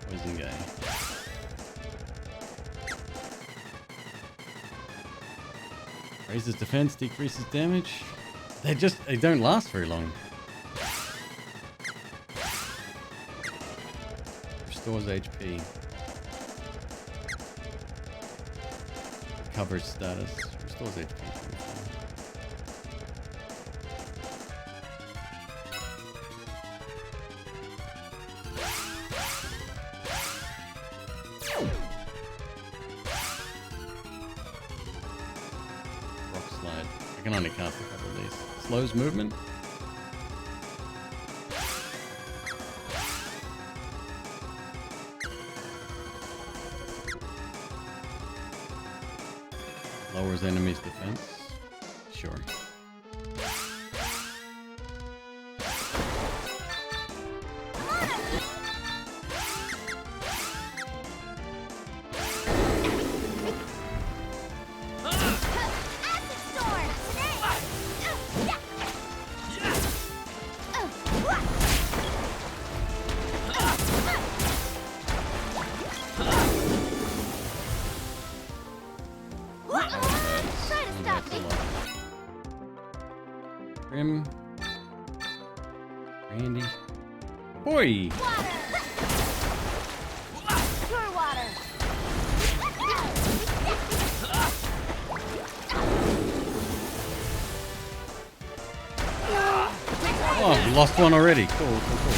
Poison guy. Raises defense, decreases damage. They don't last very long. Restores HP. Recovers status. Restores HP. Rock slide. I can only cast a couple of these. Slows movement. Lowers enemies' defense. Sure. Grim. Randy. Boy! Pure water! Oh, we lost one already. Cool, cool, cool.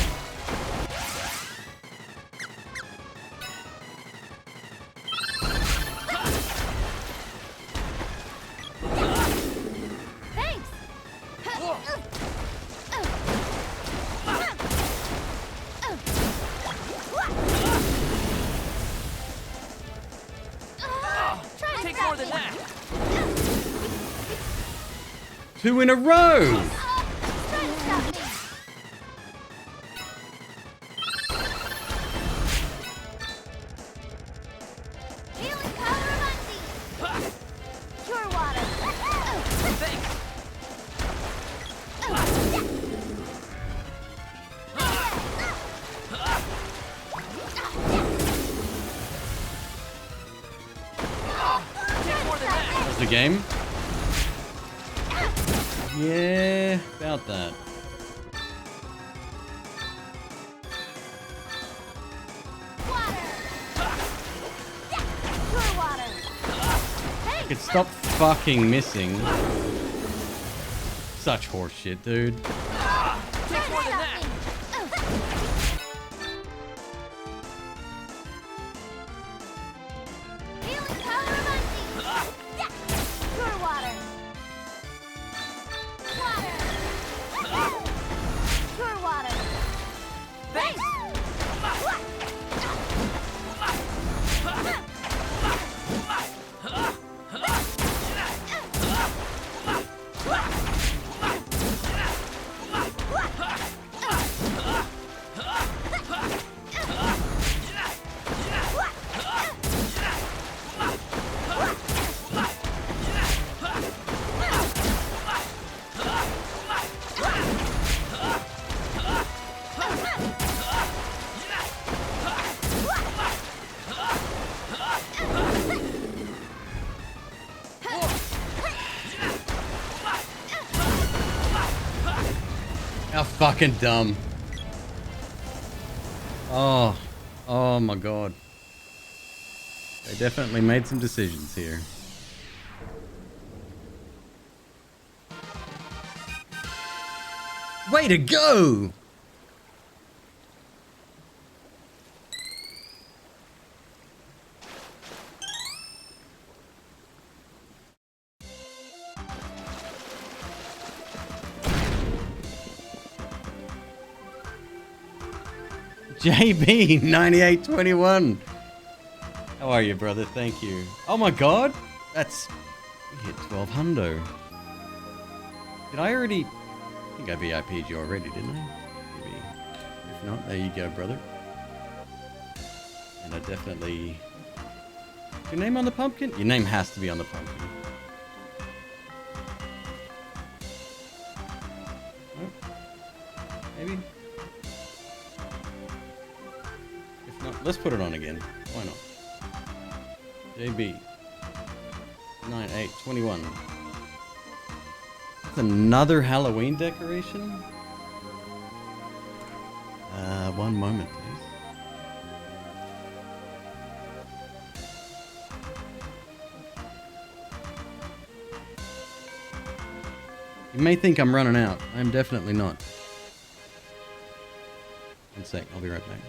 Take more than that. 2 in a row! Pure water! That's the game? Yeah, about that. Pure water! I could stop fucking missing. Such horseshit, dude. Take more than that. Pure water! Pure water! Thanks. fucking dumb. Oh. Oh my god. They definitely made some decisions here. Way to go! JB 9821. How are you, brother? Thank you. Oh my god, that's we hit 12 hundo. Did I already? I think I VIP'd you already, didn't I? Maybe. If not, there you go, brother. And I definitely. Your name on the pumpkin? Your name has to be on the pumpkin. Oh. Maybe. If not, let's put it on again. Why not? JB 9821. That's another Halloween decoration? One moment, please. You may think I'm running out. I'm definitely not. One sec, I'll be right back.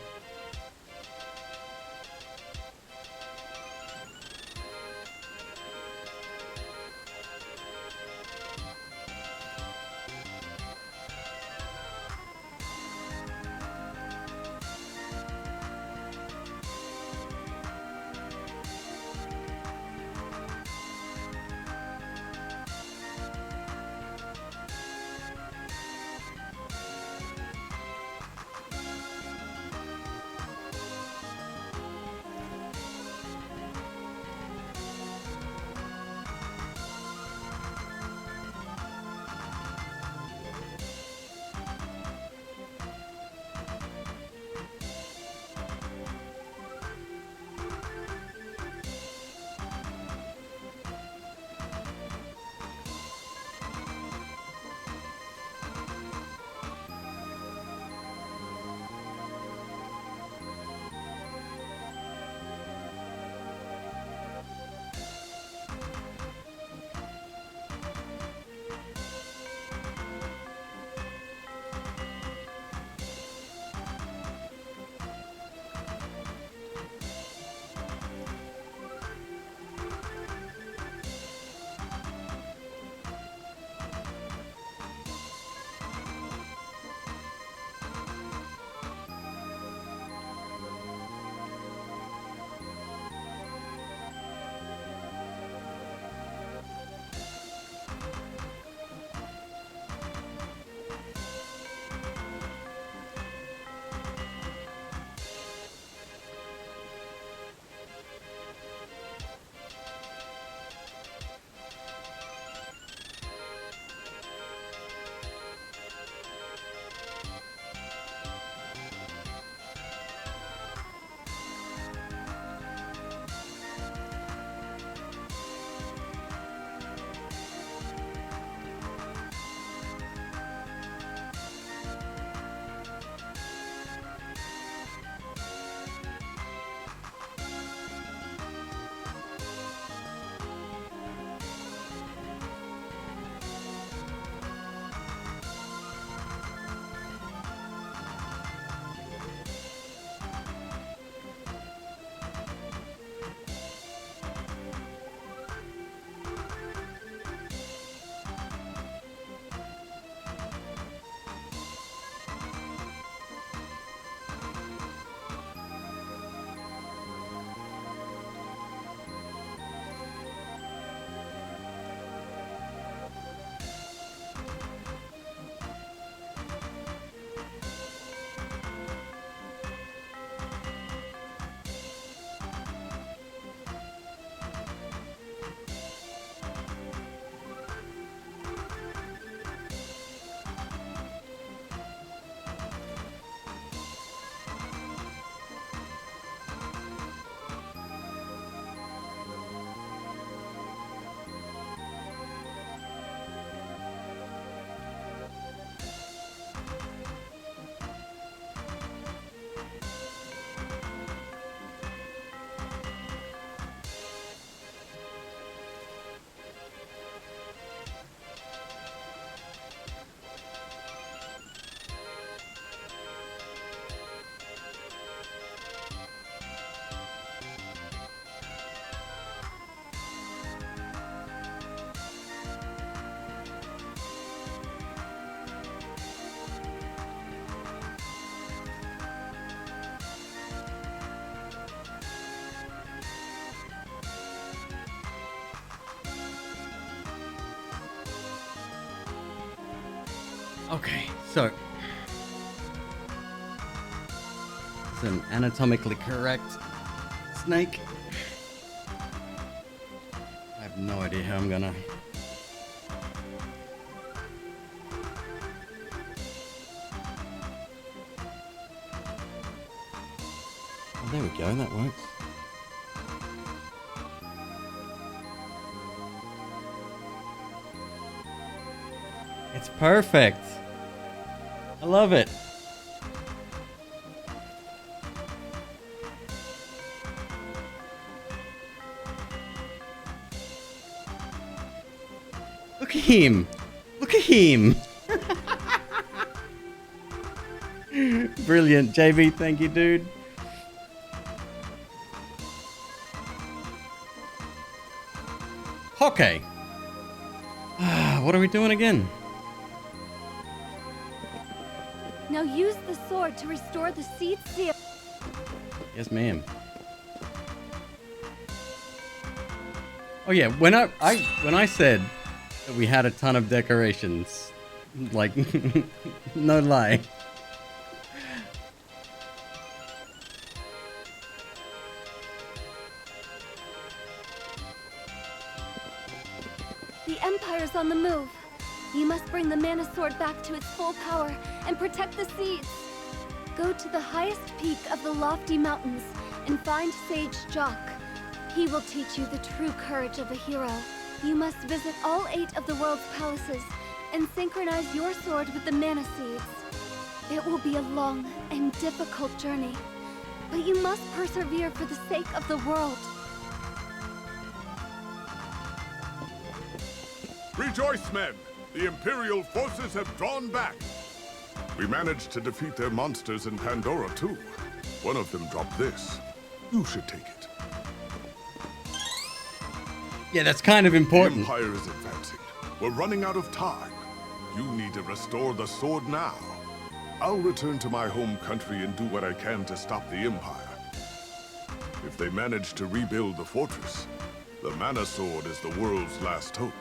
Okay, so it's an anatomically correct snake. I have no idea how I'm gonna. Oh, there we go, that works. It's perfect. I love it. Look at him. Look at him. Brilliant, JV. Thank you, dude. Okay. What are we doing again? Now use the sword to restore the seed seal. Yes, ma'am. Oh yeah, when I said that we had a ton of decorations, like no lie. The Empire's on the move. You must bring the Mana Sword back to its full power and protect the seeds. Go to the highest peak of the lofty mountains and find Sage Jock. He will teach you the true courage of a hero. You must visit all 8 of the world's palaces and synchronize your sword with the Mana Seeds. It will be a long and difficult journey, but you must persevere for the sake of the world. Rejoice, men! The Imperial forces have drawn back. We managed to defeat their monsters in Pandora, too. One of them dropped this. You should take it. Yeah, that's kind of important. The Empire is advancing. We're running out of time. You need to restore the sword now. I'll return to my home country and do what I can to stop the Empire. If they manage to rebuild the fortress, the Mana Sword is the world's last hope.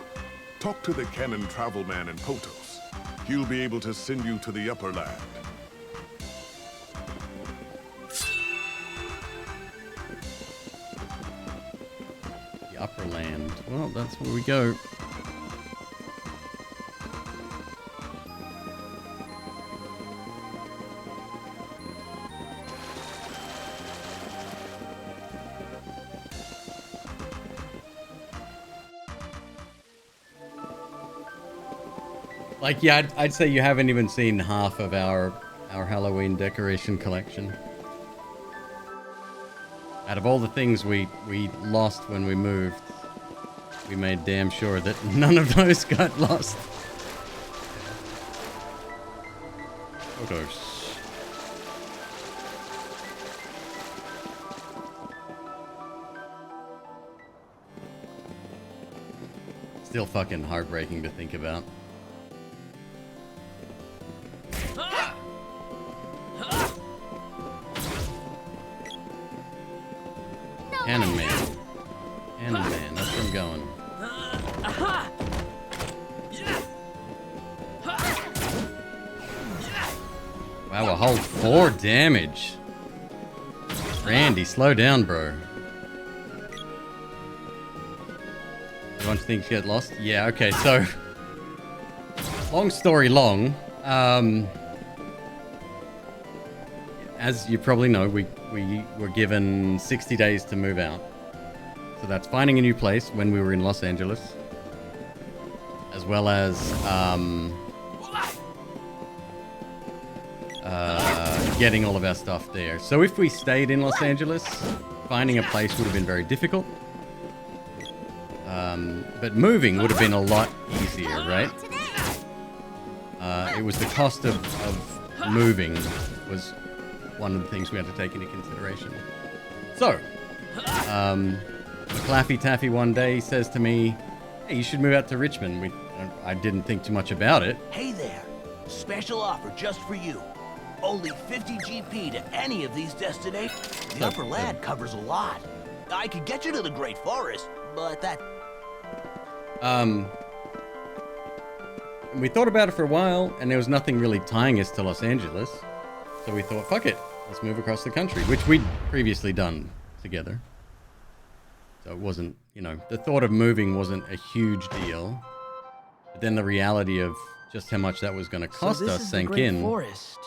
Talk to the Cannon Travel Man in Potos. He'll be able to send you to the Upper Land. The Upper Land. Well, that's where we go. Like, yeah, I'd say you haven't even seen half of our Halloween decoration collection. Out of all the things we lost when we moved, we made damn sure that none of those got lost. Photos. Still fucking heartbreaking to think about. Cannon Man. Cannon Man, that's where I'm going. Wow, a whole 4 damage. Randy, slow down, bro. You want things to get lost? Yeah, okay, so... long story long. As you probably know, we were given 60 days to move out. So that's finding a new place when we were in Los Angeles. As well as getting all of our stuff there. So if we stayed in Los Angeles, finding a place would have been very difficult. But moving would have been a lot easier, right? It was the cost of moving was one of the things we had to take into consideration. So, McClaffy Taffy one day says to me, hey, you should move out to Richmond. I didn't think too much about it. Hey there, special offer just for you. Only 50 GP to any of these destinations. The Upper Land covers a lot. I could get you to the Great Forest, but that... And we thought about it for a while, and there was nothing really tying us to Los Angeles. So we thought, fuck it, let's move across the country, which we'd previously done together. So it wasn't, you know, the thought of moving wasn't a huge deal. But then the reality of just how much that was going to cost us sank in. Forest.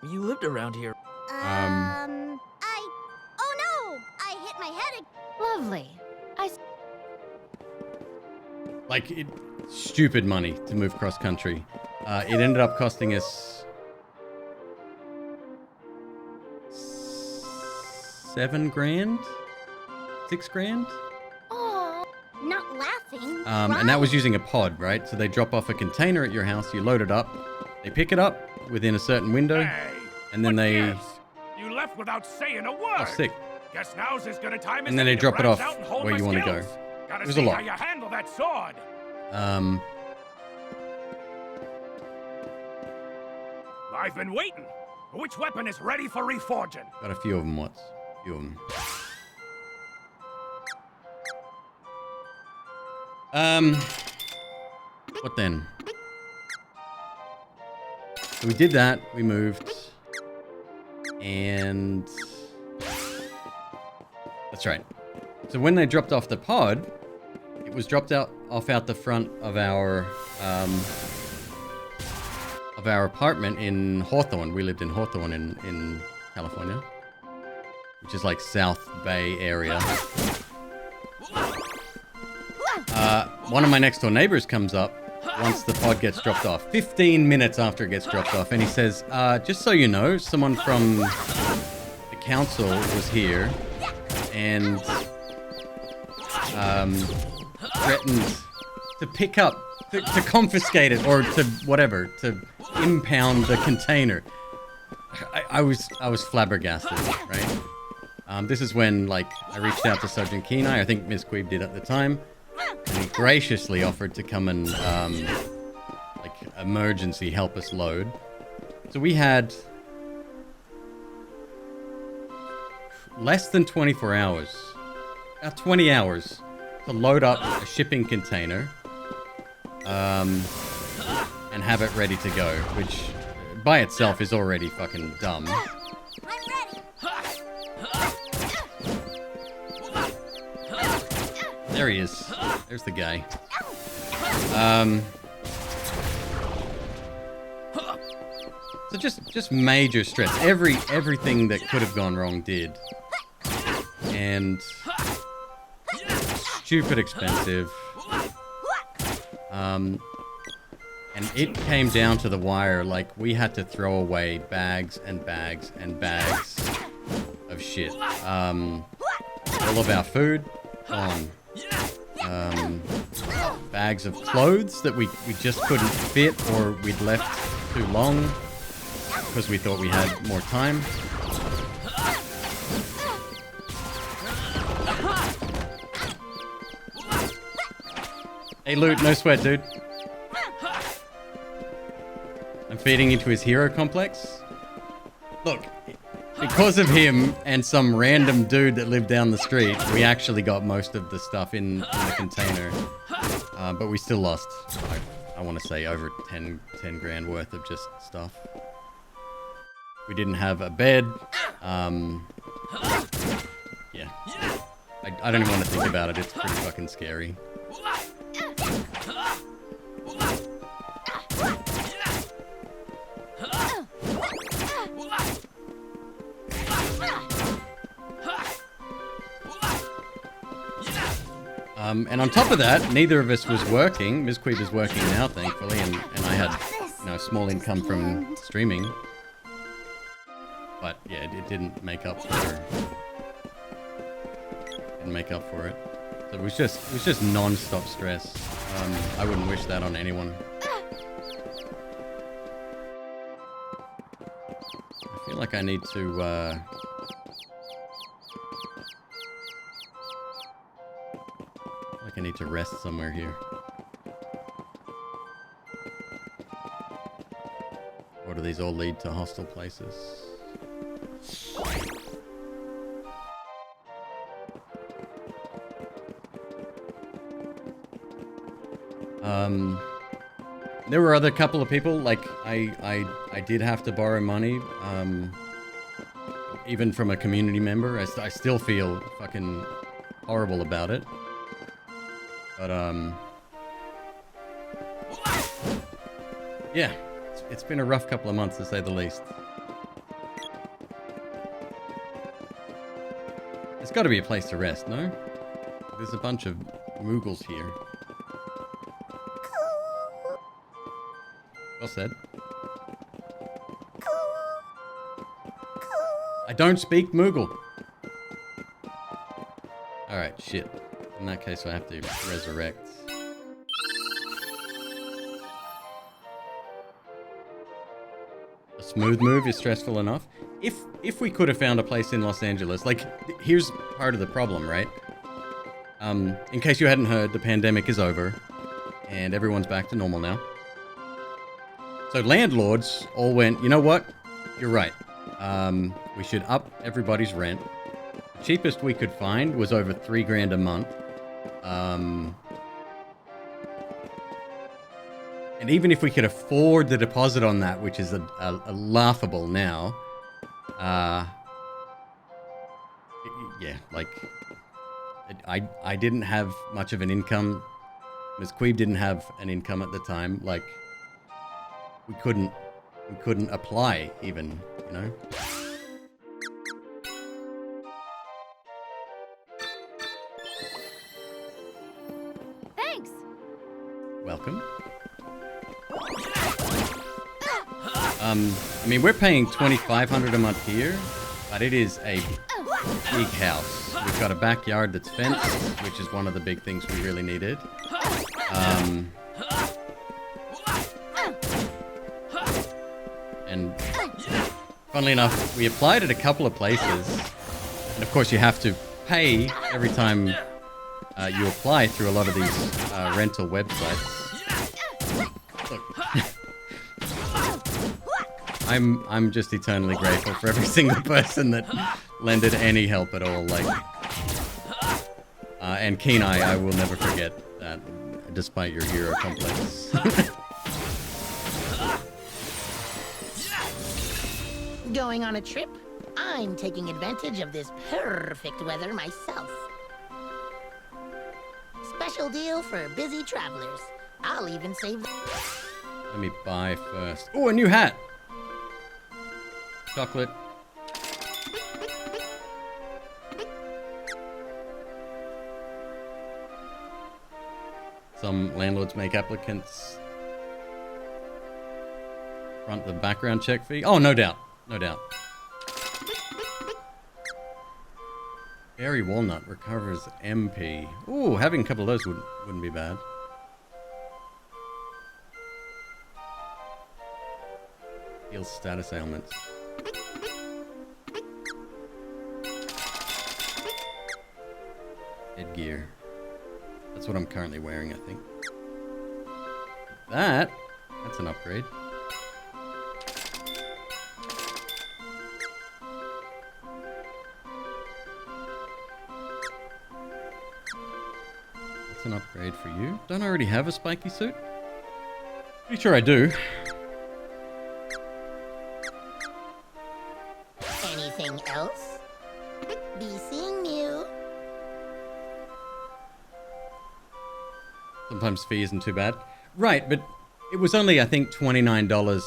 You lived around here. Oh no! I hit my head again. Lovely. Like, stupid money to move cross country. It ended up costing us $7 grand? $6 grand? Oh, not laughing. And that was using a pod, right? So they drop off a container at your house, you load it up, they pick it up within a certain window, and then they... Yes. You left without saying a word. Oh, sick. Guess now's as good a time as And then they any to drop it branch off out and hold where my you want to go. skills. Gotta It was see a lot. how you handle that sword. I've been waiting. Which weapon is ready for reforging? Got a few of them, what's? A few of them. What then? So we did that, we moved, and that's right. So when they dropped off the pod, it was dropped off out the front of our apartment in Hawthorne. We lived in Hawthorne in California, which is like South Bay area. One of my next door neighbors comes up once the pod gets dropped off, 15 minutes after it gets dropped off, and he says, just so you know, someone from the council was here and threatened to pick up, to confiscate it, or to whatever, to impound the container. I was flabbergasted, right? This is when, like, I reached out to Sergeant Kenai, I think McQueeb did at the time, and he graciously offered to come and, like, emergency help us load. So we had less than 24 hours, about 20 hours, to load up a shipping container, and have it ready to go, which by itself is already fucking dumb. There he is. There's the guy. So just major stress. Everything that could have gone wrong did. And stupid expensive. And it came down to the wire, like we had to throw away bags and bags and bags of shit. All of our food gone. Bags of clothes that we just couldn't fit, or we'd left too long because we thought we had more time. Hey, Loot, no sweat, dude. I'm feeding into his hero complex. Look, because of him and some random dude that lived down the street, we actually got most of the stuff in the container. But we still lost, I want to say, over 10 grand worth of just stuff. We didn't have a bed. Yeah. I don't even want to think about it. It's pretty fucking scary. And on top of that, neither of us was working. McQueeb is working now, thankfully, and I had, you know, a small income from streaming. But yeah, it didn't make up for it. So it was just non-stop stress. I wouldn't wish that on anyone. I feel like I need to I need to rest somewhere here. Or do these all lead to hostile places? There were other couple of people, like, I did have to borrow money, even from a community member. I still feel fucking horrible about it. But, yeah, it's been a rough couple of months, to say the least. There's got to be a place to rest, no? There's a bunch of Moogles here. Well said. I don't speak Moogle. Alright, shit. In that case, I have to resurrect. A smooth move is stressful enough. If we could have found a place in Los Angeles, like, here's part of the problem, right? In case you hadn't heard, the pandemic is over, and everyone's back to normal now. So landlords all went, you know what? You're right. We should up everybody's rent. The cheapest we could find was over $3,000 a month. And even if we could afford the deposit on that, which is a laughable now, yeah, like, I didn't have much of an income. McQueeb didn't have an income at the time. Like, we couldn't apply even, you know? Thanks. Welcome. I mean, we're paying $2,500 a month here, but it is a big house. We've got a backyard that's fenced, which is one of the big things we really needed. And funnily enough, we applied at a couple of places, and of course you have to pay every time you apply through a lot of these rental websites. Look. I'm just eternally grateful for every single person that lended any help at all. Like, and Kenai, I will never forget that, despite your hero complex. Going on a trip? I'm taking advantage of this perfect weather myself. Special deal for busy travelers. I'll even save the... Let me buy first. Oh, a new hat! Chocolate. Some landlords make applicants front the background check fee. Oh, no doubt. No doubt. Berry walnut recovers MP. Ooh, having a couple of those wouldn't be bad. Heals status ailments. Headgear. That's what I'm currently wearing, I think. That's an upgrade. That's an upgrade for you. Don't I already have a spiky suit? Pretty sure I do. Anything else? Be seeing you. Sometimes fee isn't too bad. Right, but it was only, I think, $29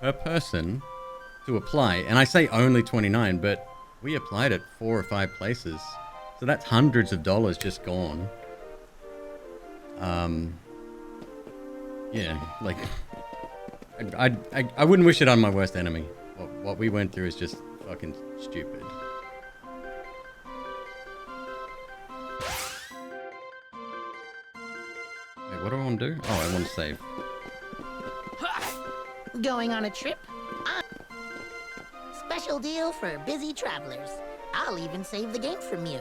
per person to apply. And I say only 29, but we applied at 4 or 5 places. So that's hundreds of dollars just gone. Yeah, like, I wouldn't wish it on my worst enemy. What we went through is just fucking stupid. Wait, what do I want to do? Oh, I want to save. Going on a trip? Special deal for busy travelers. I'll even save the game from you.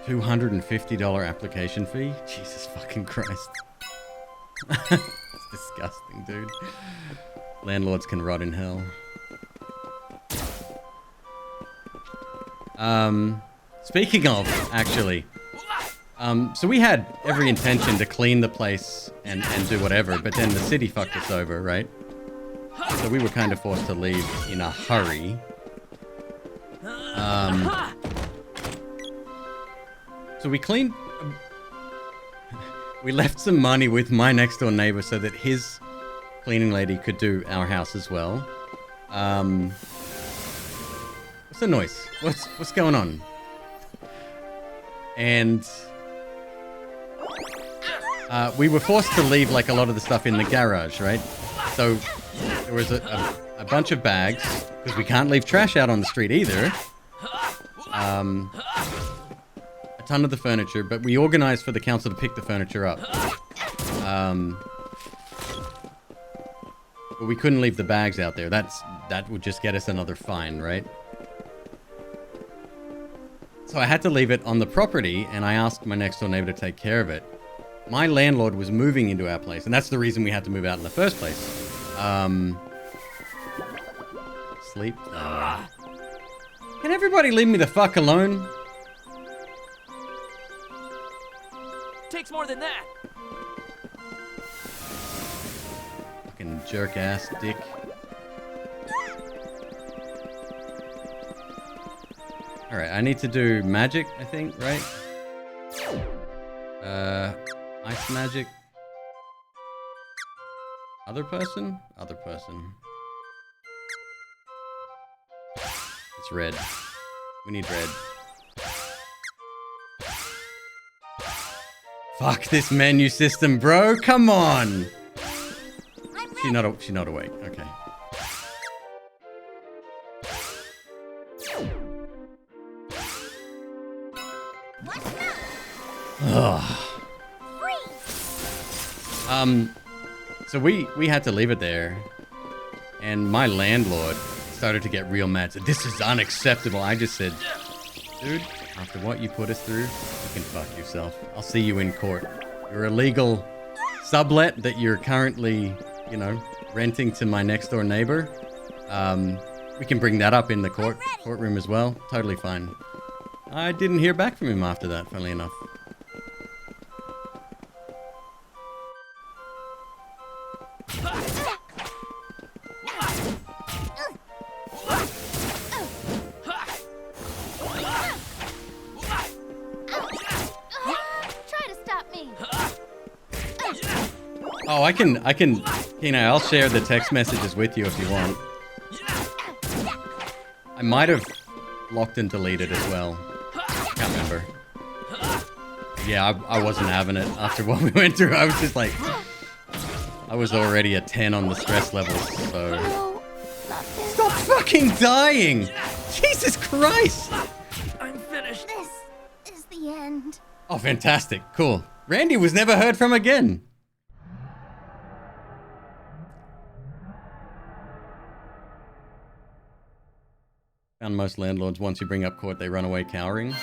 $250 application fee? Jesus fucking Christ. It's disgusting, dude. Landlords can rot in hell. Speaking of, actually, So we had every intention to clean the place and do whatever, but then the city fucked us over, right? So we were kind of forced to leave in a hurry. So we cleaned... We left some money with my next door neighbor so that his cleaning lady could do our house as well. What's the noise? What's going on? And we were forced to leave like a lot of the stuff in the garage, right? So there was a bunch of bags because we can't leave trash out on the street either. A ton of the furniture, but we organized for the council to pick the furniture up. But we couldn't leave the bags out there. That would just get us another fine, right? So I had to leave it on the property, and I asked my next door neighbor to take care of it. My landlord was moving into our place, and that's the reason we had to move out in the first place. Sleep? Can everybody leave me the fuck alone? Takes more than that. Fucking jerk ass dick. Alright, I need to do magic, I think, right? Ice magic. Other person? Other person. It's red. We need red. Fuck this menu system, bro. Come on. She's not awake. Okay. Ugh. So we had to leave it there, and my landlord started to get real mad. Said, "This is unacceptable." I just said, "Dude, after what you put us through, you can fuck yourself. I'll see you in court. Your illegal sublet that you're currently, renting to my next door neighbor. We can bring that up in the courtroom as well. Totally fine." I didn't hear back from him after that, funnily enough. Try to stop me. Oh, I can, I'll share the text messages with you if you want. I might have locked and deleted as well. Can't remember. Yeah, I wasn't having it after what we went through. I was just like, I was already at 10 on the stress levels, so. Stop fucking dying! Jesus Christ! I'm finished. This is the end. Oh, fantastic. Cool. Randy was never heard from again. Found most landlords, once you bring up court, they run away cowering.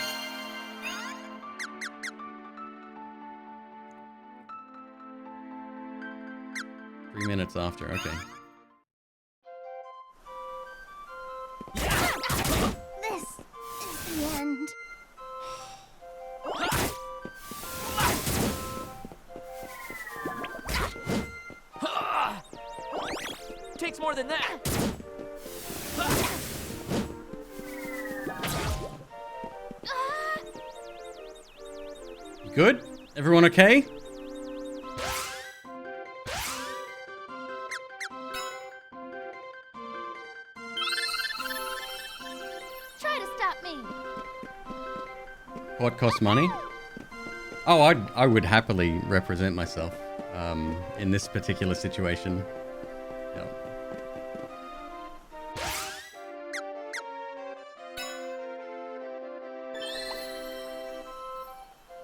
Three minutes after, okay. This is the end. Takes more than that. You good? Everyone okay? Try to stop me. What costs money? Oh, I would happily represent myself in this particular situation. Yeah.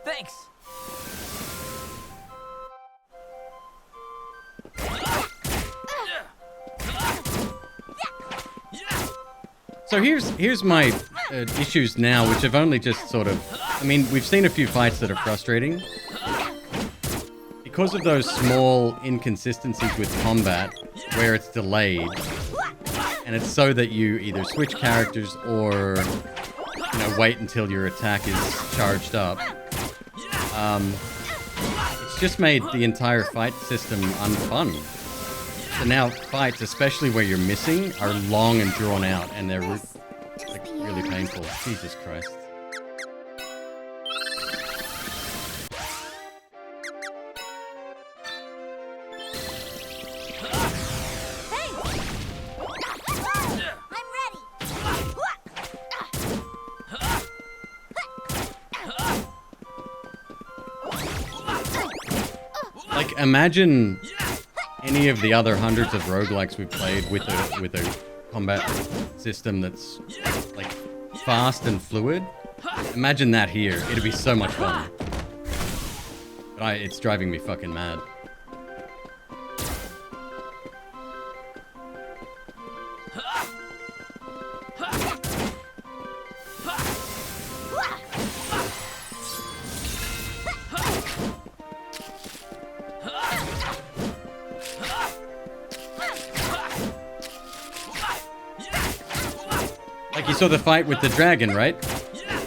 Thanks. So here's my issues now, which have only just sort of... I mean, we've seen a few fights that are frustrating. Because of those small inconsistencies with combat, where it's delayed, and it's so that you either switch characters or, wait until your attack is charged up. It's just made the entire fight system unfun. So now fights, especially where you're missing, are long and drawn out, and they're like really painful. Jesus Christ. Like, imagine any of the other hundreds of roguelikes we've played with a combat system that's like fast and fluid. Imagine that here. It'd be so much fun. But it's driving me fucking mad. Like you saw the fight with the dragon, right?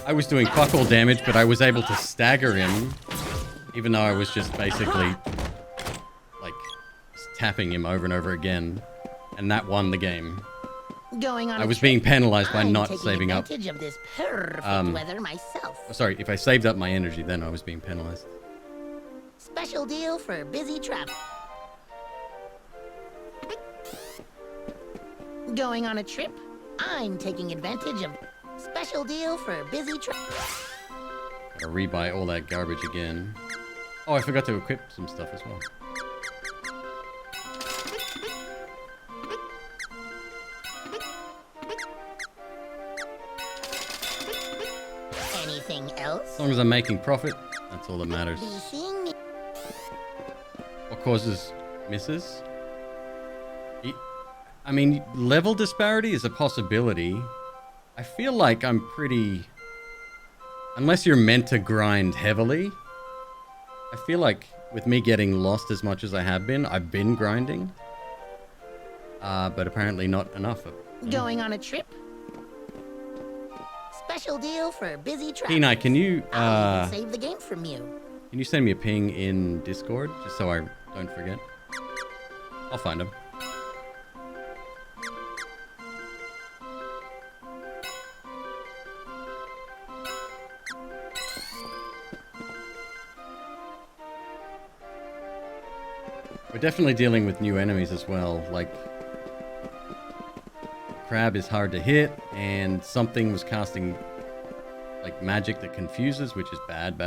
I was doing fuck all damage, but I was able to stagger him, even though I was just basically, like, tapping him over and over again, and that won the game. Going on I was being penalized by not taking saving up. advantage of this perfect weather myself. Sorry, if I saved up my energy, then I was being penalized. Special deal for busy travel. Going on a trip? I'm taking advantage of special deal for busy travel. Gotta rebuy all that garbage again. Oh, I forgot to equip some stuff as well. Anything else? As long as I'm making profit, that's all that matters. Be seeing me. What causes misses? I mean, level disparity is a possibility. I feel like I'm pretty... Unless you're meant to grind heavily, I feel like with me getting lost as much as I have been, I've been grinding. But apparently not enough. Going on a trip? Special deal for busy travel. Peni, can you... I'll even save the game from you. Can you send me a ping in Discord, just so I don't forget? I'll find him. We're definitely dealing with new enemies as well, like... Crab is hard to hit, and something was casting, like, magic that confuses, which is bad.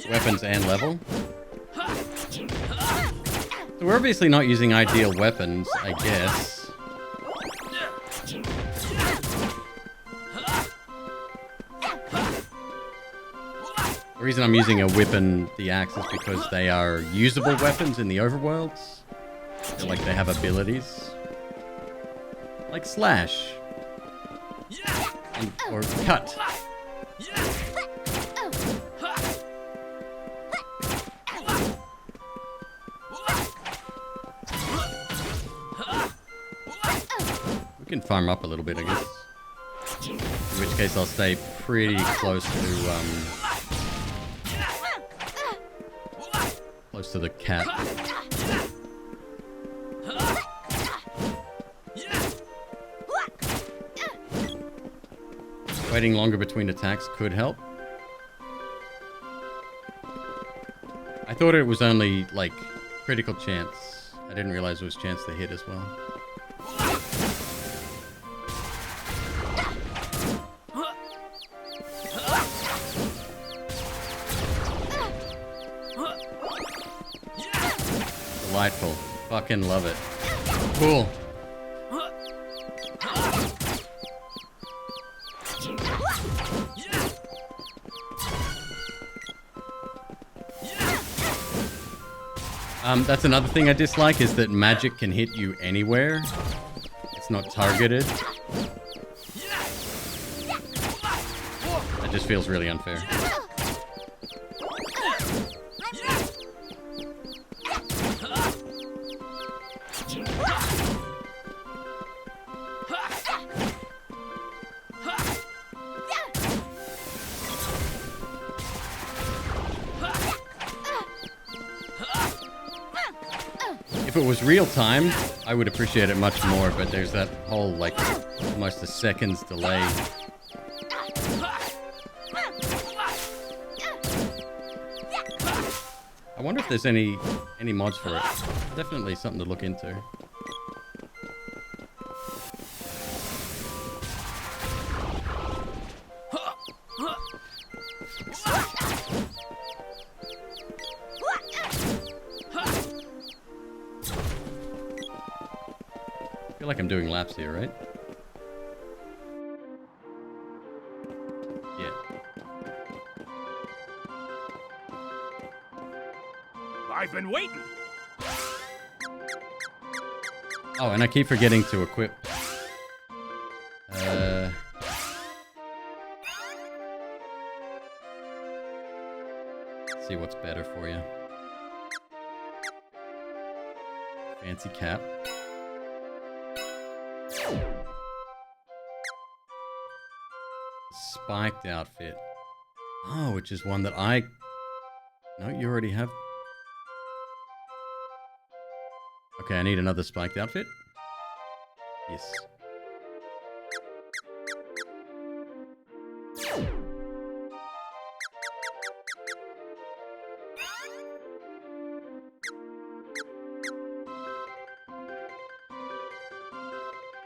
Weapons and level. So we're obviously not using ideal weapons, I guess. The reason I'm using a whip and the axe is because they are usable weapons in the overworlds. They're like they have abilities. Like slash. Or cut. We can farm up a little bit, I guess. In which case I'll stay pretty close to the cat. Waiting longer between attacks could help. I thought it was only, like, critical chance. I didn't realize it was chance to hit as well. Delightful. Fucking love it. Cool. That's another thing I dislike, is that magic can hit you anywhere. It's not targeted. feels really unfair. If it was real time, I would appreciate it much more, but there's that whole, like, almost a second's delay. I wonder if there's any mods for it. Definitely something to look into. I feel like I'm doing laps here, right? Yeah. I've been waiting. Oh, and I keep forgetting to equip. Let's see what's better for you. Fancy cap. Spiked outfit. Oh, which is one that I... No, you already have. Okay, I need another spiked outfit. Yes.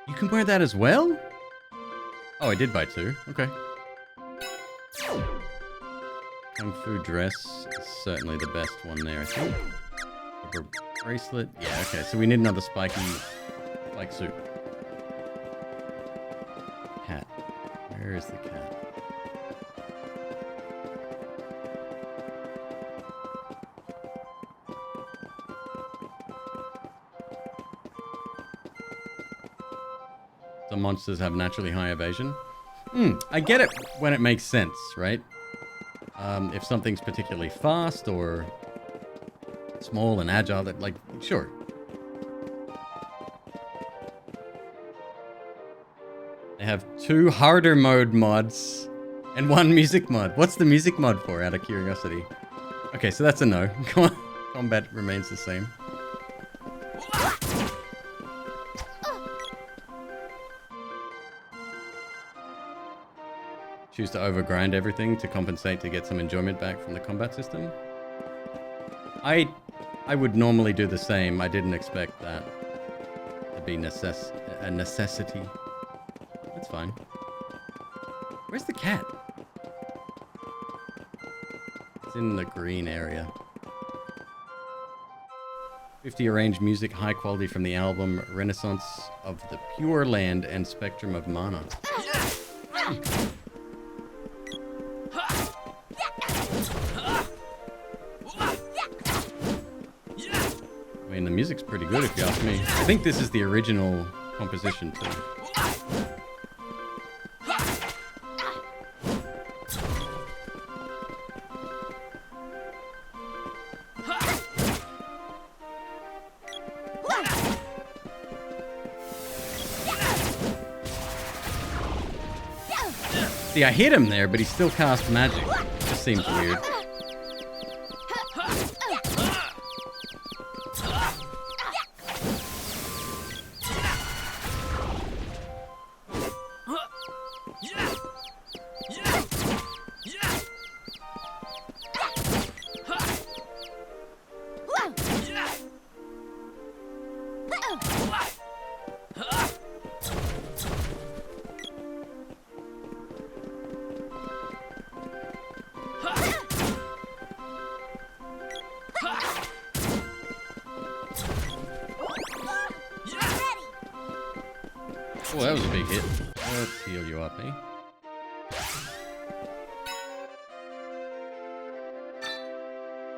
You can wear that as well? Oh, I did buy two. Okay. Kung Fu dress is certainly the best one there, I think. Rubber bracelet. Yeah, okay. So we need another spiky suit. Cat. Where is the cat? Some monsters have naturally high evasion. I get it when it makes sense, right? If something's particularly fast or small and agile, that, like, sure. They have 2 harder mode mods and 1 music mod. What's the music mod for, out of curiosity? Okay, so that's a no. Combat remains the same. Choose to overgrind everything to compensate to get some enjoyment back from the combat system. I would normally do the same. I didn't expect that to be a necessity. That's fine. Where's the cat? It's in the green area. 50 arranged music, high quality from the album Renaissance of the Pure Land and Spectrum of Mana. I mean, the music's pretty good if you ask me. I think this is the original composition too. See, I hit him there, but he still cast magic. Just seems weird. Oh, that was a big hit. Let's heal you up, eh?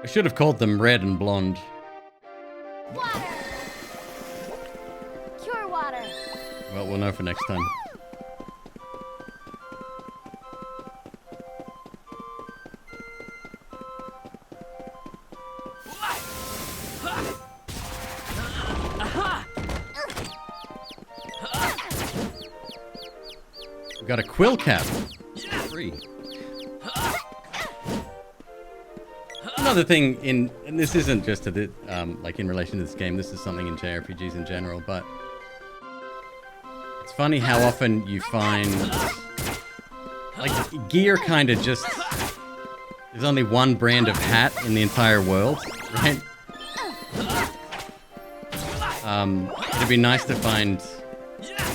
I should have called them red and blonde. Water! Cure water! Well, we'll know for next time. We got a quill cap. Free. Another thing and this isn't just to the, like in relation to this game, this is something in JRPGs in general, but it's funny how often you find, like, gear kind of just, there's only one brand of hat in the entire world, right? It'd be nice to find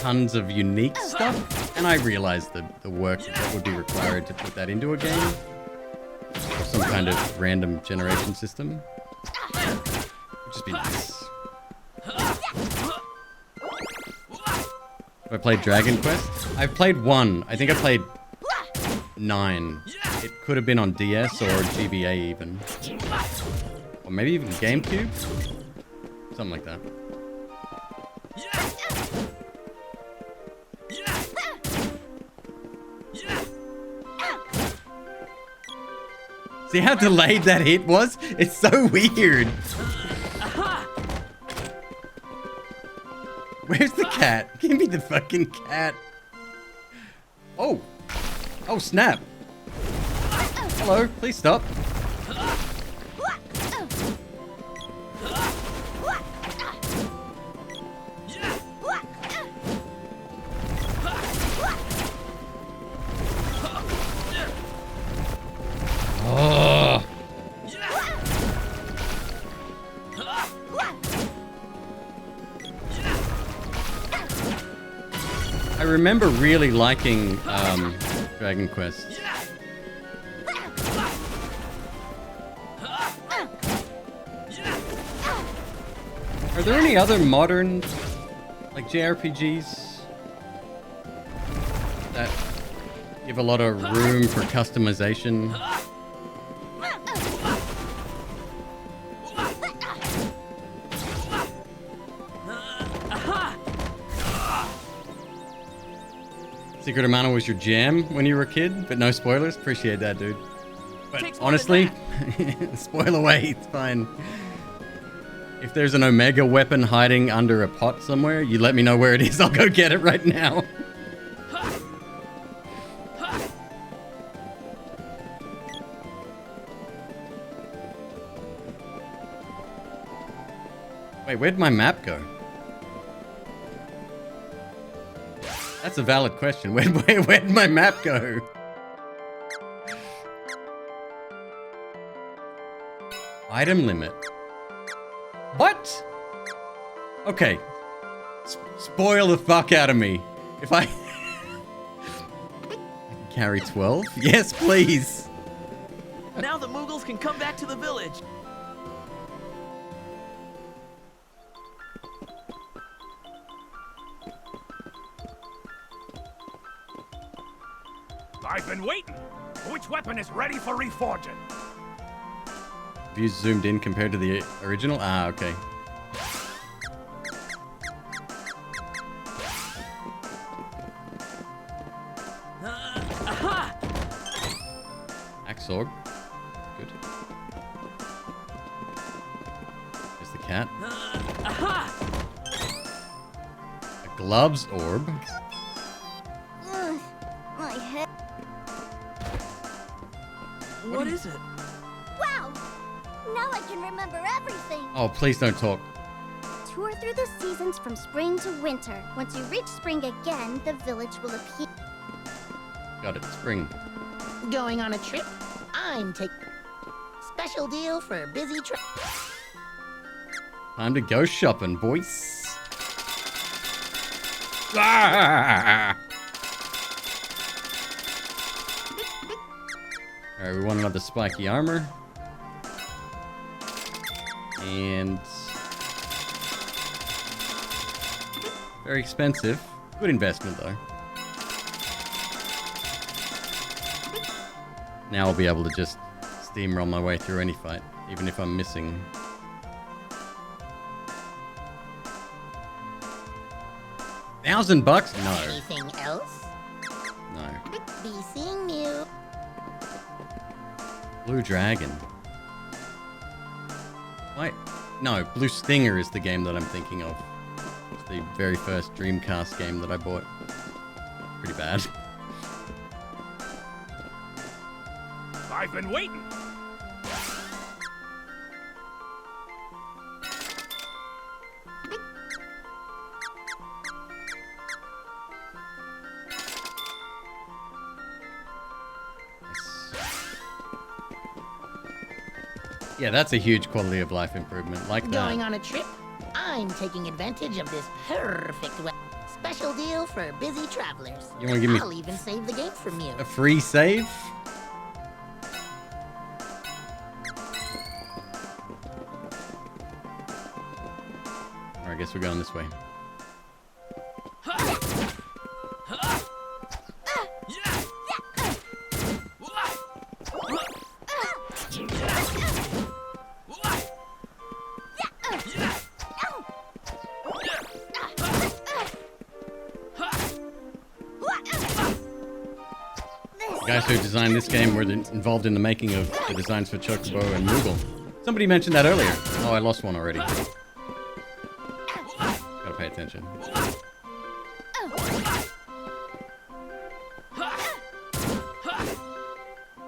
tons of unique stuff, and I realize the work that would be required to put that into a game, or some kind of random generation system. Would just be nice. Have I played Dragon Quest? I've played one. I think I played 9. It could have been on DS or GBA even. Or maybe even GameCube? Something like that. See how delayed that hit was? It's so weird. Where's the cat? Give me the fucking cat. Oh. Oh, snap. Hello, please stop. Oh. I remember really liking Dragon Quest. Are there any other modern, like, JRPGs that give a lot of room for customization? Secret of Mana was your jam when you were a kid, but no spoilers. Appreciate that, dude. But honestly, spoil away, it's fine. If there's an Omega weapon hiding under a pot somewhere, you let me know where it is. I'll go get it right now. Wait, where'd my map go? That's a valid question. Where'd my map go? Item limit. What? Okay. Spoil the fuck out of me. If I can carry 12? Yes, please. Now the Moogles can come back to the village. I've been waiting. Which weapon is ready for reforging? Views zoomed in compared to the original? Ah, okay. Axe orb. Good. There's the cat. A gloves orb. My head. What is it? Wow! Now I can remember everything. Oh, please don't talk. Tour through the seasons from spring to winter. Once you reach spring again, the village will appear. Got it. Spring. Going on a trip? I'm taking special deal for busy trip. Time to go shopping, boys. Ah! Alright, we want another spiky armor. And very expensive. Good investment though. Now I'll be able to just steamroll my way through any fight, even if I'm missing. $1,000? No. Anything else? No. Be seeing you. Blue dragon. Why? No, Blue Stinger is the game that I'm thinking of. It's the very first Dreamcast game that I bought. Pretty bad. I've been waiting. Yeah, that's a huge quality of life improvement. Like that. Going on a trip? I'm taking advantage of this perfect weather. Special deal for busy travelers. You wanna give me I'll even save the game from you. a free save? Or I guess we're going this way. The guys who designed this game were involved in the making of the designs for Chocobo and Moogle. Somebody mentioned that earlier. Oh, I lost one already. Gotta pay attention.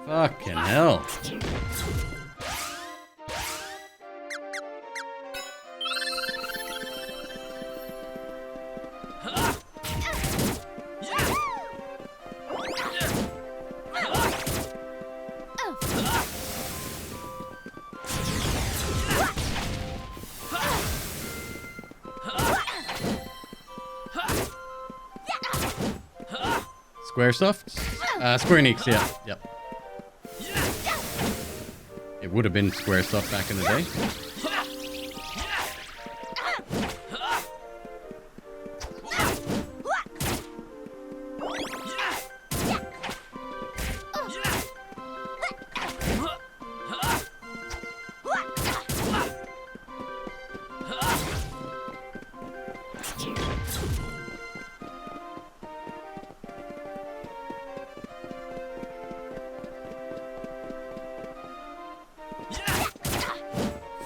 Fucking hell. Squaresoft? Square Enix, yeah. Yep. It would have been Squaresoft back in the day.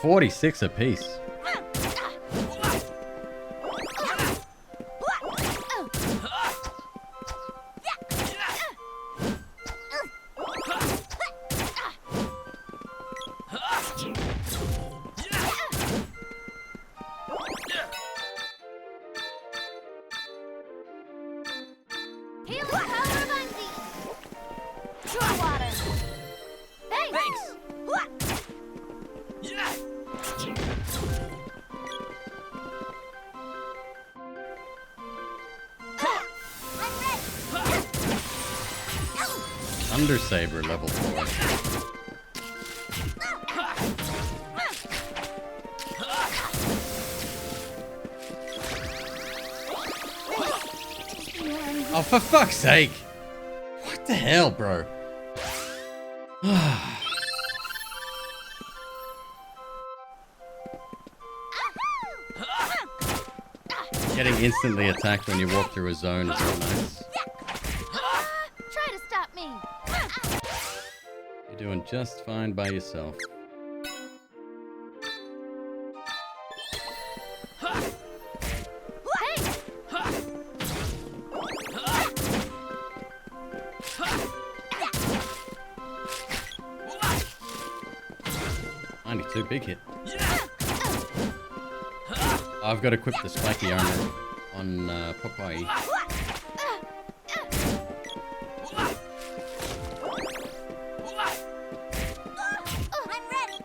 $46 apiece. Healing power bungee. Pure water. Thanks. Thunder Saber level 4. Oh, for fuck's sake! What the hell, bro? Getting instantly attacked when you walk through a zone is real nice. Try to stop me. You're doing just fine by yourself. Too big hit. I've got to equip the spiky armor on Popeye. I'm ready.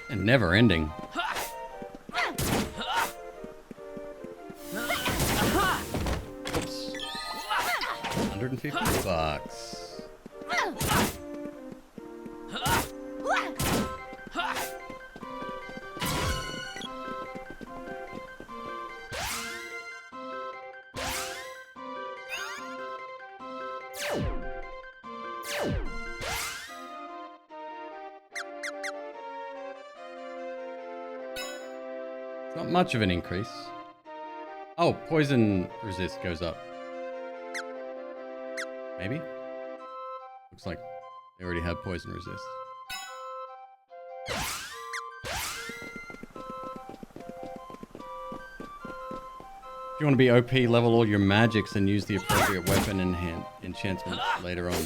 And never ending. Oops. $150. Not much of an increase. Oh, poison resist goes up. Maybe? Looks like they already have poison resist. If you want to be OP, level all your magics and use the appropriate weapon and enchantments later on.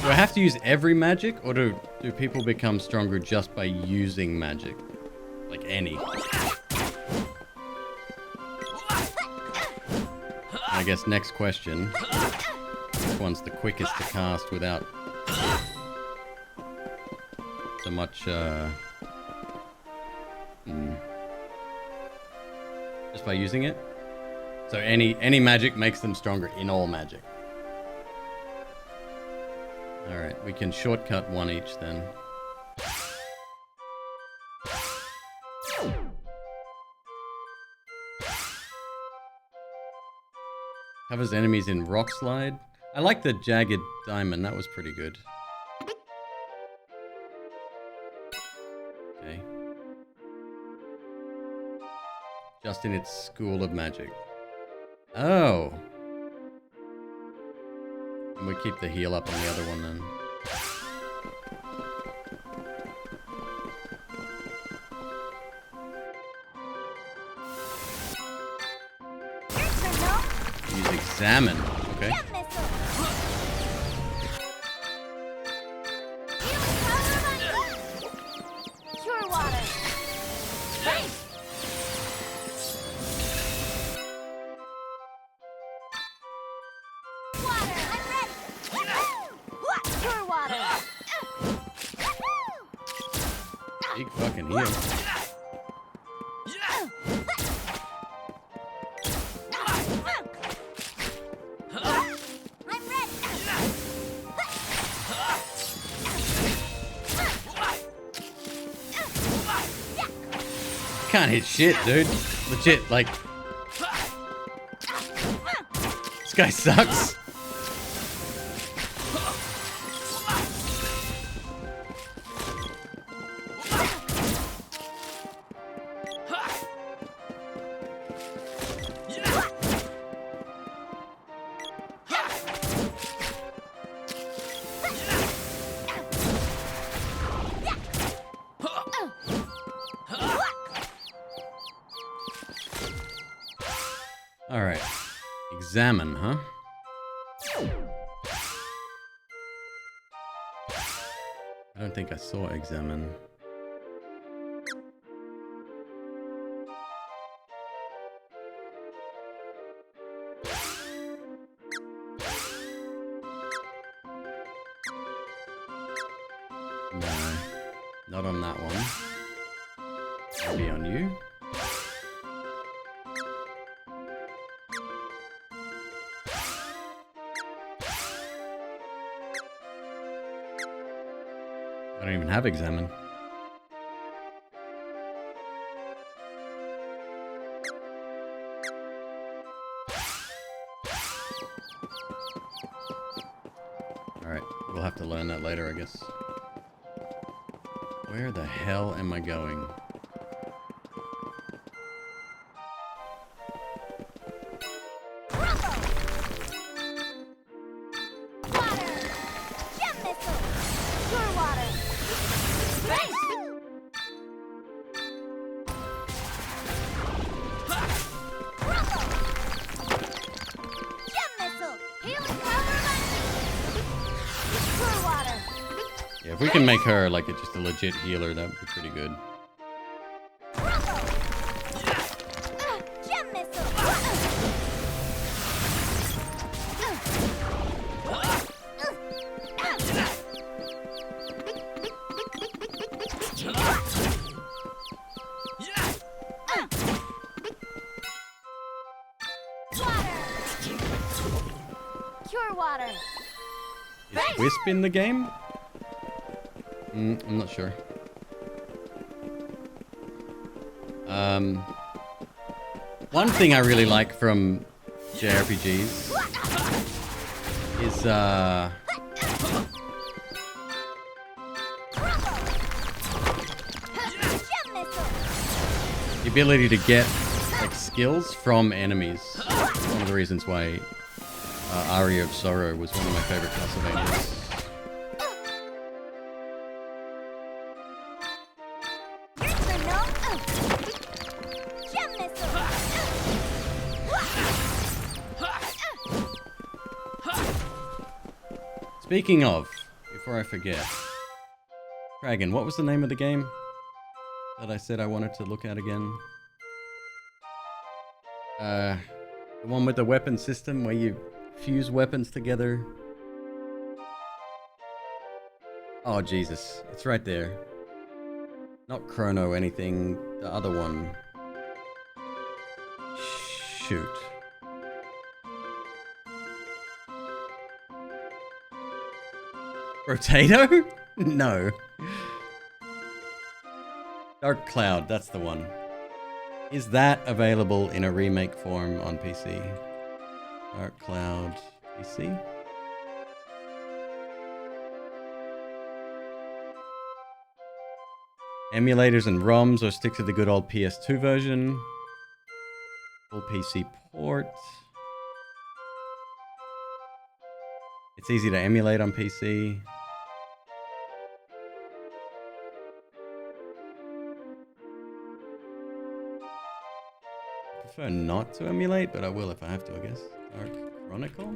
Do I have to use every magic, or do people become stronger just by using magic? Like any? I guess next question. Which one's the quickest to cast without so much, just by using it? So any magic makes them stronger in all magic. Alright, we can shortcut one each then. Covers enemies in rock slide. I like the jagged diamond, that was pretty good. Okay. Just in its school of magic. Oh! And we keep the heal up on the other one then. Use examine. Okay. Cure water. Thanks. Water. I'm ready. Cure water. Big fucking heal. Can't hit shit, dude. Legit, like... This guy sucks. Alright. Examine, huh? I don't think I saw examine. No, not on that one. Maybe on you? I don't even have examine. Alright, we'll have to learn that later, I guess. Where the hell am I going? If we can make her like just a legit healer, that would be pretty good. Cure water. Is Wisp in the game? I'm not sure. One thing I really like from JRPGs is The ability to get like skills from enemies. One of the reasons why Aria of Sorrow was one of my favorite Castlevanias. Speaking of, before I forget, Dragon, what was the name of the game that I said I wanted to look at again? The one with the weapon system where you fuse weapons together. Oh, Jesus. It's right there. Not Chrono anything. The other one. Shoot. Rotato? No. Dark Cloud, that's the one. Is that available in a remake form on PC? Dark Cloud PC? Emulators and ROMs, or stick to the good old PS2 version. Full PC port. It's easy to emulate on PC. I prefer not to emulate, but I will if I have to, I guess. Dark Chronicle?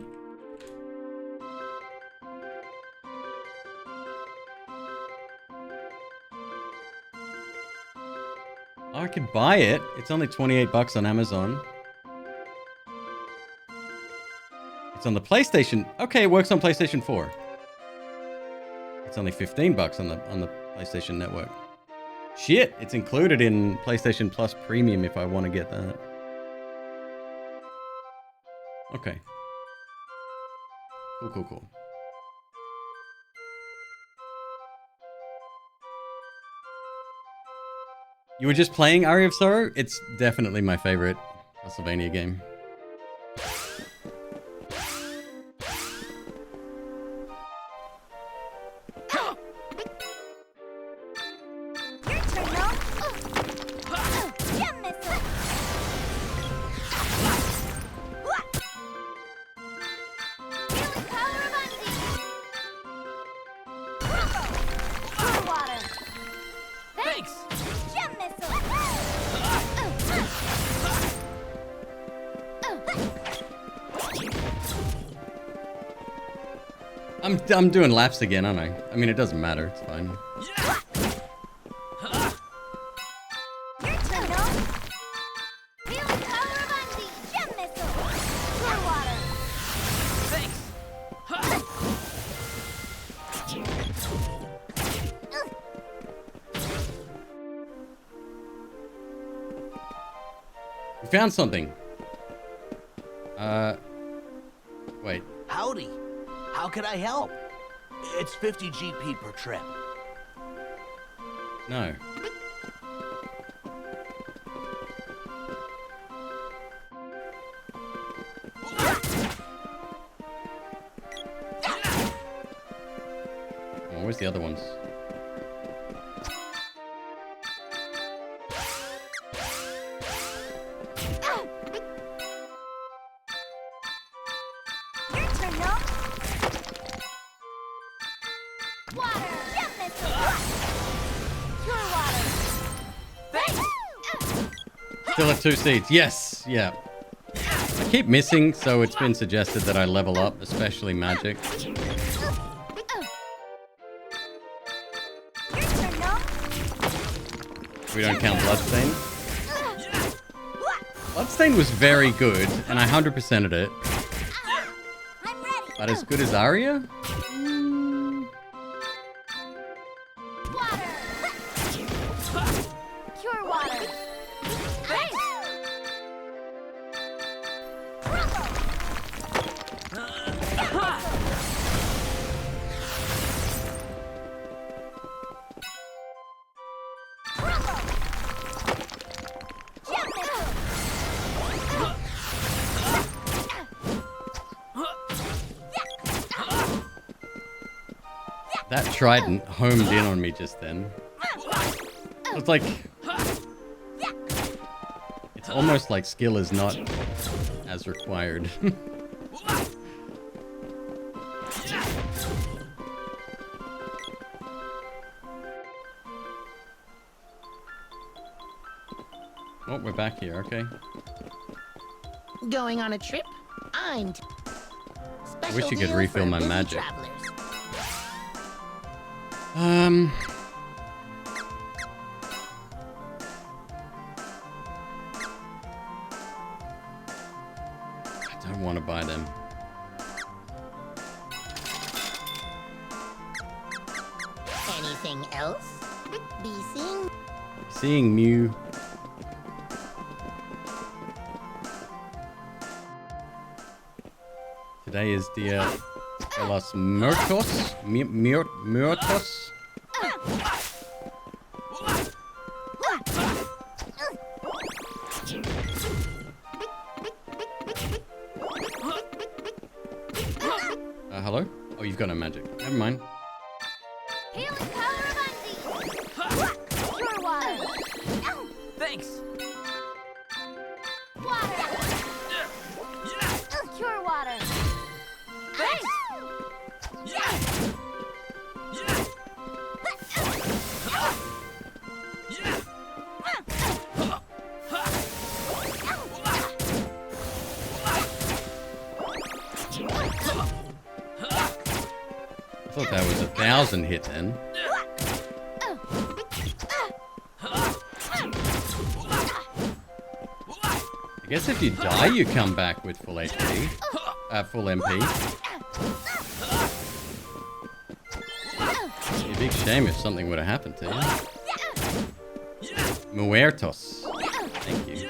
Oh, I could buy it. It's only 28 bucks on Amazon. It's on the PlayStation. Okay, it works on PlayStation 4. It's only 15 bucks on the PlayStation Network. Shit, it's included in PlayStation Plus Premium if I want to get that. Okay. Cool, cool, cool. You were just playing Aria of Sorrow? It's definitely my favorite Castlevania game. I'm doing laps again, aren't I? I mean, it doesn't matter. It's fine. We found something. Wait. Howdy. How can I help? It's 50 GP per trip. No. Oh, where's the other ones? Still have 2 seeds. Yes. Yeah. I keep missing, so it's been suggested that I level up, especially magic. We don't count Bloodstain. Bloodstain was very good, and I 100%ed it. But as good as Aria? That trident homed in on me just then. It's like almost like skill is not as required. Oh, we're back here, okay. Going on a trip? I wish you could refill my magic. I don't want to buy them. Anything else? Be seeing? Seeing Mew. Today is Dia de los Muertos. Muertos. Hello? Oh, you've got no magic. Never mind. Healing power of Unseen. Pure water. Thanks. Water. Cure water. Thanks. I thought that was 1,000 hit then. I guess if you die, you come back with full HP. Full MP. It'd be a big shame if something would have happened to you. Muertos. Thank you.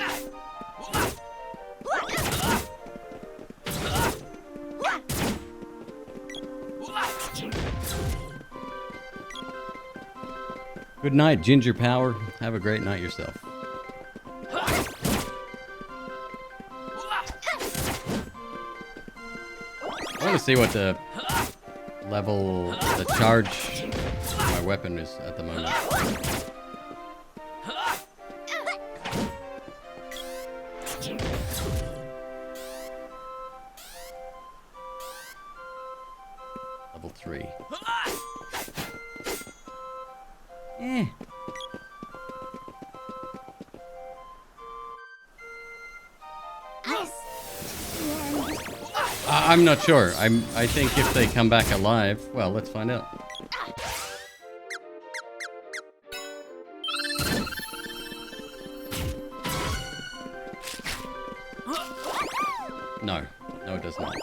Good night, Ginger Power. Have a great night yourself. I want to see what the level, the charge of my weapon is at the moment. Level 3. Eh. I'm not sure. I think if they come back alive, well, let's find out. No. No, it does not.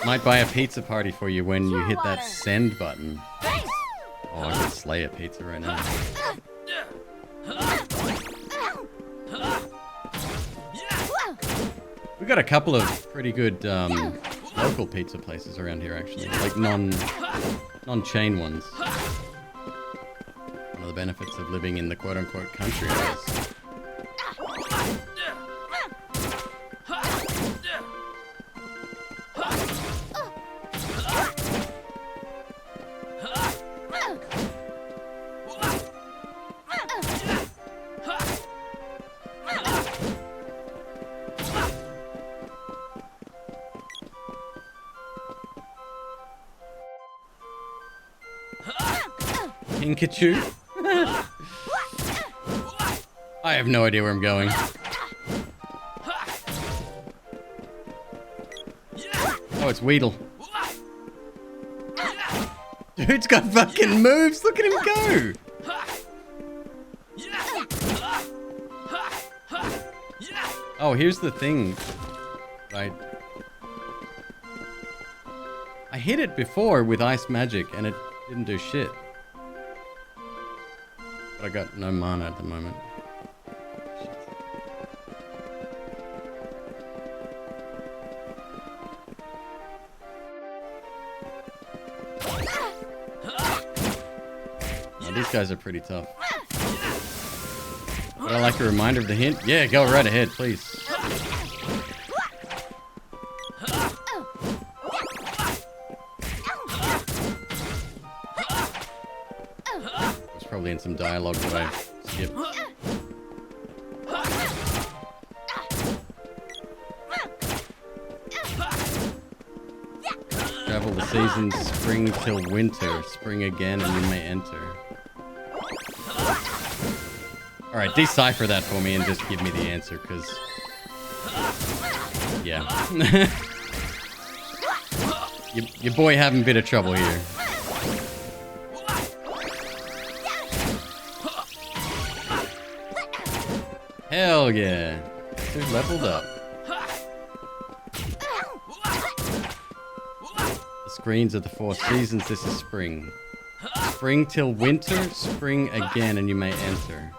Might buy a pizza party for you when you hit that send button. Oh, I could slay a pizza right now. We got a couple of pretty good local pizza places around here, actually, like non-chain ones. One of the benefits of living in the quote-unquote country, I guess. Pikachu? I have no idea where I'm going. Oh, it's Weedle. Dude's got fucking moves. Look at him go. Oh, here's the thing. Right. I hit it before with ice magic and it didn't do shit. But I got no mana at the moment. Oh, these guys are pretty tough. Would I like a reminder of the hint? Yeah, go right ahead, please. There's probably in some dialogue that I skipped. Travel the seasons, spring till winter. Spring again and you may enter. Alright, decipher that for me and just give me the answer, because... Yeah. your boy having a bit of trouble here. Hell yeah. They're leveled up. The screens are the 4 seasons. This is spring. Spring till winter, spring again, and you may enter.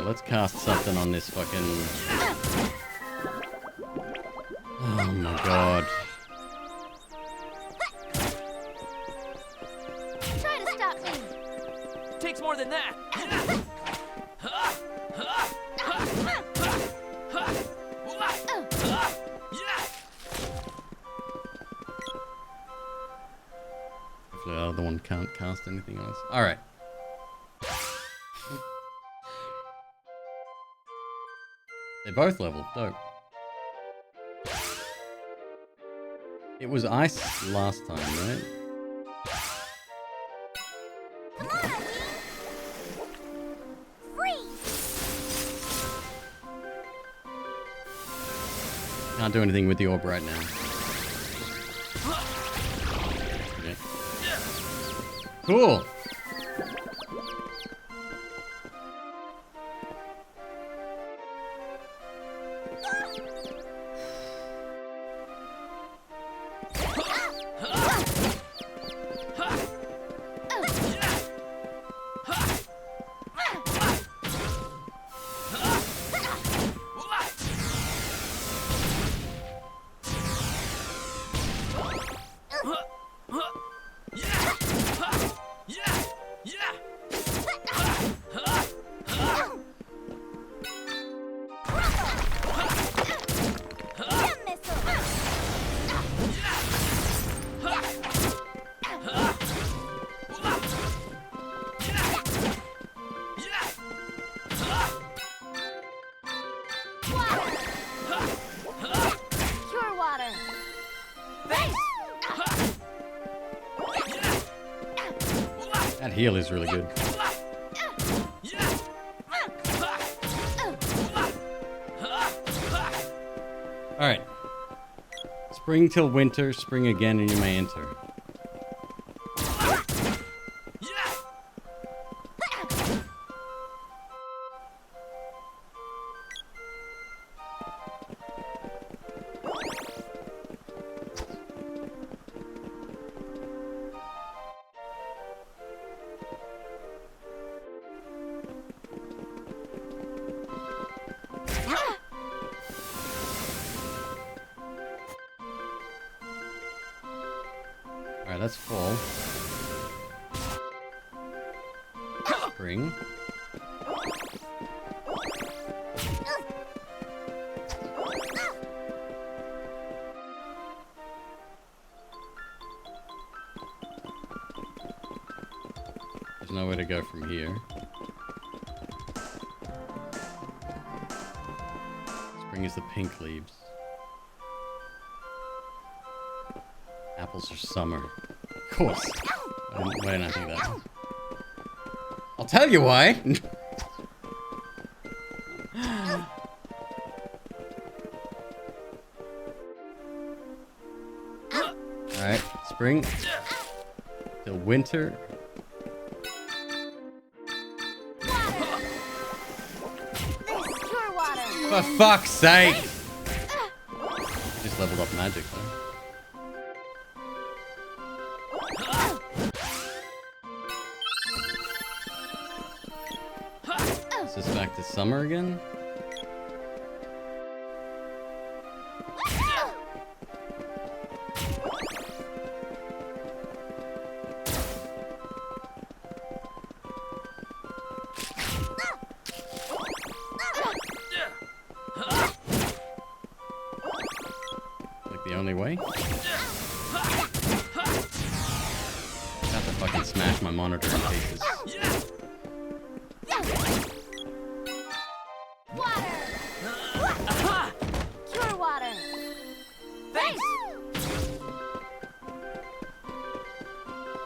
Let's cast something on this fucking... Oh my god. Try to stop me. Takes more than that. Hopefully the other one can't cast anything else. Alright. They're both leveled. Dope. It was ice last time, right? Come on, freeze! Can't do anything with the orb right now. Okay. Cool. That heal is really good. Alright. Spring till winter, spring again, and you may enter. Alright, that's fall. Spring. There's nowhere to go from here. Spring is the pink leaves. Apples are summer. Of course. Why didn't I think that? I'll tell you why. Alright, spring till winter. Pure water. For fuck's sake! Just leveled up magic though. Is this back to summer again? Like the only way? About to fucking smash my monitor in pieces. Cure water. Thanks.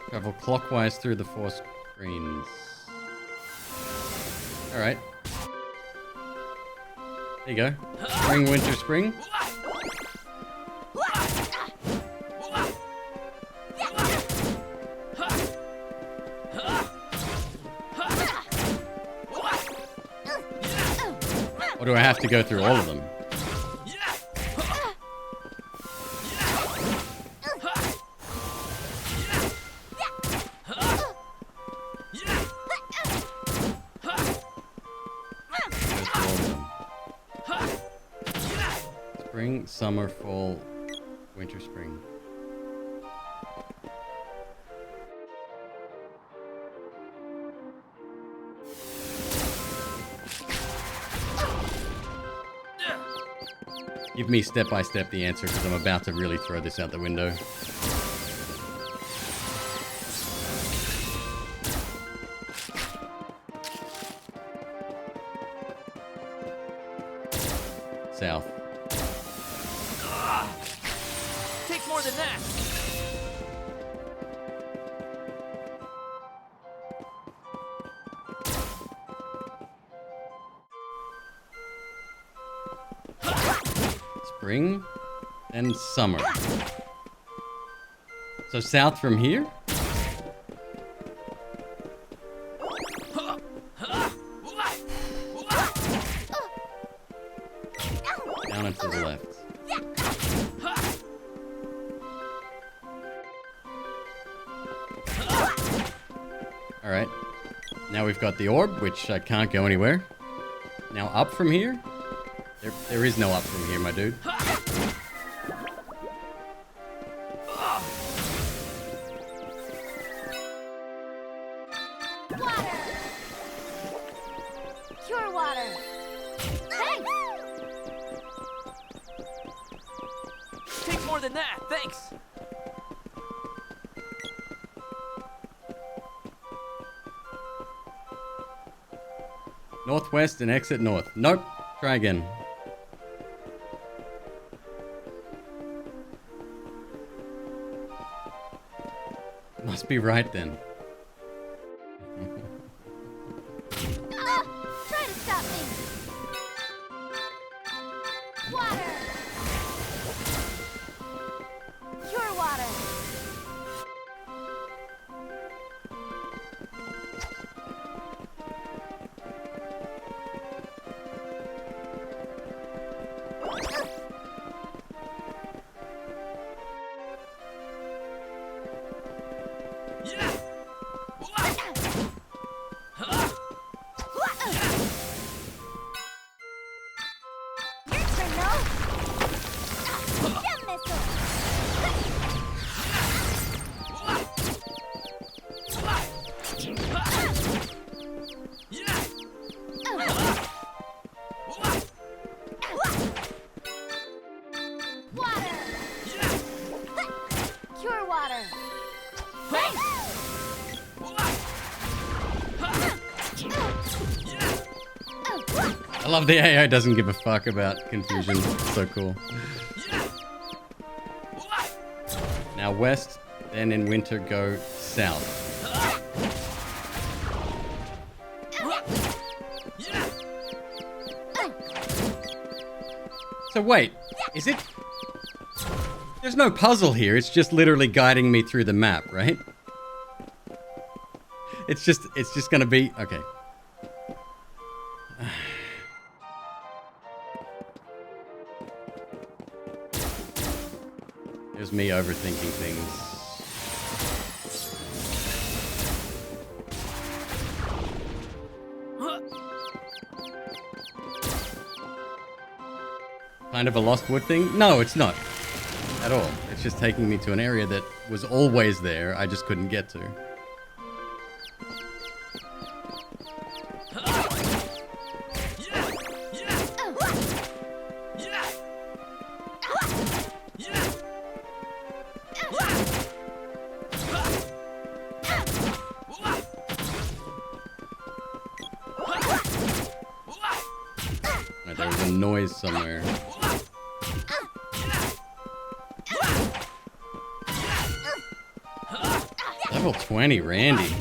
Travel clockwise through the 4 screens. Alright. There you go. Spring, winter, spring. Or do I have to go through all of them? Spring, summer, fall, winter, spring. Give me step by step the answer because I'm about to really throw this out the window. South. Take more than that. Spring and summer. So south from here? Down and to the left. Alright. Now we've got the orb, which I can't go anywhere. Now up from here? There is no up from here, my dude. Water. Cure water. Thanks. Take more than that. Thanks. Northwest and exit north. Nope. Try again. Must be right then. Try to stop me. Water. Cure water. Your turn, no? Gem missile. Water. Cure water. Thanks. I love the AI doesn't give a fuck about confusion. It's so cool. Now west, then in winter go south. So wait, is it? There's no puzzle here. It's just literally guiding me through the map, right? It's just gonna be okay. was me overthinking things. Kind of a lost wood thing? No, it's not. At all. It's just taking me to an area that was always there, I just couldn't get to. Right, there was a noise somewhere. Level 20, Randy.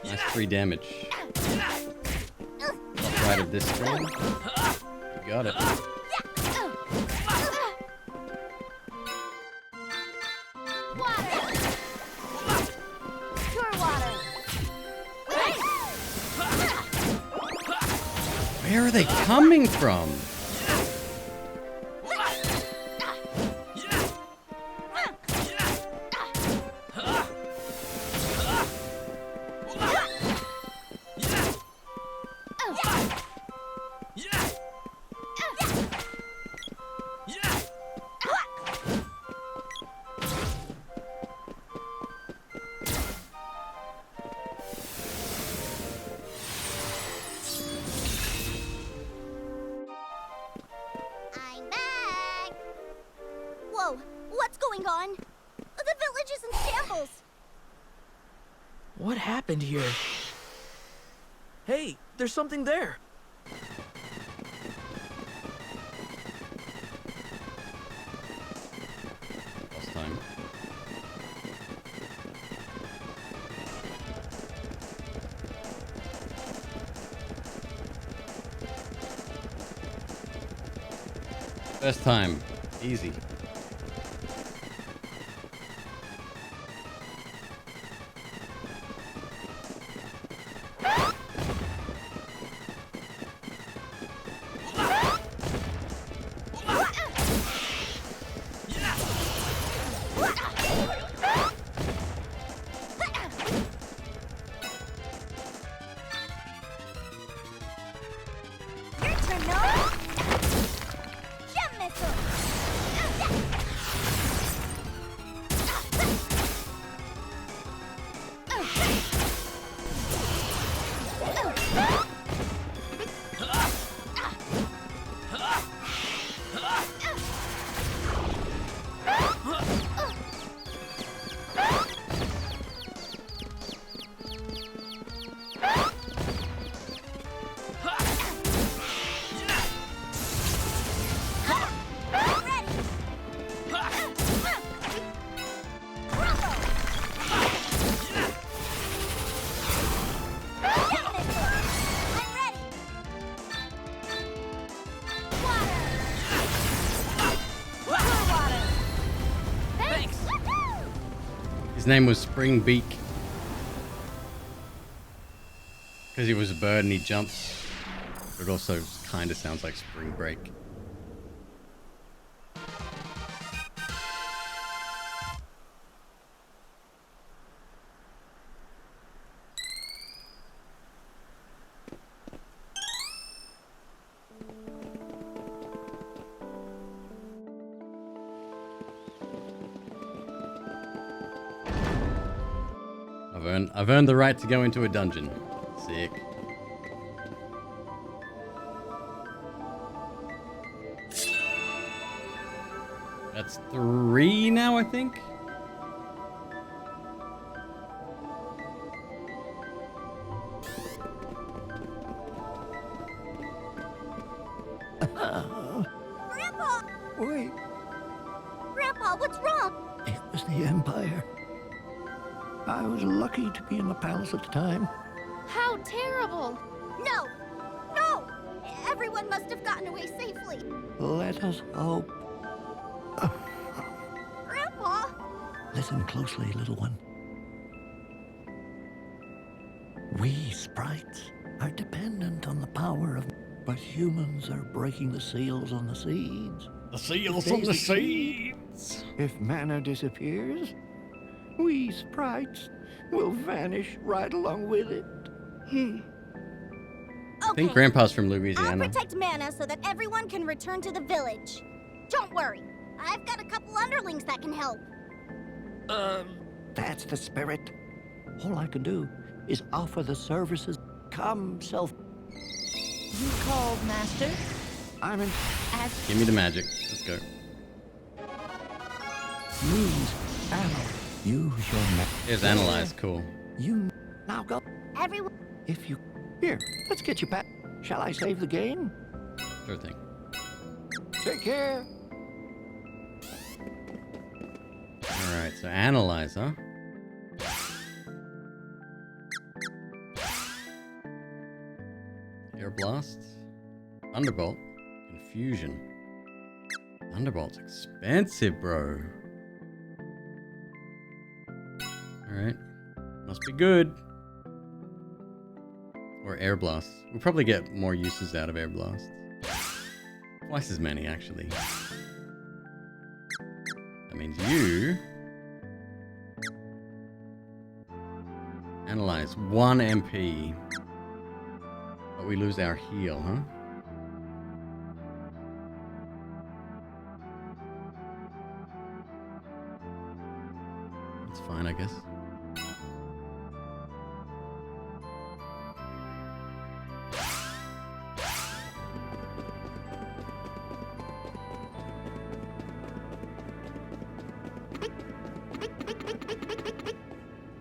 Nice free damage. Top right of this screen. You got it. Where are they coming from? I'm back. Whoa, what's going on? The village is in shambles. What happened here? Hey, there's something there. Last time. First time. Easy. Your turn, no? Gem missile. His name was Spring Beak. Because he was a bird and he jumps. But it also kind of sounds like Spring Break. I've earned the right to go into a dungeon. Sick. That's 3 now, I think. Grandpa! Wait, Grandpa, what's wrong? it was the Empire. I was lucky to be in the palace at the time. How terrible! No! No! Everyone must have gotten away safely. Let us hope. Grandpa! Listen closely, little one. We sprites are dependent on the power of But humans are breaking the seals on the seeds. The seals If on the they succeed, seeds. If mana disappears, we sprites will vanish right along with it. I think Grandpa's from I'll Louisiana. protect Mana so that everyone can return to the village. Don't worry, I've got a couple underlings that can help. That's the spirit. All I can do is offer the services. Come, self. You called, Master? I'm in. Give me the magic. Let's go. Use ammo. Use your Here's Analyze. Cool. You now go. Everyone. If you here, let's get you back. Shall I save the game? Sure thing. Take care. Alright, so Analyze, huh? Air Blast. Thunderbolt. Confusion. Thunderbolt's expensive, bro. Alright. Must be good. Or Air Blast. We'll probably get more uses out of Air Blast. Twice as many, actually. That means you... Analyze 1 MP. But we lose our heal, huh? That's fine, I guess.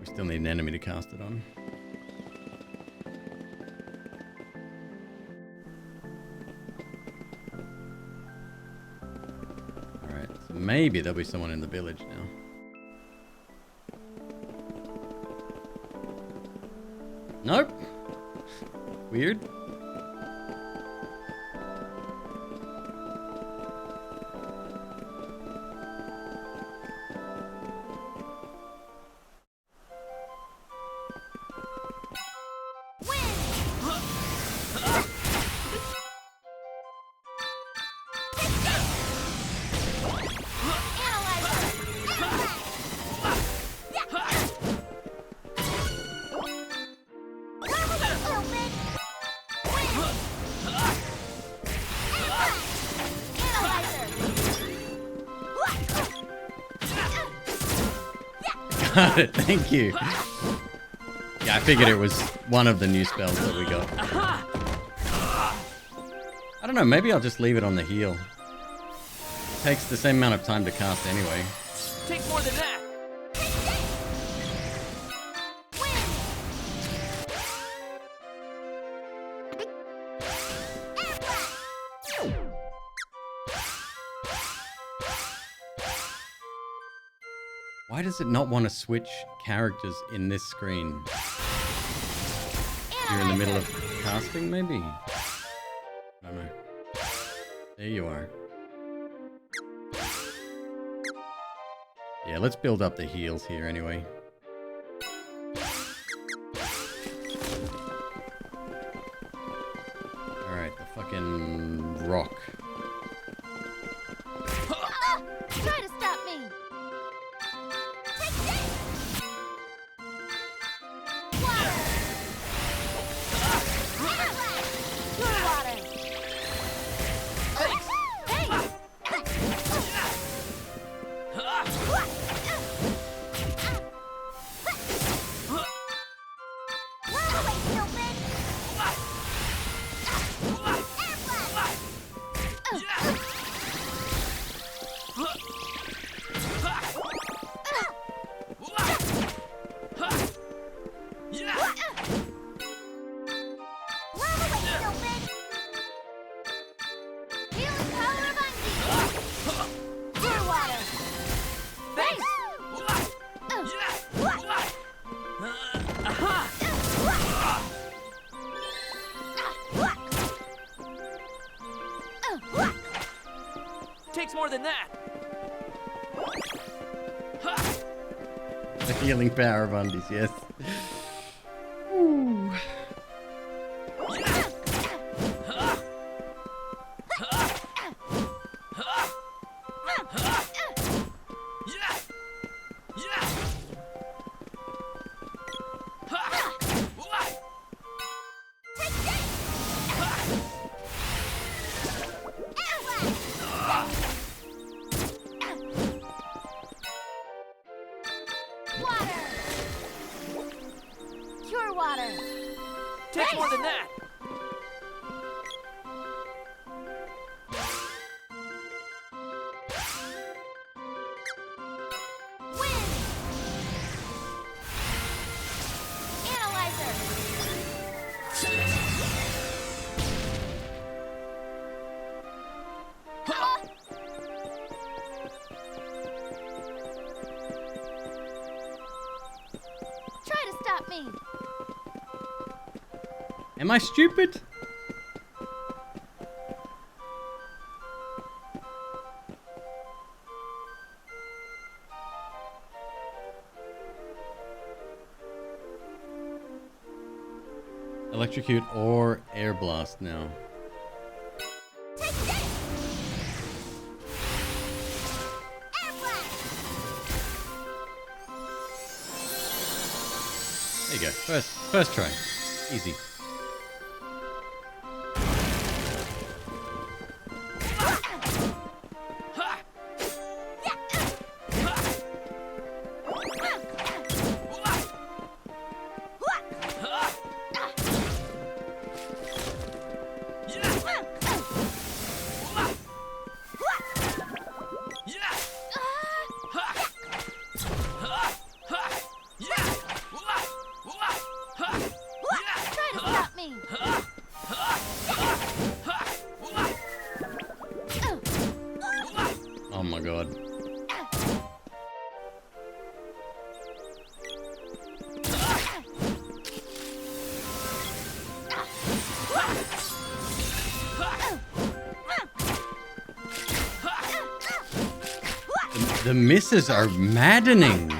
We still need an enemy to cast it on. Alright, so maybe there'll be someone in the village now. Nope. Weird. Got it, thank you. Yeah, I figured it was one of the new spells that we got. I don't know, maybe I'll just leave it on the heal. It takes the same amount of time to cast anyway. Take more than that. Why does it not want to switch characters in this screen? You're in the middle of casting, maybe? I don't know. There you are. Yeah, let's build up the heals here anyway. Alright, the fucking rock. Try to stop me! Takes more than that. The healing power of undies, yes. Ooh. water. Takes more than that. Me. Am I stupid? Electrocute or air blast now. There you go. First try. Easy. Oh my god. The misses are maddening.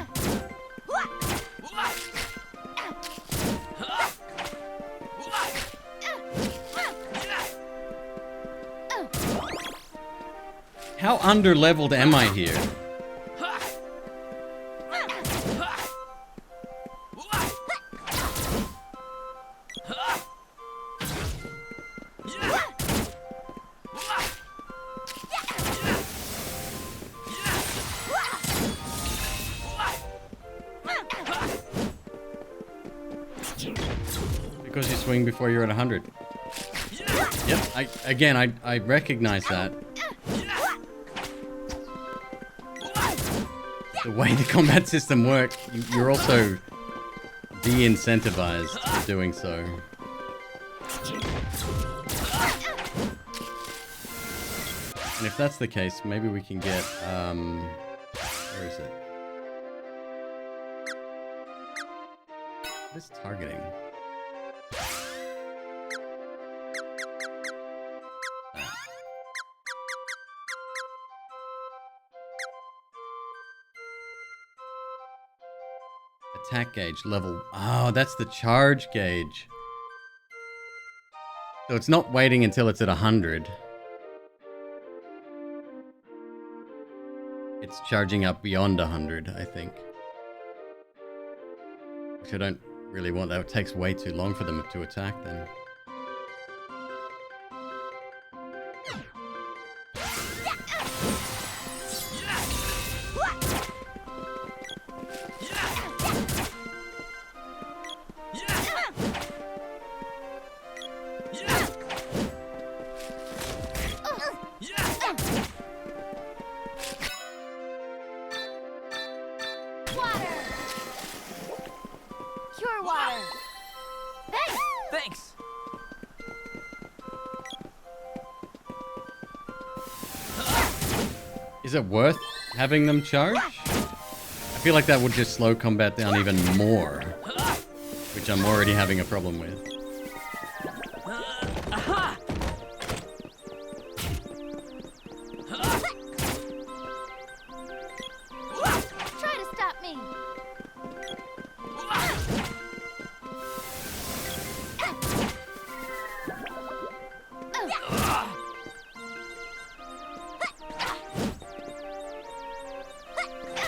How under-leveled am I here? Because you swing before you're at 100. Yep, I recognize that. The way the combat system works, you're also de-incentivized for doing so. And if that's the case, maybe we can get, where is it? What is targeting? Attack gauge level. Oh, that's the charge gauge. So it's not waiting until it's at 100. It's charging up beyond 100, I think. Which I don't really want. That takes way too long for them to attack then. Thanks. Is it worth having them charge? I feel like that would just slow combat down even more, which I'm already having a problem with. Try to stop me.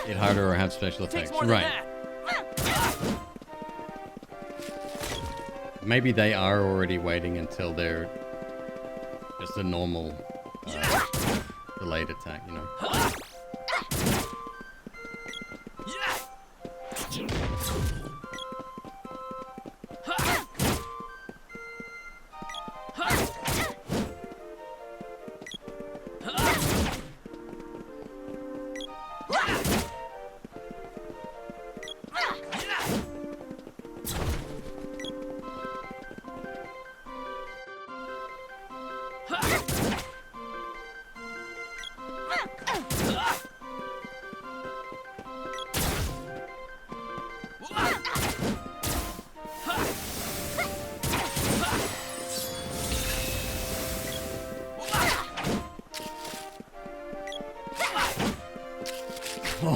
Hit harder or have special effects. Right. Maybe they are already waiting until they're just a normal delayed attack, you know.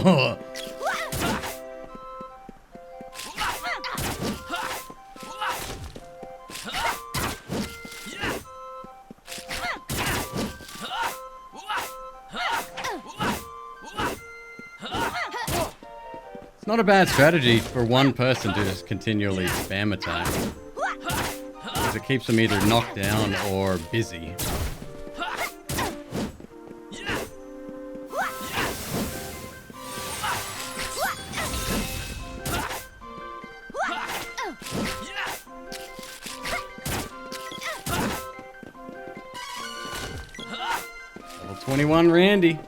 Oh. It's not a bad strategy for one person to just continually spam attack, because it keeps them either knocked down or busy. Level 21 Randy.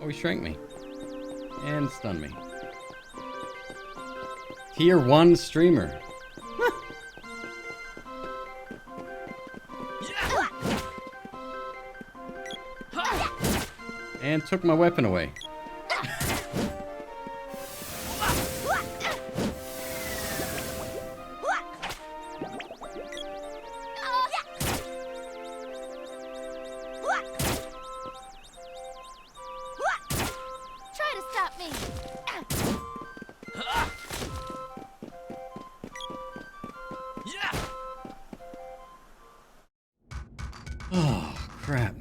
Oh, he shrank me. And stunned me. Tier 1 streamer. And took my weapon away. Try to stop me. Oh, crap.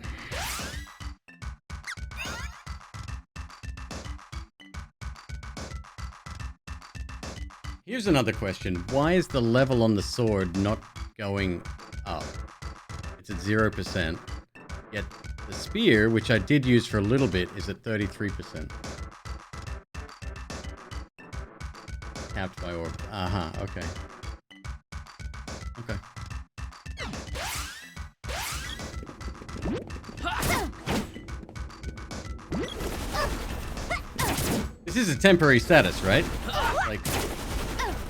Here's another question. Why is the level on the sword not going up? It's at 0%. Yet the spear, which I did use for a little bit, is at 33%. Capped by orb. Uh-huh, okay. Okay. This is a temporary status, right? Like,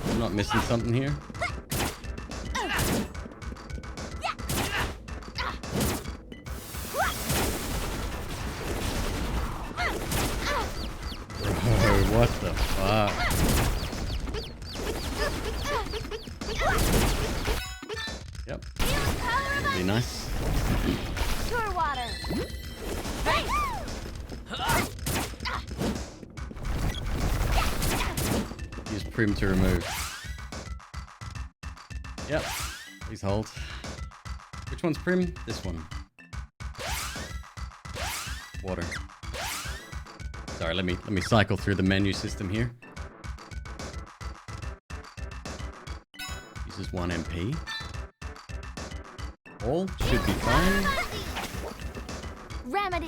I'm not missing something here. Bro, what the fuck? Yep. Be nice. Pure water. Use Prim to remove. Yep. Please hold. Which one's Prim? This one. Water. Sorry, let me cycle through the menu system here. Uses 1 MP. All should be fine. Remedy.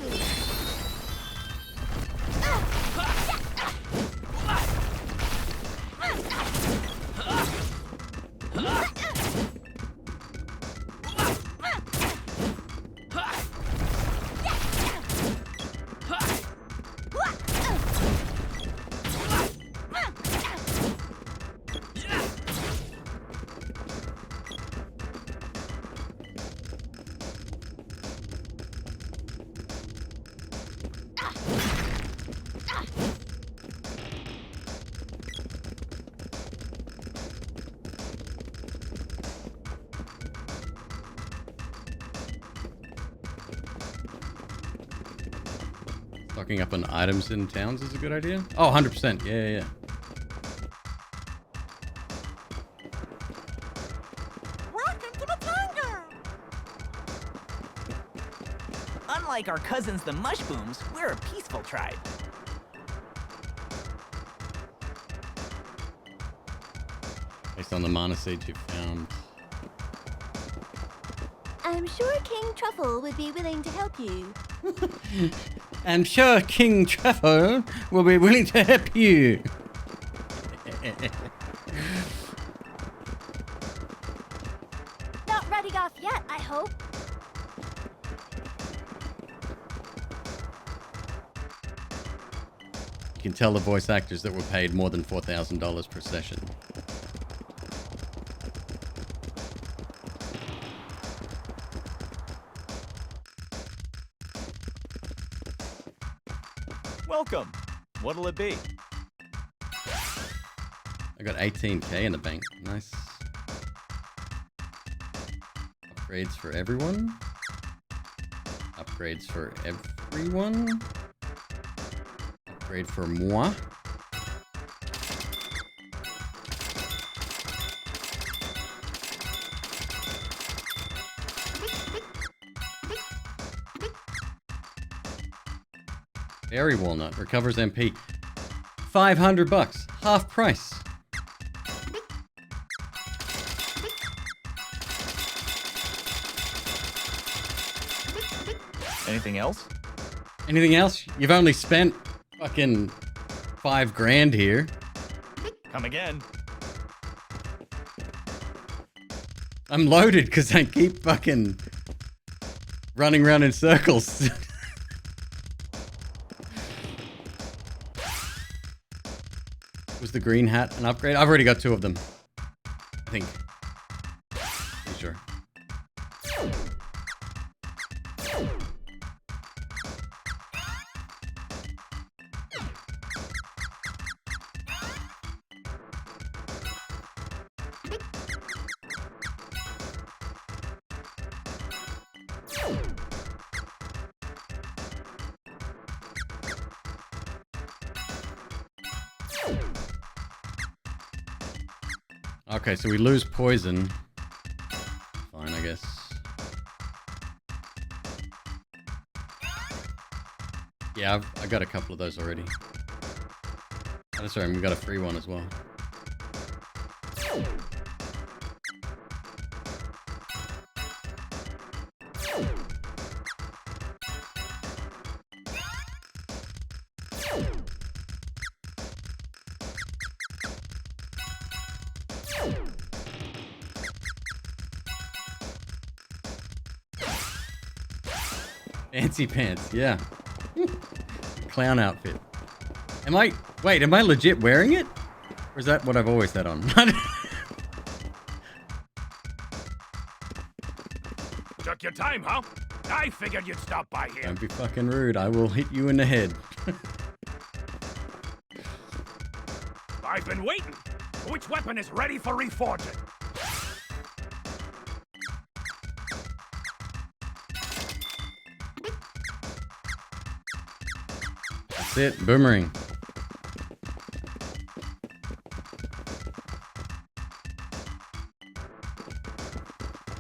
Stocking up on items in towns is a good idea. Oh, 100%. Yeah. Welcome to the Tonga! Unlike our cousins the Mushbooms, we're a peaceful tribe. Based on the mana seeds you found. I'm sure King Truffle would be willing to help you. I'm sure King Truffle will be willing to help you. Not running off yet, I hope. You can tell the voice actors that were paid more than $4,000 per session. Welcome. What'll it be? I got 18k in the bank. Nice. Upgrades for everyone. Upgrades for everyone. Upgrade for moi. Berry walnut recovers MP. $500, half price. Anything else? Anything else? You've only spent fucking $5,000 here. Come again. I'm loaded because I keep fucking running around in circles. Was the green hat an upgrade? I've already got 2 of them. I think. Pretty sure. Okay, so we lose poison. Fine, I guess. Yeah, I got a couple of those already. Oh, that's right, we got a free one as well. Fancy pants, yeah. Clown outfit. Am I legit wearing it? Or is that what I've always had on? Took your time, huh? I figured you'd stop by here. Don't be fucking rude. I will hit you in the head. I've been waiting. Which weapon is ready for reforging? That's it. Boomerang.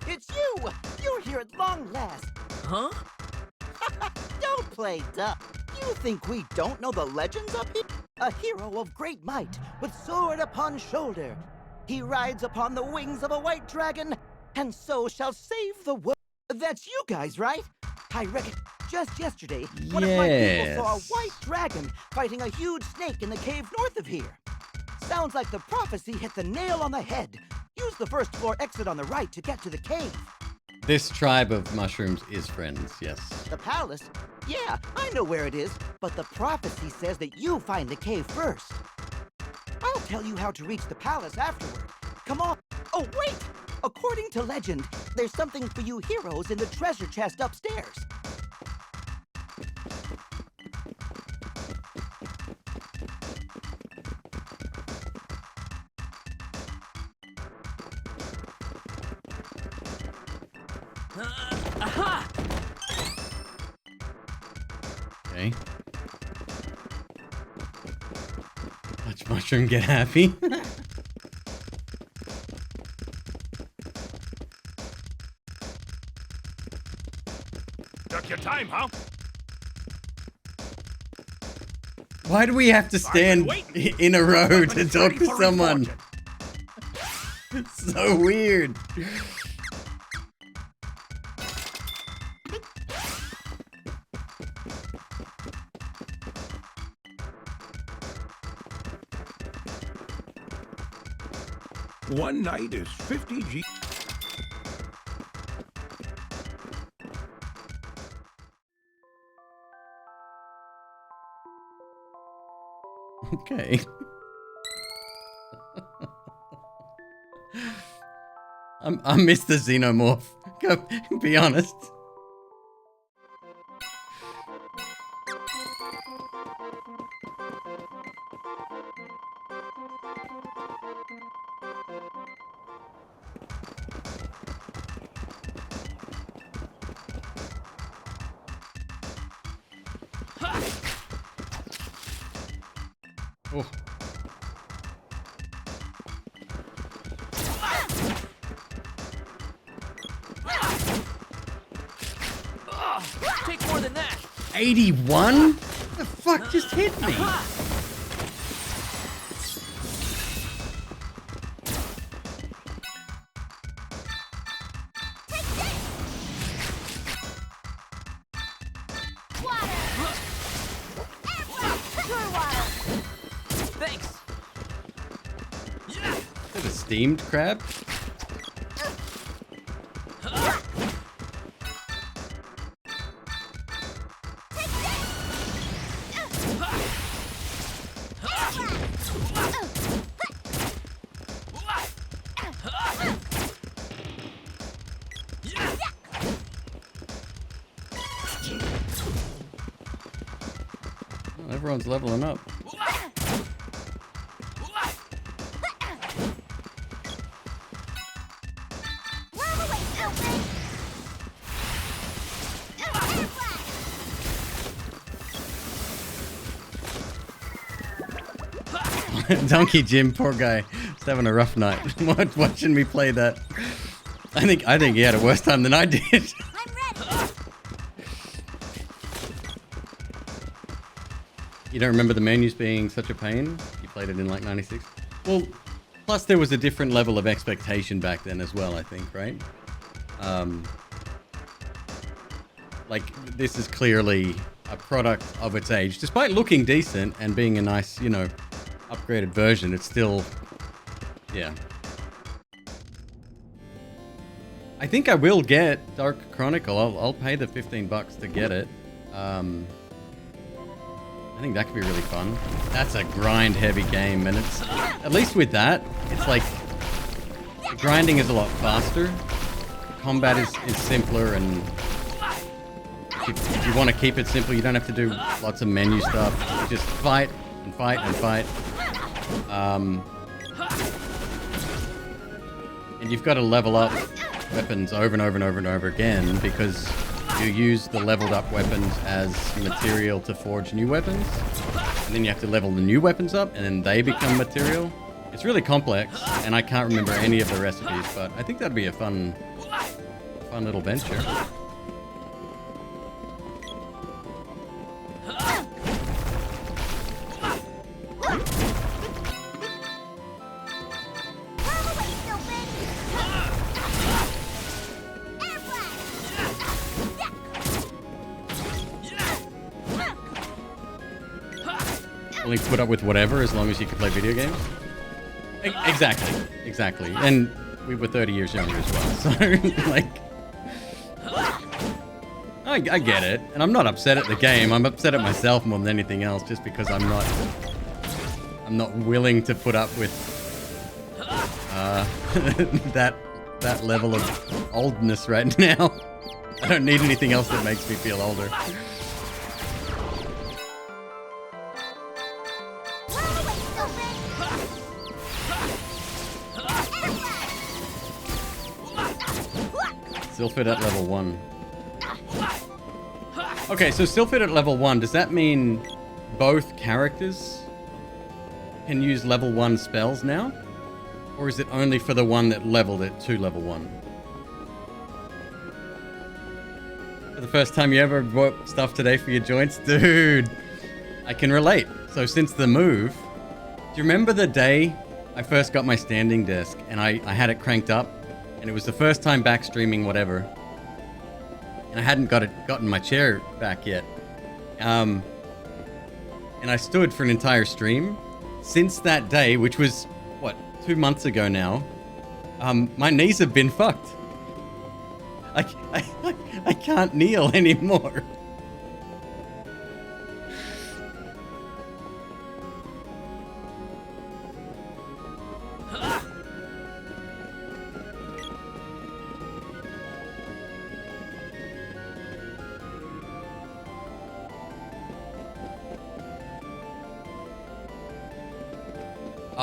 It's you! You're here at long last. Huh? Don't play dumb. You think we don't know the legends up here? A hero of great might, with sword upon shoulder. He rides upon the wings of a white dragon, and so shall save the world. That's you guys, right? I reckon just yesterday, one of my people saw a white dragon fighting a huge snake in the cave north of here. Sounds like the prophecy hit the nail on the head. Use the first floor exit on the right to get to the cave. This tribe of mushrooms is friends, yes. The palace? Yeah, I know where it is, but the prophecy says that you find the cave first. I'll tell you how to reach the palace afterward. Come on. Oh, wait! According to legend, there's something for you heroes in the treasure chest upstairs. Aha! Okay. Watch mushroom get happy. Took your time, huh? Why do we have to stand in a row to talk to someone? It's so weird. One night is 50 G. Okay. I miss the xenomorph. Be honest. Oh. Take more than that. 81? The fuck just hit me? Thanks. Is that a steamed crab? Oh, everyone's leveling up. Donkey Jim, poor guy, he's having a rough night. Watching me play that, I think he had a worse time than I did. You don't remember the menus being such a pain? You played it in like '96. Well, plus there was a different level of expectation back then as well. I think, right? Like this is clearly a product of its age, despite looking decent and being a nice, you know, upgraded version. It's still, yeah. I think I will get Dark Chronicle. I'll pay the $15 to get it. I think that could be really fun. That's a grind-heavy game, and it's at least with that, it's like the grinding is a lot faster. The combat is simpler, and if you want to keep it simple, you don't have to do lots of menu stuff. You just fight and fight and fight. And you've got to level up weapons over and over and over and over again, because you use the leveled up weapons as material to forge new weapons, and then you have to level the new weapons up, and then they become material. It's really complex, and I can't remember any of the recipes, but I think that'd be a fun little venture. Only put up with whatever as long as you can play video games. Exactly. And we were 30 years younger as well, so like, I get it, and I'm not upset at the game. I'm upset at myself more than anything else, just because I'm not willing to put up with that level of oldness right now. I don't need anything else that makes me feel older. Still fit at level 1. Okay, so still fit at level 1. Does that mean both characters can use level 1 spells now? Or is it only for the one that leveled it to level 1? For the first time you ever bought stuff today for your joints? Dude, I can relate. So since the move, do you remember the day I first got my standing desk and I had it cranked up? And it was the first time back streaming whatever. And I hadn't gotten my chair back yet. And I stood for an entire stream. Since that day, which was, what, 2 months ago now, my knees have been fucked. I can't kneel anymore.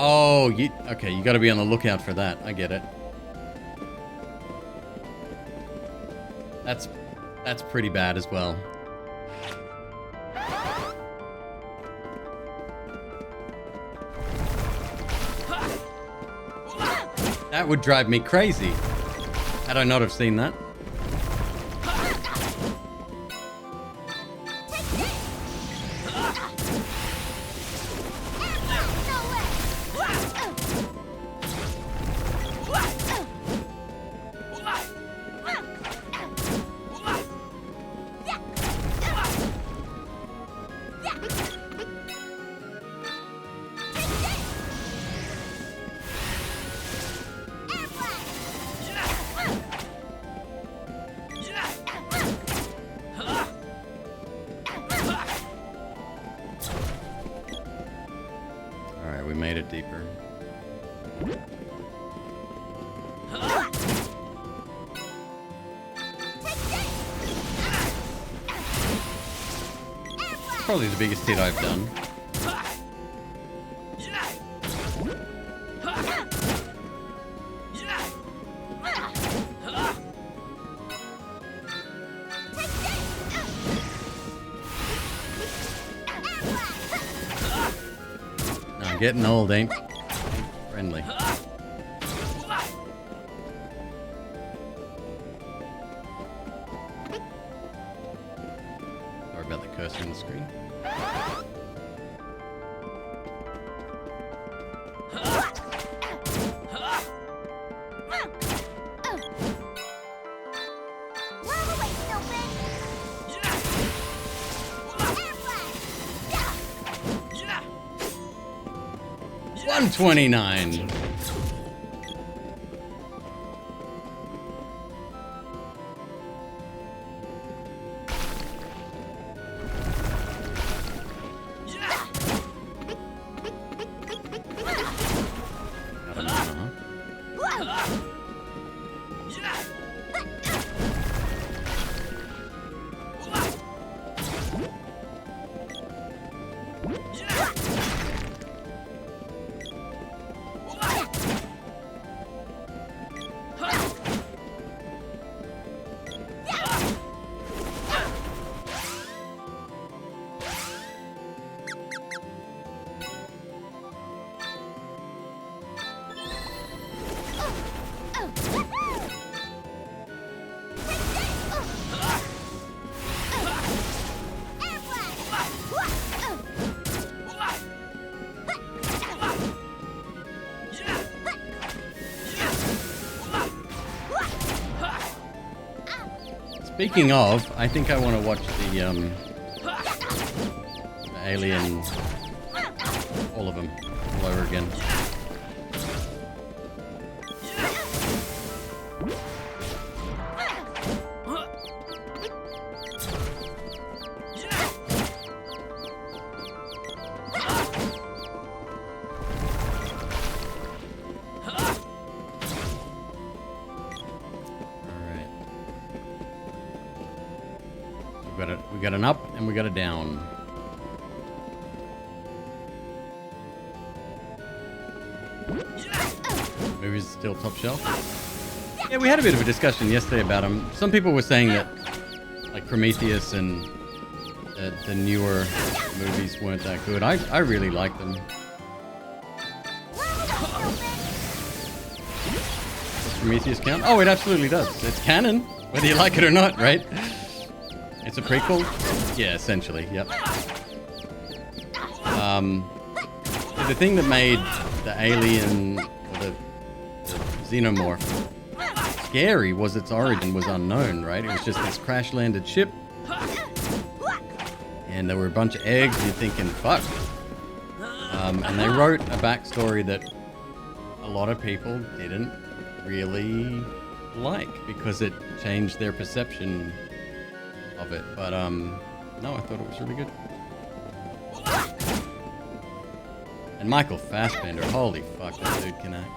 Oh, okay, you gotta be on the lookout for that. I get it. That's pretty bad as well. That would drive me crazy had I not have seen that. Alright, we made it deeper. Probably the biggest hit I've done. No, I'm getting old, ain't friendly. Sorry about the cursor on the screen. $129. Speaking of, I think I want to watch the Alien, all of them, all over again. We got an up and we got a down. Movies still top shelf. Yeah, we had a bit of a discussion yesterday about them. Some people were saying that, like Prometheus and the newer movies weren't that good. I really like them. Does Prometheus count? Oh, it absolutely does. It's canon, whether you like it or not, right? It's a prequel? Yeah, essentially, yep. The thing that made the alien, or the xenomorph, scary was its origin was unknown, right? It was just this crash-landed ship. And there were a bunch of eggs, and you're thinking, fuck. And they wrote a backstory that a lot of people didn't really like, because it changed their perception of it, but no, I thought it was really good. And Michael Fassbender, holy fuck, that dude can act.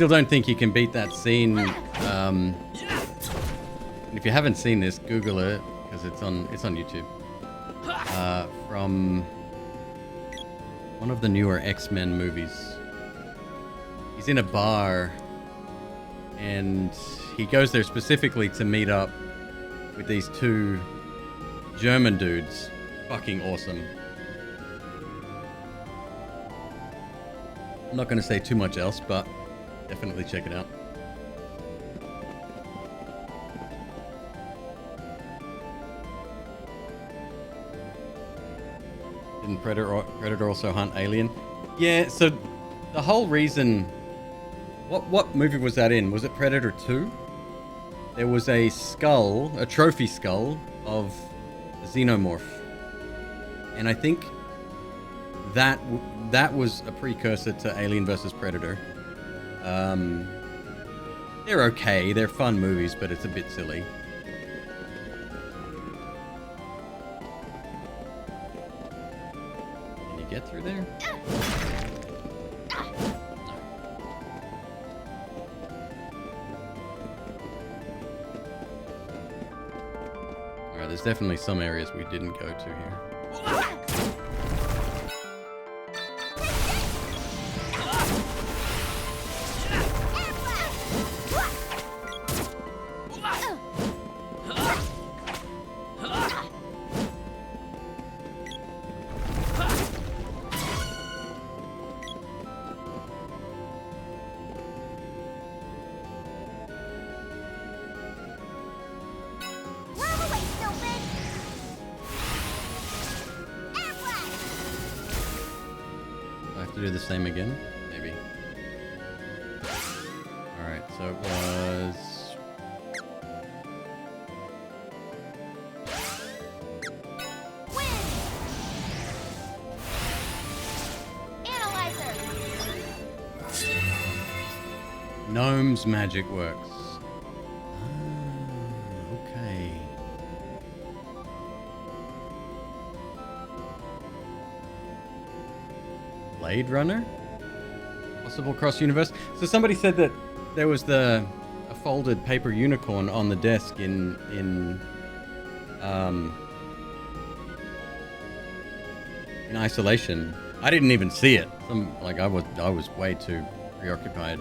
still don't think you can beat that scene. And if you haven't seen this, Google it because it's on YouTube. From one of the newer X-Men movies. He's in a bar, and he goes there specifically to meet up with these two German dudes. Fucking awesome. I'm not going to say too much else, but definitely check it out. Didn't Predator also hunt Alien? Yeah, so the whole reason... What movie was that in? Was it Predator 2? There was a skull, a trophy skull of a xenomorph. And I think that was a precursor to Alien vs. Predator. They're okay, they're fun movies, but it's a bit silly. Can you get through there? Alright, there's definitely some areas we didn't go to here. Do the same again? Maybe. Alright, so it was... Gnome's magic works. Okay. Blade Runner? Possible cross-universe? So somebody said that there was a folded paper unicorn on the desk in Isolation. I didn't even see it. I was way too preoccupied.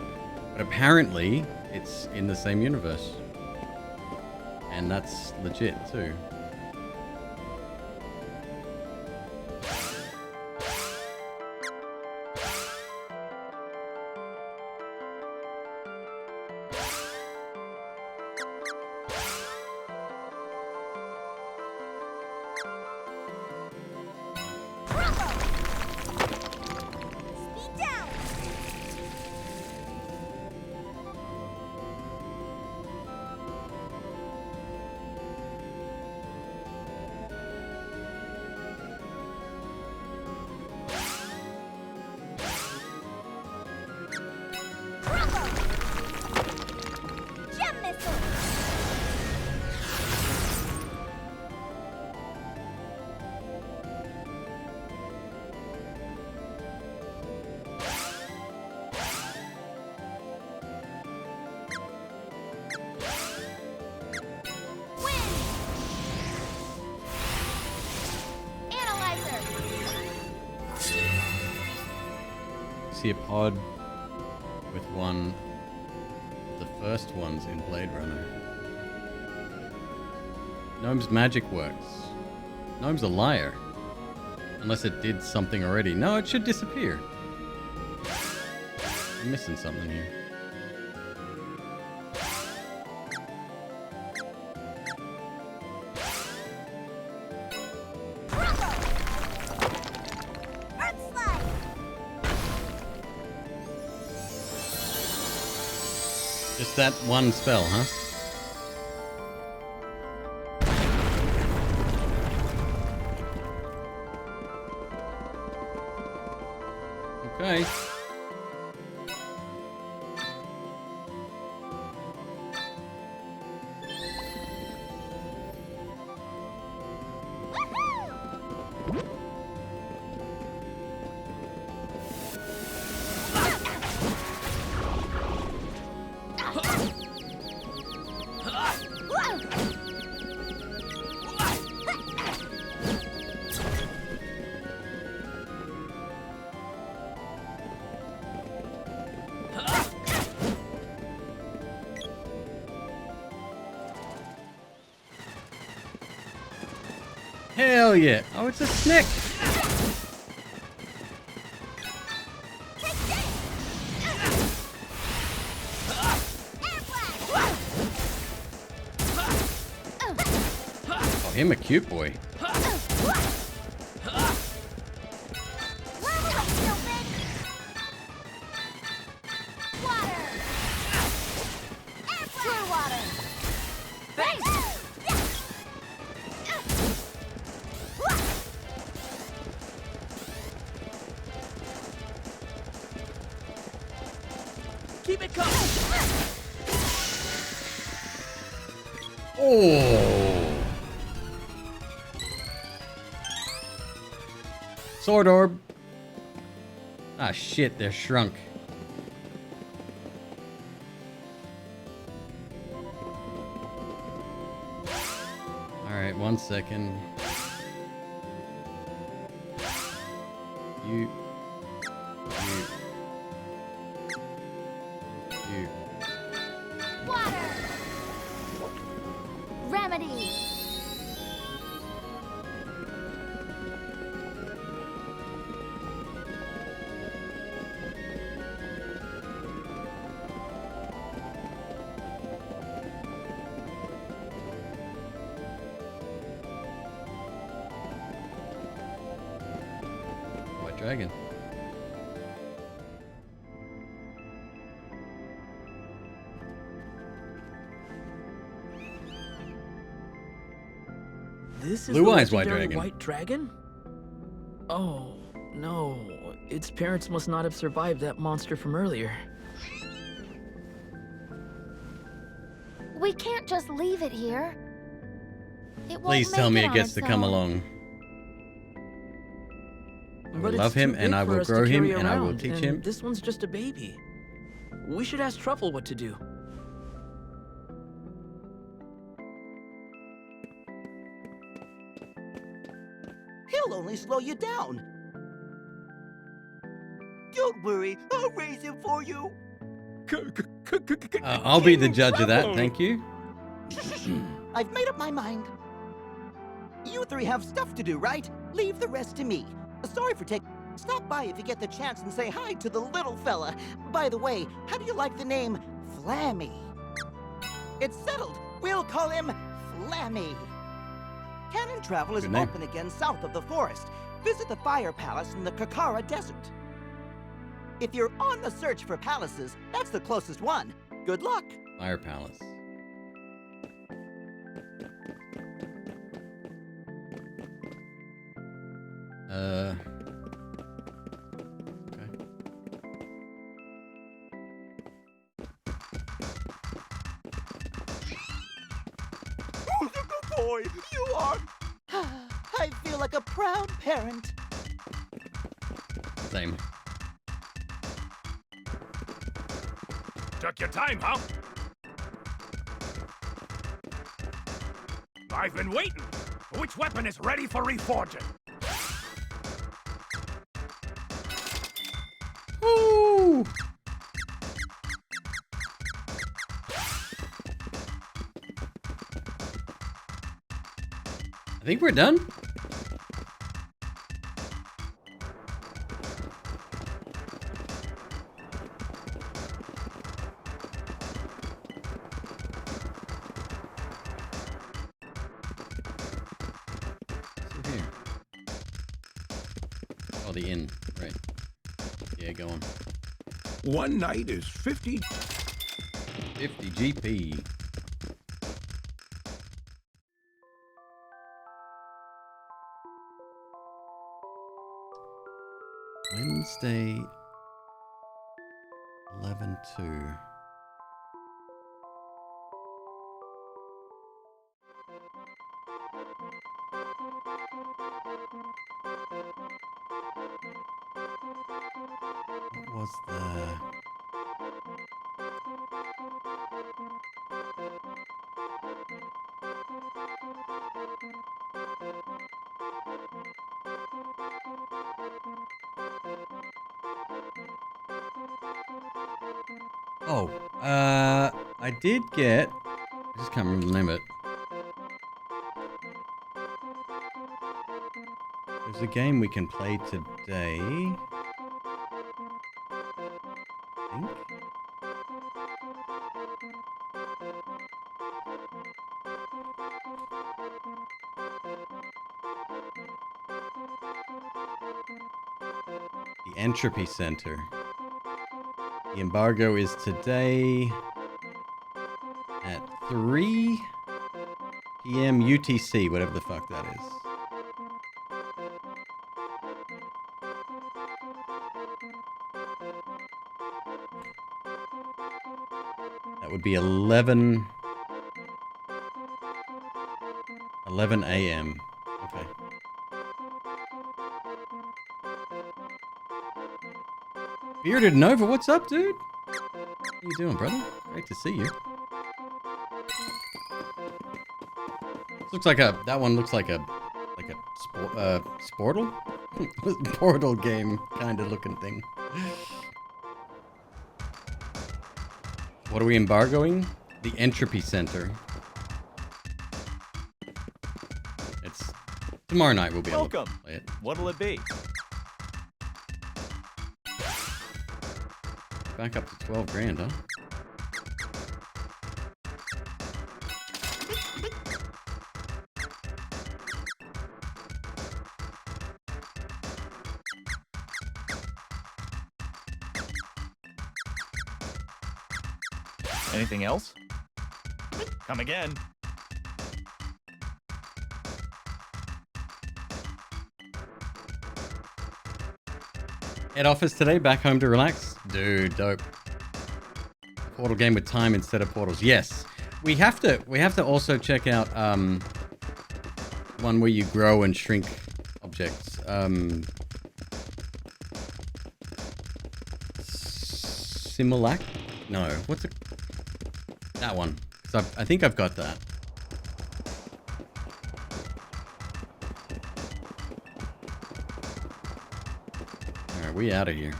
But apparently it's in the same universe. And that's legit too. See a pod with one of the first ones in Blade Runner. Gnome's magic works. Gnome's a liar. Unless it did something already. No, it should disappear. I'm missing something here. Just that one spell, huh? Okay. Hell yeah. Oh, it's a snake. Oh, him a cute boy. Keep it coming. Oh. Sword orb. Ah, shit, they're shrunk. Alright, 1 second. You. Water! Remedy! White dragon. This is Blue the Eyes White legendary Dragon. White Dragon? Oh, no. Its parents must not have survived that monster from earlier. We can't just leave it here. It won't Please tell make me it it on gets its to come own. along. I But will it's love him too and big I for will us to grow him carry and I will around, teach and him. This one's just a baby. We should ask Truffle what to do. He'll only slow you down. Don't worry, I'll raise him for you. I'll be the judge of that, thank you. I've made up my mind. You three have stuff to do, right? Leave the rest to me. Sorry for taking... Stop by if you get the chance and say hi to the little fella. By the way, how do you like the name Flammy? It's settled. We'll call him Flammy. Cannon travel is Good name. open again south of the forest. Visit the Fire Palace in the Kakara Desert. If you're on the search for palaces, that's the closest one. Good luck. Fire Palace. Okay. Who's a good boy? You are. I feel like a proud parent. Same. Took your time, huh? I've been waiting. Which weapon is ready for reforging? Woo! I think we're done. What's here? Oh, the inn. Right. Yeah, go on. One night is 50 GP. Wednesday, 11/2. What was the... Oh, I did get... I just can't remember the name of it. There's a game we can play today. I think. The Entropy Center. The embargo is today at 3 p.m. UTC, whatever the fuck that is. That would be 11 a.m. Okay. Bearded Nova, what's up, dude? How you doing, brother? Great to see you. This looks like that one looks like a Sportle? Portal game kind of looking thing. What are we embargoing? The Entropy Center. It's tomorrow night we'll be able to play it. What'll it be? Back up to 12 grand, huh? Anything else? Come again. Head office today, back home to relax. Dude, dope. Portal game with time instead of portals. Yes. We have to also check out one where you grow and shrink objects. Simulac? No, what's it? That one. 'Cause I think I've got that. Alright, we out of here.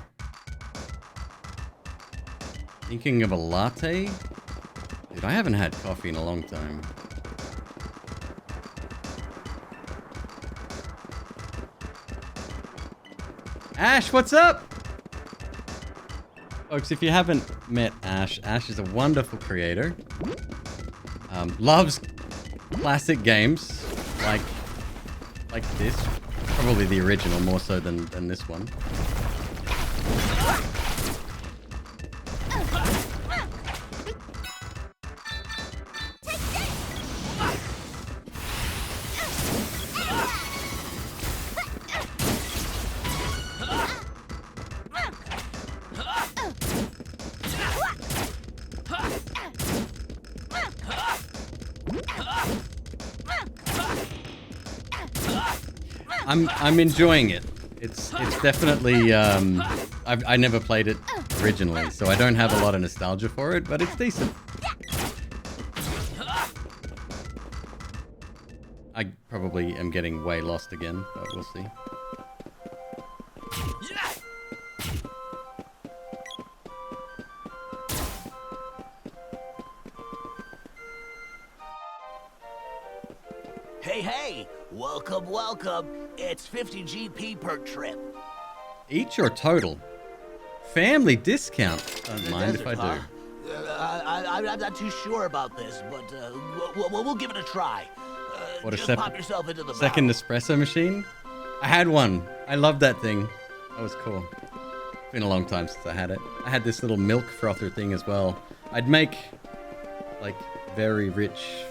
Thinking of a latte? Dude, I haven't had coffee in a long time. Ash, what's up? Folks, if you haven't met Ash, Ash is a wonderful creator. Loves classic games like this. Probably the original more so than this one. I'm enjoying it. It's definitely I never played it originally, so I don't have a lot of nostalgia for it, but it's decent. I probably am getting way lost again, but we'll see. Hey, welcome. It's 50 GP per trip. Each or total? Family discount. Don't mind if I do. I'm not too sure about this, but we'll give it a try. What a just pop yourself into the second barrel. espresso machine? I had one. I loved that thing. That was cool. It's been a long time since I had it. I had this little milk frother thing as well. I'd make like very rich,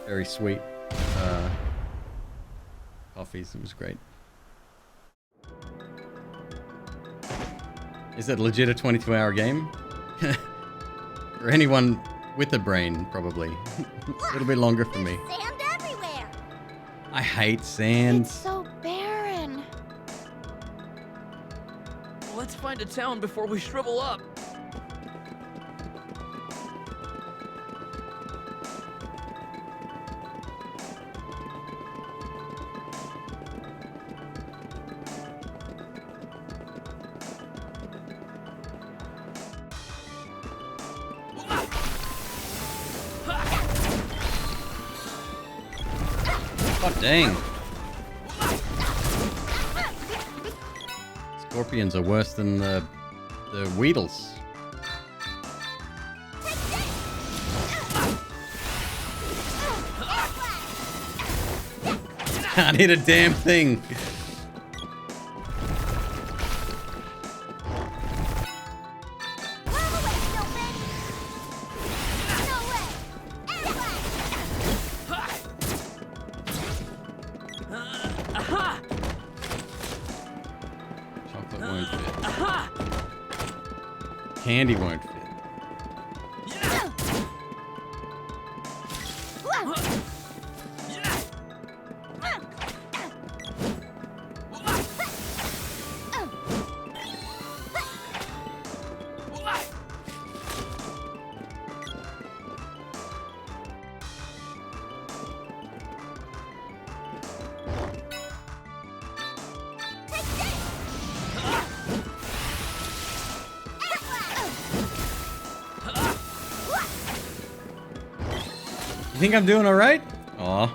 very sweet coffees. It was great. Is it legit a 22-hour game? For anyone with a brain, probably. A little bit longer for me. Sand everywhere. I hate sand. It's so barren. Let's find a town before we shrivel up. Oh, dang. scorpions are worse than the Weedles. Can't hit a damn thing. Chocolate won't fit. Candy won't fit. You think I'm doing all right? Aw.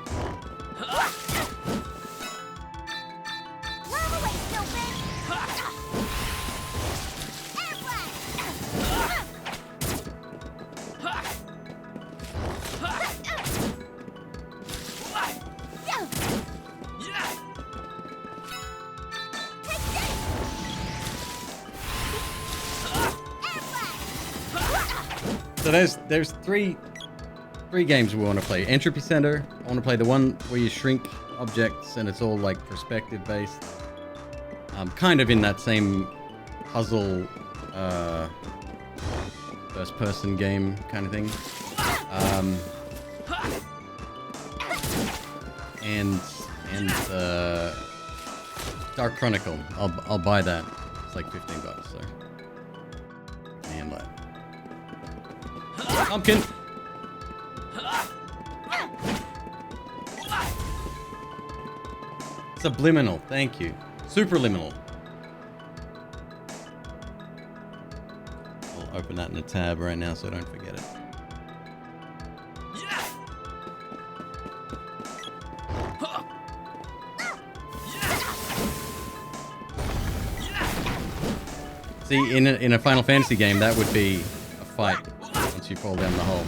So there's three games we want to play. Entropy Center. I want to play the one where you shrink objects and it's all like perspective based. Kind of in that same puzzle first person game kind of thing. And Dark Chronicle. I'll buy that. It's like $15, so. And like pumpkin. Subliminal, thank you. Superliminal. I'll open that in a tab right now so I don't forget it. See, in a Final Fantasy game, that would be a fight once you fall down the hole.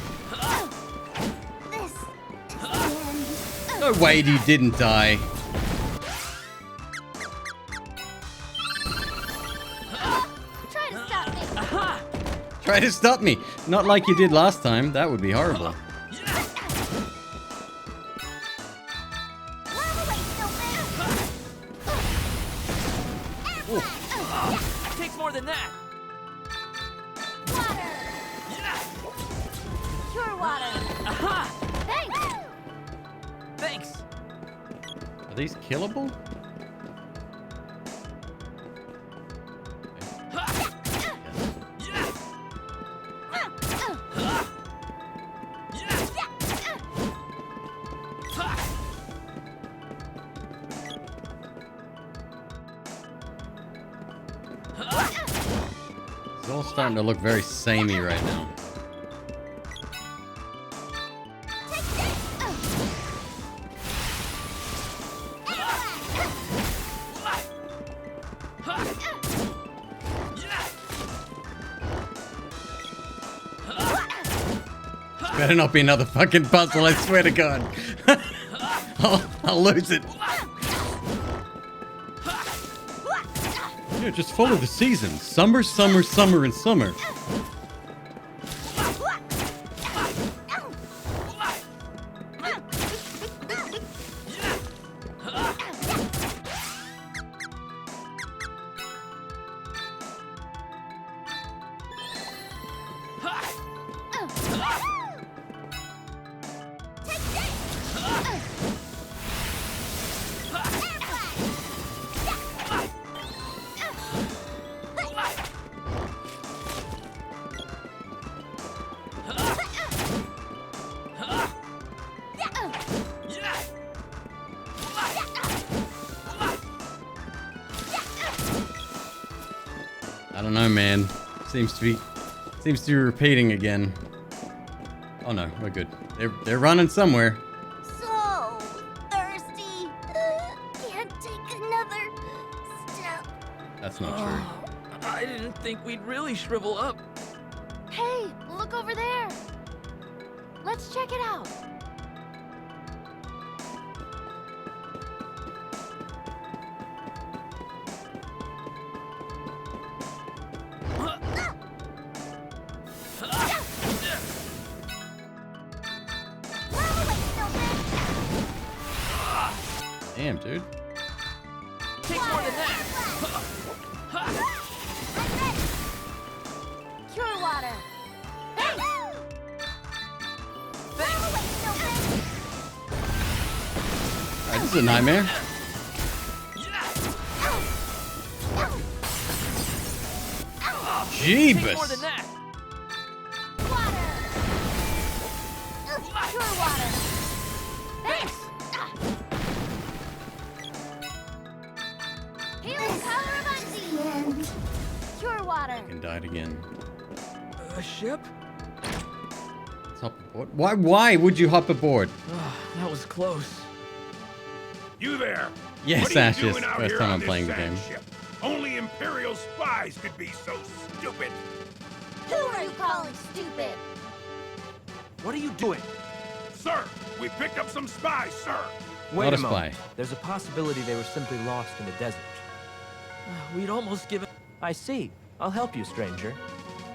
No way you didn't die. Try to stop me. Not like you did last time. That would be horrible. Takes more than that. Water. Pure water. Aha! Thanks. Thanks. Are these killable? It's all starting to look very samey right now. Better not be another fucking puzzle, I swear to God. I'll lose it. Yeah, just follow the seasons. Summer, summer, summer, and summer. I don't know, man. Seems to be repeating again. Oh no, we're good. They're running somewhere. So thirsty. Can't take another step. That's not true. I didn't think we'd really shrivel up. Hey, look over there. Let's check it out. Damn, dude. Take more than that. Cure water. Hey! Alright, this is a nightmare. Take more Jeebus. than that. Cure water. Thanks. Healing power of unseen. Cure water. And died again. A ship? Let's hop aboard. Why would you hop aboard? That was close. You there? Yes, What are you Ash, yes. doing out First here time on I'm this playing the sand game. ship? Only Imperial spies could be so stupid. Who are you calling stupid? What are you doing? Sir, we picked up some spies, sir. Not a spy. There's a possibility they were simply lost in the desert. We'd almost given... I see. I'll help you, stranger.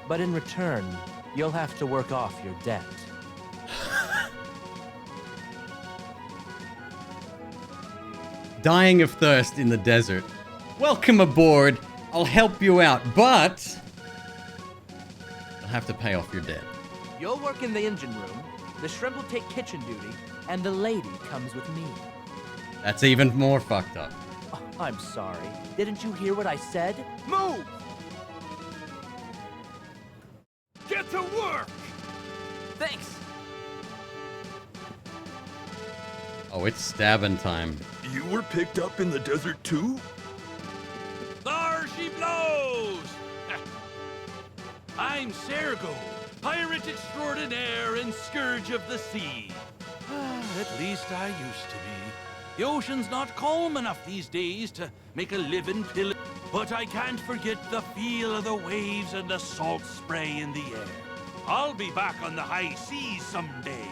But in return, you'll have to work off your debt. Dying of thirst in the desert. Welcome aboard. I'll help you out, but you'll have to pay off your debt. You'll work in the engine room, the shrimp will take kitchen duty, and the lady comes with me. That's even more fucked up. Oh, I'm sorry. Didn't you hear what I said? Move! Get to work! Thanks. Oh, it's stabbing time. You were picked up in the desert too? There she blows! I'm Sergo, pirate extraordinaire and scourge of the sea. At least I used to be. The ocean's not calm enough these days to make a living pillar. But I can't forget the feel of the waves and the salt spray in the air. I'll be back on the high seas someday.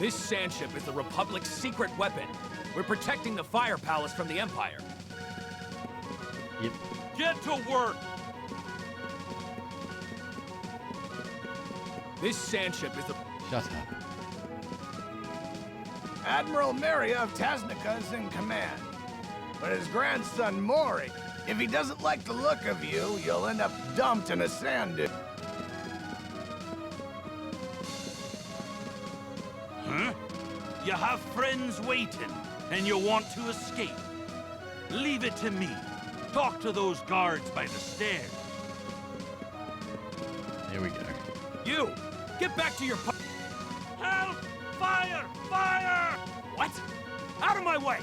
This sand ship is the Republic's secret weapon. We're protecting the Fire Palace from the Empire. Yep. Get to work! This sand ship is the... Shut up. Admiral Maria of Tasnica is in command. But his grandson Mori, if he doesn't like the look of you, you'll end up dumped in a sand dune. Huh? You have friends waiting, and you want to escape. Leave it to me. Talk to those guards by the stairs. Here we go. You! Get back to your... Help! Fire! Fire! What? Out of my way!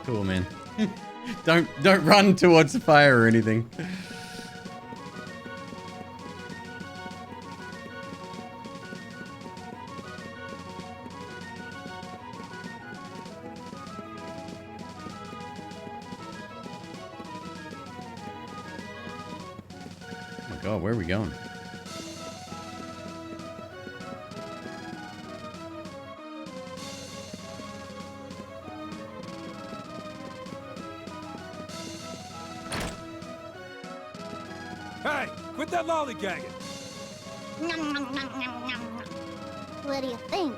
Cool, man. Don't run towards the fire or anything. Oh my god, where are we going? Hey, quit that lollygagging. What do you think?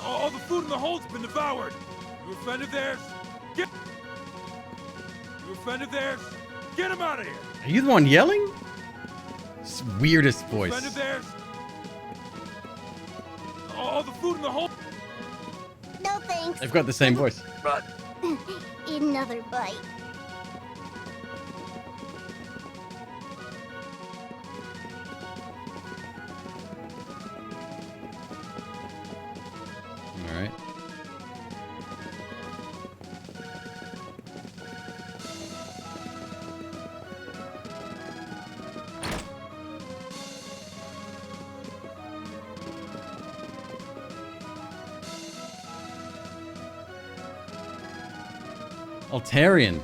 All the food in the hold's been devoured. You a friend of theirs? Get... You a friend of theirs? Get him out of here! Are you the one yelling? It's the weirdest voice. Friend of theirs? All the food in the hold... No thanks. They've got the same voice. Another bite. Alright. Altarian.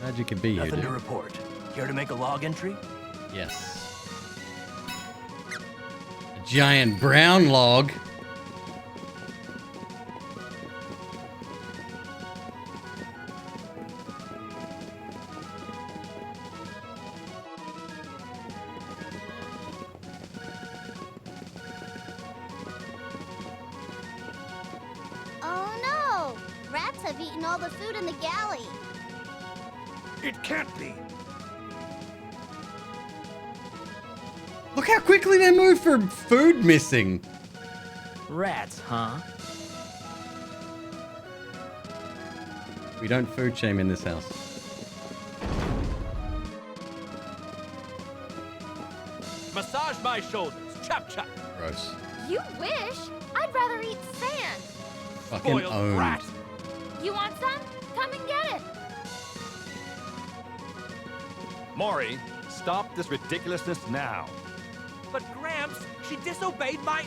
Glad you could be here, Nothing to dude. report. Care to make a log entry? Yes. A giant brown log. Oh no! Rats have eaten all the food in the galley. It can't be. Look how quickly they move for food missing. Rats, huh? We don't food shame in this house. Massage my shoulders. Chop chop. Gross. You wish. I'd rather eat sand. Fucking Spoiled owned. rat. You want some? Come and get it. Maury, stop this ridiculousness now. But Gramps, she disobeyed my...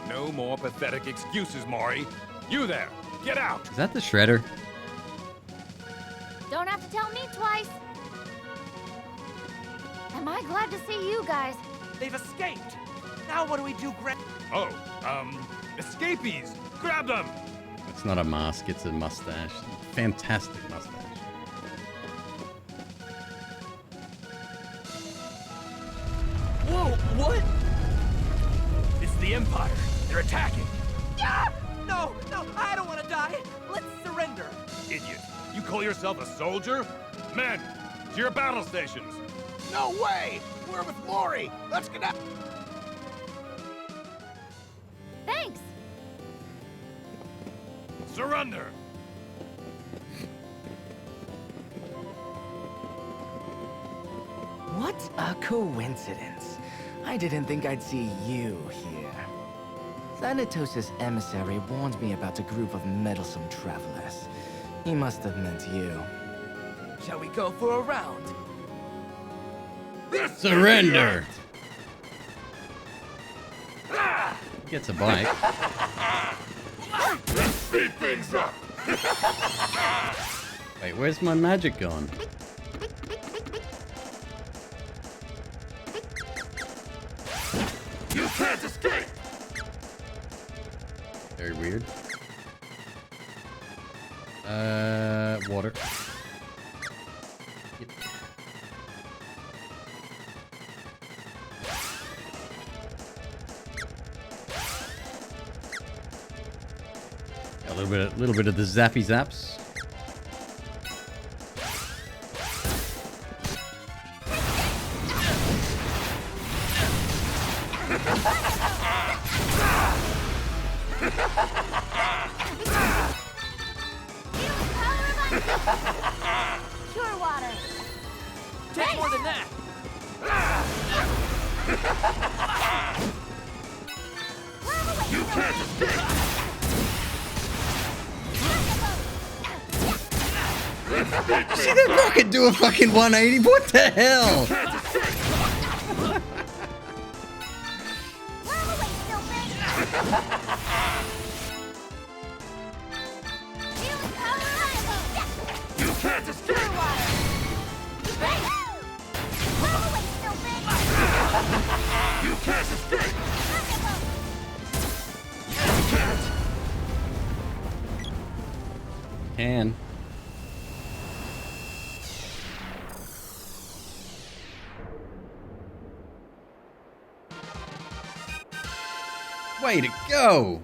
No more pathetic excuses, Maury. You there, get out. Is that the shredder? Don't have to tell me twice. Am I glad to see you guys? They've escaped. Now what do we do, Gramps? Oh, escapees. Grab them. It's not a mask, it's a mustache. Fantastic mustache. Whoa, what? It's the Empire. They're attacking. Ah! No, I don't want to die. Let's surrender. Idiot. You call yourself a soldier? Men, to your battle stations. No way! We're with Maury! Let's get out! Thanks. Surrender. What a coincidence. I didn't think I'd see you here. Thanatos' emissary warned me about a group of meddlesome travelers. He must have meant you. Shall we go for a round? Surrender! Gets a bike. Let's speed things up. Wait, where's my magic gone? You can't escape. Very weird. Water. Yep. A little bit of the zappy zaps. Pure water. Take more than that. You can't escape. See that rocket do a fucking 180? What the hell? You can't escape. You can't escape. Can. Way to go!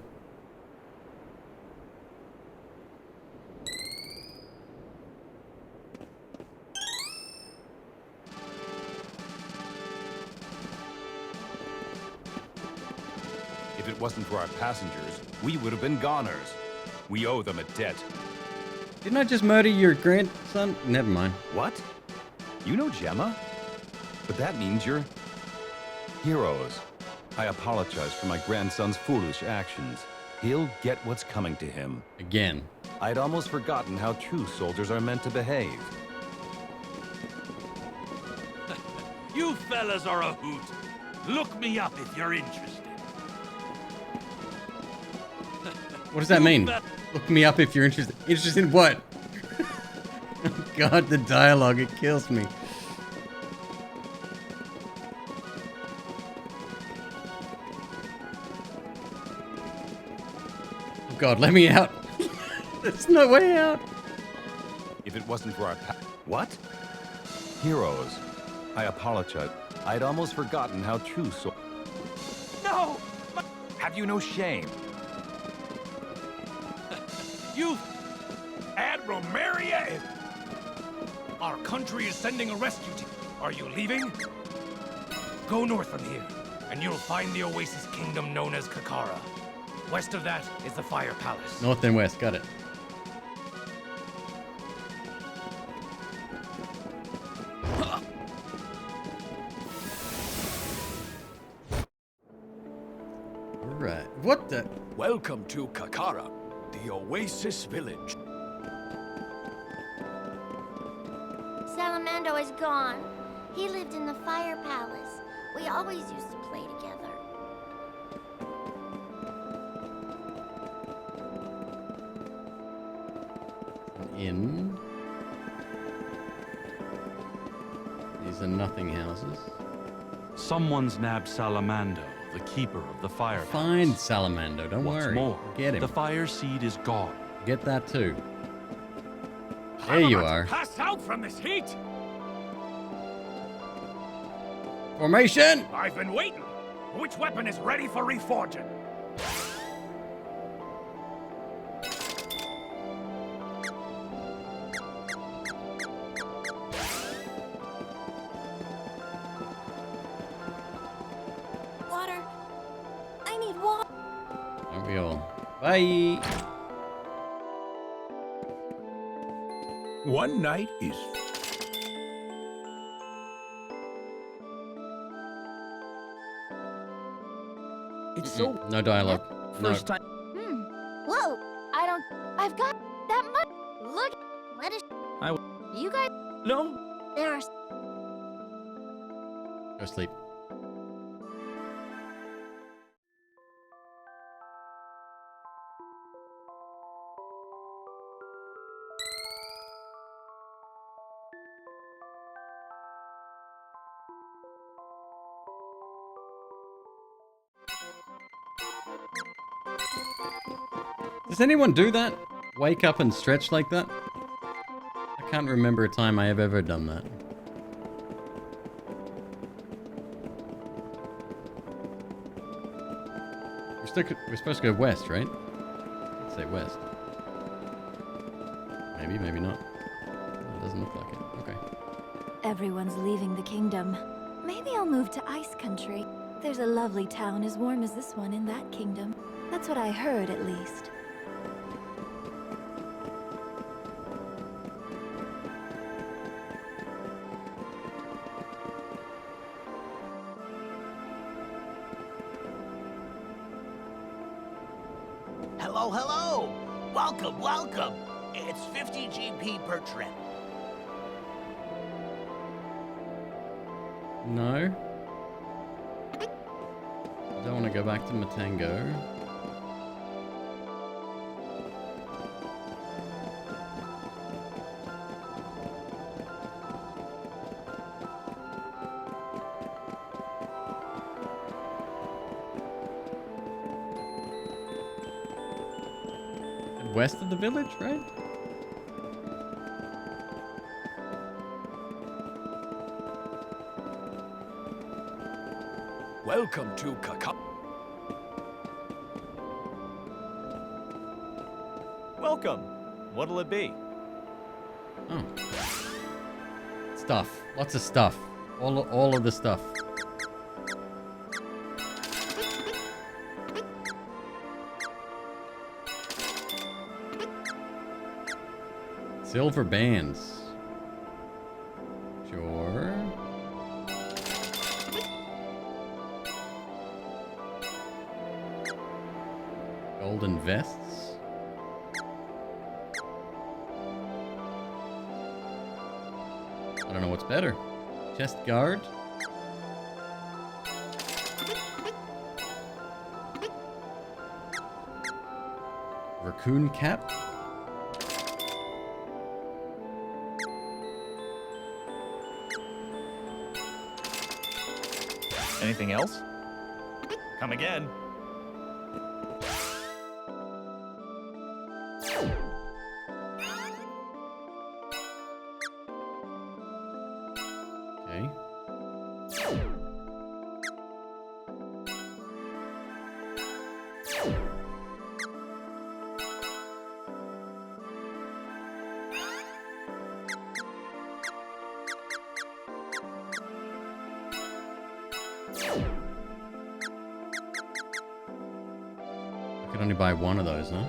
If it wasn't for our passengers, we would have been goners. We owe them a debt. Didn't I just murder your grandson? Never mind. What? You know Gemma? But that means you're heroes. I apologize for my grandson's foolish actions. He'll get what's coming to him. Again. I'd almost forgotten how true soldiers are meant to behave. You fellas are a hoot. Look me up if you're interested. What does that mean? Look me up if you're interested. Interested in what? Oh God, the dialogue, it kills me. Oh God, let me out. There's no way out. If it wasn't for our What? Heroes. I apologize. I'd almost forgotten how true so... No! Have you no shame? You... Admiral Marriott! Our country is sending a rescue team. Are you leaving? Go north from here, and you'll find the Oasis Kingdom known as Kakara. West of that is the Fire Palace. North and west, got it. Alright, what the? Welcome to Kakara, the Oasis Village. Salamando is gone. He lived in the Fire Palace. We always used to play together. An inn. These are nothing houses. Someone's nabbed Salamando, the keeper of the fire. Find Salamando, don't What's worry. more, Get him. the fire seed is gone. Get that too. There you are. Pass out from this heat! Formation! I've been waiting. Which weapon is ready for reforging? Water. I need water. Aren't we all? Bye! One night is... It's so... No dialogue. No. First time... Whoa. I've got that much. Look. What is... You guys... No. There are... Go sleep. Does anyone do that? Wake up and stretch like that? I can't remember a time I have ever done that. We're supposed to go west, right? Let's say west. Maybe, maybe not. It doesn't look like it. Okay. Everyone's leaving the kingdom. Maybe I'll move to Ice Country. There's a lovely town as warm as this one in that kingdom. That's what I heard, at least. Hello, hello! Welcome, welcome! It's 50 GP per trip. No. I don't want to go back to Matango. West of the village, right? Welcome to Kakara. Welcome. What'll it be? Oh. Stuff. Lots of stuff. All of the stuff. Silver bands. Sure. Golden vests. I don't know what's better. Chest guard. raccoon cap. Anything else? Come again. Okay. I could only buy one of those, huh?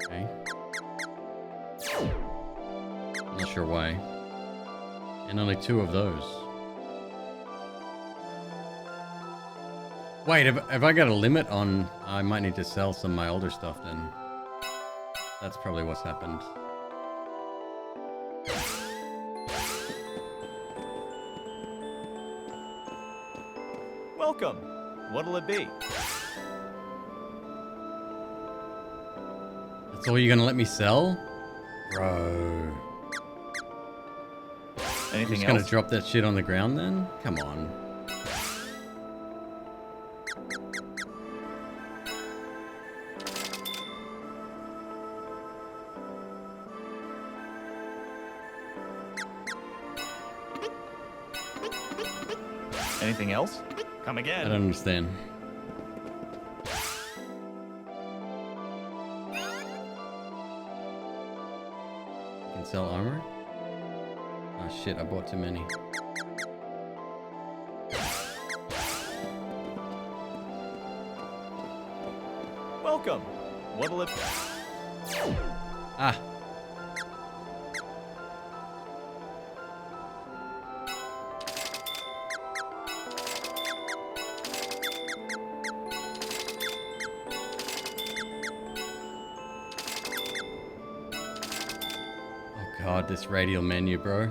Okay. I'm not sure why. And only 2 of those. Wait, if I got a limit on, I might need to sell some of my older stuff then. That's probably what's happened. Welcome. What'll it be? That's all you're gonna let me sell? Bro. Anything You're just else? gonna drop that shit on the ground then? Come on. Anything else? Come I again. don't understand. You can sell armor? Oh shit, I bought too many. Welcome. What'll it? Ah. Oh god, this radial menu, bro.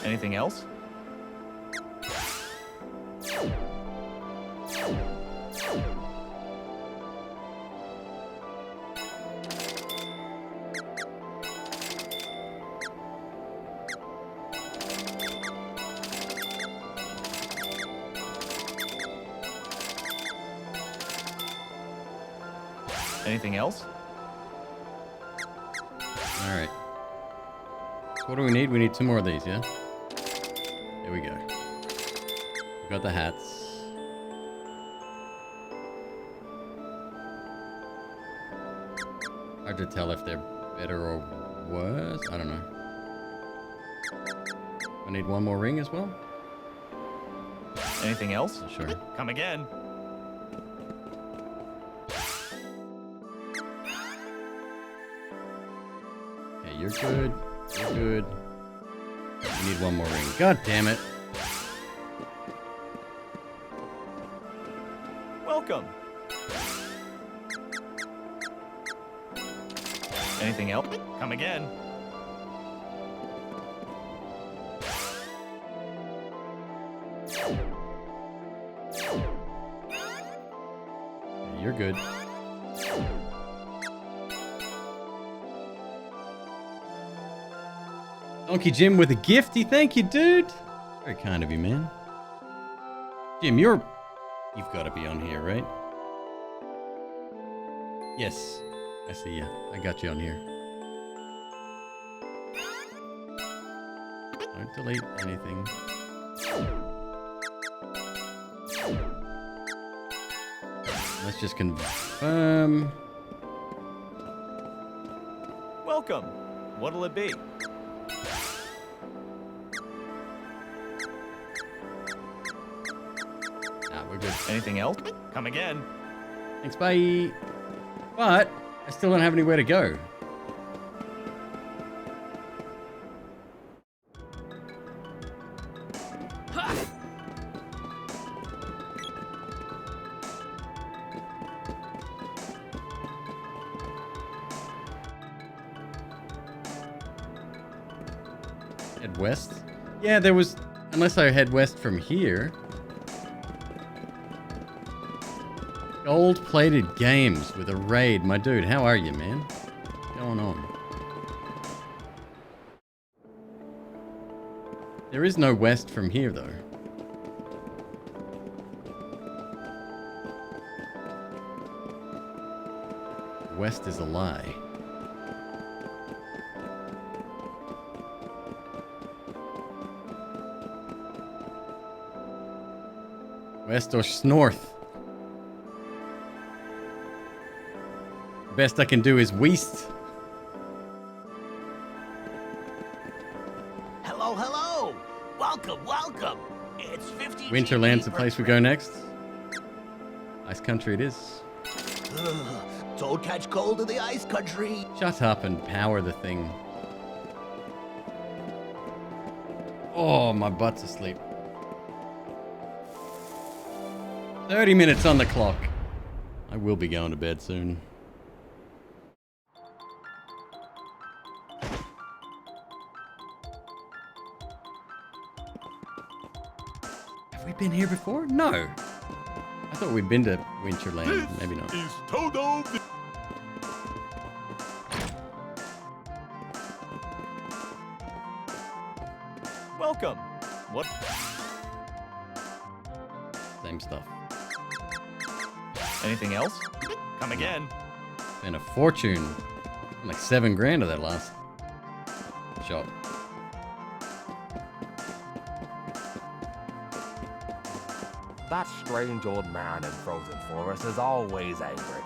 Anything else? Anything else? Alright. So what do we need? We need 2 more of these, yeah? Here we go. We've got the hats. Hard to tell if they're better or worse. I don't know. I need 1 more ring as well? Anything else? Sure. Come again. Okay, you're good. You're good. We need 1 more ring. God damn it. Welcome. Anything else? Come again. Okay, you're good. Donkey Jim with a gifty. Thank you, dude. Very kind of you, man. Jim, you've got to be on here, right? Yes. I see ya. I got you on here. Don't delete anything. Let's just confirm. Welcome. What'll it be? Nah, we're good. Anything else? Come again. Thanks, bye. But I still don't have anywhere to go. Head west? Yeah, there was... Unless I head west from here. Gold-plated games with a raid. My dude, how are you, man? What's going on? There is no west from here, though. West is a lie. West or north? Best I can do is west. Hello, hello! Welcome, welcome! It's 50 Winterland's the GP place we go next. Ice country it is. Don't catch cold in the ice country. Shut up and power the thing. Oh, my butt's asleep. 30 minutes on the clock. I will be going to bed soon. Have we been here before? No. I thought we'd been to Winterland. Maybe not. Is Todo the... Welcome. What? Same stuff. Anything else? Come again. And a fortune. Like 7 grand of that last shop. That strange old man in Frozen Forest is always angry.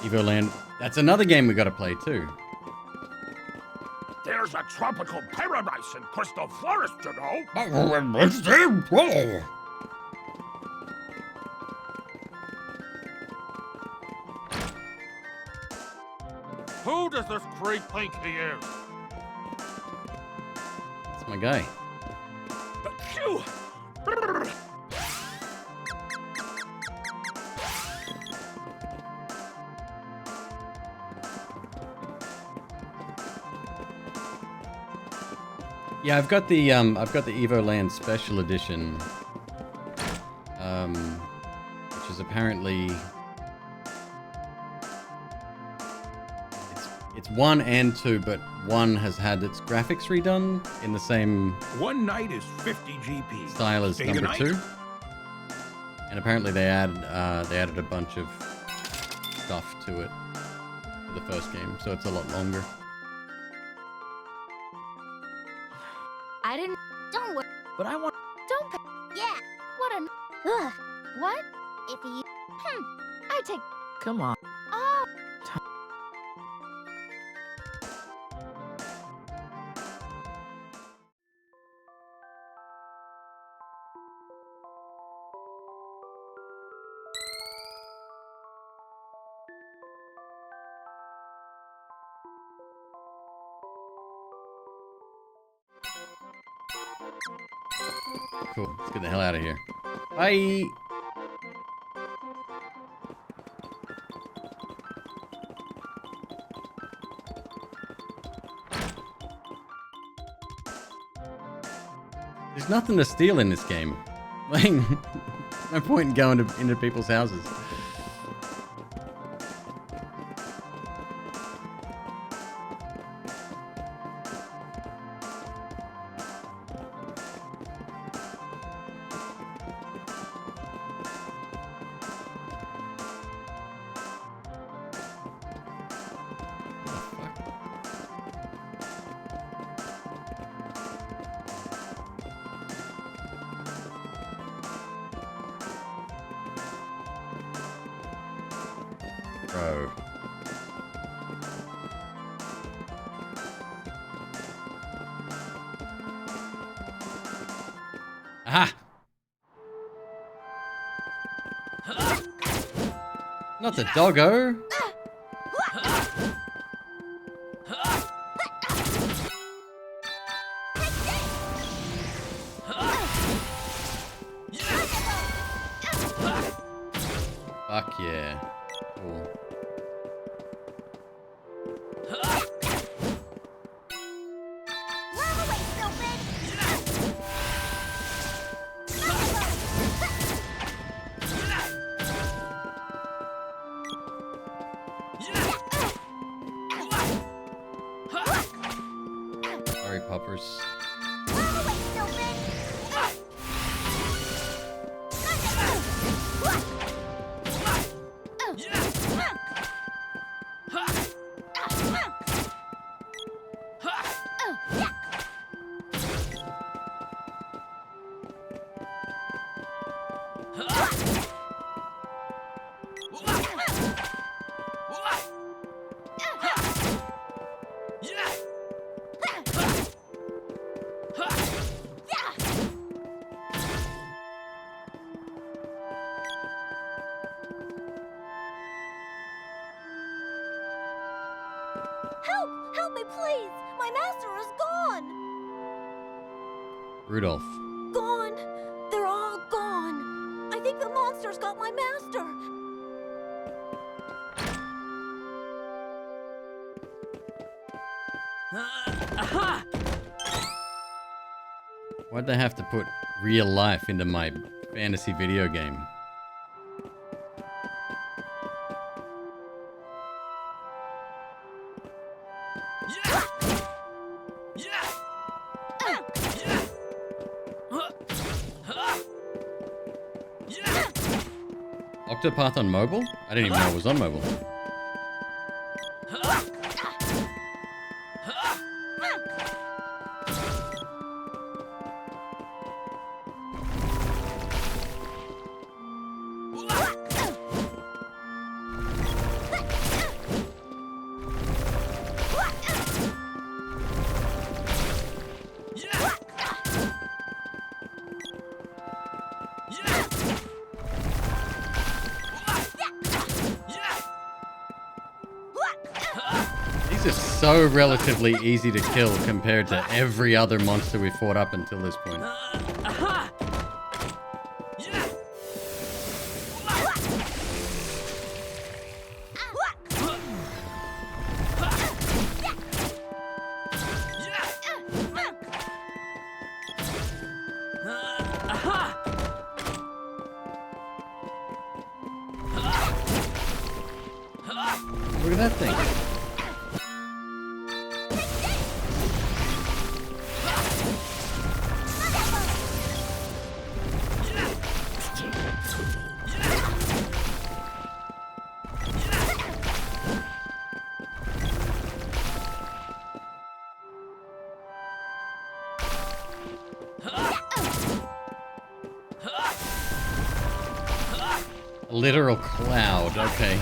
Evoland. That's another game we gotta play too. There's a tropical paradise in Crystal Forest, you know. Who does this creep think he is? That's my guy. Phew! Yeah, I've got the Evoland Special Edition, which is apparently it's 1 and 2, but 1 has had its graphics redone in the same One night is 50 GP. style as Stay the number night. 2, and apparently they added a bunch of stuff to it for the first game, so it's a lot longer. I didn't. Don't worry. But I want. Don't. Yeah. What a. Ugh. What? If you... I take. Come on. Oh. Cool. Let's get the hell out of here. Bye. There's nothing to steal in this game. Like, no point in going into people's houses. Bro. Aha! Not the doggo. Fuck yeah. Cool. Sorry, puppers. Help! Help me, please! My master is gone! Rudolph. Gone! They're all gone! I think the monsters got my master! Why'd they have to put real life into my fantasy video game? Octopath on mobile? I didn't even know it was on mobile. These are so relatively easy to kill compared to every other monster we fought up until this point. Look at that thing. A literal cloud, okay.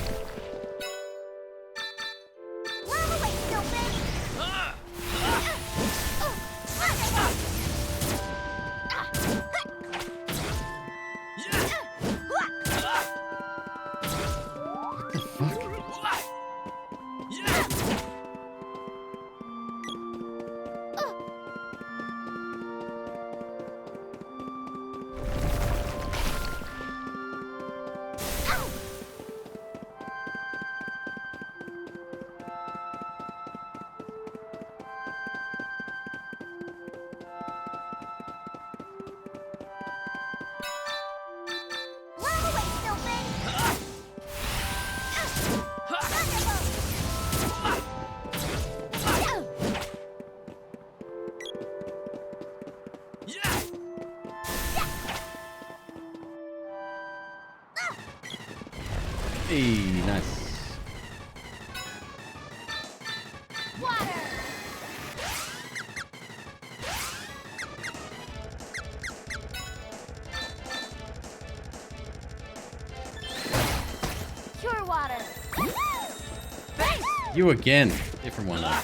Hey, nice. Pure water. You again. Different one though.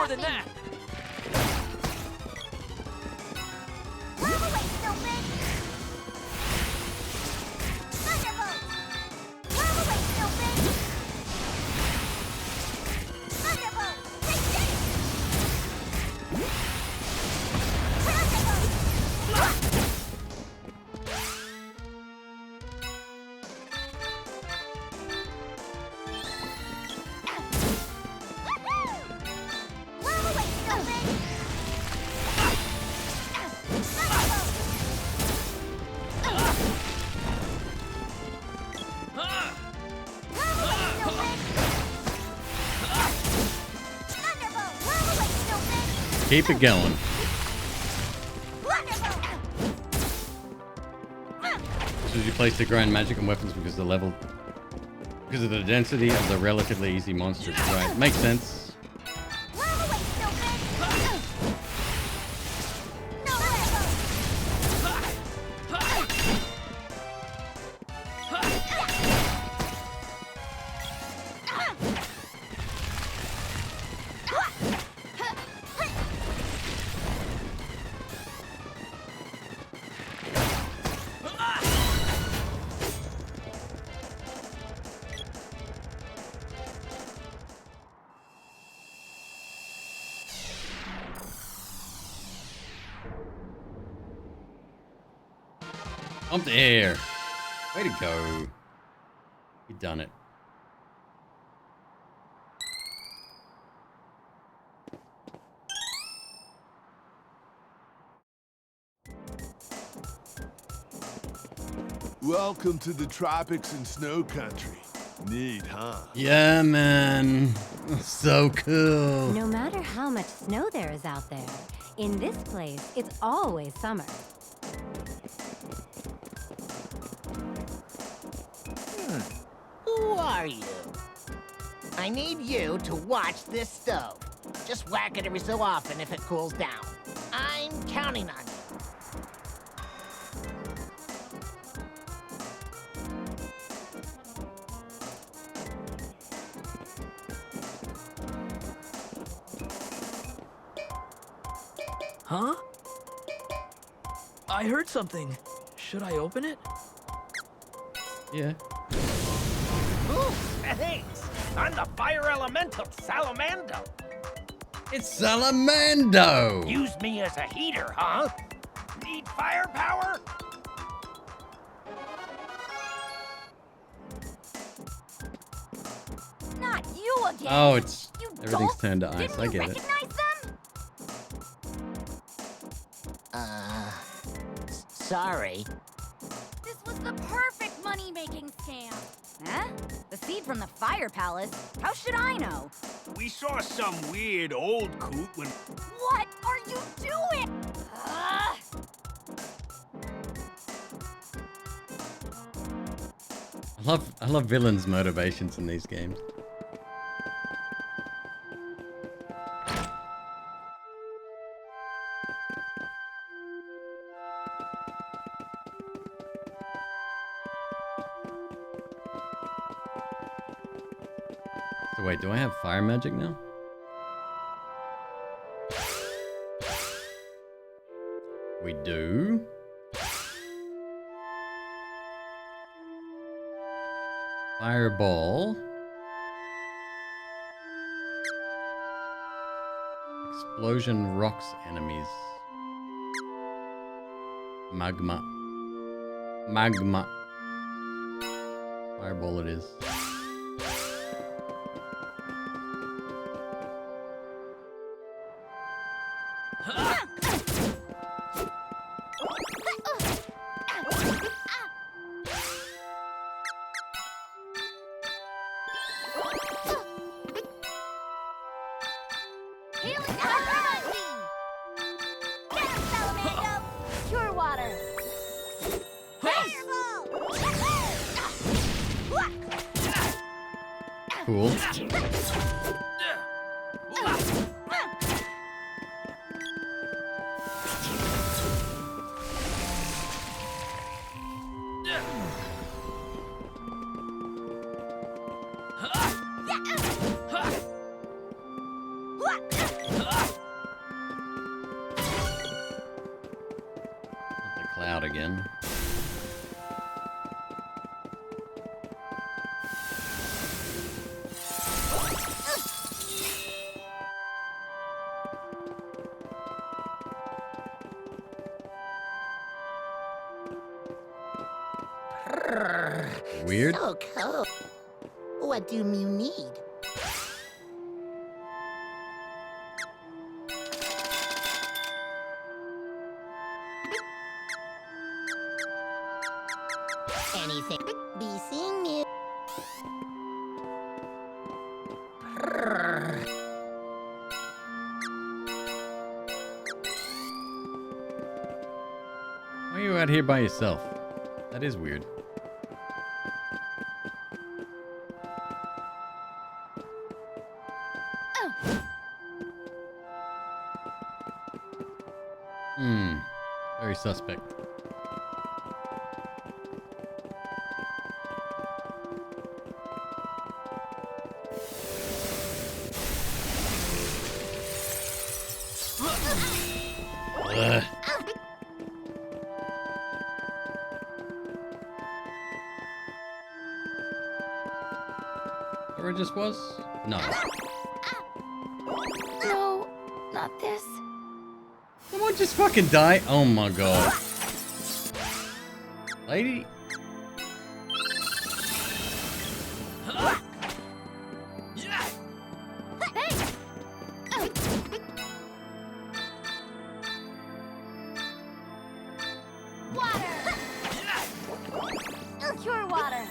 more than that. Keep it going. So you place the grand magic on weapons because of the density of the relatively easy monsters. Right, makes sense. Up there. Way to go. You done it. Welcome to the tropics and snow country. Neat, huh? Yeah, man. So cool. No matter how much snow there is out there, in this place, it's always summer. Who are you? I need you to watch this stove. Just whack it every so often if it cools down. I'm counting on you. Huh? I heard something. Should I open it? Yeah. Ooh, thanks. I'm the fire elemental, Salamando. It's Salamando! Use me as a heater, huh? Need firepower? Not you again! Oh, it's You everything's dolt. turned to ice. Didn't I you get it. recognize them? Sorry. This was the perfect money-making scam. Huh? The seed from the Fire Palace? How should I know? We saw some weird old coot when... What are you doing? I love villains' motivations in these games. So wait, do I have fire magic now? We do. Fireball. Explosion rocks enemies. Magma. Magma. Fireball it is. Pure water. Cool. cloud again. Weird. So cold. What do you need? Anything. Be seeing you. Why are you out here by yourself? That is weird. Very suspect. Ugh. Where it just was? No. No, not this. Someone just fucking die. Oh my god. Lady. Cure water.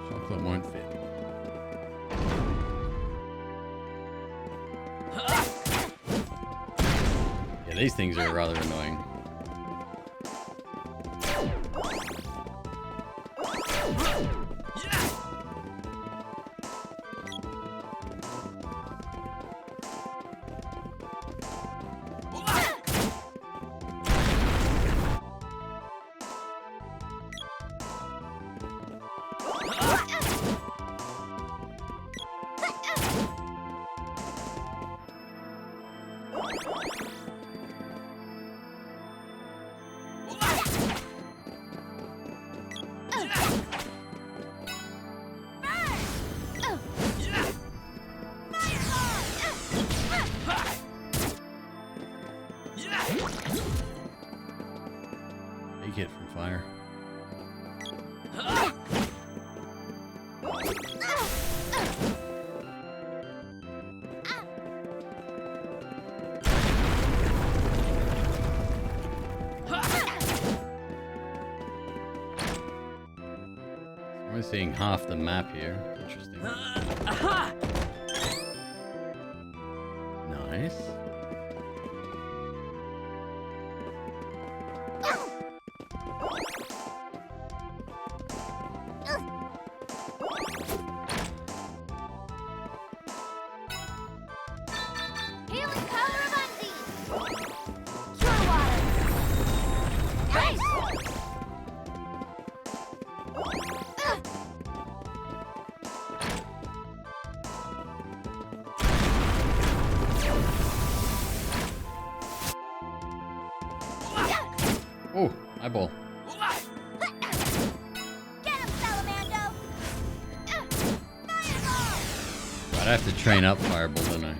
Chocolate won't fit. Yeah, these things are rather annoying. Big hit from fire. We're seeing half the map here. Interesting. Nice. Healing power of Undi. Cure water. Nice. Oh, eyeball. Get him, Salamando! I'd have to train up fireball, don't I?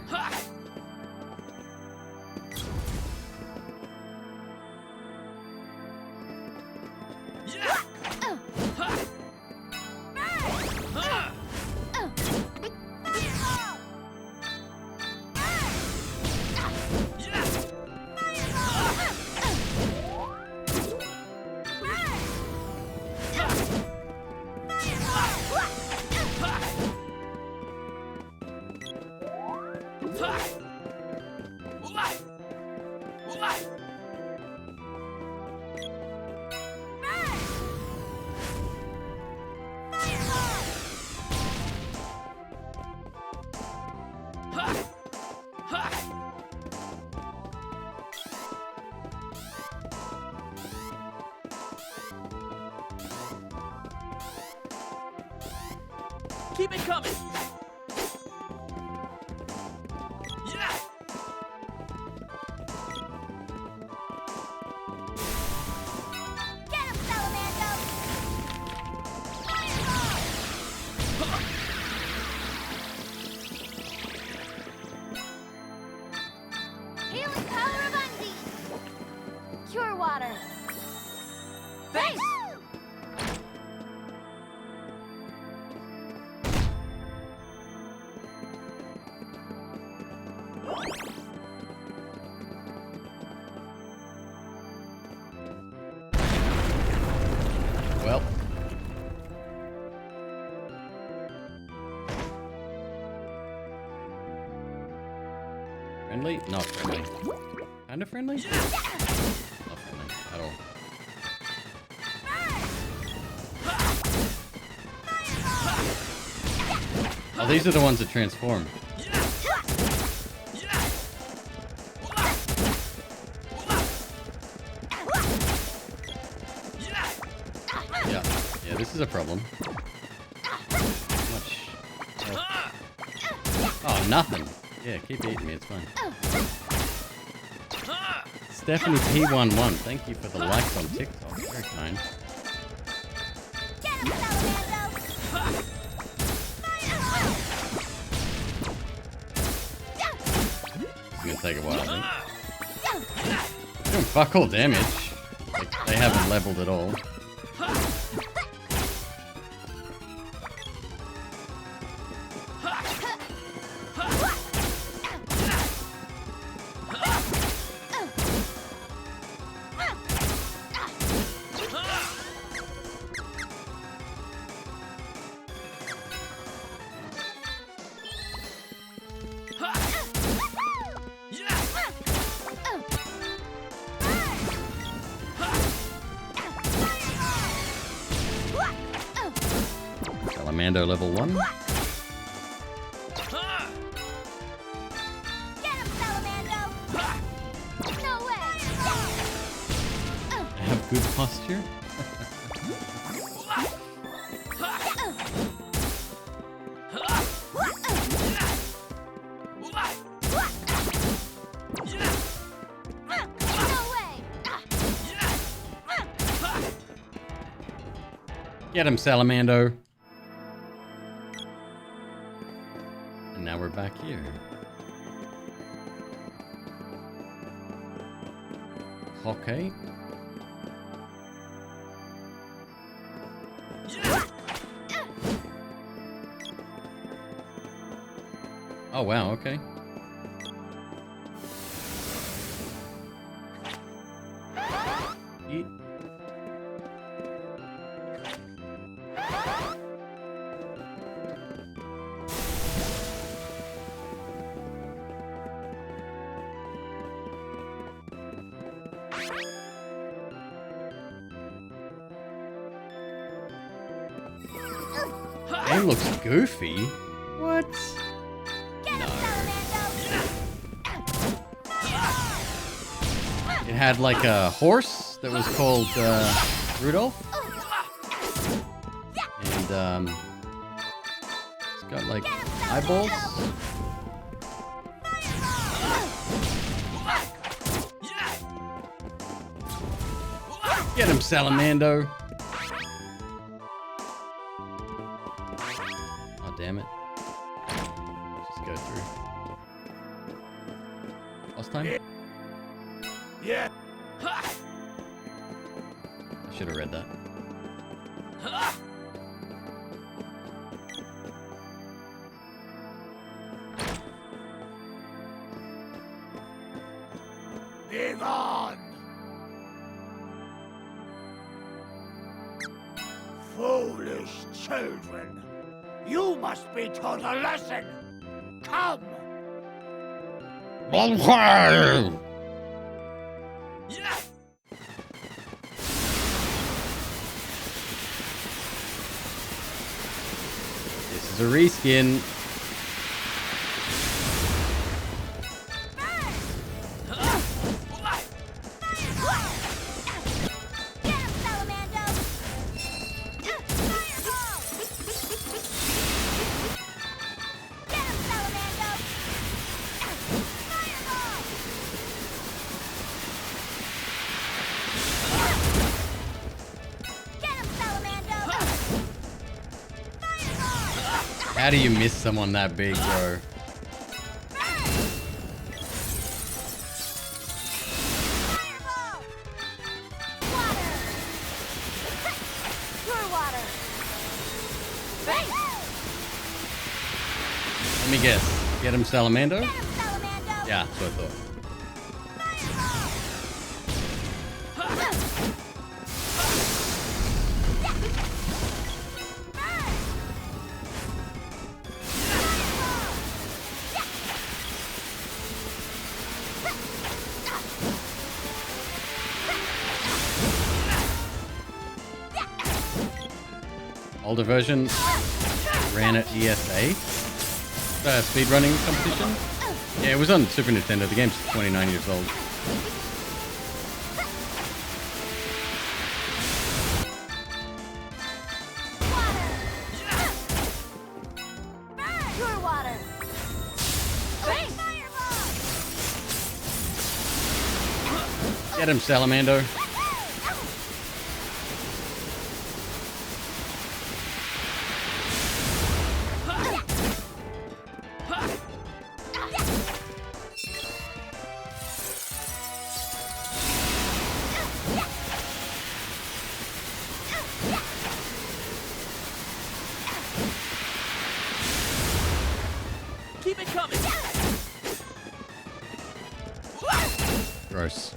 Keep it coming! Yeah! Get him, Salamando! Healing power of Undy! Cure water! Thanks! Well. Friendly? Not friendly. Kind of friendly? Not friendly at all. Oh, these are the ones that transform. Yeah, this is a problem. Much. Oh, nothing. Yeah, keep eating me, it's fine. Stephanie P11, thank you for the likes on TikTok. Very kind. It's gonna take a while, I think. Doing fuck all damage. Like, they haven't leveled at all. Salamando level 1. Get him, Salamando! No way! I have good posture. Get him, Salamando. And now we're back here. Okay. Oh wow, okay. Eat. Game looks goofy. What? No. It had like a horse that was called Rudolph. And it's got like eyeballs. Get him, Salamando. Oh, damn it. Just go through. Last time? Yeah. I should have read that. Be gone! Foolish children! You must be taught a lesson! Come! This is a reskin. How do you miss someone that big, bro? Let me guess. Get him, Salamander? Yeah, that's what I thought. Older version ran at ESA. Speedrunning competition? Yeah, it was on Super Nintendo. The game's 29 years old. Pure water. Get him, Salamander. Keep it coming. Gross.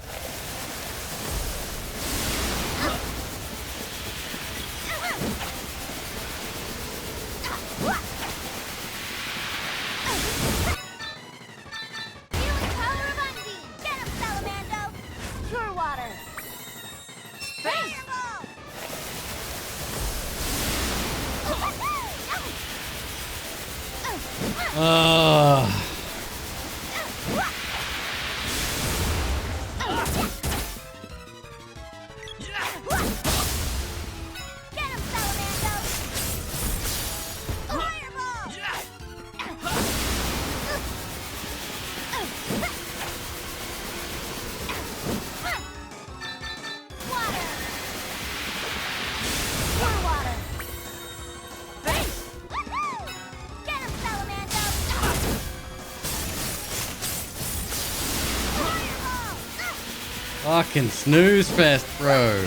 Pure water. Fireball. Fucking snooze fest, bro.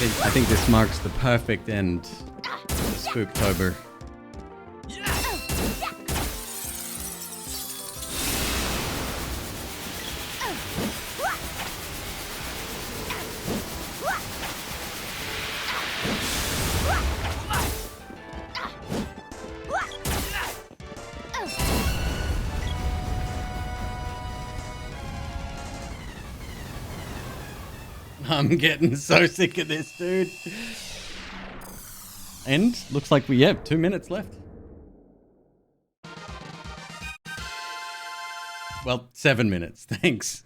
I think this marks the perfect end to Spooptober. I'm getting so sick of this, dude. And looks like we have 2 minutes left. Well, 7 minutes. Thanks.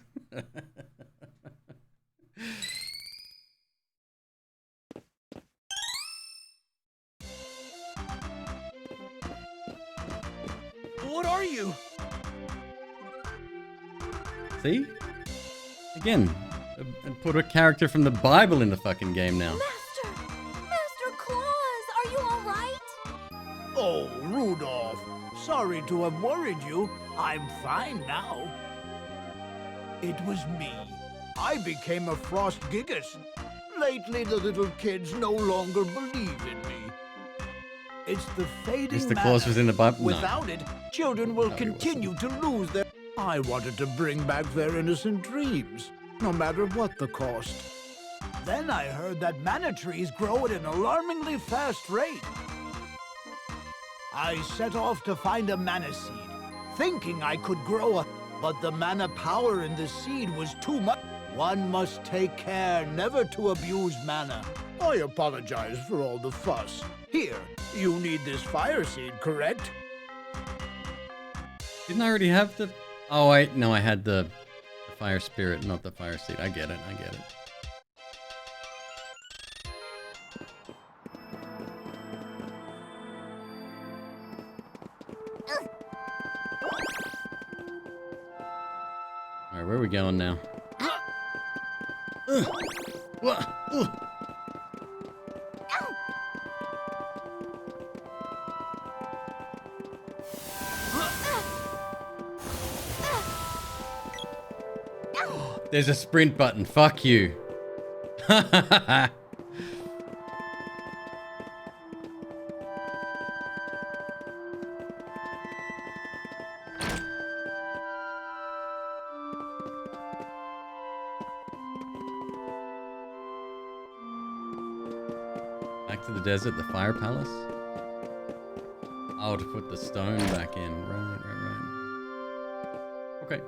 What are you? See? Again, and put a character from the Bible in the fucking game now. Master Claus, are you all right? Oh, Rudolph. Sorry to have worried you. I'm fine now. It was me. I became a Frost Gigas. Lately, the little kids no longer believe in me. It's the fading Mr. Claus was in the Bible? No. Without it, children will continue to lose their... I wanted to bring back their innocent dreams, no matter what the cost. Then I heard that mana trees grow at an alarmingly fast rate. I set off to find a mana seed, thinking I could grow a... But the mana power in the seed was too much. One must take care never to abuse mana. I apologize for all the fuss. Here, you need this fire seed, correct? Didn't I already have the... Oh, wait. No, I had the fire spirit, not the fire seed. I get it. I get it. Alright, where are we going now? What? There's a sprint button. Fuck you. Back to the desert, the fire palace. Oh, to put the stone back in. Right. Okay.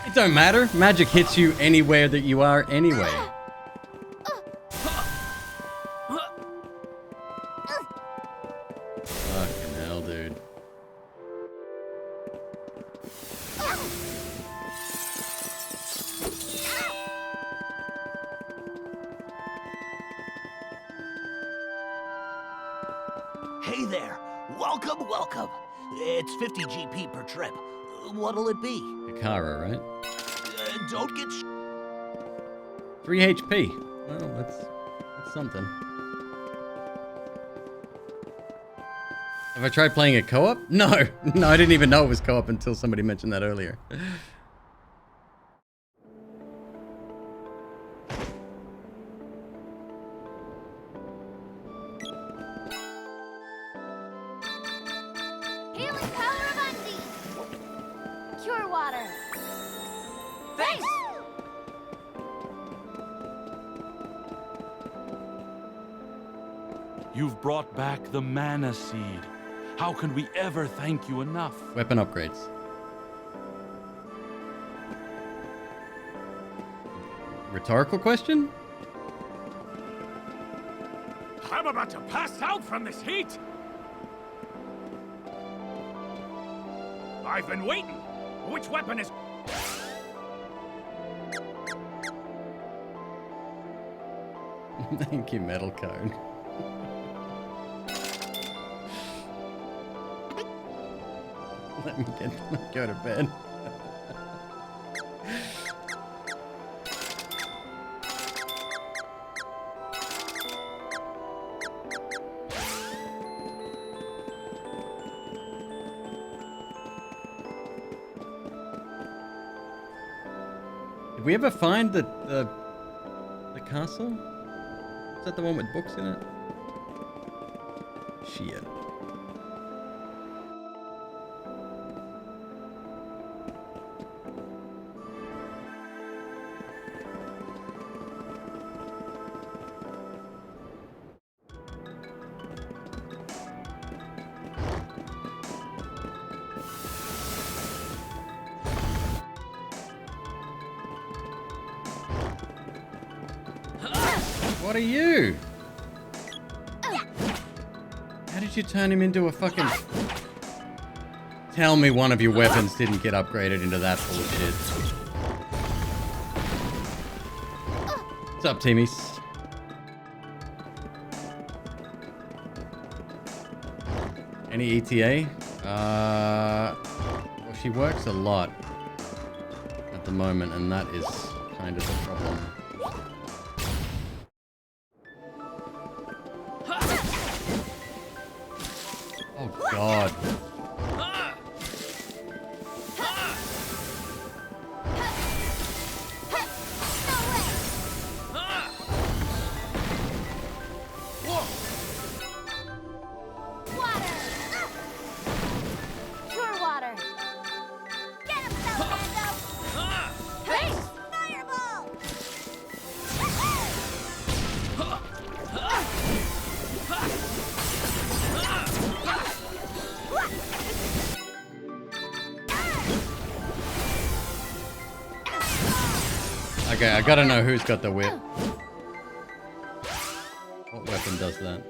It don't matter. Magic hits you anywhere that you are anyway. Fucking hell, dude. Hey there. Welcome, welcome. It's 50 GP per trip. What'll it be? Kakara, right? Don't get 3 HP. Well, that's something. Have I tried playing a co-op? No. No, I didn't even know it was co-op until somebody mentioned that earlier. Healing power of Undi. Cure water. Thanks. You've brought back the mana seed. How can we ever thank you enough? Weapon upgrades. Rhetorical question? I'm about to pass out from this heat! I've been waiting! Which weapon is... Thank you, Metal Cone. Let me go to bed. Did we ever find the castle? Is that the one with books in it? Shit. What are you? How did you turn him into a fucking... Tell me one of your weapons didn't get upgraded into that bullshit. What's up, Timmies? Any ETA? Well, she works a lot at the moment, and that is kind of the problem. Oh God. Cure water. Get him, Salamander. Thanks. Fireball. Okay, I gotta know who's got the whip. What weapon does that?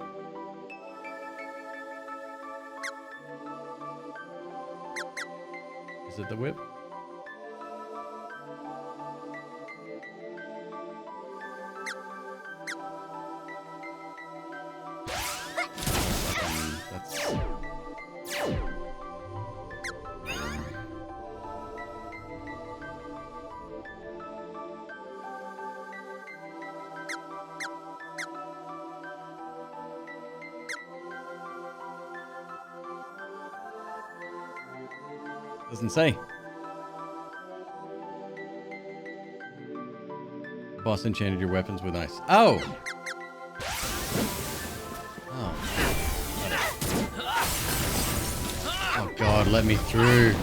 Is it the whip? nuts. Doesn't say. Boss enchanted your weapons with ice. Oh! Oh. Oh god, let me through.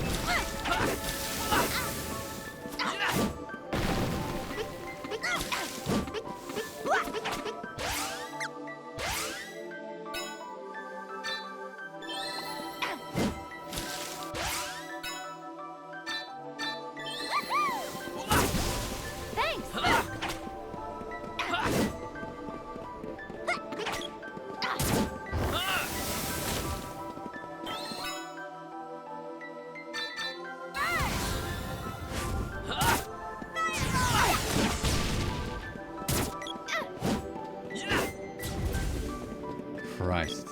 Christ.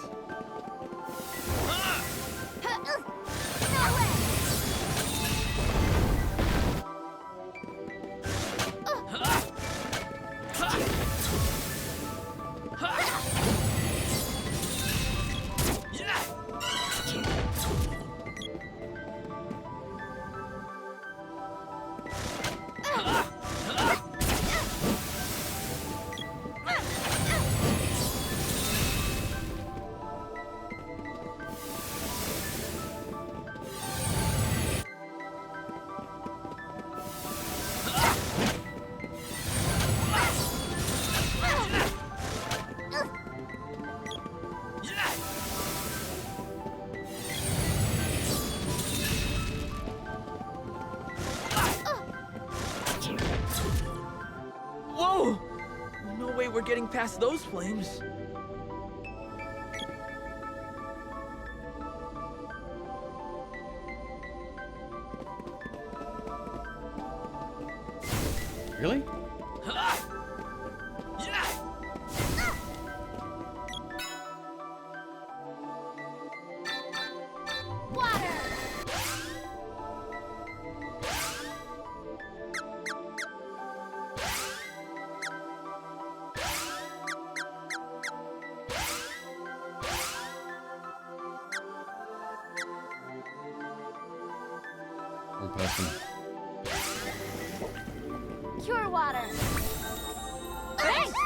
Whoa! No way we're getting past those flames. Really? One person. Cure water. Thanks.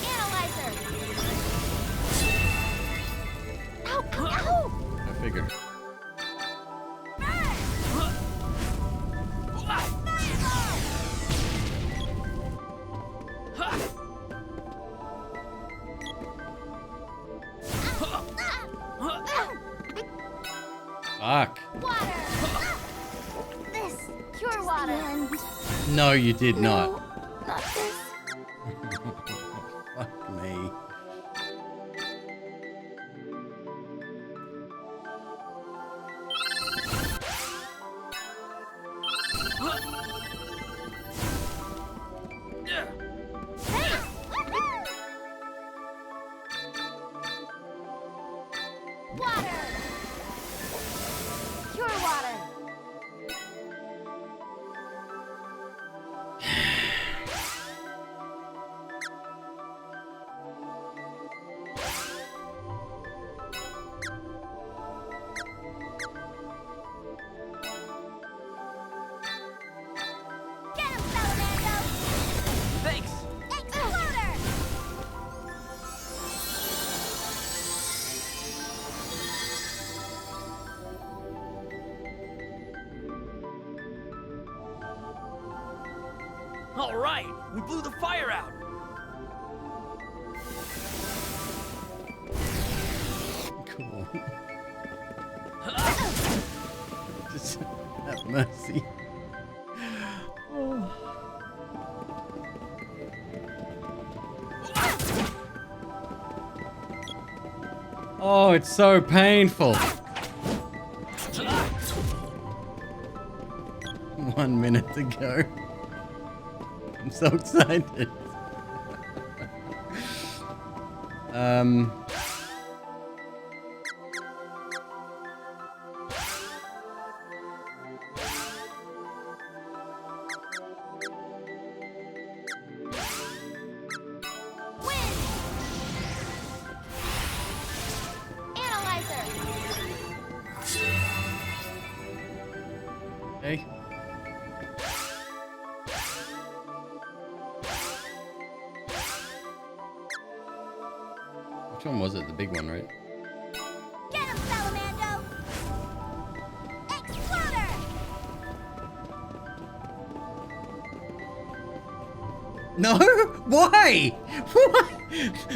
Analyzer. Ow, ow, ow. I figured. Fuck. Water. This cure water. No, you did not. Not this. Fuck me. Water. Cure water. Get him, Salamando. Thanks. Exploder. All right, we blew the fire out. Cool. Just have mercy. Oh, it's so painful. 1 minute to go. I'm so excited. Okay. Which one was it? The big one, right? Get him, Salamando! Exploder! No? Why? Why?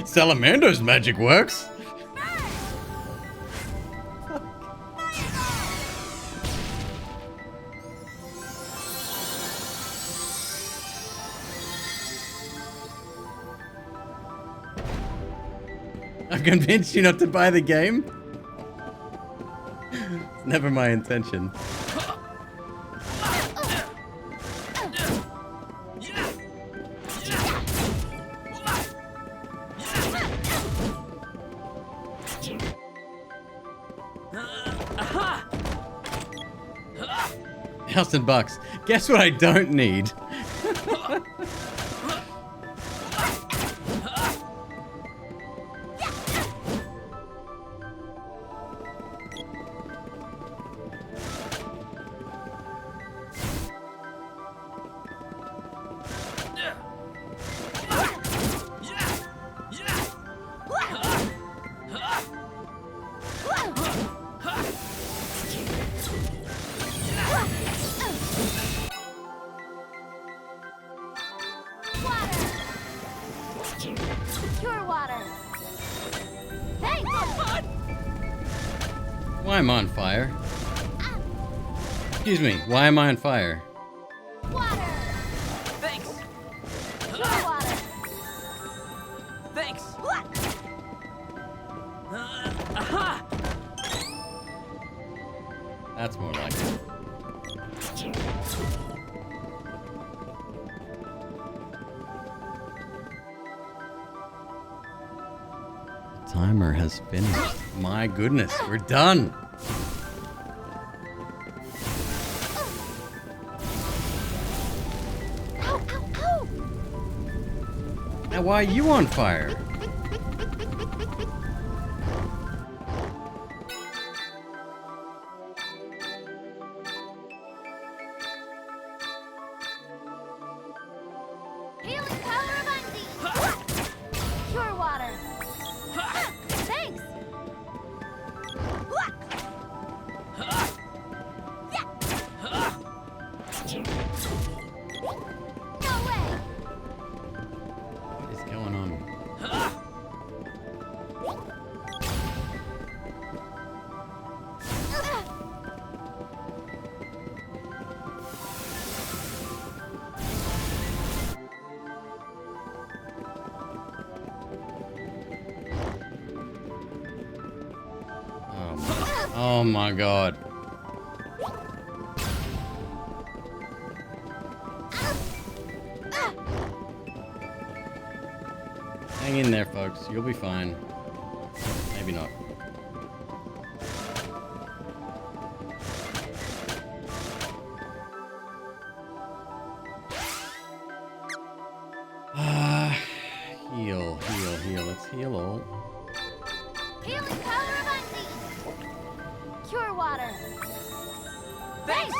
Salamander's magic works. I've convinced you not to buy the game? It's never my intention. $1,000. Guess what I don't need? Pure water. Thanks. Why am I on fire? Excuse me, why am I on fire? Water. Thanks. Pure water. Thanks. That's more like it. The timer has finished. My goodness, we're done. Ow, ow, ow! Now why are you on fire? Healing power of Undine. Pure water. Thanks. No way! What is going on? Oh my god. Hang in there, folks. You'll be fine. Maybe not. Heal, heal, heal. Let's heal all. Healing power of Undine. Pure water. Thanks.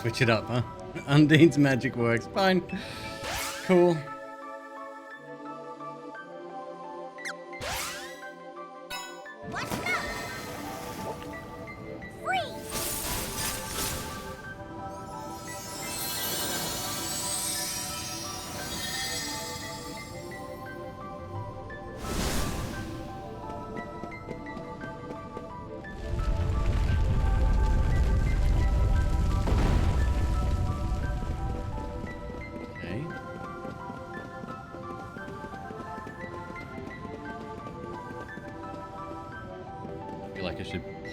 Switch it up, huh? Undine's magic works. Fine. Cool.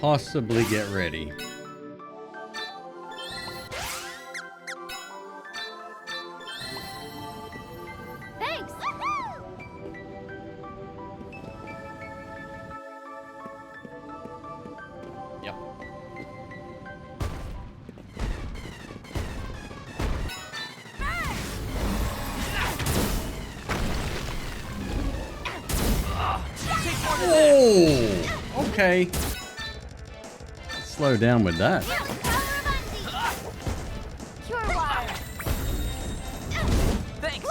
Possibly get ready. Thanks. Yep. Oh, okay. Slow down with that. Thanks.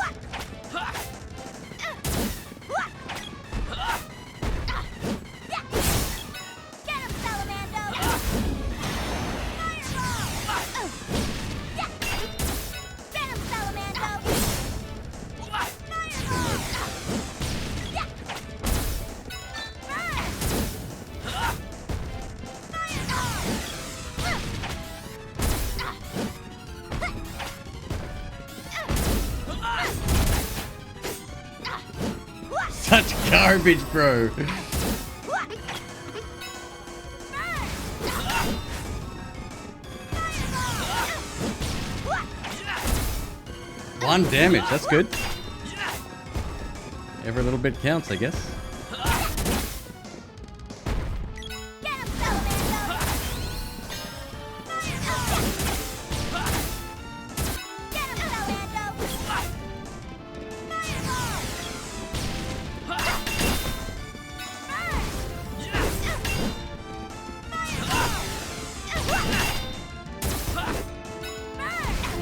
Such garbage, bro. One damage, that's good. Every little bit counts, I guess.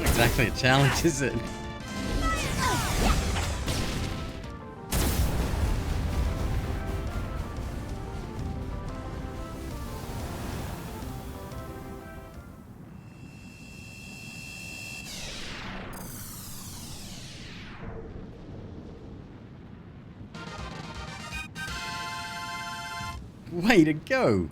Exactly a challenge, is it? Way to go!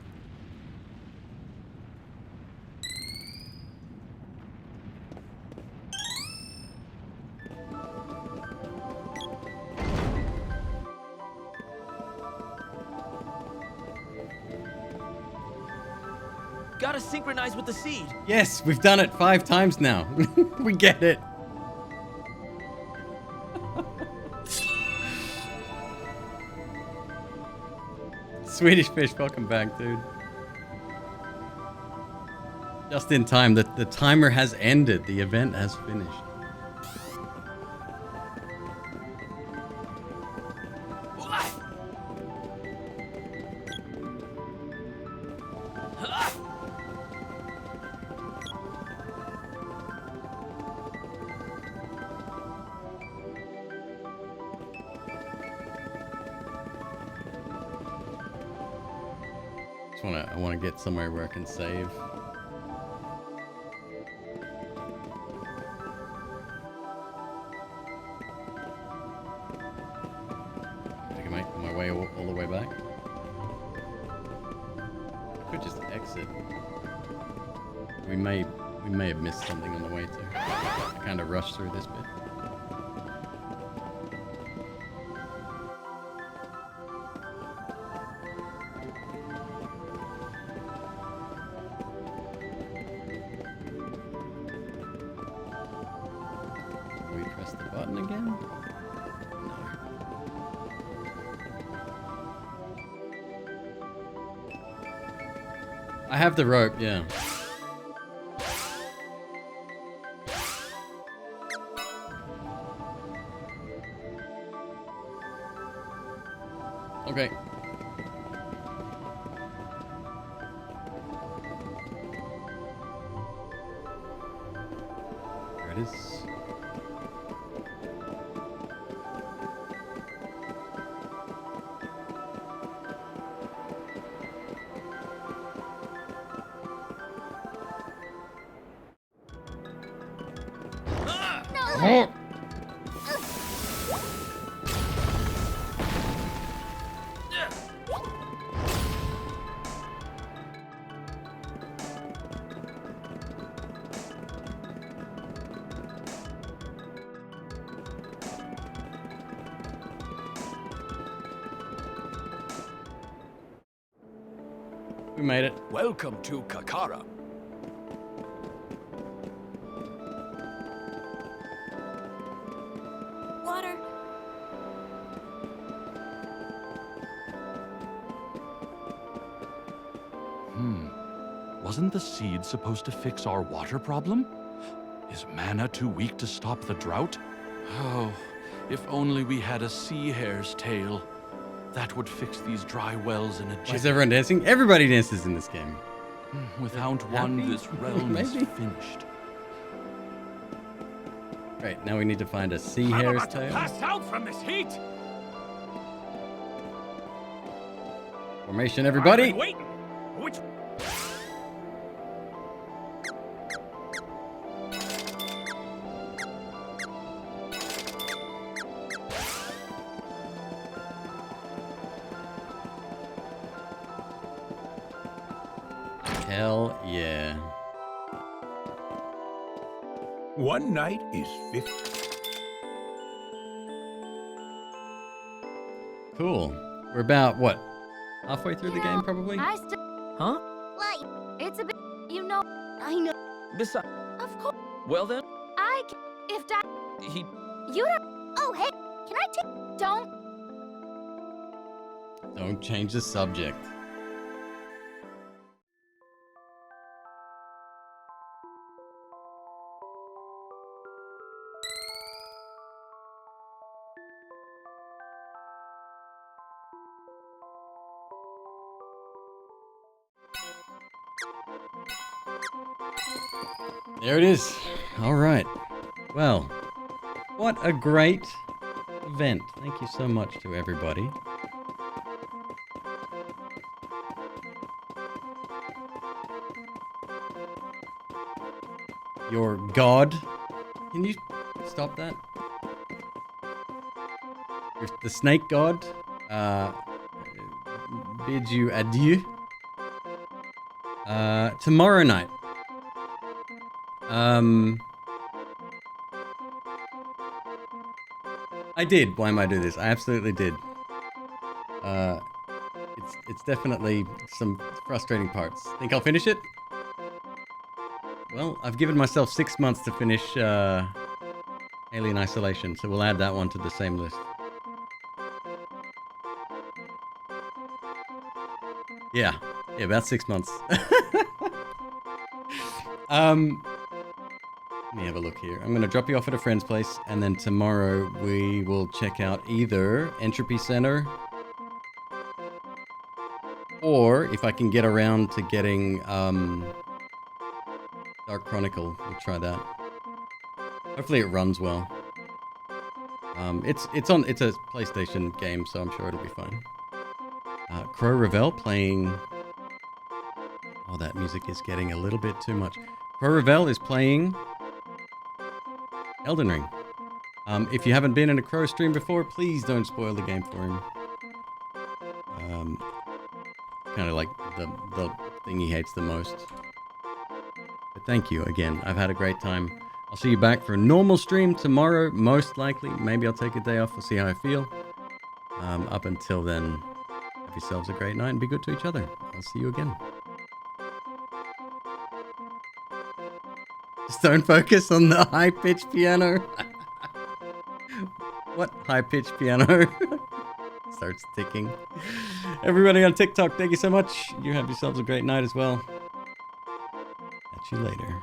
Gotta synchronize with the seed. Yes, we've done it 5 times now. We get it. Swedish Fish, welcome back, dude. Just in time. The timer has ended. The event has finished. I want to get somewhere where I can save. I can make my way all the way back. I could just exit. We may have missed something on the way too. I kind of rushed through this bit. I have the rope, yeah. Okay. We made it. Welcome to Kakara. Water. Wasn't the seed supposed to fix our water problem? Is mana too weak to stop the drought? Oh, if only we had a sea hare's tail. That would fix these dry wells in a jiffy. Why is everyone dancing? Everybody dances in this game. Without one, Happy? this realm is Maybe. finished. Right, now we need to find a sea I'm hare's about to tail. pass out from this heat. Formation, I've everybody. been waiting. Which? Hell yeah. One night is 50. Cool. We're about, what, halfway through the game, probably? I still. Huh? What? It's a bit. You know. I know. Besides. Of course. Well then. I. If that. He. You don't. Oh, hey, can I take? Don't. Don't change the subject. There it is. All right. Well, what a great event. Thank you so much to everybody. Your god. Can you stop that? The snake god bids you adieu. Tomorrow night. I did. Why am I doing this? I absolutely did. It's definitely some frustrating parts. Think I'll finish it? Well, I've given myself 6 months to finish Alien Isolation, so we'll add that one to the same list. Yeah, about 6 months. Let me have a look here. I'm going to drop you off at a friend's place, and then tomorrow we will check out either Entropy Center, or if I can get around to getting Dark Chronicle, we'll try that. Hopefully it runs well. It's a PlayStation game, so I'm sure it'll be fine. Crow Revel playing. Oh, that music is getting a little bit too much. Crow Revel is playing Elden Ring. If you haven't been in a Crow stream before, please don't spoil the game for him. Kind of like the thing he hates the most. But thank you again. I've had a great time. I'll see you back for a normal stream tomorrow, most likely. Maybe I'll take a day off. We'll see how I feel. Up until then, have yourselves a great night and be good to each other. I'll see you again. Just don't focus on the high-pitched piano. What high-pitched piano? Starts ticking. Everybody on TikTok, thank you so much. You have yourselves a great night as well. Catch you later.